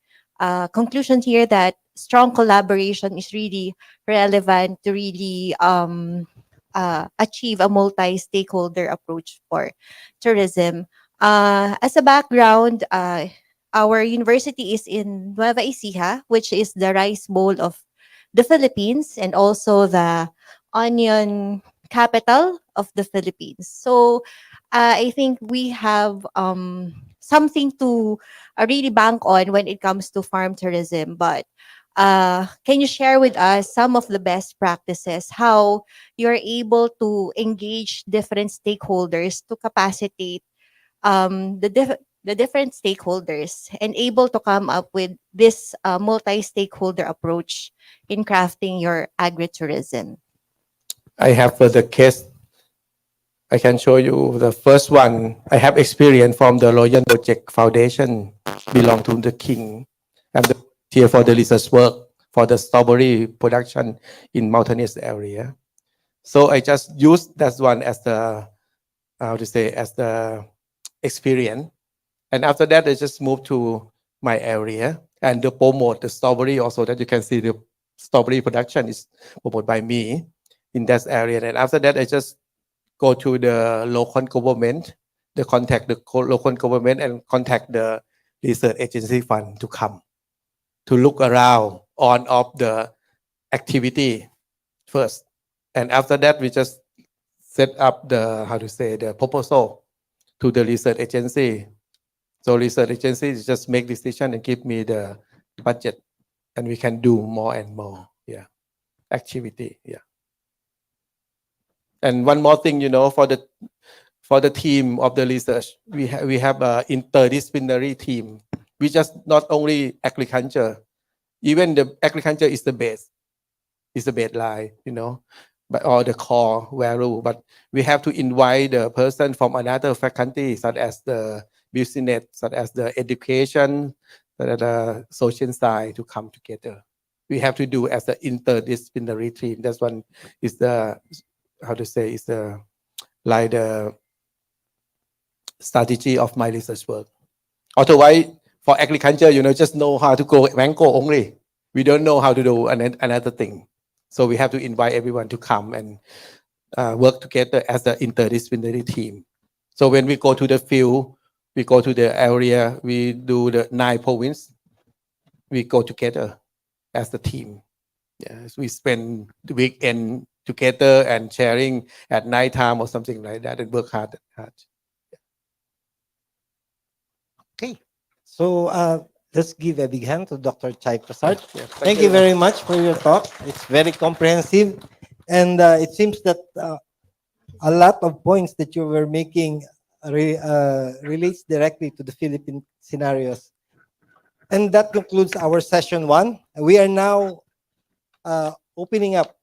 conclusion here that strong collaboration is really relevant to really achieve a multi-stakeholder approach for tourism. As a background, our university is in Nueva Ecija, which is the rice bowl of the Philippines and also the onion capital of the Philippines. So I think we have something to really bank on when it comes to farm tourism. But can you share with us some of the best practices, how you're able to engage different stakeholders to capacitate the different stakeholders and able to come up with this multi-stakeholder approach in crafting your agritourism? I have the case. I can show you the first one. I have experience from the Royal Project Foundation, belong to the king. I'm the here for the research work for the strawberry production in mountainous area. So I just use that one as the as the experience. And after that, I just moved to my area and to promote the strawberry also, that you can see the strawberry production is promoted by me in that area. And after that, I just go to the local government, the contact the local government and contact the research agency fund to come to look around on of the activity first. And after that, we just set up the, the proposal to the research agency. So research agencies just make decision and give me the budget, and we can do more and more, activity, And one more thing, for the team of the research, we have a interdisciplinary team. We just not only agriculture, even the agriculture is the base, is the baseline, but or the core value. But we have to invite the person from another faculty, such as the business, such as the education, the social side to come together. We have to do as an interdisciplinary team. That's one is the is the like the strategy of my research work. Otherwise, for agriculture, just know how to grow mango only. We don't know how to do another thing. So we have to invite everyone to come and work together as an interdisciplinary team. So when we go to the field, we go to the area, we do the 9 provinces, we go together as a team. Yes, we spend the weekend together and sharing at night time or something like that and work hard. Okay. So let's give a big hand to Dr. Chai Prasad. Thank you very much for your talk. It's very comprehensive. And it seems that a lot of points that you were making relates directly to the Philippine scenarios. And that concludes our session 1. We are now opening up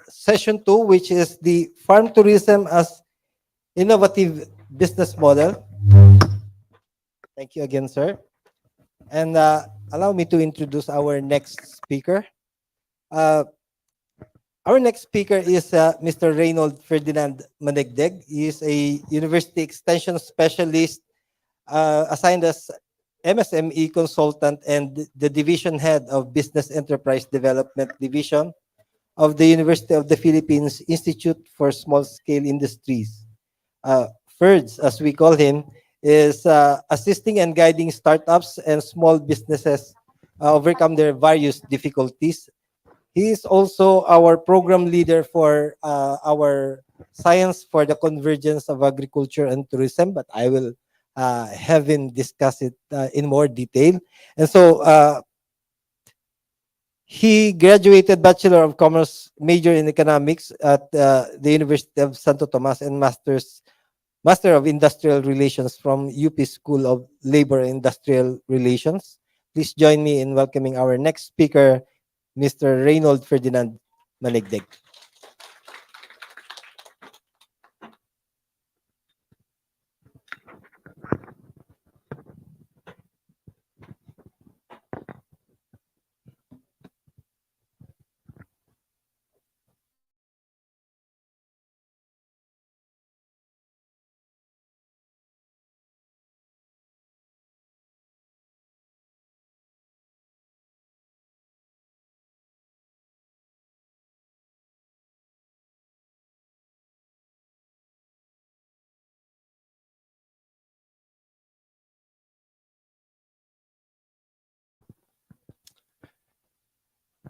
session 2, which is the farm tourism as innovative business model. Thank you again, sir. And allow me to introduce our next speaker. Our next speaker is Mr. Reynold Ferdinand Manegdeg. He is a university extension specialist assigned as MSME consultant and the division head of Business Enterprise Development Division of the University of the Philippines Institute for Small Scale Industries. FIRDS, as we call him, is assisting and guiding startups and small businesses overcome their various difficulties. He is also our program leader for our Science for the Convergence of Agriculture and Tourism, but I will have him discuss it in more detail. And so he graduated Bachelor of Commerce major in economics at the University of Santo Tomas and Master's Master of Industrial Relations from UP School of Labor and Industrial Relations. Please join me in welcoming our next speaker, Mr. Reynold Ferdinand Manigdeg.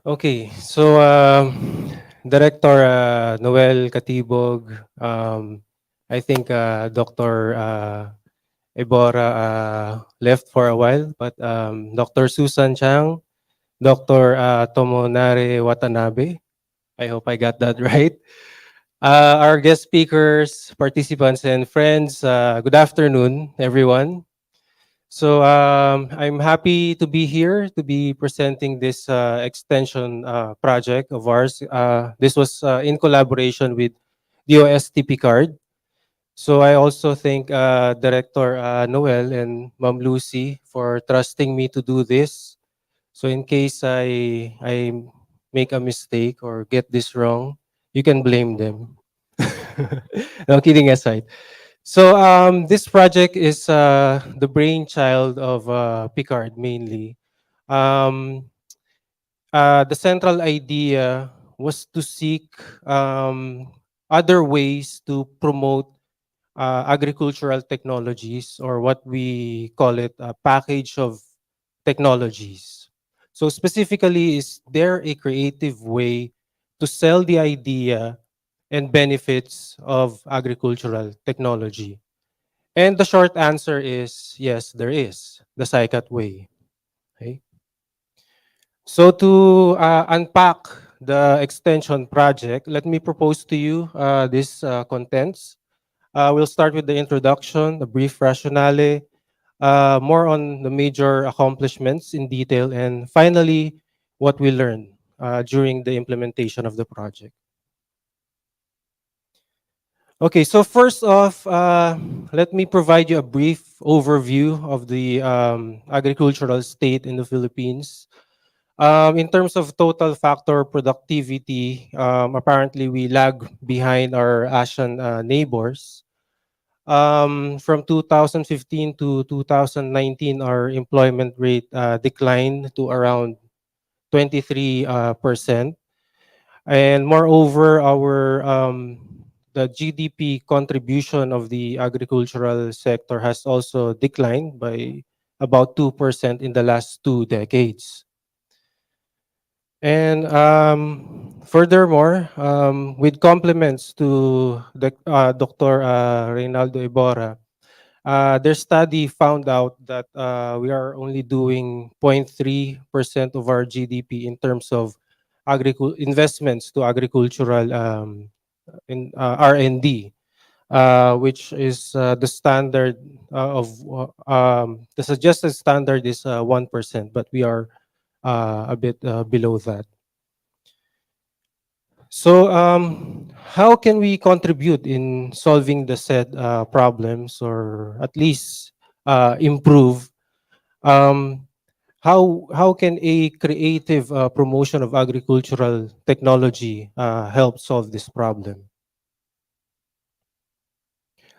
Okay, so Director Noel Katibog, I think Dr. Ebora left for a while, but Dr. Susan Chang, Dr. Tomonare Watanabe, I hope I got that right. Our guest speakers, participants, and friends, good afternoon, everyone. So I'm happy to be here to be presenting this extension project of ours. This was in collaboration with DOST-PCAARRD. So I also thank Director Noel and Ma'am Lucy for trusting me to do this. So in case I make a mistake or get this wrong, you can blame them. No, kidding aside. So this project is the brainchild of Picard mainly. Um, the central idea was to seek other ways to promote agricultural technologies, or what we call it a package of technologies. So specifically, is there a creative way to sell the idea and benefits of agricultural technology? And the short answer is yes, there is the SciCat way. Okay. So to unpack the extension project, let me propose to you these contents. We'll start with the introduction, the brief rationale, more on the major accomplishments in detail, and finally, what we learned during the implementation of the project. Okay, so first off, let me provide you a brief overview of the agricultural state in the Philippines. In terms of total factor productivity, apparently we lag behind our Asian neighbors. From 2015 to 2019, our employment rate declined to around 23%. And moreover, our the GDP contribution of the agricultural sector has also declined by about 2% in the last 2 decades. And furthermore, with compliments to the, Dr. Reynaldo Iborra, their study found out that we are only doing 0.3% of our GDP in terms of investments to agricultural in R&D, which is the standard the suggested standard is 1%, but we are a bit below that. So how can we contribute in solving the said problems, or at least improve? Um, how can a creative promotion of agricultural technology help solve this problem?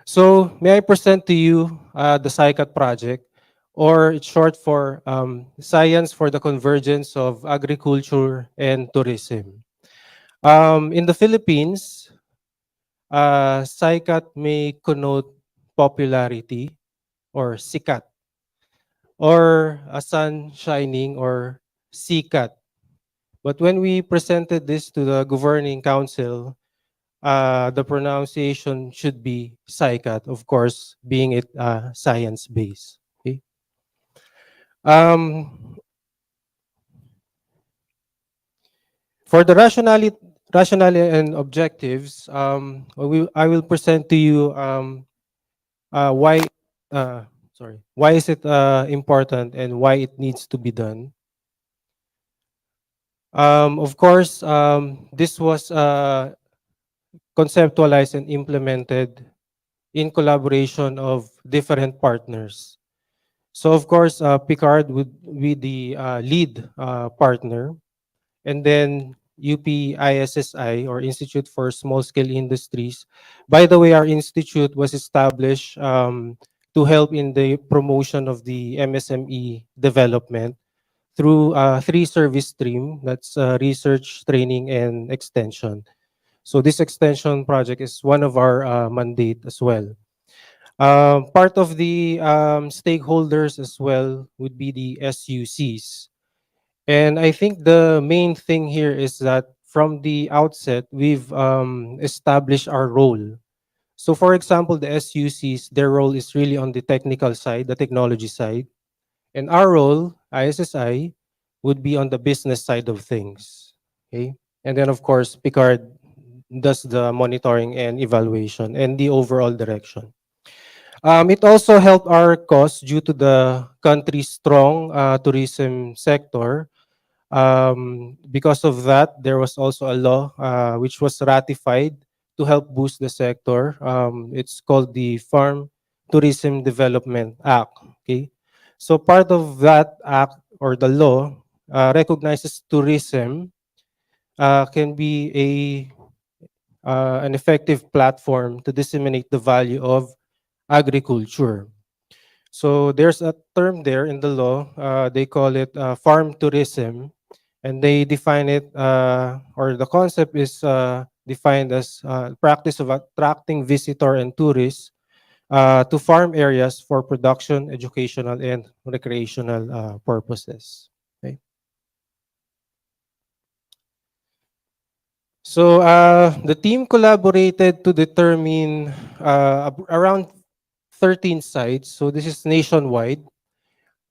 So may I present to you the SciCat project, or it's short for Science for the Convergence of Agriculture and Tourism. In the Philippines, SciCat may connote popularity, or sikat, or a sun shining, or sikat. But when we presented this to the governing council, the pronunciation should be SciCat, of course, being it science-based. Okay? For the rationale and objectives, I will present to you why why is it important and why it needs to be done. Of course, this was conceptualized and implemented in collaboration of different partners. So of course, Picard would be the lead partner, and then UPISSI, or Institute for Small Scale Industries. By the way, our institute was established to help in the promotion of the MSME development through three service stream. That's research, training, and extension. So this extension project is one of our mandate as well. Part of the stakeholders as well would be the SUCs. And I think the main thing here is that from the outset, we've established our role. So for example, the SUCs, their role is really on the technical side, the technology side. And our role, ISSI, would be on the business side of things. Okay. And then of course, Picard does the monitoring and evaluation and the overall direction. It also helped our cause due to the country's strong tourism sector. Because of that, there was also a law which was ratified to help boost the sector. It's called the Farm Tourism Development Act. Okay, so part of that act or the law recognizes tourism can be an effective platform to disseminate the value of agriculture. So there's a term there in the law. They call it farm tourism, and they define it, or the concept is defined as practice of attracting visitor and tourists to farm areas for production, educational, and recreational purposes. Okay. So the team collaborated to determine around 13 sites. So this is nationwide.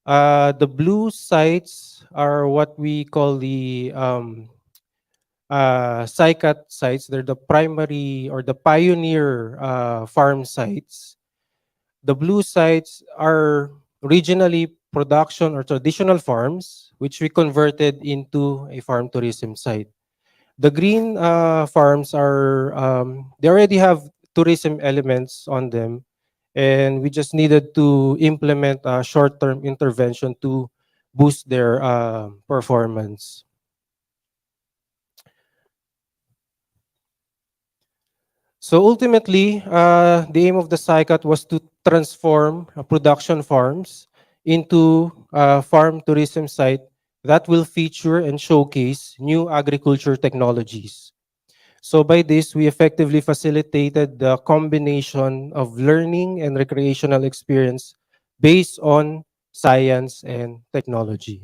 The blue sites are what we call the SICAT sites. They're the primary or the pioneer farm sites. The blue sites are regionally production or traditional farms, which we converted into a farm tourism site. The green farms are, they already have tourism elements on them, and we just needed to implement a short-term intervention to boost their performance. So ultimately, the aim of the SICAT was to transform production farms into a farm tourism site that will feature and showcase new agriculture technologies. So by this, we effectively facilitated the combination of learning and recreational experience based on science and technology.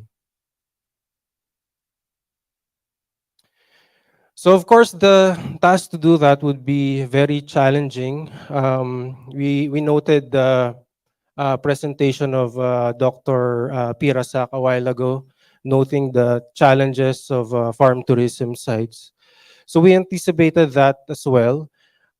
So of course, the task to do that would be very challenging. We noted the presentation of Dr. Pirasak a while ago, noting the challenges of farm tourism sites. So we anticipated that as well.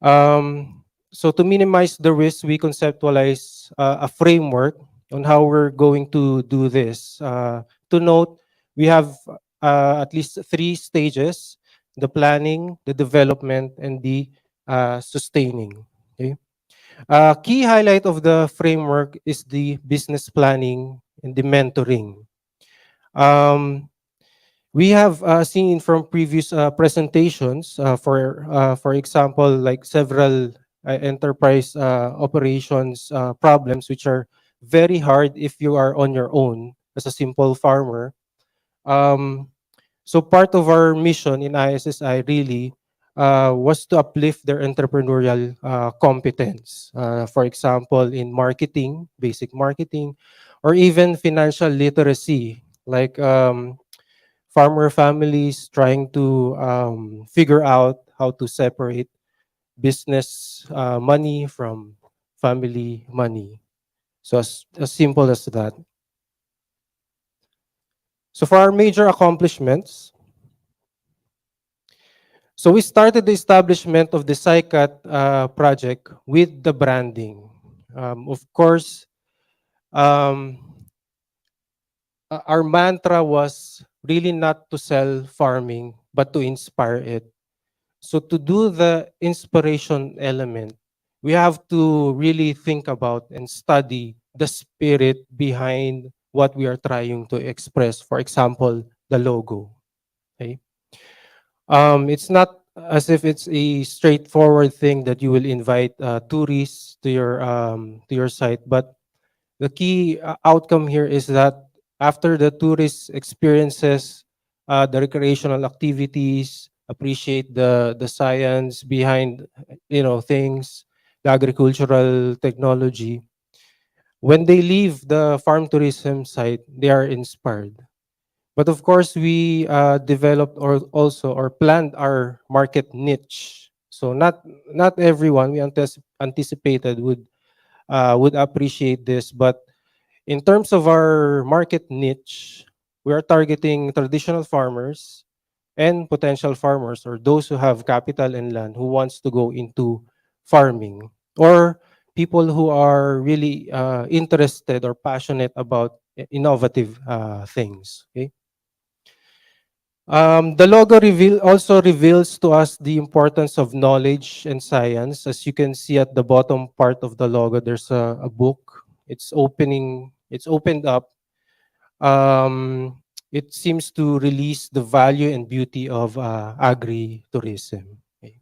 So to minimize the risk, we conceptualize a framework on how we're going to do this. To note, we have at least 3 stages: the planning, the development, and the sustaining. Okay. Key highlight of the framework is the business planning and the mentoring. We have seen from previous presentations, for example, like several enterprise operations problems, which are very hard if you are on your own as a simple farmer. So part of our mission in ISSI really was to uplift their entrepreneurial competence. For example, in marketing, basic marketing, or even financial literacy, like farmer families trying to figure out how to separate business money from family money. So as simple as that. So for our major accomplishments, so we started the establishment of the SICAT project with the branding. Of course, um, our mantra was really not to sell farming, but to inspire it. So to do the inspiration element, we have to really think about and study the spirit behind what we are trying to express. For example, the logo. Okay. It's not as if it's a straightforward thing that you will invite tourists to your site, but the key outcome here is that after the tourist experiences the recreational activities, appreciate the science behind things, the agricultural technology, when they leave the farm tourism site, they are inspired. But of course, we developed or also or planned our market niche. So not everyone we anticipated would appreciate this, but in terms of our market niche, we are targeting traditional farmers and potential farmers, or those who have capital and land who wants to go into farming, or people who are really interested or passionate about innovative things. Okay. The logo also reveals to us the importance of knowledge and science. As you can see at the bottom part of the logo, there's a book. It's opened up. It seems to release the value and beauty of agri-tourism. Okay.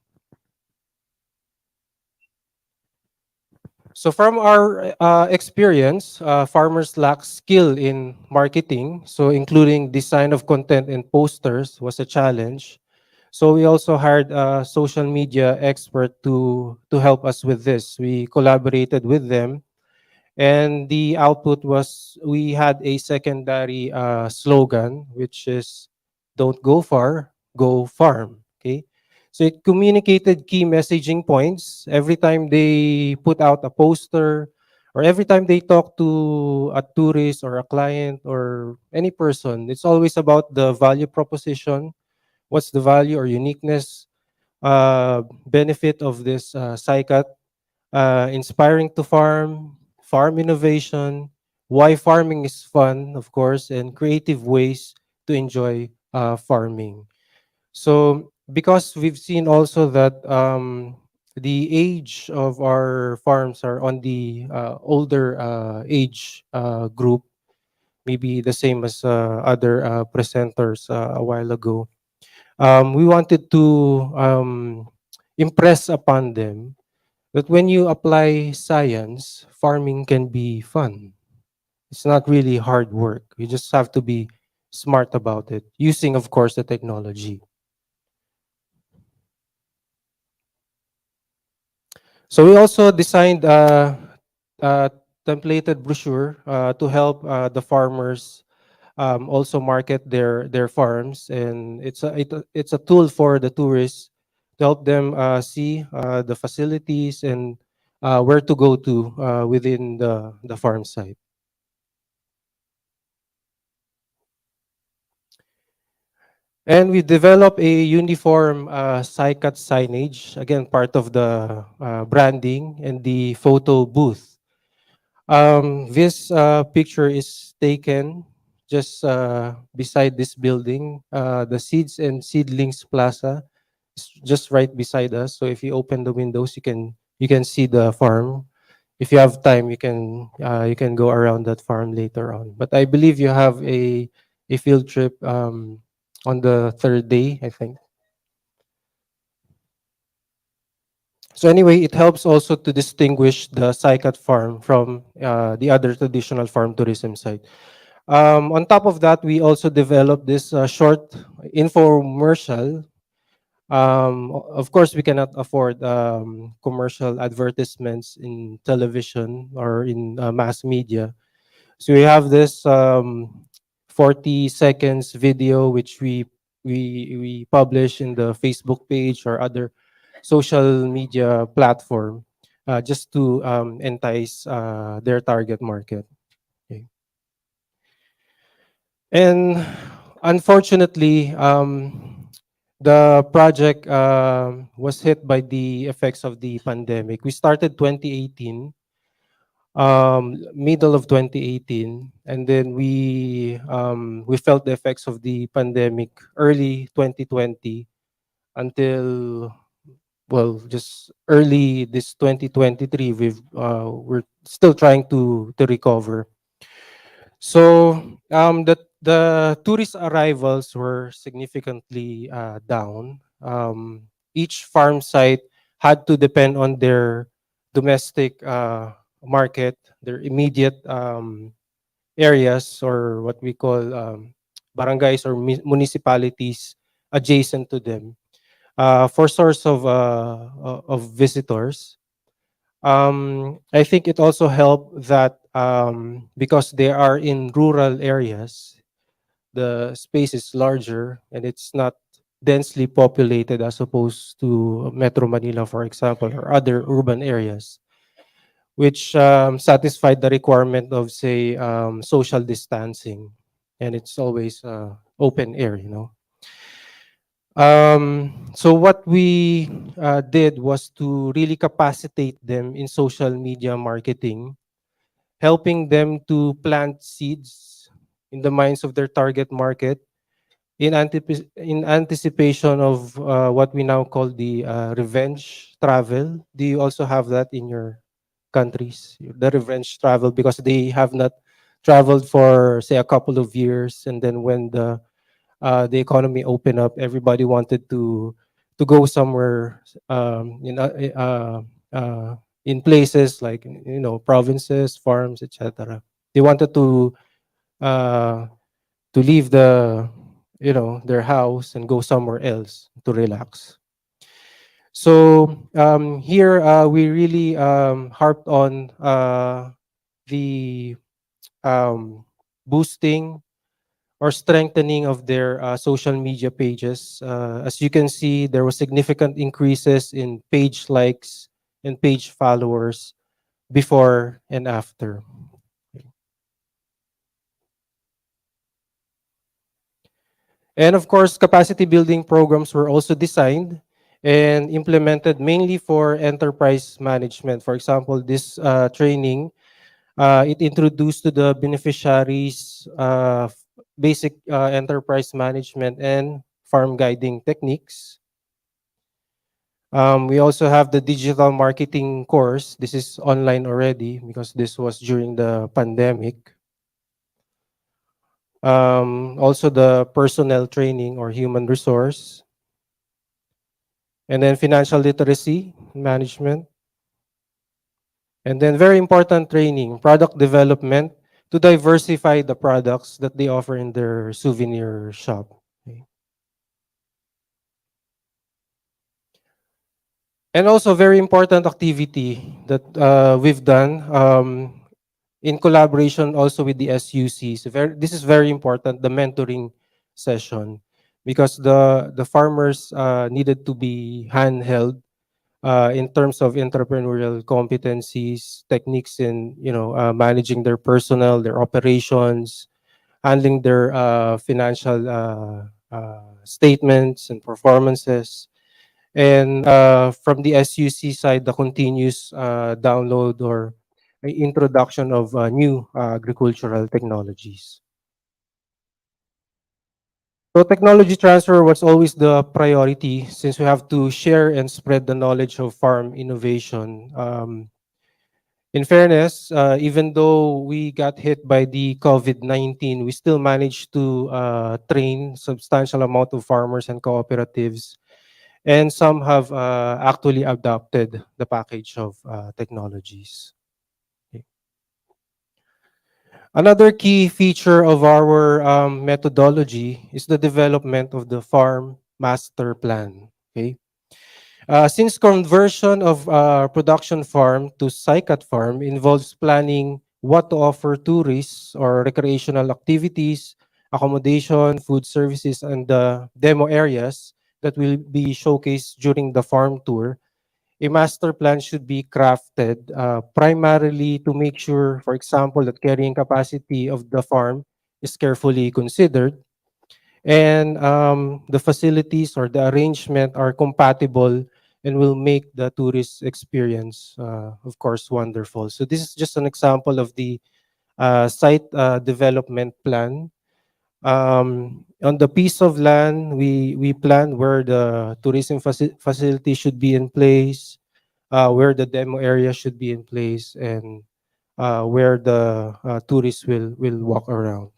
So from our experience, farmers lack skill in marketing. So including design of content and posters was a challenge. So we also hired a social media expert to help us with this. We collaborated with them, and the output was we had a secondary slogan, which is "Don't go far, go farm." Okay, so it communicated key messaging points every time they put out a poster, or every time they talk to a tourist or a client or any person. It's always about the value proposition. What's the value or uniqueness benefit of this SciCat? Inspiring to farm, farm innovation, why farming is fun, of course, and creative ways to enjoy farming. So, because we've seen also that the age of our farms are on the older age group, maybe the same as other presenters a while ago. We wanted to impress upon them that when you apply science, farming can be fun. It's not really hard work. You just have to be smart about it, using, of course, the technology. So we also designed a templated brochure to help the farmers also market their farms, and it's a tool for the tourists to help them see the facilities and where to go to within the farm site. And we develop a uniform SciCat signage, again, part of the branding and the photo booth. This picture is taken just beside this building, the Seeds and Seedlings Plaza, is just right beside us. So if you open the windows, you can see the farm. If you have time, you can go around that farm later on. But I believe you have a field trip on the third day, I think. So anyway, it helps also to distinguish the SciCat farm from the other traditional farm tourism site. On top of that, we also developed this short infomercial. Of course, we cannot afford commercial advertisements in television or in mass media. So we have this 40 seconds video, which we publish in the Facebook page or other social media platform, just to entice their target market. Okay. And unfortunately, the project was hit by the effects of the pandemic. We started 2018. middle of 2018, and then we felt the effects of the pandemic early 2020 until, well, just early this 2023. We're still trying to recover. So the tourist arrivals were significantly down. Each farm site had to depend on their domestic market, their immediate areas, or what we call barangays or municipalities adjacent to them, for source of visitors. I think it also helped that because they are in rural areas, the space is larger and it's not densely populated as opposed to Metro Manila, for example, or other urban areas, which satisfied the requirement of, say, social distancing, and it's always open air, you know. So what we did was to really capacitate them in social media marketing, helping them to plant seeds in the minds of their target market in anticipation of what we now call the revenge travel. Do you also have that in your countries, the revenge travel, because they have not traveled for, say, a couple of years, and then when the economy opened up, everybody wanted to go somewhere, in places like, you know, provinces, farms, etc. They wanted uh, to leave their house and go somewhere else to relax. So here we really harped on the boosting or strengthening of their social media pages. As you can see, there was significant increases in page likes and page followers before and after. And of course, capacity building programs were also designed and implemented mainly for enterprise management. For example, this training, it introduced to the beneficiaries basic enterprise management and farm guiding techniques. We also have the digital marketing course. This is online already because this was during the pandemic. Also the personnel training or human resource. And then financial literacy management. And then very important training, product development, to diversify the products that they offer in their souvenir shop. Okay. And also very important activity that we've done in collaboration also with the SUCs. This is very important, the mentoring session, because the farmers needed to be handheld in terms of entrepreneurial competencies, techniques in managing their personnel, their operations, handling their financial statements and performances, and from the SUC side, the continuous download or introduction of new agricultural technologies. So technology transfer was always the priority since we have to share and spread the knowledge of farm innovation. In fairness, even though we got hit by the COVID-19, we still managed to train substantial amount of farmers and cooperatives, and some have actually adopted the package of technologies. Another key feature of our methodology is the development of the farm master plan. Okay, since conversion of production farm to SICAT farm involves planning what to offer tourists or recreational activities, accommodation, food services, and the demo areas that will be showcased during the farm tour, a master plan should be crafted primarily to make sure, for example, that carrying capacity of the farm is carefully considered, and the facilities or the arrangement are compatible and will make the tourist experience, of course, wonderful. So this is just an example of the site development plan. On the piece of land, we plan where the tourism facility should be in place, where the demo area should be in place, and where the tourists will walk around.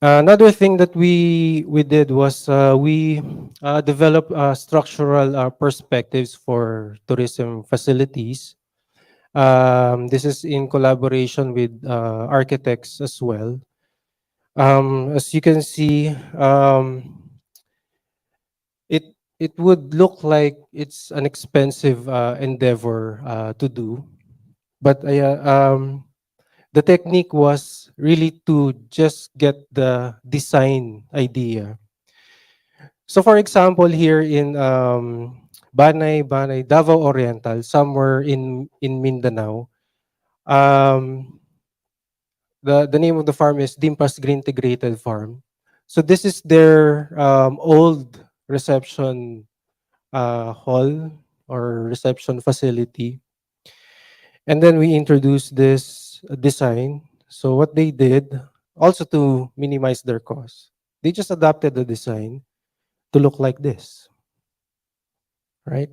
Another thing that we did was we developed structural perspectives for tourism facilities. This is in collaboration with architects as well. As you can see, it would look like it's an expensive endeavor to do, but the technique was really to just get the design idea. So for example, here in Banay, Davao Oriental, somewhere in Mindanao, the name of the farm is Dimpas Green Integrated Farm. So this is their old reception hall or reception facility. And then we introduced this design. So what they did, also to minimize their cost, they just adapted the design to look like this, right?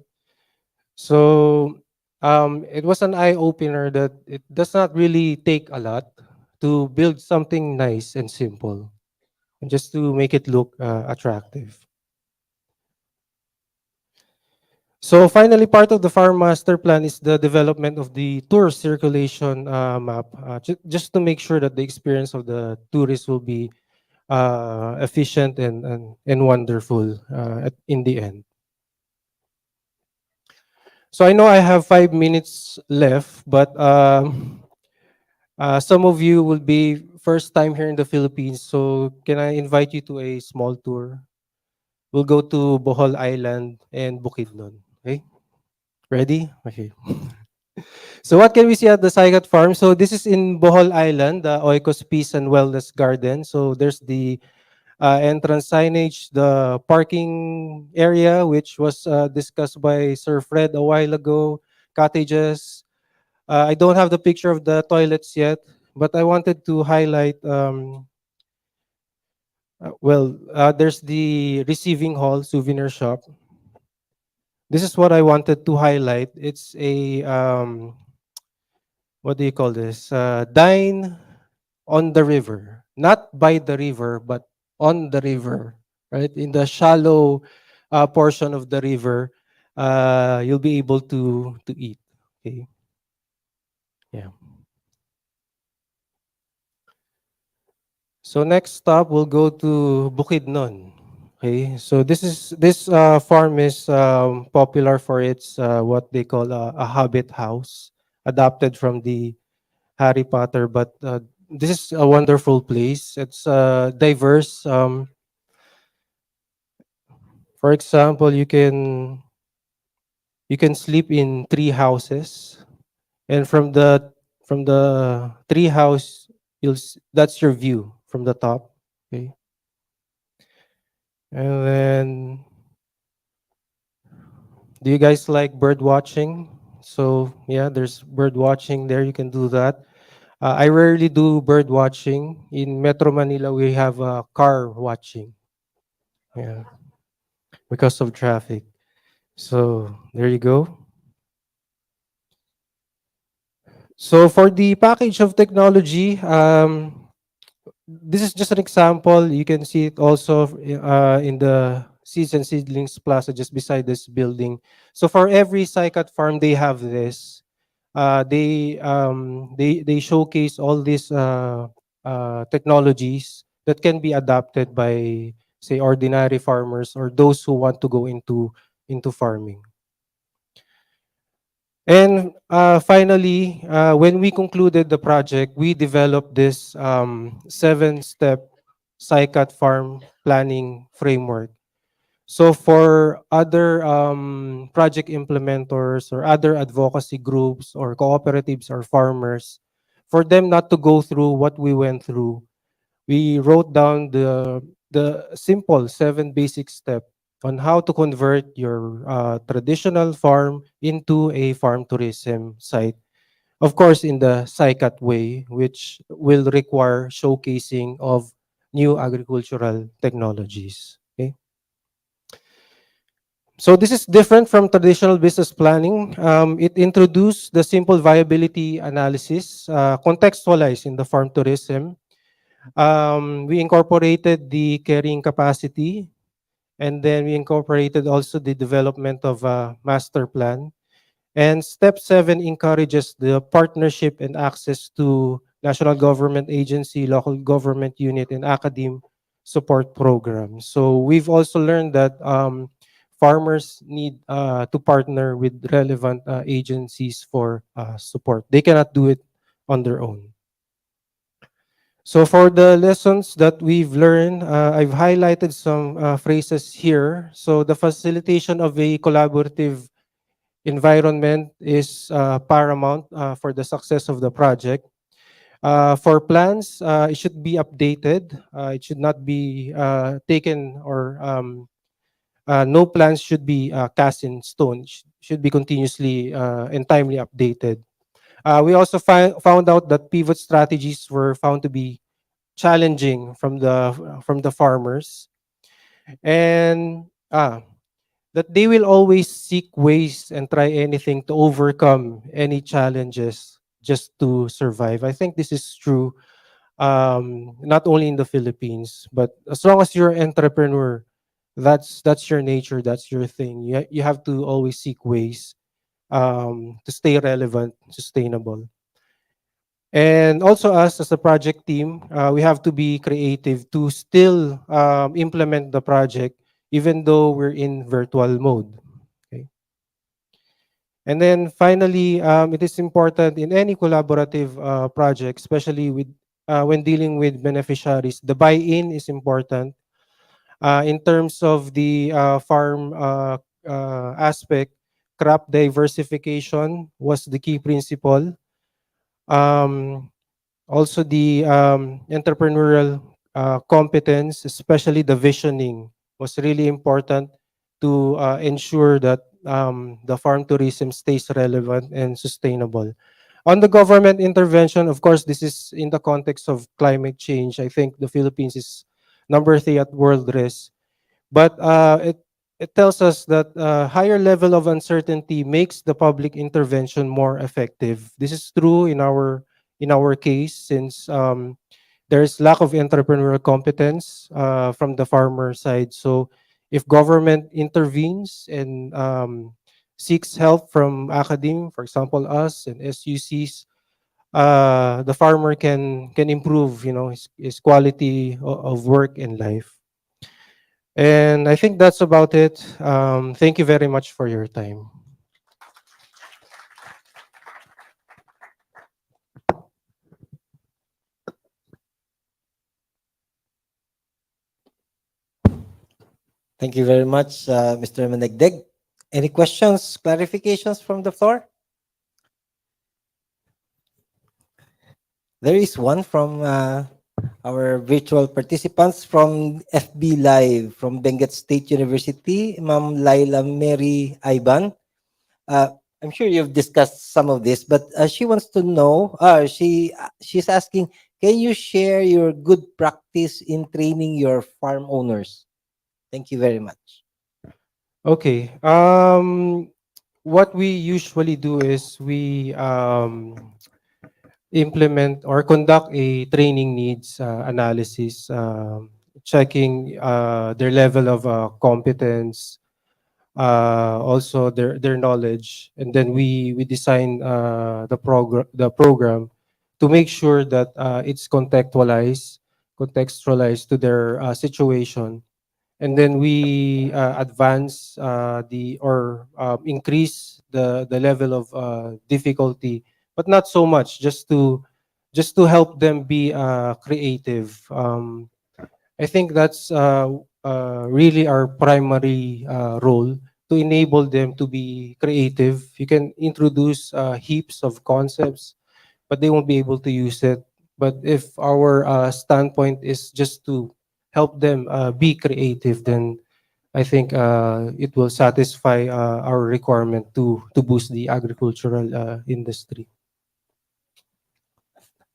So it was an eye opener that it does not really take a lot to build something nice and simple, and just to make it look attractive. So finally, part of the farm master plan is the development of the tour circulation map, just to make sure that the experience of the tourists will be efficient and wonderful in the end. So I know I have 5 minutes left, but some of you will be first time here in the Philippines. So can I invite you to a small tour? We'll go to Bohol Island and Bukidnon. Okay, ready? Okay. So what can we see at the Saigat Farm? So this is in Bohol Island, the Oikos Peace and Wellness Garden. So there's the entrance signage, the parking area, which was discussed by Sir Fred a while ago, cottages. I don't have the picture of the toilets yet, but I wanted to highlight, there's the receiving hall, souvenir shop. This is what I wanted to highlight. It's a, what do you call this? Dine on the river, not by the river, but on the river, right? In the shallow portion of the river, you'll be able to eat. Okay. Yeah. So next stop, we'll go to Bukidnon. Okay. So this farm is popular for its what they call a hobbit house, adapted from the Harry Potter, but this is a wonderful place. It's diverse. For example, you can sleep in 3 houses, and from the tree house, that's your view from the top. Okay, and then do you guys like bird watching? So yeah, there's bird watching there. You can do that. I rarely do bird watching. In Metro Manila, we have car watching. Yeah, because of traffic. So there you go. So for the package of technology, this is just an example. You can see it also in the Seeds and Seedlings Plaza just beside this building. So for every SciCat farm, they have this. They showcase all these technologies that can be adopted by, say, ordinary farmers or those who want to go into farming. And finally, when we concluded the project, we developed this 7-step SciCat farm planning framework. So for other project implementers or other advocacy groups or cooperatives or farmers, for them not to go through what we went through, we wrote down the the simple 7 basic steps on how to convert your traditional farm into a farm tourism site. Of course, in the SICAT way, which will require showcasing of new agricultural technologies. Okay. So this is different from traditional business planning. It introduced the simple viability analysis, contextualized in the farm tourism. We incorporated the carrying capacity, and then we incorporated also the development of a master plan. And step 7 encourages the partnership and access to national government agency, local government unit, and academe support programs. So we've also learned that farmers need to partner with relevant agencies for support. They cannot do it on their own. So for the lessons that we've learned, I've highlighted some phrases here. So the facilitation of a collaborative environment is paramount for the success of the project. For plans, it should be updated. It should not be taken or no plans should be cast in stone. Should be continuously and timely updated. We also found out that pivot strategies were found to be challenging from the farmers, and that they will always seek ways and try anything to overcome any challenges just to survive. I think this is true, not only in the Philippines, but as long as you're an entrepreneur, that's your nature, that's your thing. You have to always seek ways to stay relevant, sustainable. And also us as a project team, we have to be creative to still implement the project even though we're in virtual mode. Okay. And then finally, it is important in any collaborative project, especially with when dealing with beneficiaries, the buy-in is important. In terms of the farm aspect, crop diversification was the key principle. Um, Also, the entrepreneurial competence, especially the visioning, was really important to ensure that the farm tourism stays relevant and sustainable. On the government intervention, of course, this is in the context of climate change. I think the Philippines is number 3 at world risk. But it tells us that higher level of uncertainty makes the public intervention more effective. This is true in our case, since there is lack of entrepreneurial competence from the farmer side. So if government intervenes and seeks help from academe, for example, us and SUCs, the farmer can improve, his quality of work and life. And I think that's about it. Thank you very much for your time. Thank you very much, Mr. Manegdeg. Any questions, clarifications from the floor? There is one from our virtual participants from FB Live from Benguet State University, Ma'am Laila Mary Iban. I'm sure you've discussed some of this, but she wants to know, she's asking, can you share your good practice in training your farm owners? Thank you very much. Okay. What we usually do is we implement or conduct a training needs analysis, checking their level of competence, also their knowledge, and then we design the program to make sure that it's contextualized to their situation, and then we advance the or increase the level of difficulty, but not so much, just to help them be creative. I think that's really our primary role, to enable them to be creative. You can introduce heaps of concepts, but they won't be able to use it. But if our standpoint is just to help them be creative, then I think it will satisfy our requirement to boost the agricultural industry.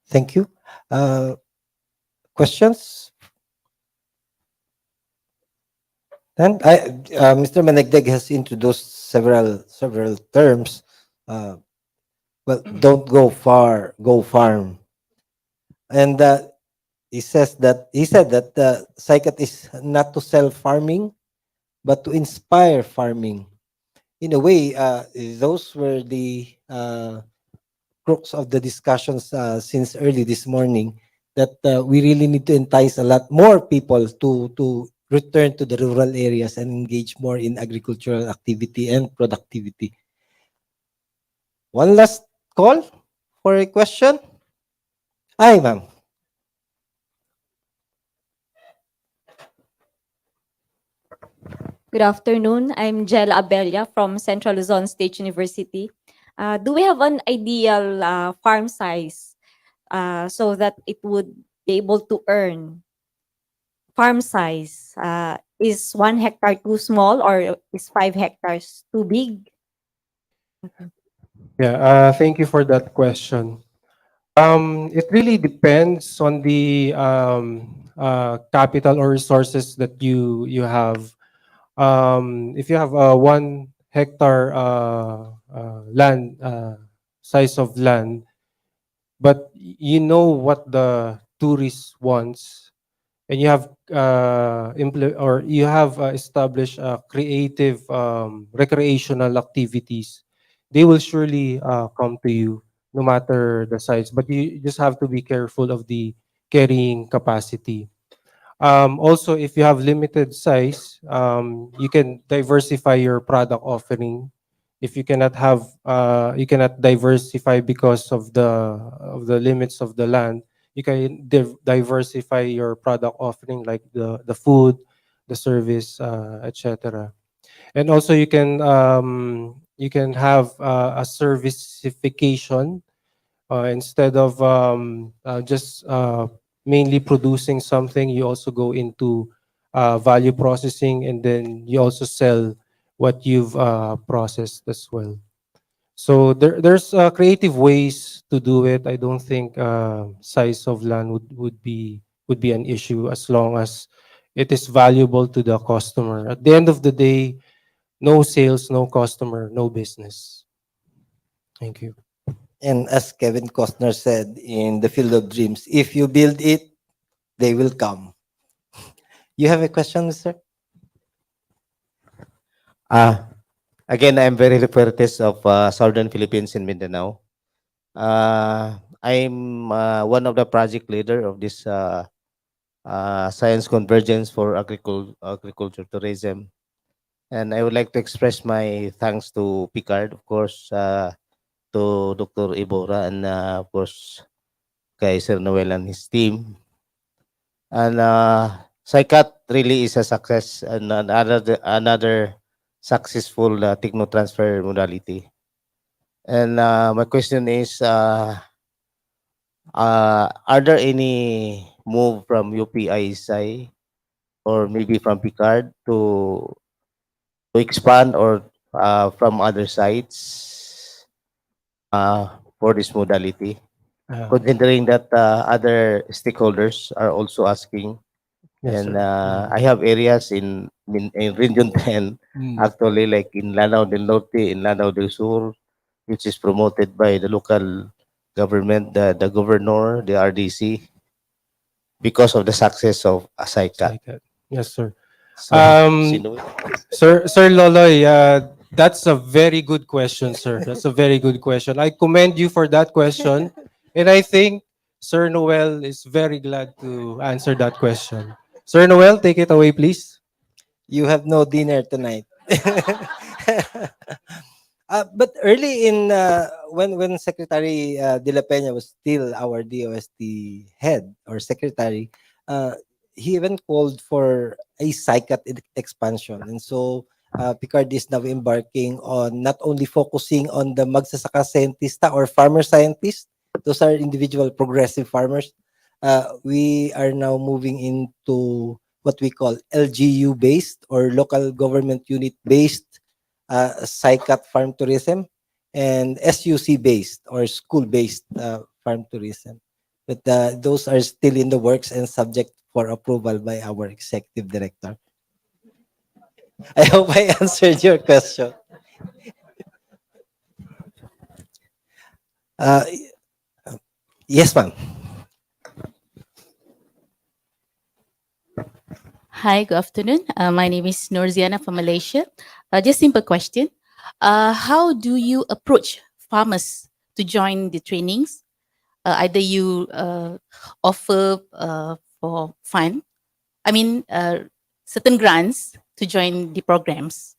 Thank you. Questions? Then Mr. Manegdeg has introduced several terms. Well, don't go far, go farm. And he said that SICAT is not to sell farming, but to inspire farming. In a way, those were the crux of the discussions since early this morning, that we really need to entice a lot more people to return to the rural areas and engage more in agricultural activity and productivity. One last call for a question. Hi, ma'am. Good afternoon. I'm Jel Abella from Central Luzon State University. Do we have an ideal farm size so that it would be able to earn farm size? Is 1 hectare too small or is 5 hectares too big? Yeah, thank you for that question. It really depends on the capital or resources that you have. If you have a 1 hectare land size of land, but you know what the tourist wants, and you have you have established creative recreational activities, they will surely come to you no matter the size. But you just have to be careful of the carrying capacity. Also, if you have limited size, you can diversify your product offering. If you cannot have, you cannot diversify because of the limits of the land. You can diversify your product offering, like the food, the service, etc. And also, you can have a servicification instead of just mainly producing something. You also go into value processing, and then you also sell what you've processed as well. So there's creative ways to do it. I don't think size of land would be an issue, as long as it is valuable to the customer. At the end of the day, no sales, no customer, no business. Thank you. And as Kevin Costner said in The Field of Dreams, if you build it, they will come. You have a question, Mr.? Again, I'm very representative of Southern Philippines in Mindanao. I'm one of the project leader of this science convergence for agriculture tourism. And I would like to express my thanks to PCAARRD, of course, to Dr. Ibora, and of course, kay Sir Noel and his team. And SICAT really is a success, and another successful techno transfer modality. And my question is, are there any move from UPISI or maybe from PCAARRD to expand, or from other sites for this modality? Considering that other stakeholders are also asking. Yes, And sir. I have areas in Region 10, actually, like in Lanao del Norte, in Lanao del Sur, which is promoted by the local government, the governor, the RDC, because of the success of SICAT. Yes, sir. So, Sir Loloy, that's a very good question, sir. That's a very good question. I commend you for that question. And I think Sir Noel is very glad to answer that question. Sir Noel, take it away, please. You have no dinner tonight. But early in when Secretary De La Peña was still our DOST head or secretary, he even called for a SICAT expansion, and so PCAARRD is now embarking on not only focusing on the magsasaka scientista or farmer scientists; those are individual progressive farmers. We are now moving into what we call LGU based or local government unit based SICAT farm tourism, and SUC based or school based farm tourism. But those are still in the works and subject for approval by our executive director. I hope I answered your question. Uh, yes, ma'am. Hi, good afternoon. My name is Nurziana from Malaysia. Just simple question. How do you approach farmers to join the trainings? Either you offer for fund, certain grants to join the programs,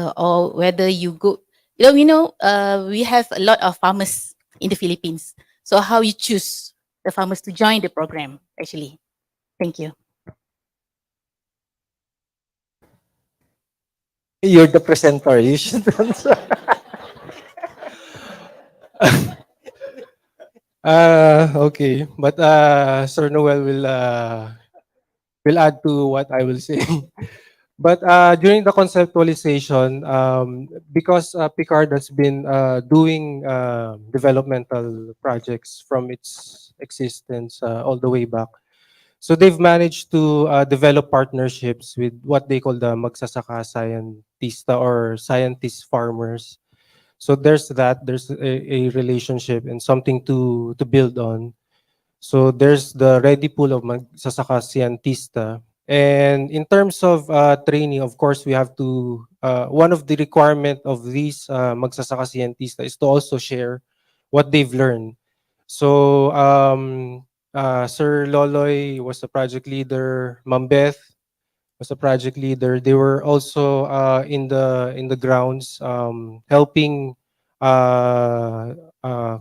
or whether you go. We have a lot of farmers in the Philippines. So how you choose the farmers to join the program? Actually, thank you. You're the presenter. You should answer. Okay, but Sir Noel will add to what I will say. But during the conceptualization, because Picard has been doing developmental projects from its existence all the way back, so they've managed to develop partnerships with what they call the magsasaka scientista or scientist farmers. So there's that. There's a relationship and something to build on. So there's the ready pool of magsasaka scientista. And in terms of training, of course, we have to, one of the requirement of these magsasaka scientista is to also share what they've learned. So Sir Loloy was a project leader, Mambeth was a project leader. They were also in the grounds helping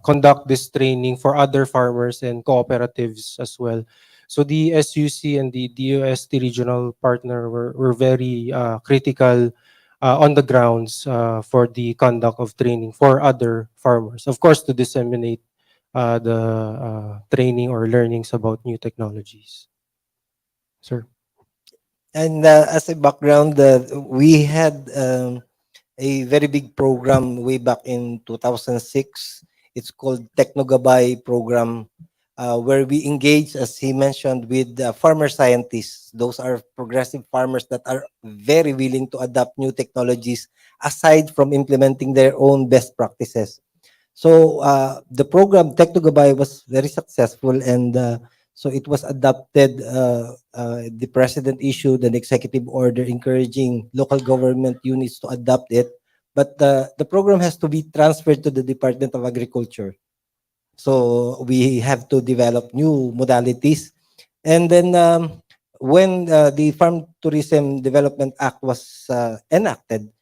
conduct this training for other farmers and cooperatives as well. So the SUC and the DOST regional partner were very critical on the grounds for the conduct of training for other farmers. Of course, to disseminate the training or learnings about new technologies. Sir. And as a background, we had a very big program way back in 2006. It's called Technogabay program, where we engage, as he mentioned, with farmer scientists. Those are progressive farmers that are very willing to adopt new technologies aside from implementing their own best practices. So the program Technogabay was very successful, and so it was adopted. The president issued an executive order encouraging local government units to adopt it, but the program has to be transferred to the Department of Agriculture. So we have to develop new modalities. And then when the Farm Tourism Development Act was enacted,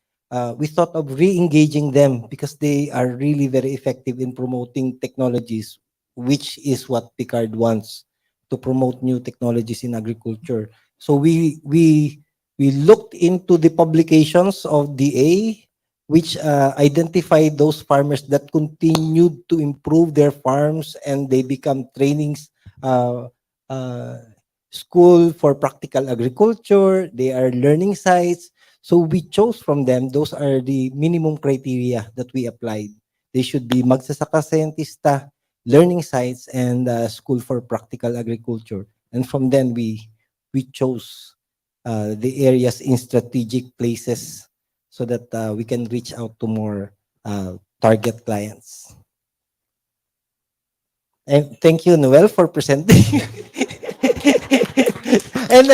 we thought of re-engaging them because they are really very effective in promoting technologies, which is what Picard wants, to promote new technologies in agriculture. So we looked into the publications of DA, which identified those farmers that continued to improve their farms, and they become trainings uh, school for practical agriculture. They are learning sites. So we chose from them. Those are the minimum criteria that we applied. They should be magsasaka scientista, learning sites, and school for practical agriculture. And from then we chose the areas in strategic places so that we can reach out to more target clients. And thank you, Noel, for presenting. and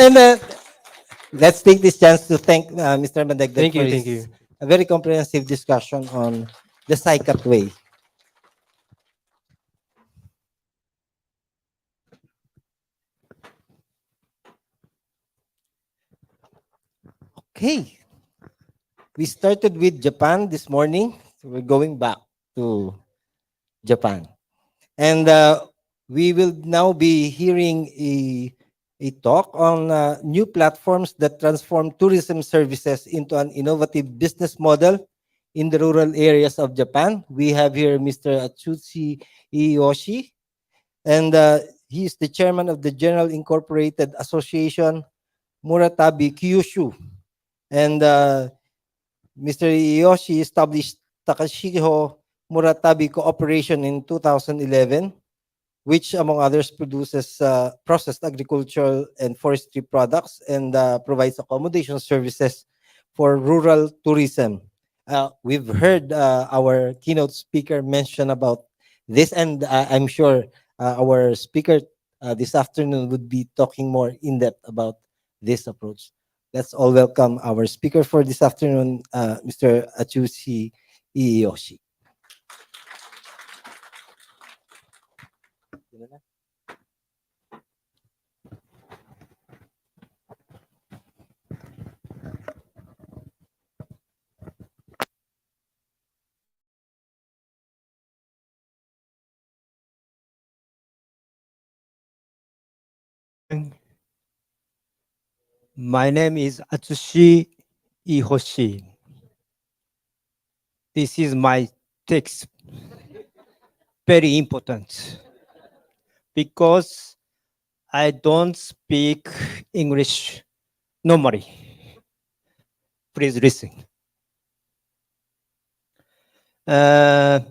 let's take this chance to thank Mr. Madagdag for Thank his you. a very comprehensive discussion on the SICAT way. Okay. We started with Japan this morning. So we're going back to Japan. And we will now be hearing a talk on new platforms that transform tourism services into an innovative business model in the rural areas of Japan. We have here Mr. Atsushi Iyoshi, and he is the chairman of the General Incorporated Association, Muratabi Kyushu. And Mr. Iyoshi established Takashiho Muratabi Cooperation in 2011, which among others produces processed agricultural and forestry products and provides accommodation services for rural tourism. We've heard our keynote speaker mention about this, and I'm sure our speaker this afternoon would be talking more in depth about this approach. Let's all welcome our speaker for this afternoon, Mr. Atsushi Iyoshi. My name is Atsushi Ihoshi. This is my text. Very important because I don't speak English normally. Please listen. PowerPoint,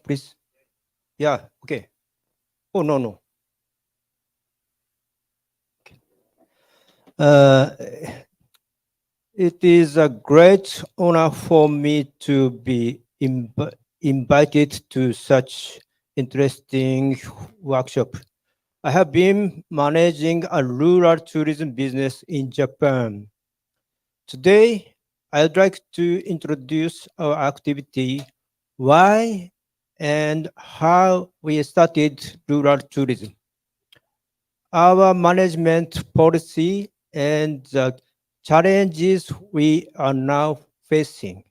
please. Yeah, okay. Oh, no, no. It is a great honor for me to be invited to such interesting workshop. I have been managing a rural tourism business in Japan. Today, I'd like to introduce our activity, why and how we started rural tourism, our management policy, and the challenges we are now facing.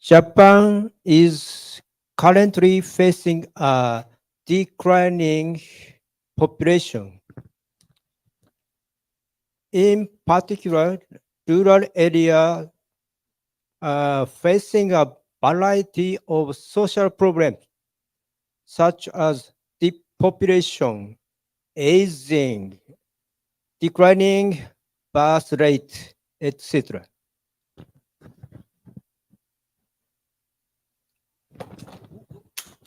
Japan is currently facing a declining population. In particular, rural areas are facing a variety of social problems, such as depopulation, aging, declining birth rate, etc.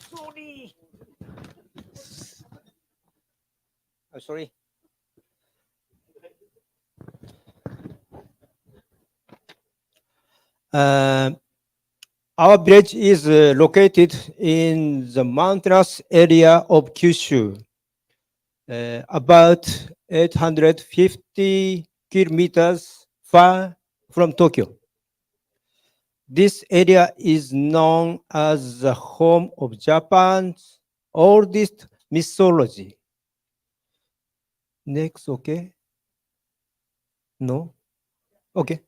Sorry. I'm sorry. Our village is located in the mountainous area of Kyushu, about 850 kilometers far from Tokyo. This area is known as the home of Japan's oldest mythology. Next, okay? No? Okay.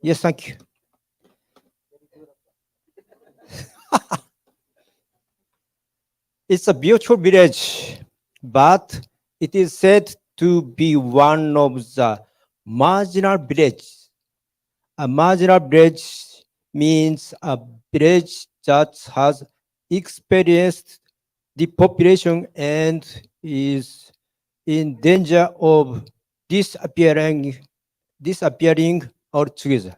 Yes, thank you. It's a beautiful village, but it is said to be one of the marginal villages. A marginal village means a village that has experienced depopulation and is in danger of disappearing altogether.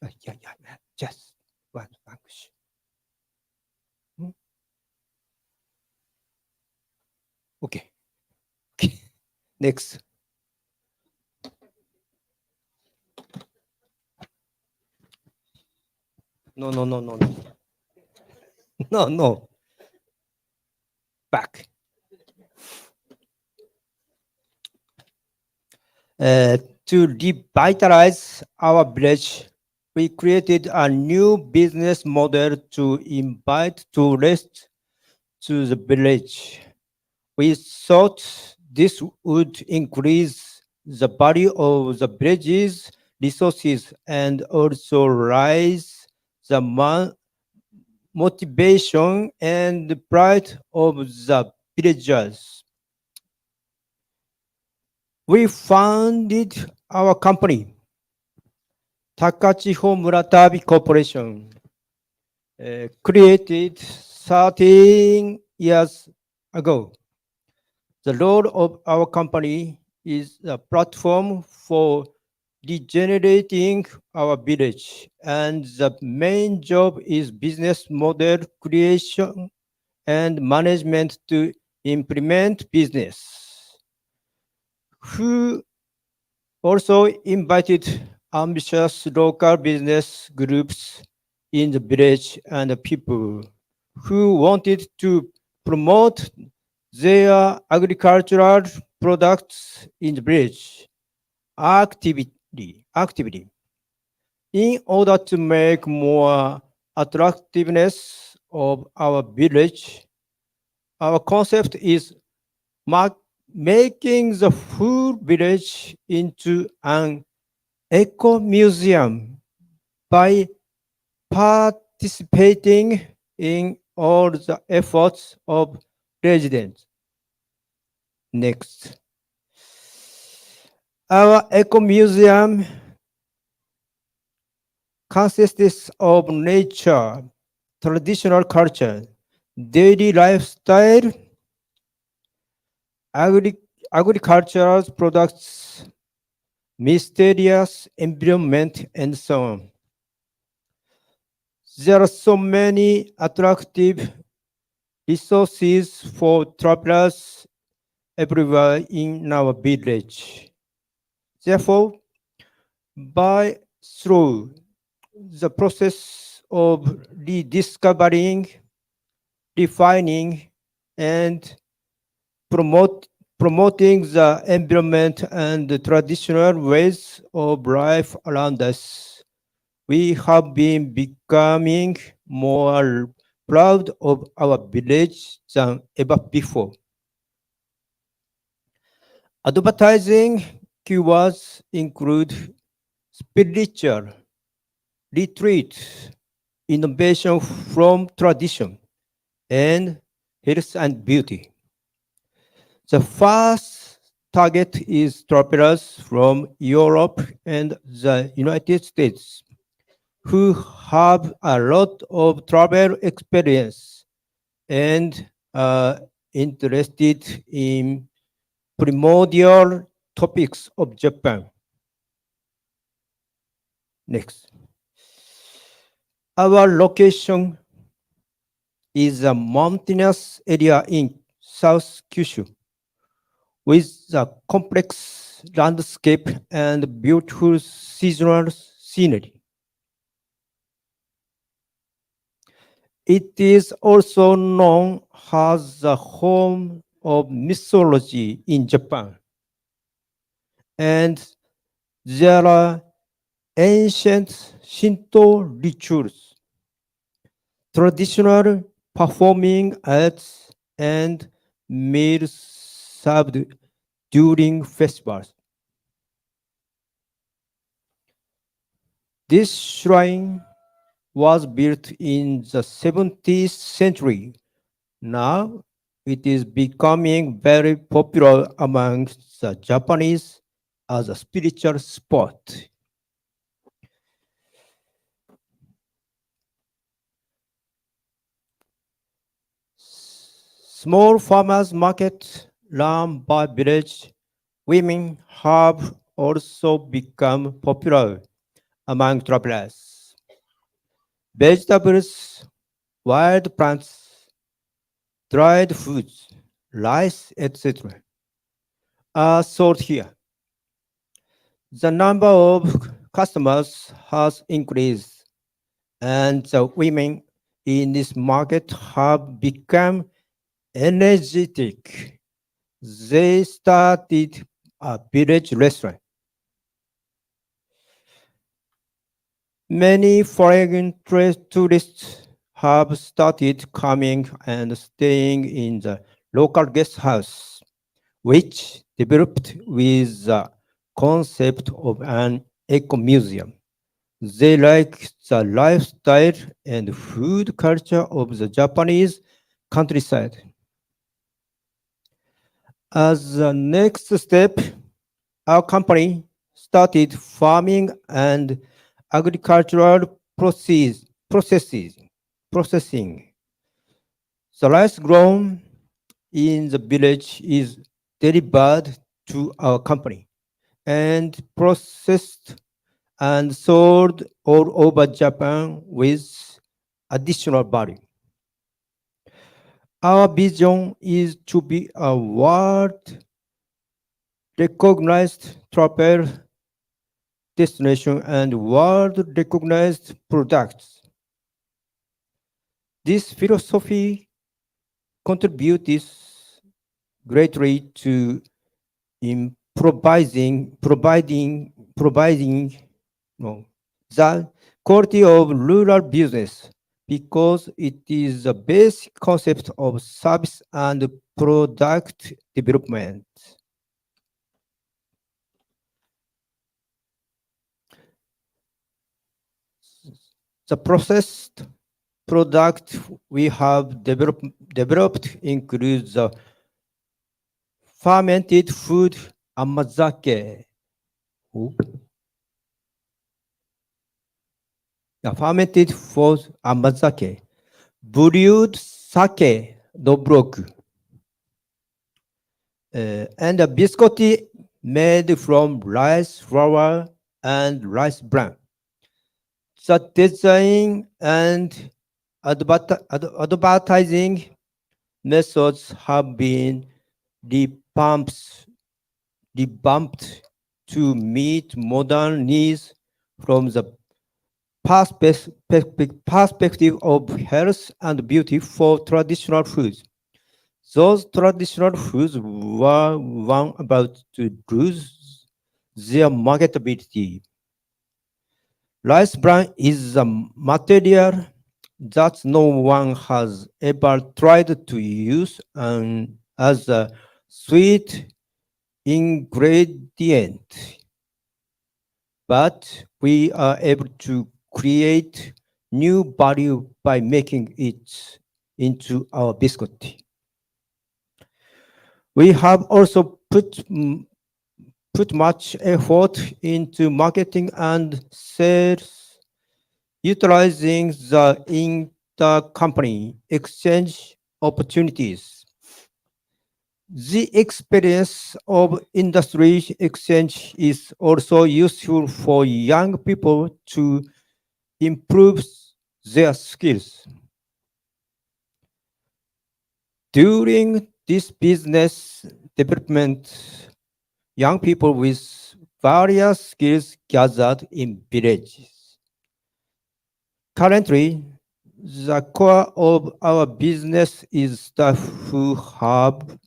Yeah, just one function. Okay. Next. No. No. Back. To revitalize our village, we created a new business model to invite tourists to the village. We thought this would increase the value of the village's resources and also raise the motivation and pride of the villagers. We founded our company, Takachiho Muratabi Corporation, created 13 years ago. The role of our company is a platform for regenerating our village, and the main job is business model creation and management to implement business. Who also invited ambitious local business groups in the village and the people who wanted to promote their agricultural products in the village activity in order to make more attractiveness of our village. Our concept is making the full village into an eco museum by participating in all the efforts of residents. Next. Our eco museum consists of nature, traditional culture, daily lifestyle, agricultural products, mysterious environment, and so on. There are so many attractive resources for travelers everywhere in our village. Therefore, by through the process of rediscovering, refining, and promoting the environment and the traditional ways of life around us, we have been becoming more proud of our village than ever before. Advertising keywords include spiritual, retreat, innovation from tradition, and health and beauty. The first target is travelers from Europe and the United States who have a lot of travel experience and are interested in primordial topics of Japan. Next. Our location is a mountainous area in South Kyushu with a complex landscape and beautiful seasonal scenery. It is also known as the home of mythology in Japan. And there are ancient Shinto rituals, traditional performing arts, and meals served during festivals. This shrine was built in the 17th century. Now it is becoming very popular among the Japanese as a spiritual spot. Small farmers market run by village women have also become popular among travelers. Vegetables, wild plants, dried foods, rice, etc. are sold here. The number of customers has increased, and the women in this market have become energetic. They started a village restaurant. Many foreign tourists have started coming and staying in the local guest house, which developed with the concept of an eco museum. They like the lifestyle and food culture of the Japanese countryside. As the next step, our company started farming and agricultural processes. processing. The rice grown in the village is delivered to our company and processed and sold all over Japan with additional value. Our vision is to be a world recognized travel destination and world recognized products. This philosophy contributes greatly to providing no, the quality of rural business because it is the basic concept of service and product development. The processed product we have developed includes the fermented food amazake. The fermented food amazake, brewed sake dobroku, and a biscotti made from rice flour and rice bran. The design and advertising methods have been revamped to meet modern needs from the perspective of health and beauty for traditional foods. Those traditional foods were one about to lose their marketability. Rice bran is a material that no one has ever tried to use as a sweet ingredient. But we are able to create new value by making it into our biscuit. We have also put much effort into marketing and sales, utilizing the intercompany exchange opportunities. The experience of industry exchange is also useful for young people to improve their skills. During this business development, young people with various skills gathered in villages. Currently, the core of our business is staff who have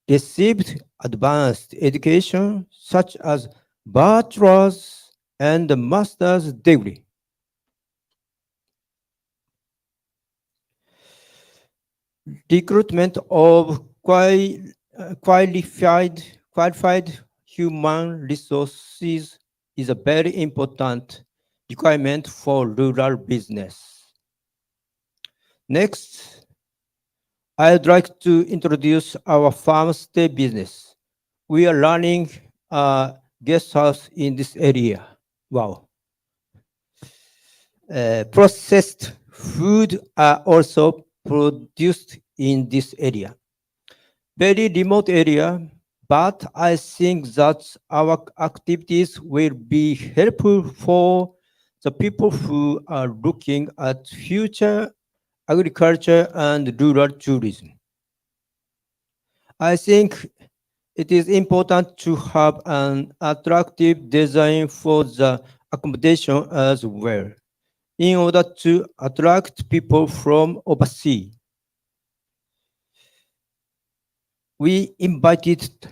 received advanced education such as bachelor's and master's degree. Recruitment of qualified human resources is a very important requirement for rural business. Next, I'd like to introduce our farm stay business. We are running a guest house in this area. Wow. Processed food are also produced in this area. Very remote area, but I think that our activities will be helpful for the people who are looking at future agriculture and rural tourism. I think it is important to have an attractive design for the accommodation as well, in order to attract people from overseas. We invited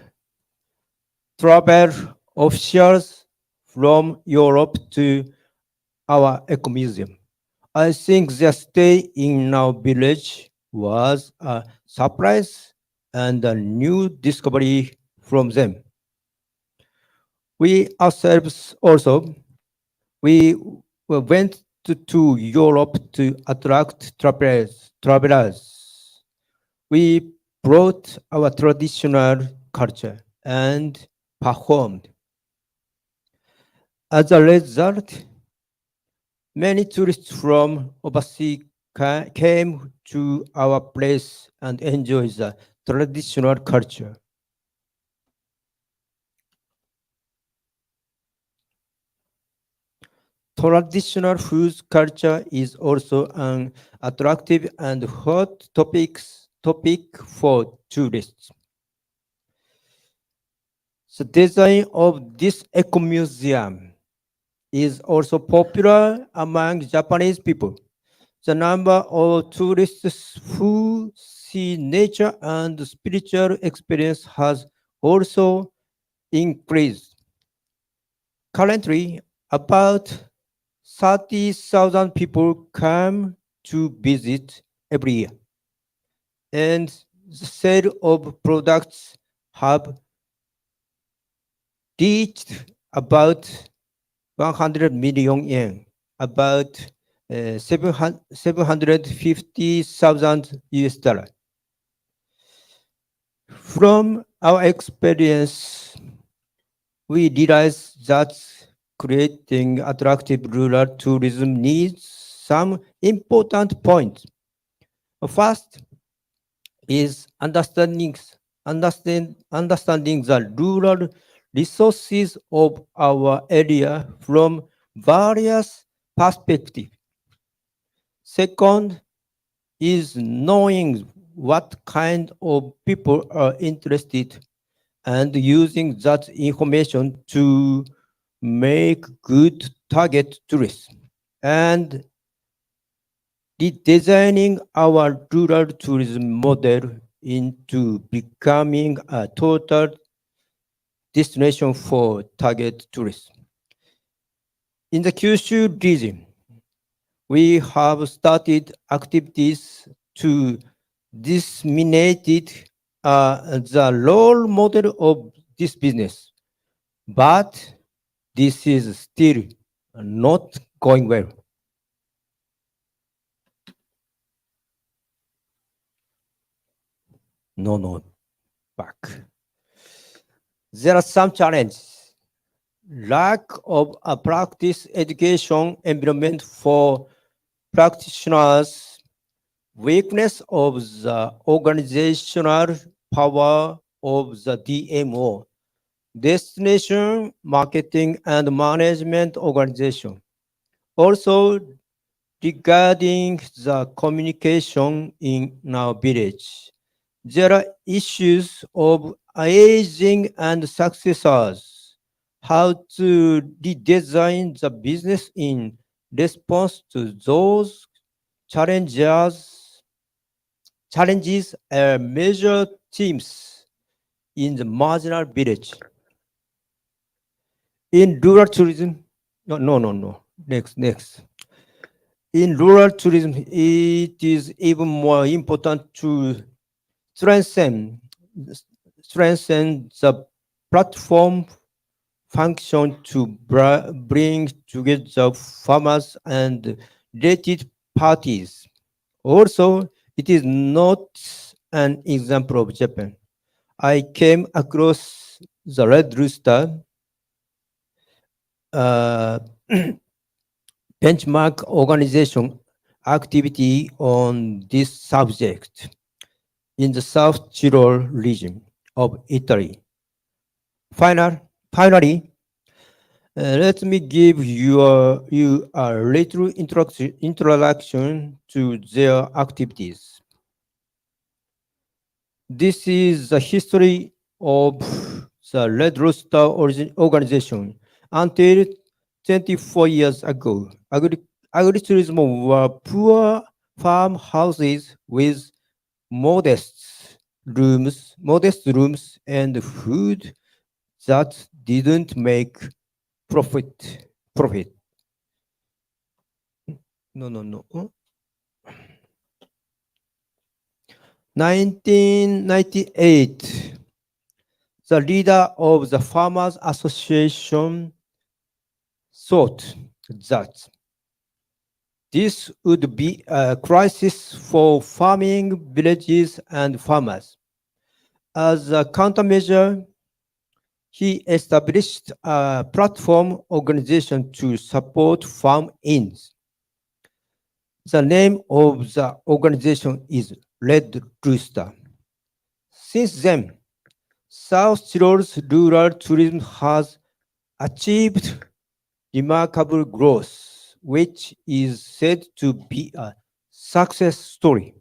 travel officials from Europe to our eco museum. I think their stay in our village was a surprise and a new discovery from them. We ourselves also, we went to Europe to attract travelers. We brought our traditional culture and performed. As a result, many tourists from overseas came to our place and enjoyed the traditional culture. Traditional food culture is also an attractive and hot topic for tourists. The design of this eco-museum is also popular among Japanese people. The number of tourists who see nature and spiritual experience has also increased. Currently, about 30,000 people come to visit every year, and the sale of products have reached about 100 million yen, about 750,000 US dollars. From our experience, we realize that creating attractive rural tourism needs some important points. First is understanding the rural resources of our area from various perspectives. Second is knowing what kind of people are interested and using that information to make good target tourists. And redesigning our rural tourism model into becoming a total destination for target tourists. In the Kyushu region, we have started activities to disseminate the role model of this business, but this is still not going well. No, back. There are some challenges. Lack of a practice education environment for practitioners, weakness of the organizational power of the DMO, destination marketing and management organization. Also, regarding the communication in our village, there are issues of aging and successors, how to redesign the business in response to those challenges and major themes in the marginal village. In rural tourism, no. Next. In rural tourism, it is even more important to strengthen the platform function to bring together farmers and related parties. Also, it is not an example of Japan. I came across the Red Rooster benchmark organization activity on this subject in the South Tyrol region of Italy. Finally, let me give you a little introduction to their activities. This is the history of the Red Rooster organization. Until 24 years ago, agri-tourism were poor farmhouses with modest rooms and food that didn't make profit. No. 1998, the leader of the Farmers Association thought that this would be a crisis for farming villages and farmers. As a countermeasure, he established a platform organization to support farm-ins. The name of the organization is Red Rooster. Since then, South Tirol's rural tourism has achieved remarkable growth, which is said to be a success story.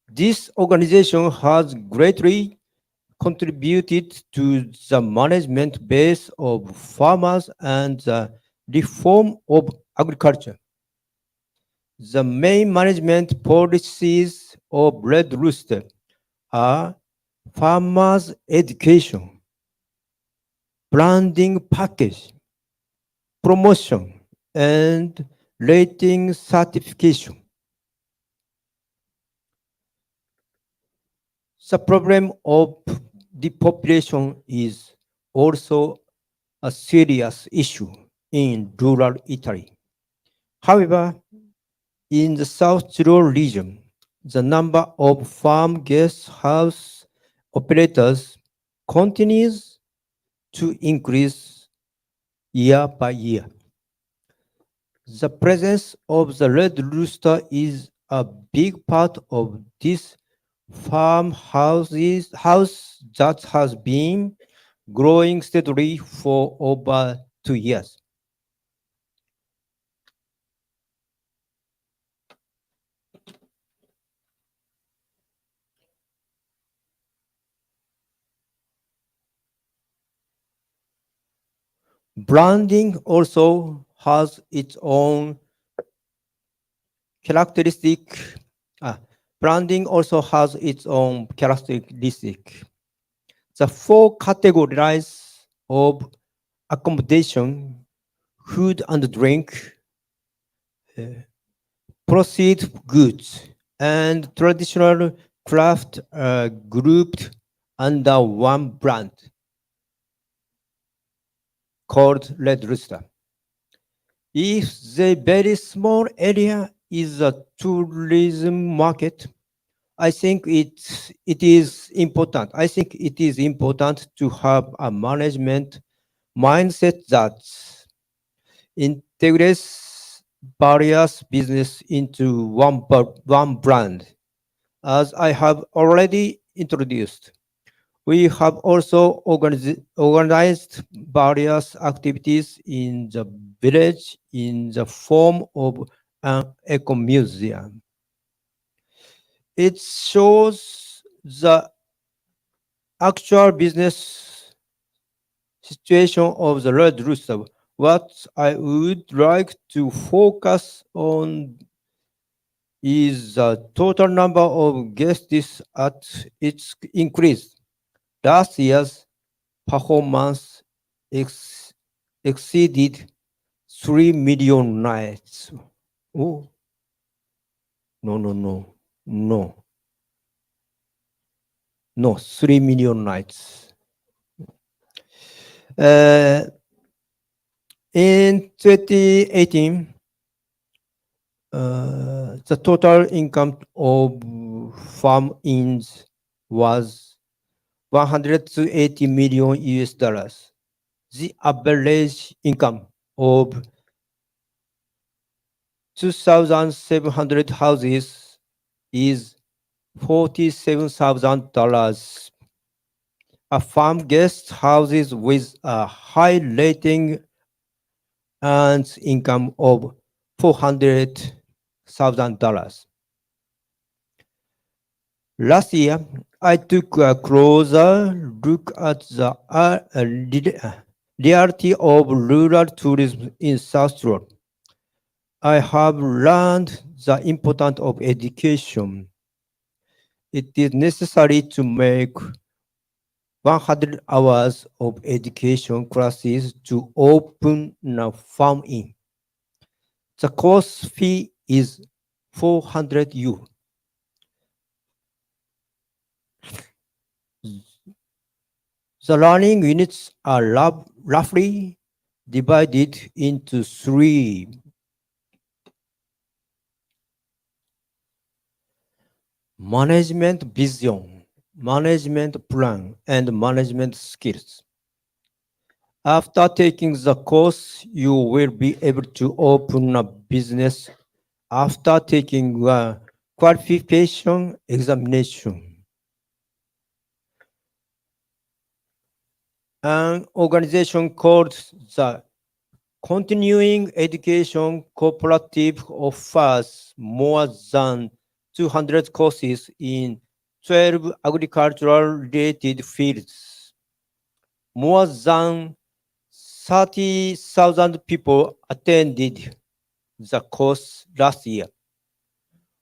This organization has greatly contributed to the management base of farmers and the reform of agriculture. The main management policies of Red Rooster are farmers education, branding package, promotion, and rating certification. The problem of depopulation is also a serious issue in rural Italy. However, in the South Tyrol region, the number of farm guest house operators continues to increase year by year. The presence of the red rooster is a big part of this farmhouses house that has been growing steadily for over 2 years. Branding also has its own characteristic. ah, Branding also has its own characteristic. The four categories of accommodation, food and drink, proceed goods, and traditional craft are grouped under one brand called Red Rooster. If the very small area is a tourism market, I think it is important. I think it is important to have a management mindset that integrates various business into one brand. As I have already introduced, we have also organized various activities in the village in the form of an eco museum. It shows the actual business situation of the Red Rooster. What I would like to focus on is the total number of guests at its increase. Last year's performance exceeded 3 million nights. Oh, no. No, 3 million nights. In 2018, the total income of farm inns was 180 million US dollars. The average income of 2,700 houses is $47,000. A farm guest houses with a high rating earns income of $400,000. Last year, I took a closer look at the reality of rural tourism in South Tyrol. I have learned the importance of education. It is necessary to make 100 hours of education classes to open a farm inn. The course fee is 400 U. The learning units are roughly divided into three: management vision, management plan, and management skills. After taking the course, you will be able to open a business after taking a qualification examination. An organization called the Continuing Education Cooperative offers more than 200 courses in 12 agricultural-related fields. More than 30,000 people attended the course last year.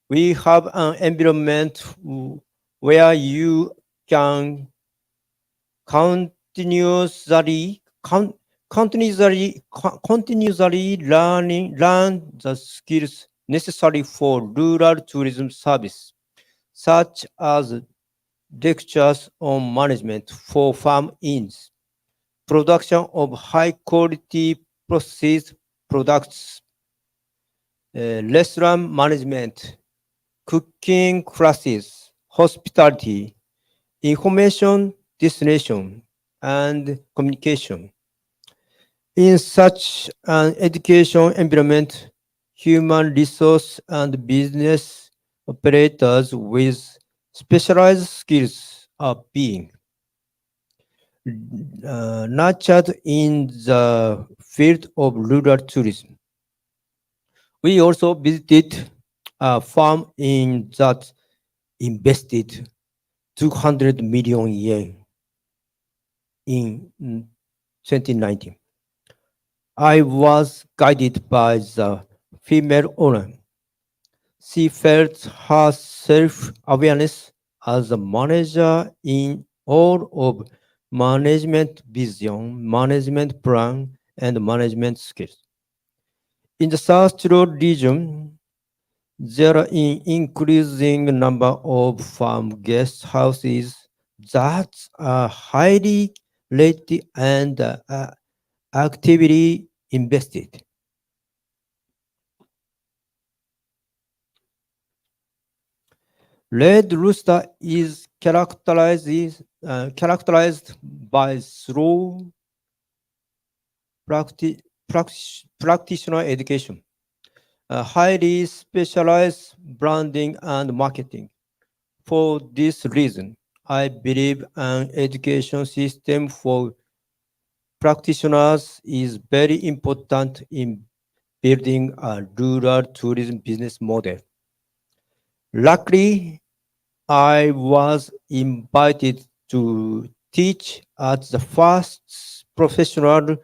We have an environment where you can continuously learn the skills necessary for rural tourism service, such as lectures on management for farm inns, production of high quality processed products, restaurant management, cooking classes, hospitality, information dissemination, and communication. In such an education environment, human resource and business operators with specialized skills are being nurtured in the field of rural tourism. We also visited a farm in that invested 200 million yen in 2019. I was guided by the female owner. She felt her self-awareness as a manager in all of management vision, management plan, and management skills. In the South Road region, there are an increasing number of farm guest houses that are highly rated and actively invested. Red Rooster is characterized by slow practitioner education, highly specialized branding and marketing. For this reason, I believe an education system for practitioners is very important in building a rural tourism business model. Luckily, I was invited to teach at the first professional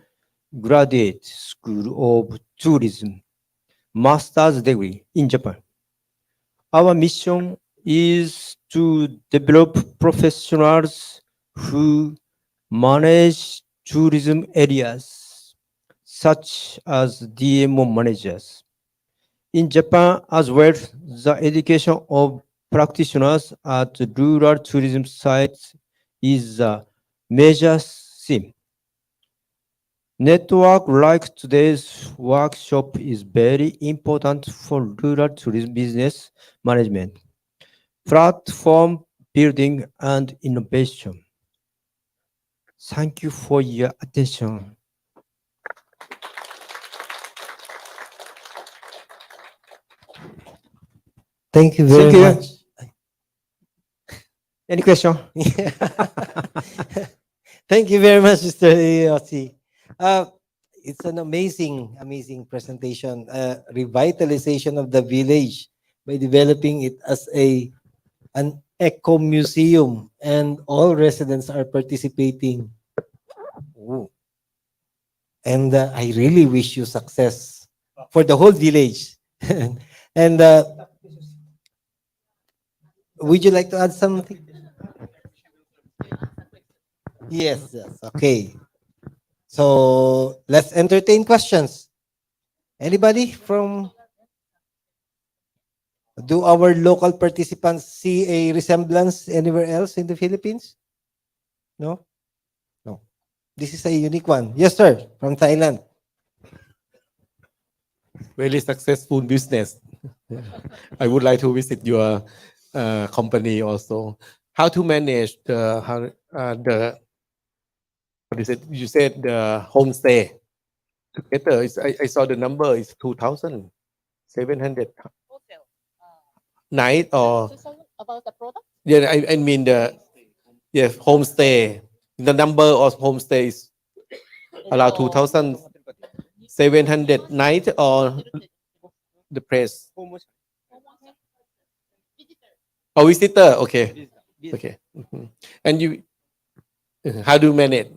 graduate school of tourism master's degree in Japan. Our mission is to develop professionals who manage tourism areas, such as DMO managers. In Japan as well, the education of practitioners at rural tourism sites is a major theme. Network like today's workshop is very important for rural tourism business management, platform building, and innovation. Thank you for your attention. Thank you very Thank you. much. Any question? Thank you very much, Mr. Yossi. It's an amazing presentation. Revitalization of the village by developing it as an eco museum, and all residents are participating. Ooh. And I really wish you success for the whole village. And would you like to add something? Yes, yes. Okay. So let's entertain questions. Anybody from? Do our local participants see a resemblance anywhere else in the Philippines? No? No. This is a unique one. Yes, sir. From Thailand. Very successful business. I would like to visit your company also. How to manage the what is it? You said the homestay together. I saw the number is 2,700 night or about the product? yeah, I mean the yes homestay. The number of homestays around 2,700 night or the place. Oh, visitor. Okay. Okay. Mhm. And you, how do you manage?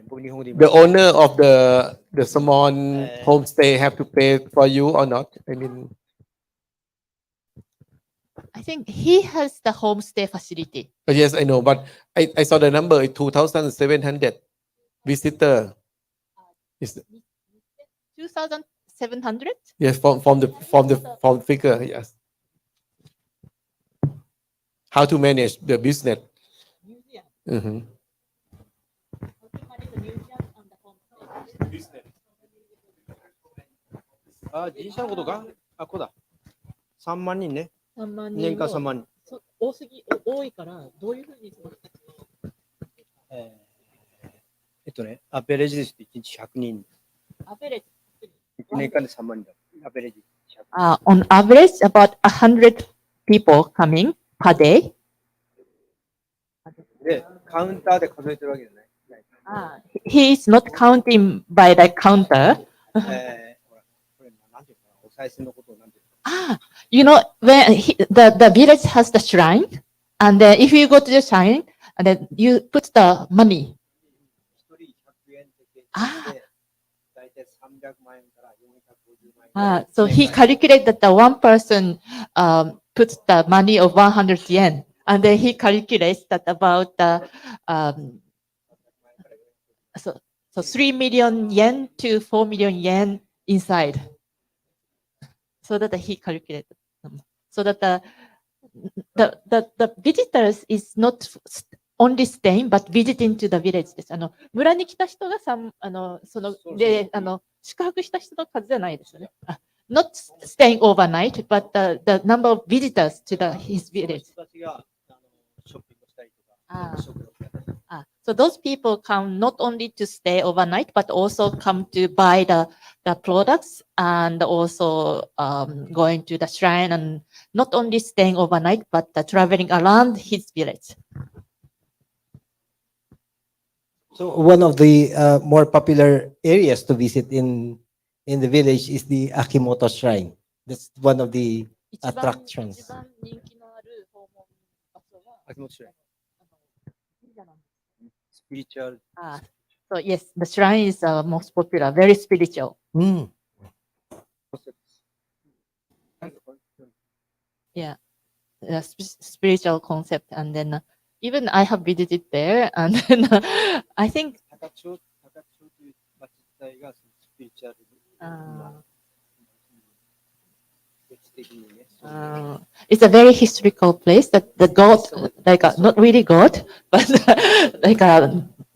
The owner of the small homestay have to pay for you or not? I mean, I think he has the homestay facility. yes, I know, but I saw the number 2,700 visitor. Is 2,700? yes from figure, yes. How to manage the business? Mhm. 아,人社のことかあ、こうだ。3万人ね。 3万年間3万人。多いからどういうふうにアベレージですと1日100人。アベレージ1年間で3万人だ。アベレージ。on average about 100 people coming per day. で、カウンターで数えてるわけじゃない。He is not counting by the counter. ほら、これなんていうかな、お賽銭のことをなんていうか。You know, when the village has the shrine, and then if you go to the shrine, and then you put the money. 大体300万円から450万円。So he calculated that the one person puts the money of 100 yen, and then he calculates that about so 3 million yen to 4 million yen inside. So that he calculated. So that the visitors is not only staying but visiting to the village です。村に来た人が宿泊した人の数じゃないですよね。Not staying overnight, but the number of visitors to his village. So those people come not only to stay overnight, but also come to buy the products and also going to the shrine and not only staying overnight, but traveling around his village. So one of the more popular areas to visit in the village is the Akimoto Shrine. That's one of the attractions. Akimoto Shrine. Spiritual. So yes, the shrine is most popular, very spiritual. Yeah, spiritual concept, and then even I have visited there, and then I think. It's a very historical place that the god, like not really god, but like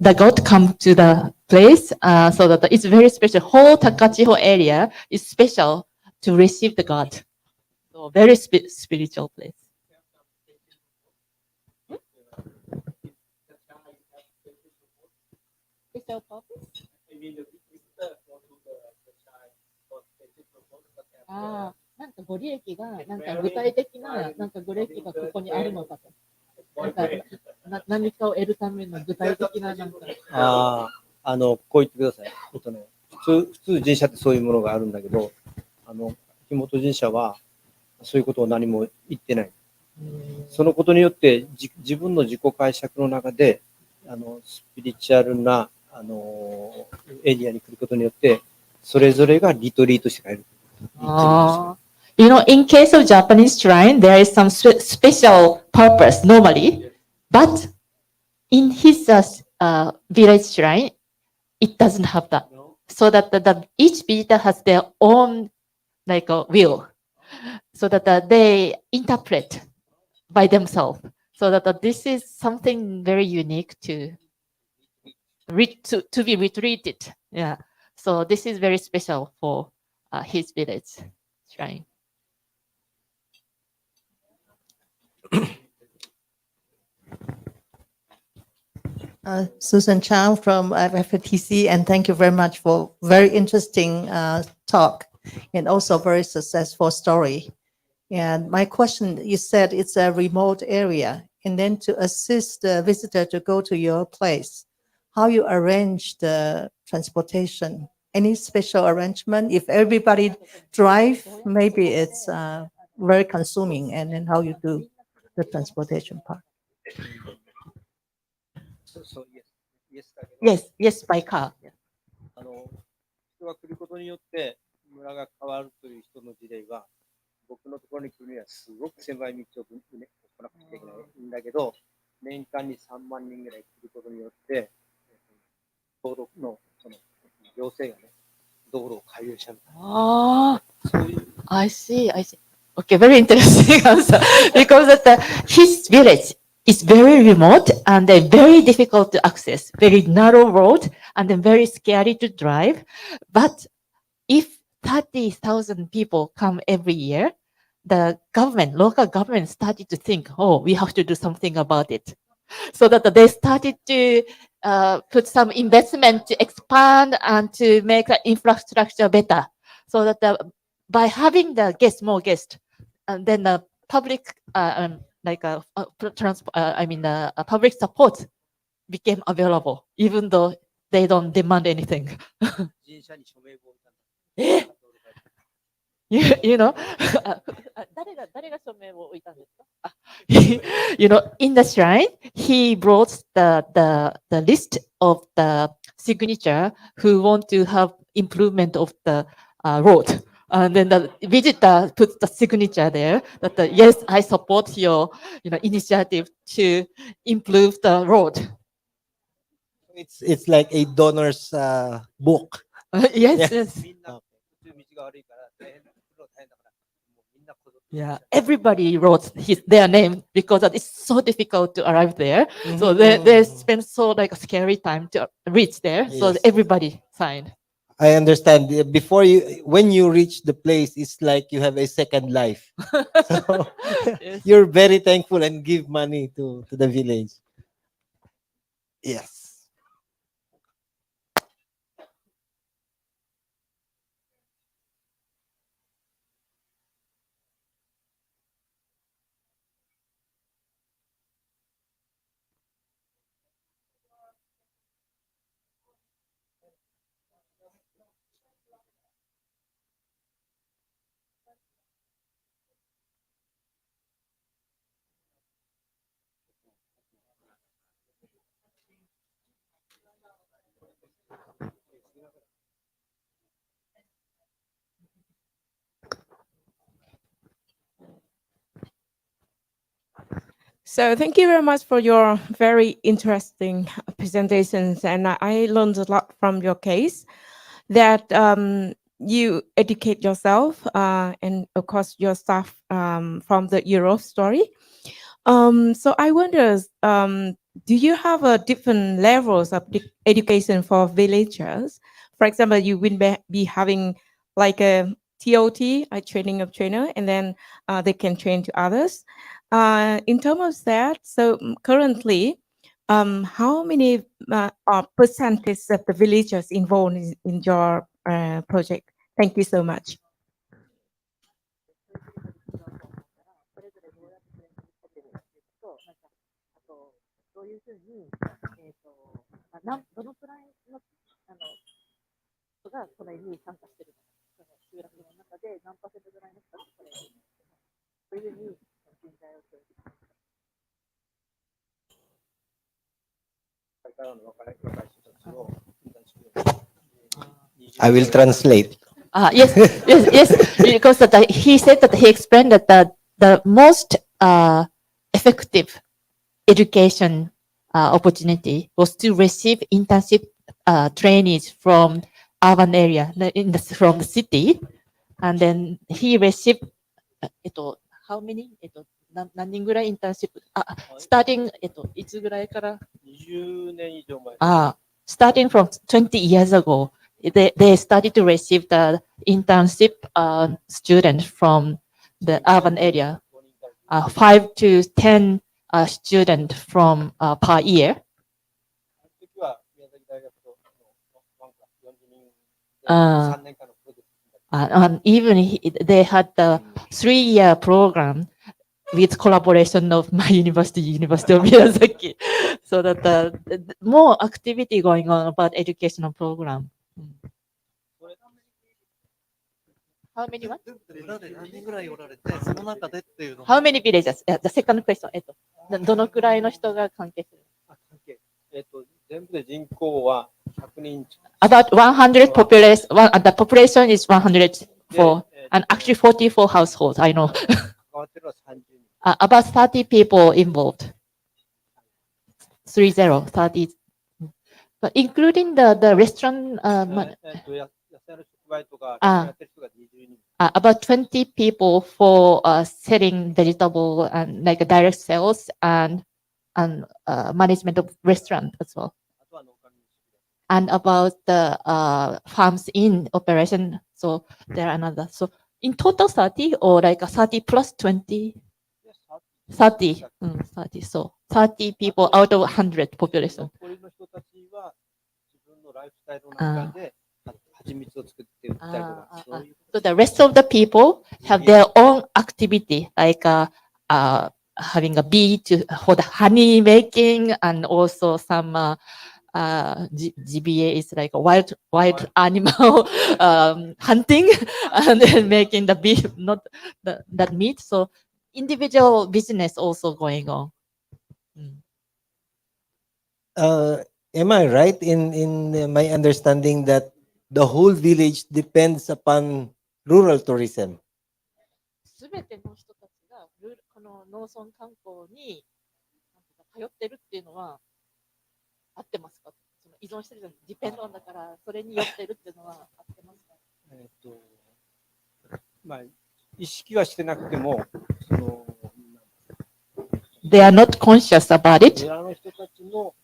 the god come to the place, so that it's very special. Whole Takachiho area is special to receive the god. So very spiritual place. Special purpose? Ah. なんかご利益がなんか具体的ななんかご利益がここにあるのかと。何かを得るための具体的ななんか。こう言ってください。普通神社ってそういうものがあるんだけど、木本神社はそういうことを何も言ってない。そのことによって自分の自己解釈の中でスピリチュアルなエリアに来ることによってそれぞれがリトリートして帰る。You know, in case of Japanese shrine, there is some special purpose normally, but in his village shrine, it doesn't have that. So that each visitor has their own like will, so that they interpret by themselves. So that this is something very unique to be retreated. Yeah. So this is very special for his village shrine. Susan Chang from FFTC, and thank you very much for very interesting talk. and also very successful story. And my question, you said it's a remote area, and then to assist the visitor to go to your place, how you arrange the transportation? Any special arrangement? If everybody drive, maybe it's very consuming, and then how you do the transportation part? Yes, yes, by car. 人が来ることによって村が変わるという人の事例は僕のところに来るにはすごく狭い道をね来なくちゃいけないんだけど年間に3万人ぐらい来ることによって道路のその行政がね道路を開業したみたいな。Oh, そういう I see, I see. Okay, very interesting answer. Because his village is very remote and very difficult to access, very narrow road and then very scary to drive. But if 30,000 people come every year, the government, local government started to think, oh, we have to do something about it. So that they started to put some investment to expand and to make the infrastructure better. So that by having the more guests, and then the public, public support became available, even though they don't demand anything. You know, you know, in the shrine, he brought the list of the signature who want to have improvement of the road. And then the visitor puts the signature there that yes, I support your initiative to improve the road. It's like a donor's book. Yes, yes. Yeah, everybody wrote their name because it's so difficult to arrive there. So they spend so like a scary time to reach there. So Yes. everybody signed. I understand. When you reach the place, it's like you have a second life. So Yes. you're very thankful and give money to the village. Yes. So thank you very much for your very interesting presentations, and I learned a lot from your case. That you educate yourself and of course your staff from the Europe story. So I wonder, do you have different levels of education for villagers? For example, you will be having like a TOT, a training of trainer, and then they can train to others. In terms of that, so currently, how many percentage of the villagers involved in your project? Thank you so much. I will translate. Yes, yes, yes. Because he said that he explained that the most effective education opportunity was to receive internship trainees from urban area from the city, and then he received how many 何人ぐらいインターンシップstarting いつぐらいから20年以上前。starting from 20 years ago, they started to receive the internship students from the urban area, 5 to 10 students from per year. And even they had the 3-year program with collaboration of my University of Miyazaki, so that more activity going on about educational program. How many what? How many villages? The second question. どのくらいの人が関係する？全部で人口は100人。About 100 population. The population is 104, and actually 44 households. I know. About 30 people involved. 30. But including the restaurant. About 20 people for selling vegetable and like direct sales and management of restaurant as well. And about the farms in operation. So there are another. So in total 30 or like a 30 plus 20? 30. 30. So 30 people out of 100 population. So the rest of the people have their own activity, like having a bee for the honey making, and also some GBA is like a wild animal hunting, and then making the beef, not that meat. So individual business also going on. Am I right in my understanding that the whole village depends upon rural tourism? すべての人たちがこの農村観光に通ってるっていうのは合ってますか？その依存してるじゃん、ディペンドンだからそれに寄ってるっていうのは合ってますか？まあ意識はしてなくても、その They are not conscious about it. 村の人たちの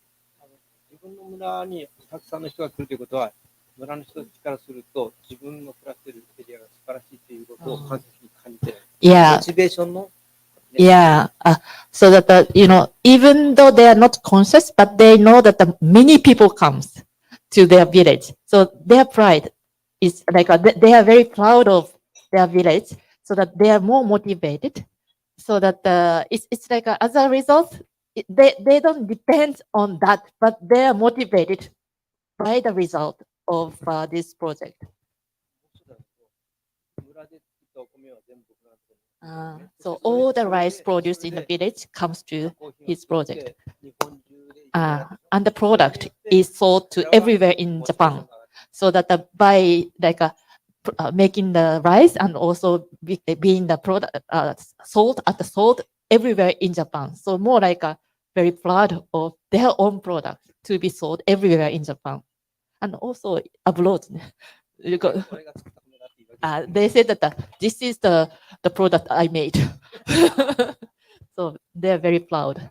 自分の村にたくさんの人が来るということは、村の人たちからすると自分の暮らしているエリアが素晴らしいということを間接に感じている。Yeah. モチベーションの Yeah, so that even though they are not conscious, but they know that many people comes to their village. So their pride is like they are very proud of their village, so that they are more motivated. So that it's like as a result, they don't depend on that, but they are motivated by the result of this project. So all the rice produced in the village comes to his project. And the product is sold to everywhere in Japan. So that by like making the rice and also being the product sold everywhere in Japan. So more like very proud of their own product to be sold everywhere in Japan. And also abroad. They said that this is the product I made. So they're very proud.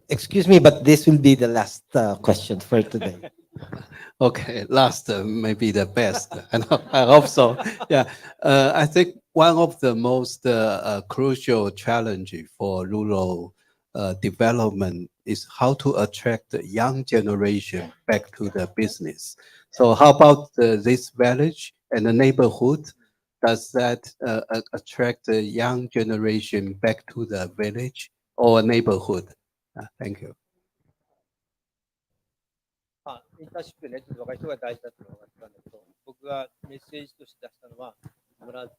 Excuse me, but this will be the last question for today. Okay, last may be the best. I hope so. Yeah, I think one of the most crucial challenge for rural development is how to attract the young generation back to the business. So how about this village and the neighborhood? Does that attract the young generation back to the village or neighborhood? Thank you. インターンシップでね、ちょっと若い人が大事だというのが分かったんだけど、僕がメッセージとして出したのは、村を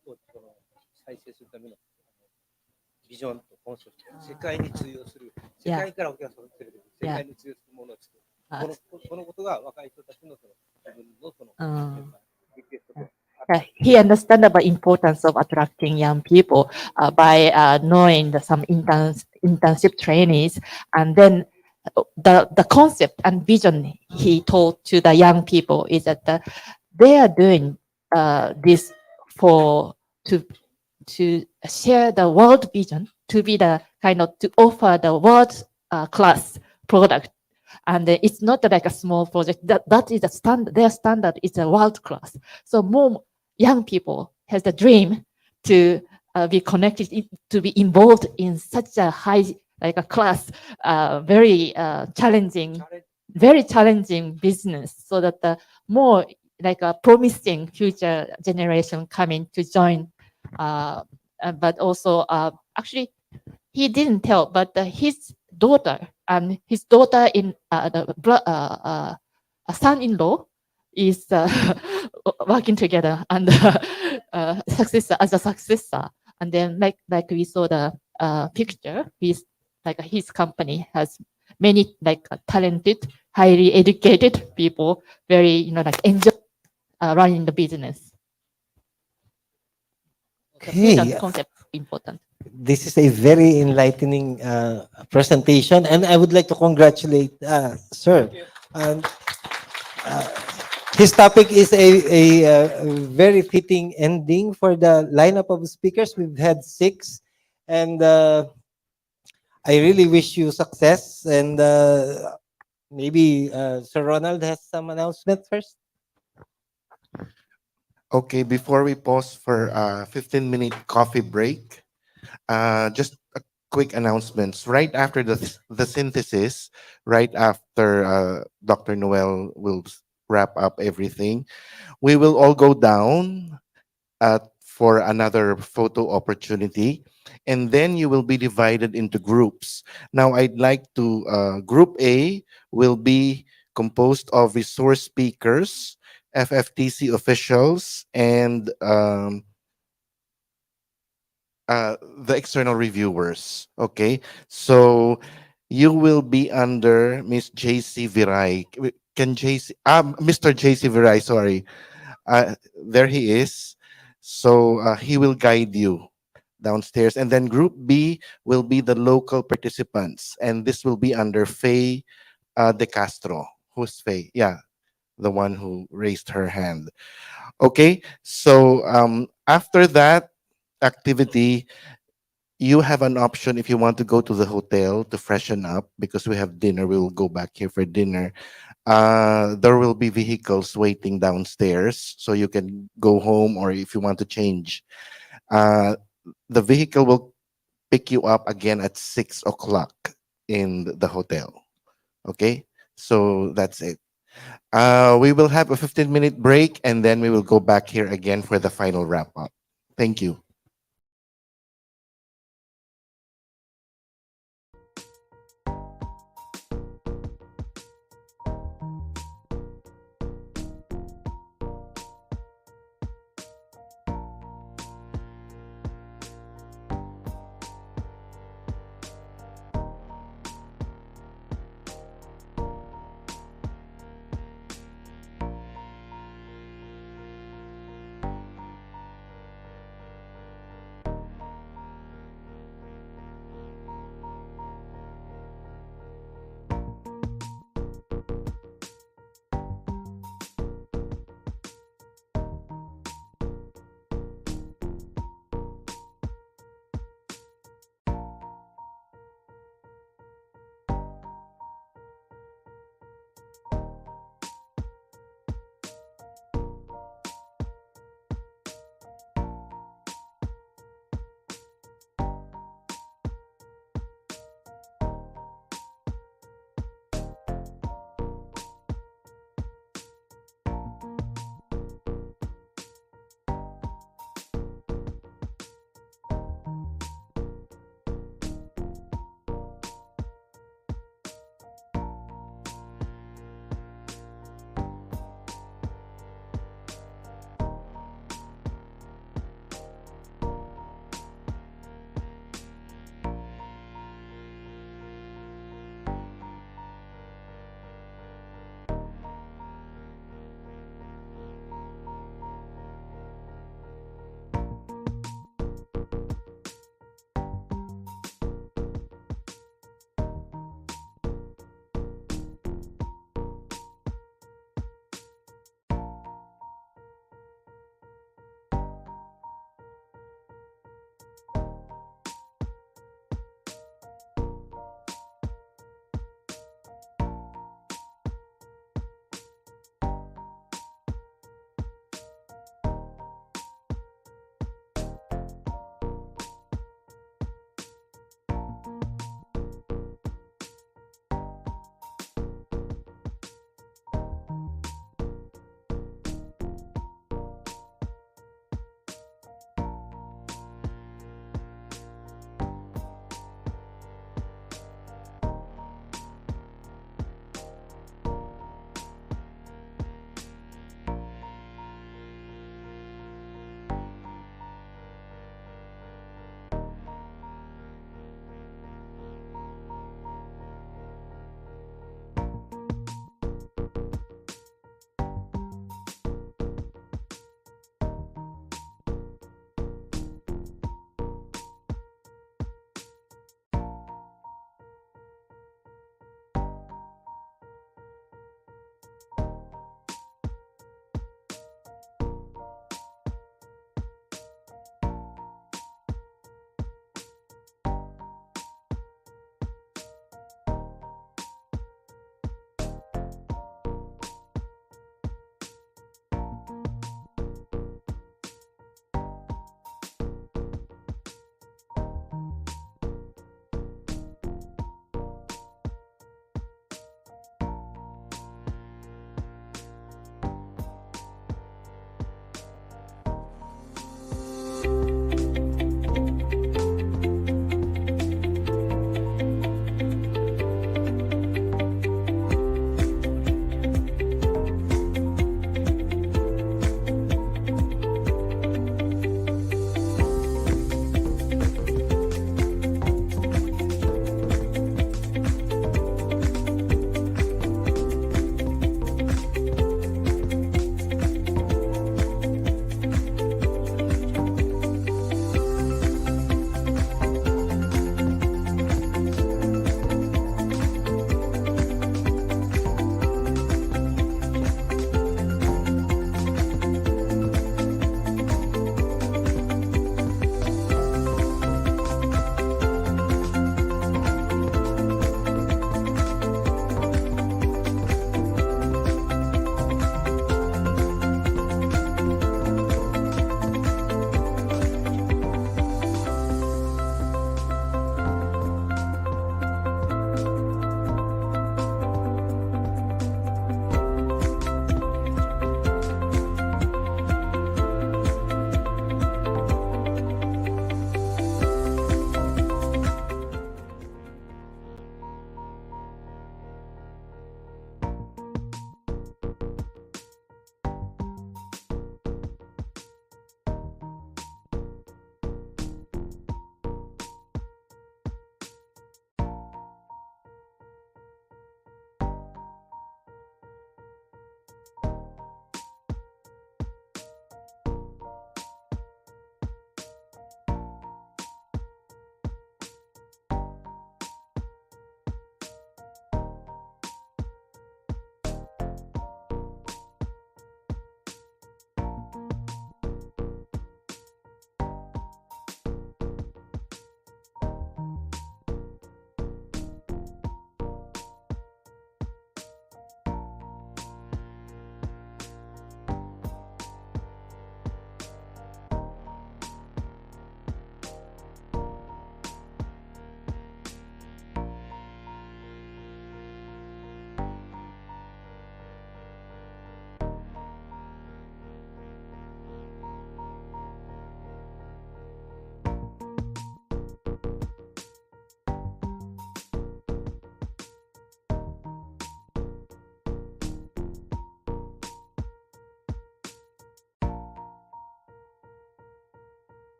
再生するためのビジョンとコンセプト、世界に通用する、世界からお客さんを連れてくる、世界に通用するものを作る。このことが若い人たちの自分のリクエストと。He understands about importance of attracting young people by knowing some internship trainees, and then the concept and vision he told to the young people is that they are doing this to share the world vision, to be the to offer the world class product. And it's not like a small project. That is a standard. Their standard is a world class. So more young people has the dream to be connected, to be involved in such a high, like a class, very challenging very challenging business, so that the more like a promising future generation coming to join. But also, actually, he didn't tell, but his daughter and his daughter in a son-in-law is working together and successor as a successor. And then like we saw the picture, his company has many talented, highly educated people, very enjoy running the business. The future Okay. concept important. This is a very enlightening presentation, and I would like to congratulate sir. And uh, his topic is a very fitting ending for the lineup of speakers. We've had 6, and I really wish you success. And maybe Sir Ronald has some announcement first. Okay, before we pause for a 15-minute coffee break, just a quick announcements. Right after the synthesis, right after Dr. Noel will wrap up everything, we will all go down for another photo opportunity, and then you will be divided into groups. Now, I'd like to, Group A will be composed of resource speakers, FFTC officials, and the external reviewers. Okay, so you will be under Miss JC Viray. Can JC, Mr. JC Viray, sorry. There he is. So he will guide you downstairs. And then Group B will be the local participants. And this will be under Faye De Castro. Who's Faye? Yeah, the one who raised her hand. Okay, so after that activity, you have an option if you want to go to the hotel to freshen up because we have dinner. We will go back here for dinner. There will be vehicles waiting downstairs, so you can go home, or if you want to change, the vehicle will pick you up again at 6 o'clock in the hotel. Okay, so that's it. We will have a 15-minute break, and then we will go back here again for the final wrap up. Thank you.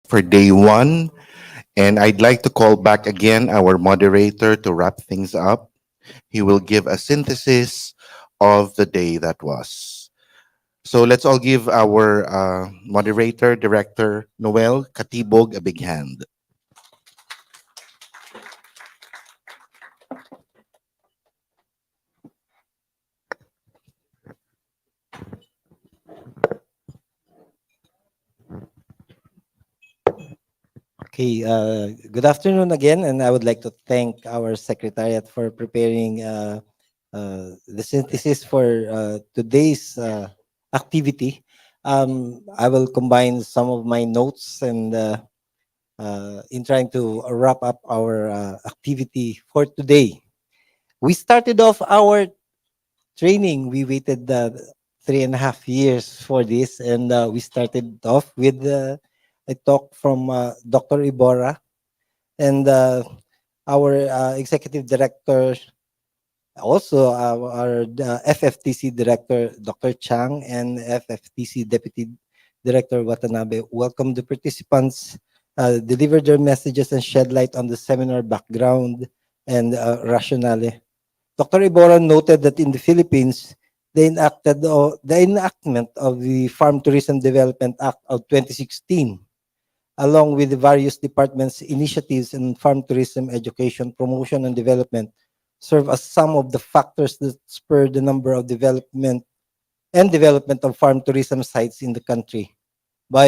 for day one. And I'd like to call back again our moderator to wrap things up. He will give a synthesis of the day that was. So let's all give our moderator, Director Noel Katibog, a big hand. Okay, good afternoon again, and I would like to thank our secretariat for preparing the synthesis for today's activity. I will combine some of my notes and in trying to wrap up our activity for today. We started off our training. We waited 3.5 years for this, and we started off with a talk from Dr. Ibora and our executive director, also our FFTC director, Dr. Chang, and FFTC deputy director Watanabe welcomed the participants, delivered their messages, and shed light on the seminar background and rationale. Dr. Ibora noted that in the Philippines, the enactment of the Farm Tourism Development Act of 2016, along with the various departments' initiatives in farm tourism, education, promotion, and development, serve as some of the factors that spur the number of development of farm tourism sites in the country by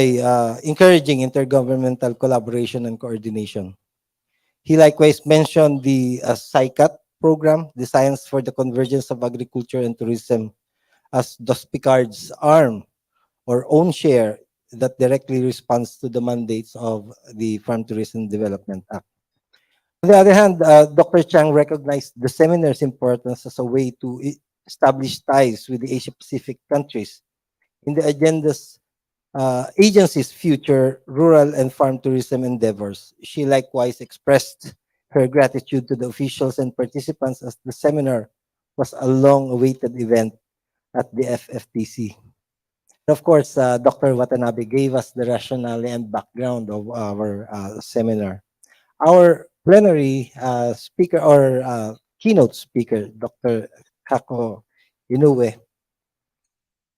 encouraging intergovernmental collaboration and coordination. He likewise mentioned the SICAT program, the Science for the Convergence of Agriculture and Tourism, as DOST-PCAARRD's arm or own share that directly responds to the mandates of the Farm Tourism Development Act. On the other hand, Dr. Chang recognized the seminar's importance as a way to establish ties with the Asia Pacific countries in the agency's future rural and farm tourism endeavors. She likewise expressed her gratitude to the officials and participants as the seminar was a long-awaited event at the FFTC. Of course, Dr. Watanabe gave us the rationale and background of our seminar. Our plenary speaker or keynote speaker, Dr. Kako Inoue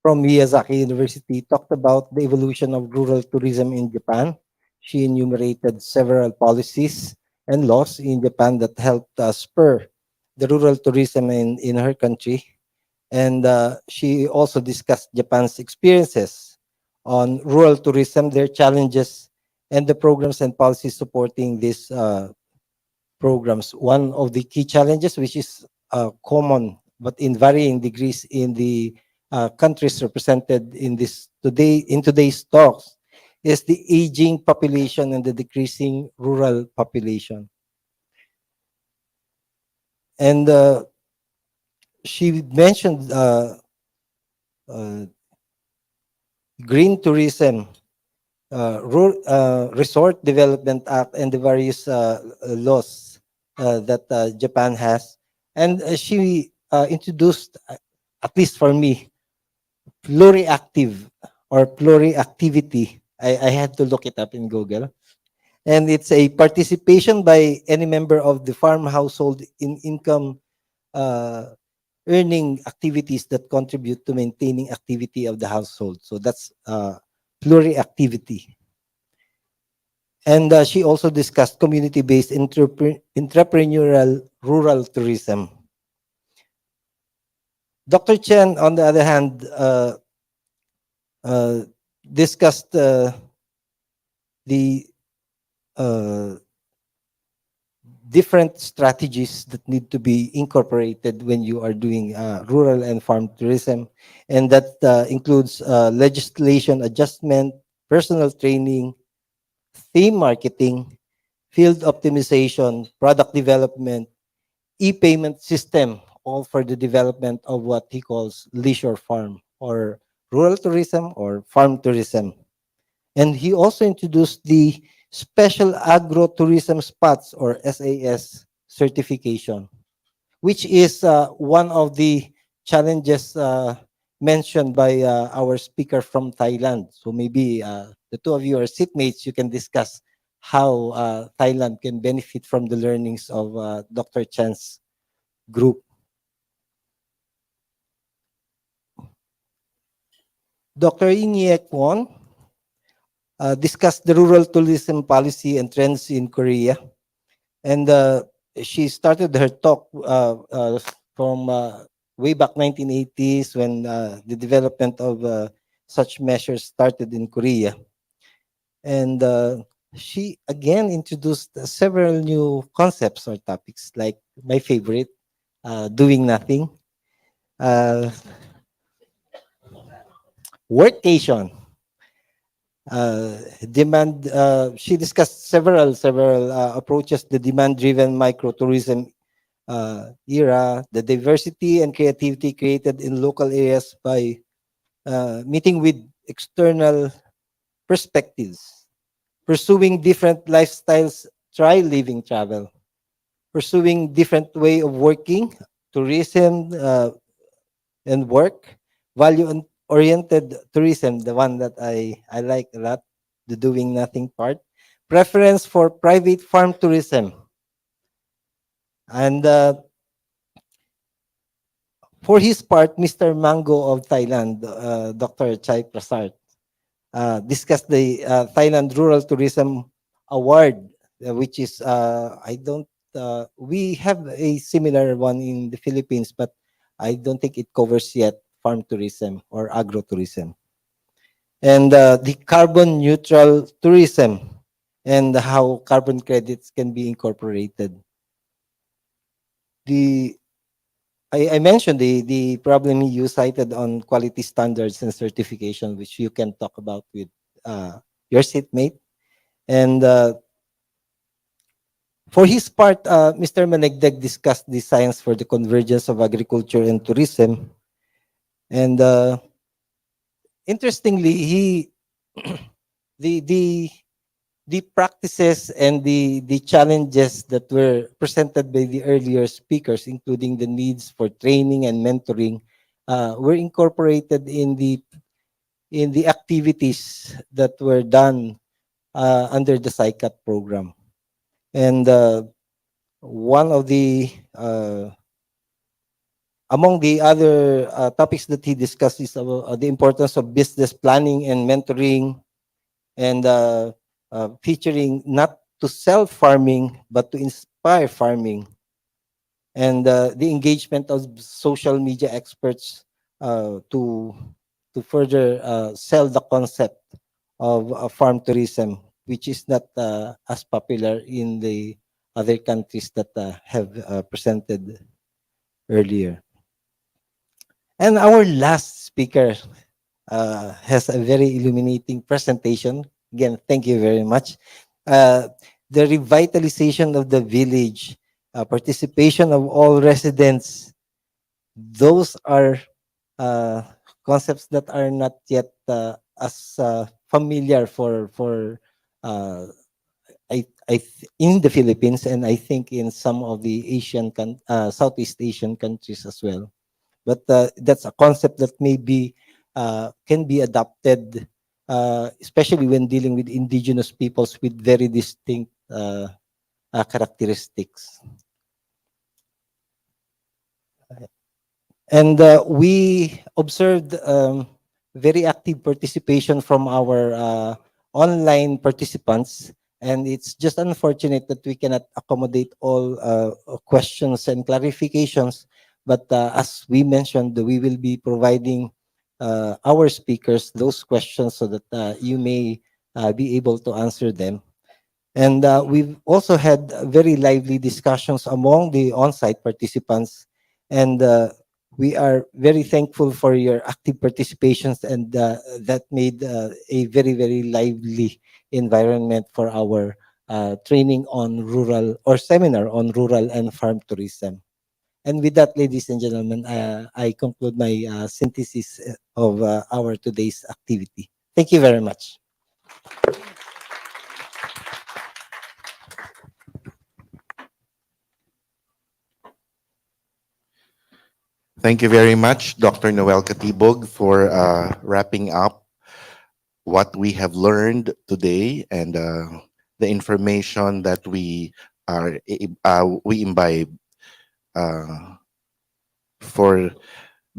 from Miyazaki University, talked about the evolution of rural tourism in Japan. She enumerated several policies and laws in Japan that helped spur the rural tourism in her country. And she also discussed Japan's experiences on rural tourism, their challenges, and the programs and policies supporting these programs. One of the key challenges, which is common but in varying degrees in the countries represented in today's talks, is the aging population and the decreasing rural population. And she mentioned green tourism, Resort Development Act, and the various laws that Japan has. And she introduced, at least for me, pluriactive or pluriactivity. I had to look it up in Google. And it's a participation by any member of the farm household in income earning activities that contribute to maintaining activity of the household. So that's pluriactivity. And she also discussed community-based entrepreneurial rural tourism. Dr. Chen, on the other hand, discussed the different strategies that need to be incorporated when you are doing rural and farm tourism. And that includes legislation adjustment, personal training, theme marketing, field optimization, product development, e-payment system, all for the development of what he calls leisure farm or rural tourism or farm tourism. And he also introduced the Special Agro-Tourism Spots or SAS certification, which is one of the challenges mentioned by our speaker from Thailand. So maybe the two of you are seatmates. You can discuss how Thailand can benefit from the learnings of Dr. Chan's group. Dr. Inye Kwon discussed the rural tourism policy and trends in Korea. And she started her talk from way back 1980s when the development of such measures started in Korea. And she again introduced several new concepts or topics, like my favorite, doing nothing, workation, demand. She discussed several approaches: the demand-driven microtourism era, the diversity and creativity created in local areas by meeting with external perspectives, pursuing different lifestyles, try living travel, pursuing different way of working, tourism and work, value-oriented tourism, the one that I like a lot, the doing nothing part, preference for private farm tourism, and for his part, Mr. Mango of Thailand, Dr. Chai Prasad, discussed the Thailand Rural Tourism Award, which is, I don't, we have a similar one in the Philippines, but I don't think it covers yet farm tourism or agro-tourism. And the carbon neutral tourism and how carbon credits can be incorporated. I mentioned the problem you cited on quality standards and certification, which you can talk about with your seatmate. And for his part, Mr. Manegdeg discussed the science for the convergence of agriculture and tourism. And interestingly, he the practices and the challenges that were presented by the earlier speakers, including the needs for training and mentoring, were incorporated in the activities that were done under the SICAT program. And one of the among the other topics that he discussed is the importance of business planning and mentoring, and featuring not to sell farming but to inspire farming, and the engagement of social media experts to further sell the concept of farm tourism, which is not as popular in the other countries that have presented earlier. And our last speaker has a very illuminating presentation. Again, thank you very much. The revitalization of the village, participation of all residents, those are concepts that are not yet as familiar for in the Philippines, and I think in some of the Southeast Asian countries as well. But that's a concept that maybe can be adopted, especially when dealing with indigenous peoples with very distinct characteristics. And we observed very active participation from our online participants. And it's just unfortunate that we cannot accommodate all questions and clarifications. But as we mentioned, we will be providing our speakers those questions so that you may be able to answer them. And we've also had very lively discussions among the on-site participants. And we are very thankful for your active participations, and that made a very, very lively environment for our training on rural or seminar on rural and farm tourism. And with that, ladies and gentlemen, I conclude my synthesis of our today's activity. Thank you very much. Thank you very much, Dr. Noel Katibog, for wrapping up what we have learned today and the information that we imbibe for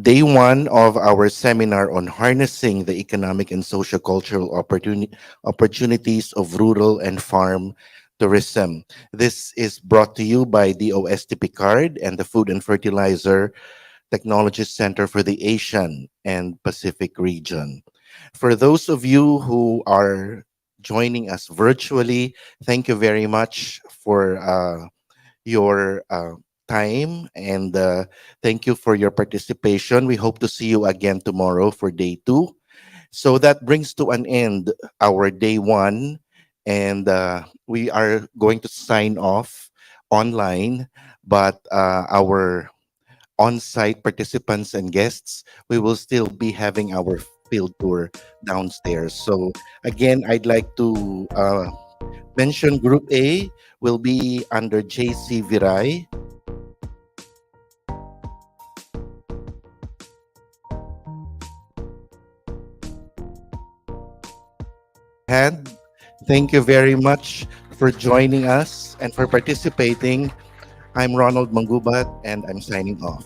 day one of our seminar on harnessing the economic and socio-cultural opportunities of rural and farm tourism. This is brought to you by DOST-PCAARRD and the Food and Fertilizer Technology Center for the Asian and Pacific region. For those of you who are joining us virtually, thank you very much for your time and thank you for your participation. We hope to see you again tomorrow for day two. So that brings to an end our day one, and we are going to sign off online, but our on-site participants and guests, we will still be having our field tour downstairs. So again, I'd like to mention Group A will be under JC Viray. And thank you very much for joining us and for participating. I'm Ronald Mangubat, and I'm signing off.